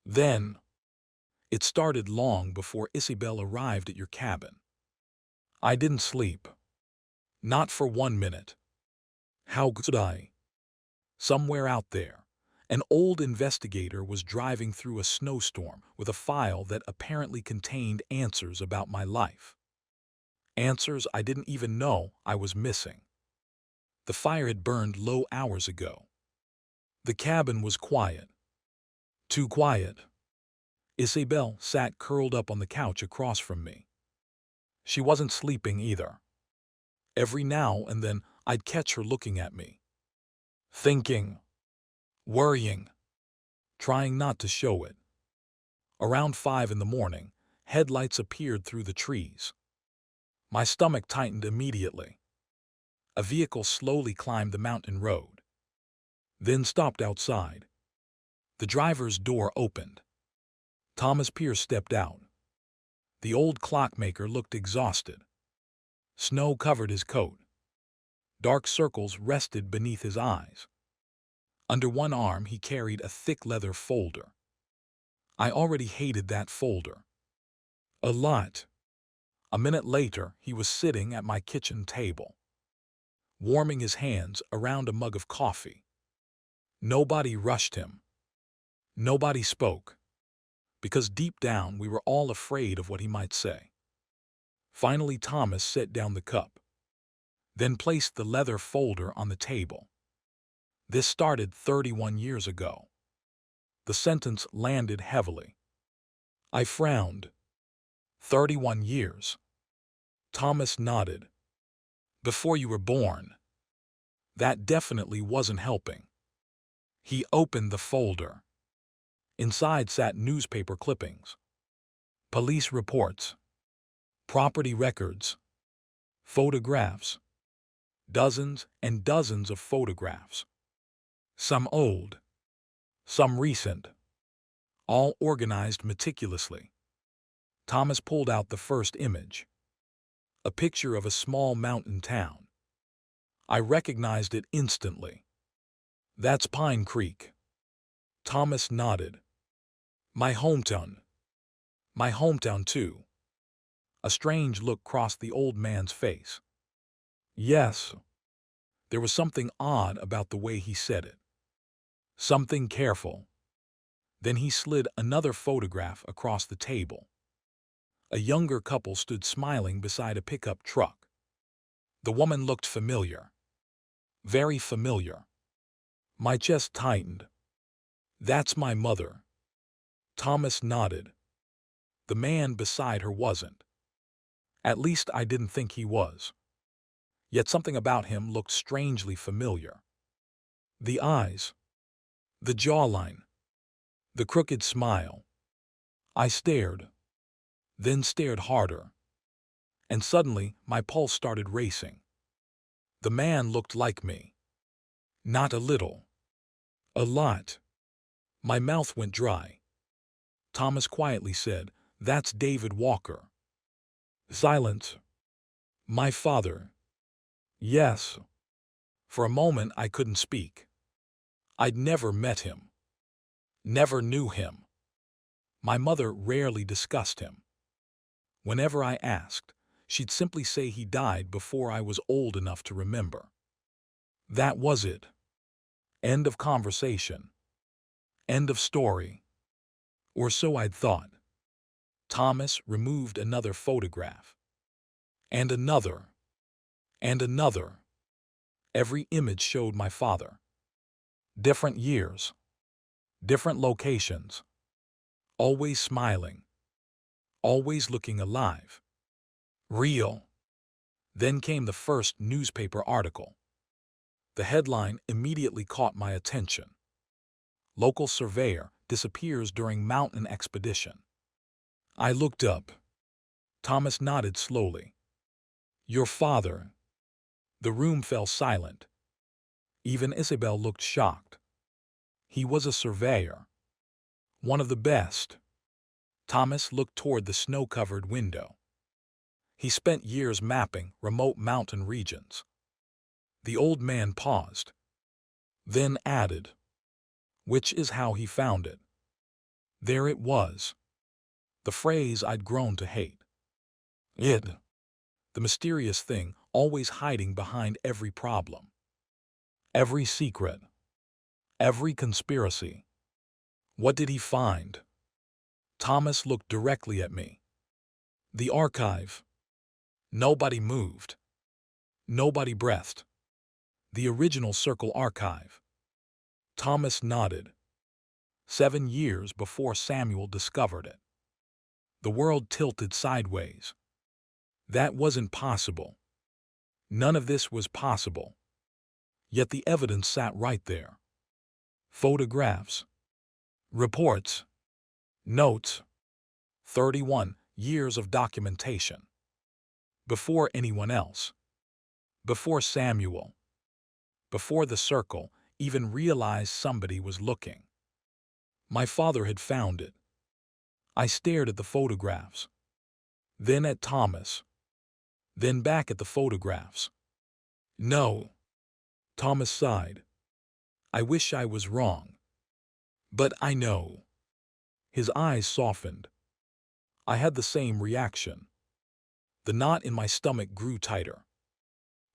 Then, it started long before Isabelle arrived at your cabin. I didn't sleep. Not for 1 minute. How could I? Somewhere out there, an old investigator was driving through a snowstorm with a file that apparently contained answers about my life. Answers I didn't even know I was missing. The fire had burned low hours ago. The cabin was quiet. Too quiet. Isabelle sat curled up on the couch across from me. She wasn't sleeping either. Every now and then I'd catch her looking at me. Thinking. Worrying. Trying not to show it. Around 5 in the morning, headlights appeared through the trees. My stomach tightened immediately. A vehicle slowly climbed the mountain road. Then stopped outside. The driver's door opened. Thomas Pierce stepped out. The old clockmaker looked exhausted. Snow covered his coat. Dark circles rested beneath his eyes. Under one arm he carried a thick leather folder. I already hated that folder. A lot. A minute later, he was sitting at my kitchen table, warming his hands around a mug of coffee. Nobody rushed him. Nobody spoke, because deep down we were all afraid of what he might say. Finally, Thomas set down the cup, then placed the leather folder on the table. This started 31 years ago. The sentence landed heavily. I frowned. 31 years. Thomas nodded. Before you were born. That definitely wasn't helping. He opened the folder. Inside sat newspaper clippings, police reports, property records, photographs, dozens and dozens of photographs. Some old, some recent, all organized meticulously. Thomas pulled out the first image, a picture of a small mountain town. I recognized it instantly. That's Pine Creek. Thomas nodded. My hometown. My hometown, too. A strange look crossed the old man's face. Yes. There was something odd about the way he said it. Something careful. Then he slid another photograph across the table. A younger couple stood smiling beside a pickup truck. The woman looked familiar. Very familiar. My chest tightened. That's my mother. Thomas nodded. The man beside her wasn't. At least I didn't think he was. Yet something about him looked strangely familiar. The eyes. The jawline. The crooked smile. I stared. Then stared harder. And suddenly my pulse started racing. The man looked like me. Not a little. A lot. My mouth went dry. Thomas quietly said, "That's David Walker." Silence. My father. Yes. For a moment I couldn't speak. I'd never met him. Never knew him. My mother rarely discussed him. Whenever I asked, she'd simply say he died before I was old enough to remember. That was it. End of conversation. End of story. Or so I'd thought. Thomas removed another photograph. And another. And another. Every image showed my father. Different years. Different locations. Always smiling. Always looking alive. Real. Then came the first newspaper article. The headline immediately caught my attention. Local surveyor disappears during mountain expedition. I looked up. Thomas nodded slowly. Your father. The room fell silent. Even Isabelle looked shocked. He was a surveyor. One of the best. Thomas looked toward the snow-covered window. He spent years mapping remote mountain regions. The old man paused. Then added, which is how he found it. There it was. The phrase I'd grown to hate. It. The mysterious thing always hiding behind every problem. Every secret. Every conspiracy. What did he find? Thomas looked directly at me. The archive. Nobody moved. Nobody breathed. The original Circle archive. Thomas nodded. 7 years before Samuel discovered it. The world tilted sideways. That wasn't possible. None of this was possible. Yet the evidence sat right there. Photographs. Reports. Notes. 31 years of documentation. Before anyone else. Before Samuel. Before the Circle even realized somebody was looking. My father had found it. I stared at the photographs, then at Thomas, then back at the photographs. No, Thomas sighed. I wish I was wrong. But I know. His eyes softened. I had the same reaction. The knot in my stomach grew tighter.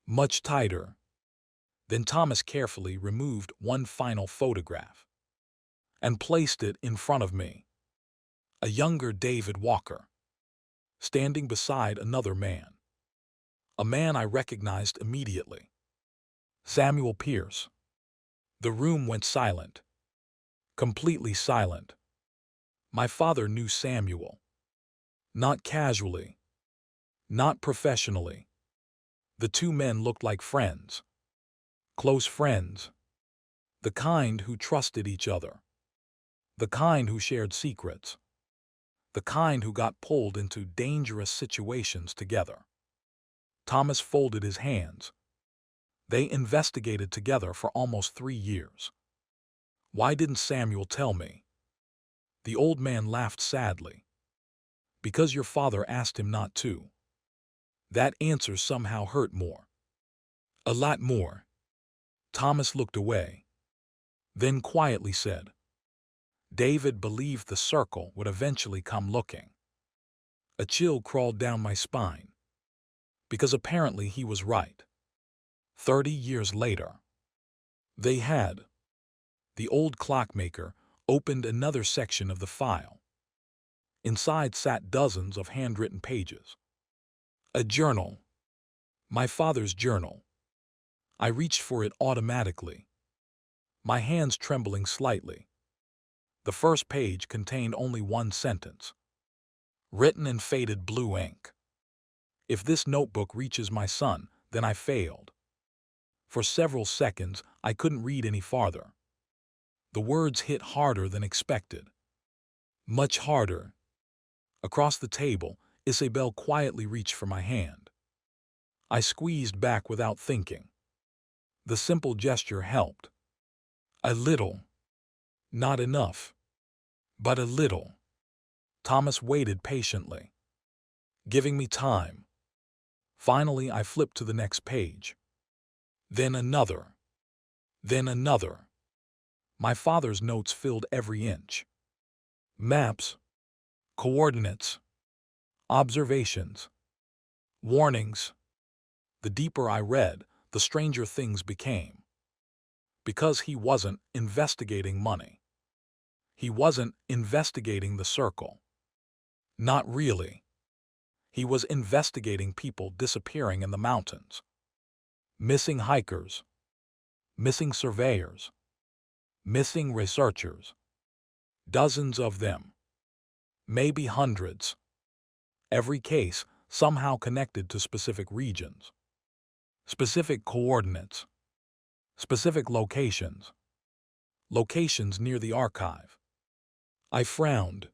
Much tighter. Then Thomas carefully removed one final photograph and placed it in front of me. A younger David Walker, standing beside another man. A man I recognized immediately. Samuel Pierce. The room went silent. Completely silent. My father knew Samuel. Not casually. Not professionally. The two men looked like friends. Close friends. The kind who trusted each other. The kind who shared secrets. The kind who got pulled into dangerous situations together. Thomas folded his hands. They investigated together for almost 3 years. Why didn't Samuel tell me? The old man laughed sadly. Because your father asked him not to. That answer somehow hurt more. A lot more. Thomas looked away. Then quietly said, David believed the circle would eventually come looking. A chill crawled down my spine. Because apparently he was right. 30 years later. They had. The old clockmaker opened another section of the file. Inside sat dozens of handwritten pages. A journal. My father's journal. I reached for it automatically. My hands trembling slightly. The first page contained only one sentence. Written in faded blue ink. If this notebook reaches my son, then I failed. For several seconds, I couldn't read any farther. The words hit harder than expected. Much harder. Across the table, Isabelle quietly reached for my hand. I squeezed back without thinking. The simple gesture helped. A little. Not enough. But a little. Thomas waited patiently, giving me time. Finally, I flipped to the next page. Then another. Then another. My father's notes filled every inch. Maps. Coordinates. Observations. Warnings. The deeper I read, the stranger things became. Because he wasn't investigating money. He wasn't investigating the circle. Not really. He was investigating people disappearing in the mountains. Missing hikers. Missing surveyors. Missing researchers. Dozens of them. Maybe hundreds. Every case somehow connected to specific regions. Specific coordinates. Specific locations. Locations near the archive. I frowned.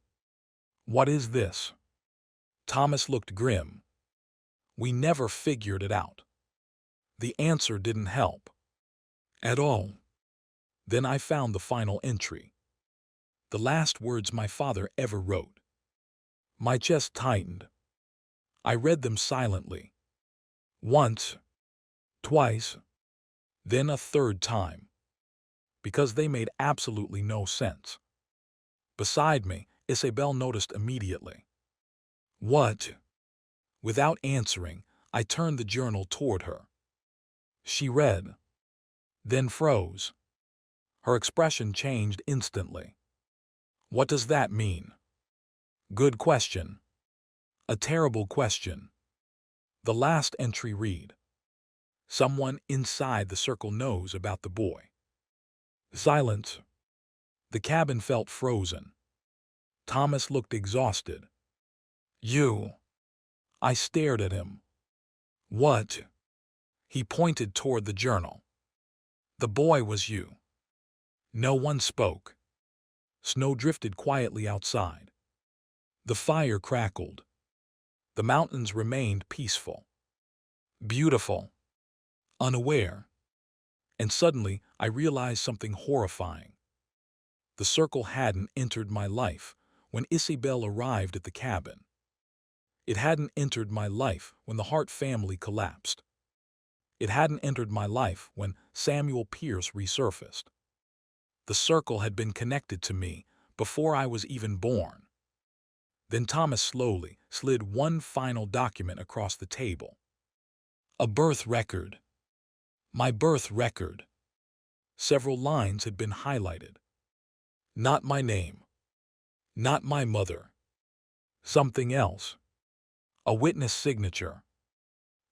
What is this? Thomas looked grim. We never figured it out. The answer didn't help. At all. Then I found the final entry. The last words my father ever wrote. My chest tightened. I read them silently. Once. Twice. Then a third time. Because they made absolutely no sense. Beside me, Isabelle noticed immediately. What? Without answering, I turned the journal toward her. She read. Then froze. Her expression changed instantly. What does that mean? Good question. A terrible question. The last entry read. Someone inside the circle knows about the boy. Silence. The cabin felt frozen. Thomas looked exhausted. You. I stared at him. What? He pointed toward the journal. The boy was you. No one spoke. Snow drifted quietly outside. The fire crackled. The mountains remained peaceful. Beautiful. Unaware. And suddenly, I realized something horrifying. The circle hadn't entered my life when Isabelle arrived at the cabin. It hadn't entered my life when the Hart family collapsed. It hadn't entered my life when Samuel Pierce resurfaced. The circle had been connected to me before I was even born. Then Thomas slowly slid one final document across the table. A birth record. My birth record. Several lines had been highlighted. Not my name. Not my mother. Something else. A witness signature.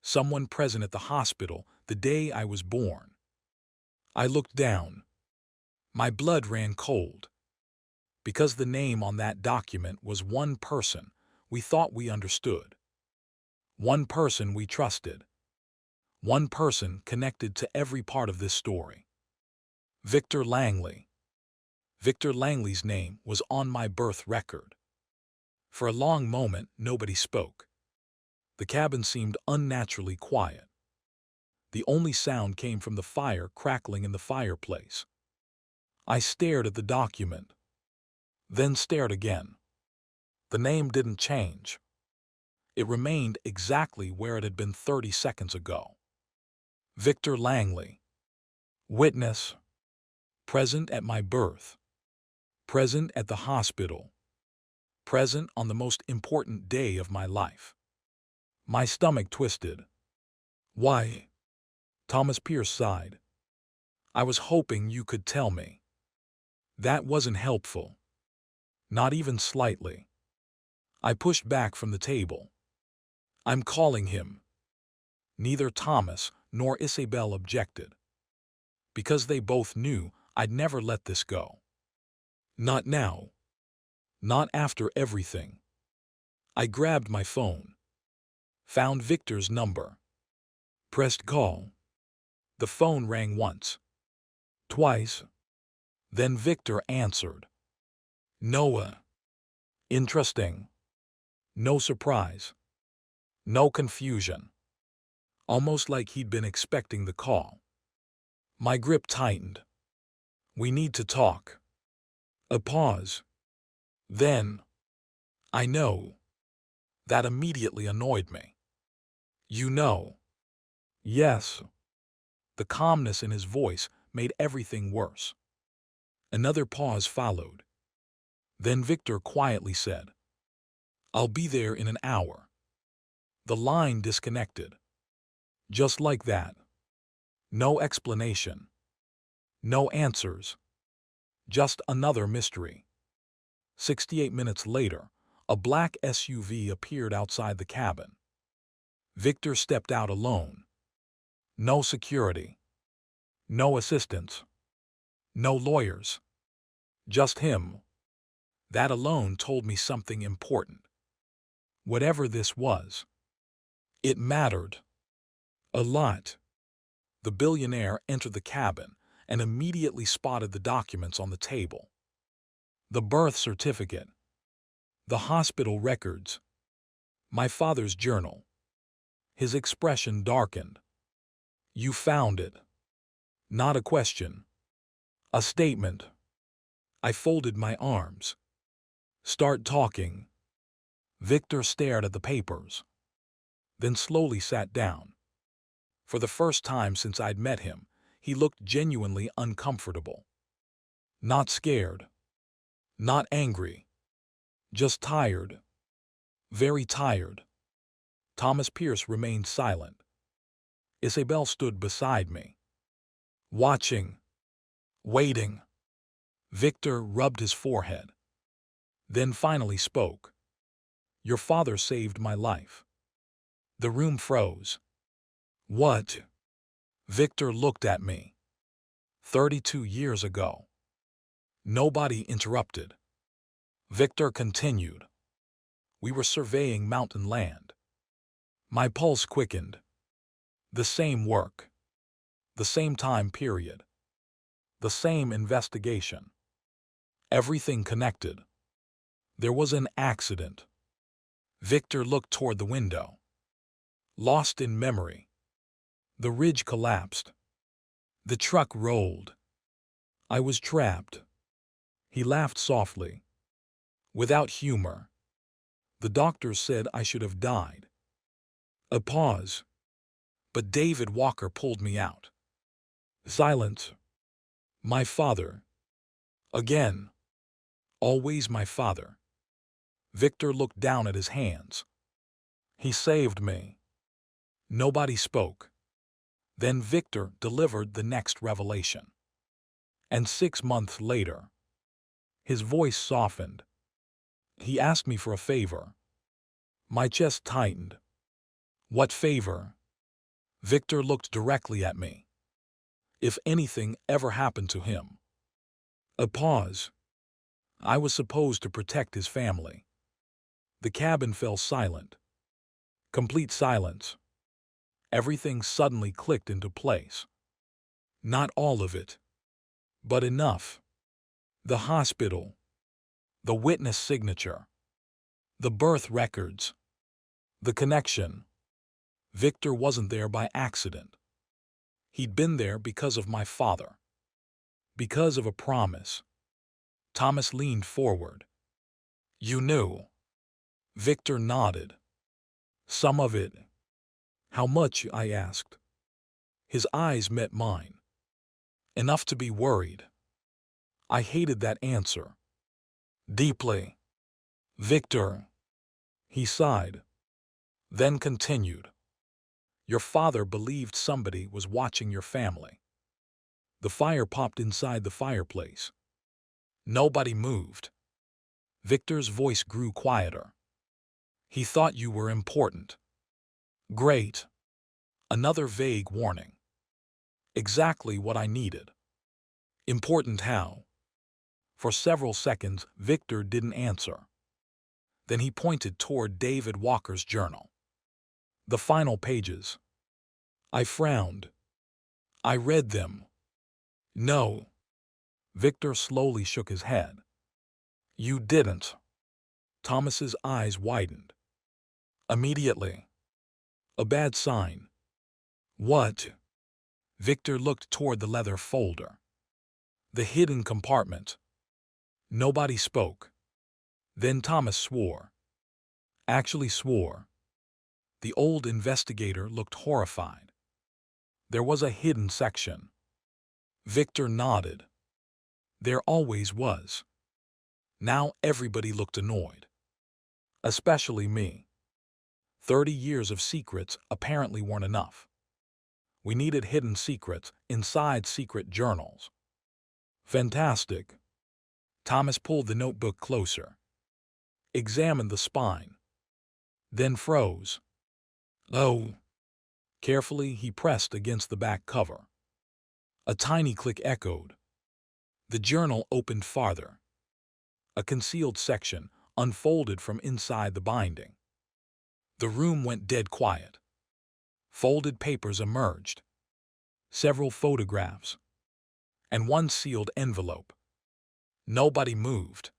Someone present at the hospital the day I was born. I looked down. My blood ran cold. Because the name on that document was one person we thought we understood. One person we trusted. One person connected to every part of this story. Victor Langley. Victor Langley's name was on my birth record. For a long moment, nobody spoke. The cabin seemed unnaturally quiet. The only sound came from the fire crackling in the fireplace. I stared at the document, then stared again. The name didn't change. It remained exactly where it had been 30 seconds ago. Victor Langley. Witness. Present at my birth. Present at the hospital. Present on the most important day of my life. My stomach twisted. Why? Thomas Pierce sighed. I was hoping you could tell me. That wasn't helpful. Not even slightly. I pushed back from the table. I'm calling him. Neither Thomas nor Isabelle objected. Because they both knew I'd never let this go. Not now. Not after everything. I grabbed my phone. Found Victor's number. Pressed call. The phone rang once. Twice. Then Victor answered. Noah. Interesting. No surprise. No confusion. Almost like he'd been expecting the call. My grip tightened. We need to talk. A pause. Then, I know. That immediately annoyed me. You know. Yes. The calmness in his voice made everything worse. Another pause followed. Then Victor quietly said, I'll be there in an hour. The line disconnected. Just like that. No explanation. No answers. Just another mystery. 68 minutes later, a black SUV appeared outside the cabin. Victor stepped out alone. No security. No assistants. No lawyers. Just him. That alone told me something important. Whatever this was, it mattered. A lot. The billionaire entered the cabin and immediately spotted the documents on the table. The birth certificate. The hospital records. My father's journal. His expression darkened. You found it. Not a question. A statement. I folded my arms. Start talking. Victor stared at the papers. Then slowly sat down. For the first time since I'd met him, he looked genuinely uncomfortable. Not scared. Not angry. Just tired. Very tired. Thomas Pierce remained silent. Isabelle stood beside me. Watching. Waiting. Victor rubbed his forehead. Then finally spoke. Your father saved my life. The room froze. What? Victor looked at me. 32 years ago. Nobody interrupted. Victor continued. We were surveying mountain land. My pulse quickened. The same work. The same time period. The same investigation. Everything connected. There was an accident. Victor looked toward the window. Lost in memory. The ridge collapsed. The truck rolled. I was trapped. He laughed softly. Without humor. The doctors said I should have died. A pause. But David Walker pulled me out. Silence. My father. Again. Always my father. Victor looked down at his hands. He saved me. Nobody spoke. Then Victor delivered the next revelation. And 6 months later, his voice softened. He asked me for a favor. My chest tightened. What favor? Victor looked directly at me. If anything ever happened to him. A pause. I was supposed to protect his family. The cabin fell silent. Complete silence. Everything suddenly clicked into place. Not all of it, but enough. The hospital. The witness signature. The birth records. The connection. Victor wasn't there by accident. He'd been there because of my father. Because of a promise. Thomas leaned forward. You knew. Victor nodded. Some of it. How much? I asked. His eyes met mine. Enough to be worried. I hated that answer. Deeply. Victor. He sighed. Then continued. Your father believed somebody was watching your family. The fire popped inside the fireplace. Nobody moved. Victor's voice grew quieter. He thought you were important. Great. Another vague warning. Exactly what I needed. Important how? For several seconds, Victor didn't answer. Then he pointed toward David Walker's journal. The final pages. I frowned. I read them. No. Victor slowly shook his head. You didn't. Thomas's eyes widened. Immediately. A bad sign. What? Victor looked toward the leather folder. The hidden compartment. Nobody spoke. Then Thomas swore. Actually swore. The old investigator looked horrified. There was a hidden section. Victor nodded. There always was. Now everybody looked annoyed. Especially me. 30 years of secrets apparently weren't enough. We needed hidden secrets inside secret journals. Fantastic. Thomas pulled the notebook closer. Examined the spine. Then froze. Oh. Carefully he pressed against the back cover. A tiny click echoed. The journal opened farther. A concealed section unfolded from inside the binding. The room went dead quiet. Folded papers emerged. Several photographs. And one sealed envelope. Nobody moved.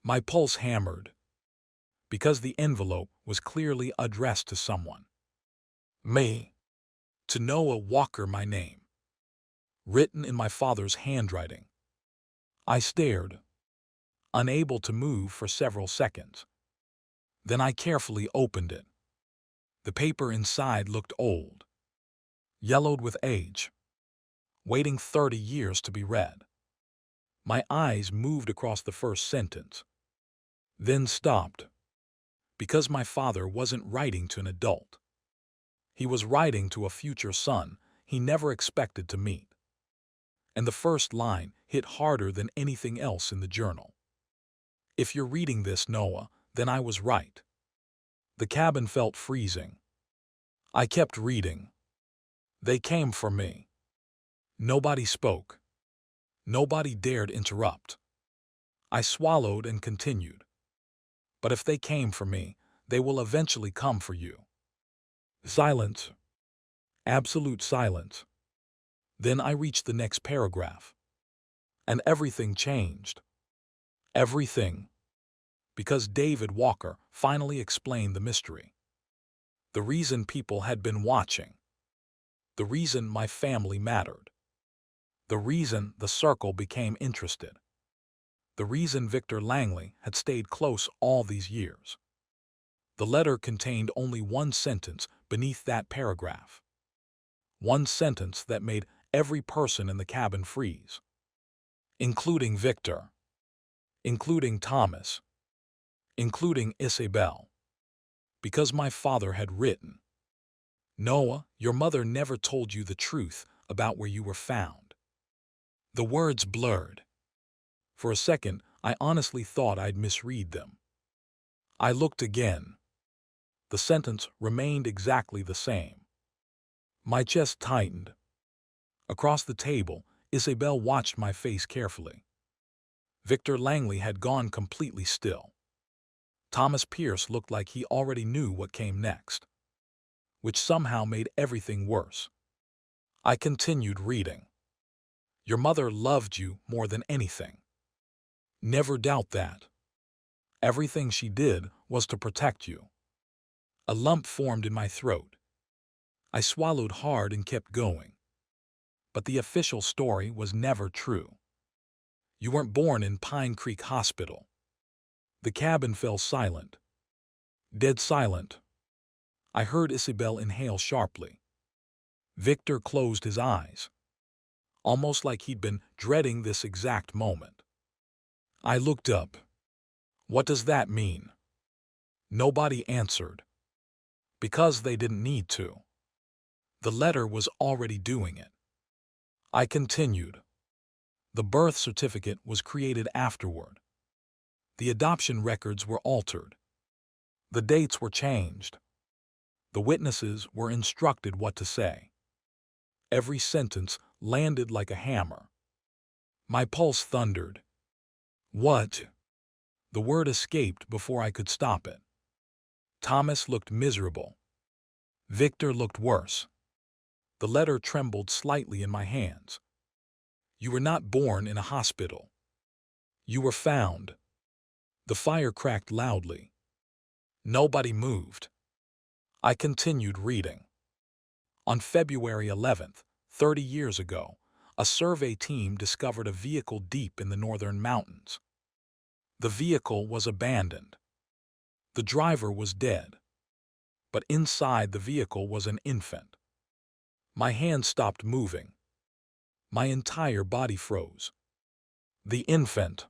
My pulse hammered. Because the envelope was clearly addressed to someone. Me. To Noah Walker, my name. Written in my father's handwriting. I stared. Unable to move for several seconds. Then I carefully opened it. The paper inside looked old. Yellowed with age. Waiting 30 years to be read. My eyes moved across the first sentence. Then stopped. Because my father wasn't writing to an adult. He was writing to a future son he never expected to meet. And the first line hit harder than anything else in the journal. If you're reading this, Noah, then I was right. The cabin felt freezing. I kept reading. They came for me. Nobody spoke. Nobody dared interrupt. I swallowed and continued. But if they came for me, they will eventually come for you. Silence. Absolute silence. Then I reached the next paragraph. And everything changed. Everything. Because David Walker finally explained the mystery. The reason people had been watching. The reason my family mattered. The reason the circle became interested. The reason Victor Langley had stayed close all these years. The letter contained only one sentence beneath that paragraph. One sentence that made every person in the cabin freeze. Including Victor. Including Thomas. Including Isabelle. Because my father had written, "Noah, your mother never told you the truth about where you were found." The words blurred. For a second, I honestly thought I'd misread them. I looked again. The sentence remained exactly the same. My chest tightened. Across the table, Isabelle watched my face carefully. Victor Langley had gone completely still. Thomas Pierce looked like he already knew what came next, which somehow made everything worse. I continued reading. "Your mother loved you more than anything. Never doubt that. Everything she did was to protect you." A lump formed in my throat. I swallowed hard and kept going. But the official story was never true. You weren't born in Pine Creek Hospital. The cabin fell silent. Dead silent. I heard Isabelle inhale sharply. Victor closed his eyes, almost like he'd been dreading this exact moment. I looked up. "What does that mean?" Nobody answered. Because they didn't need to. The letter was already doing it. I continued. The birth certificate was created afterward. The adoption records were altered. The dates were changed. The witnesses were instructed what to say. Every sentence landed like a hammer. My pulse thundered. "What?" The word escaped before I could stop it. Thomas looked miserable. Victor looked worse. The letter trembled slightly in my hands. "You were not born in a hospital. You were found." The fire cracked loudly. Nobody moved. I continued reading. On February 11th, 30 years ago, a survey team discovered a vehicle deep in the northern mountains. The vehicle was abandoned. The driver was dead. But inside the vehicle was an infant. My hand stopped moving. My entire body froze. The infant.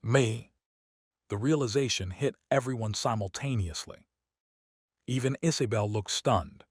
Me. The realization hit everyone simultaneously. Even Isabelle looked stunned.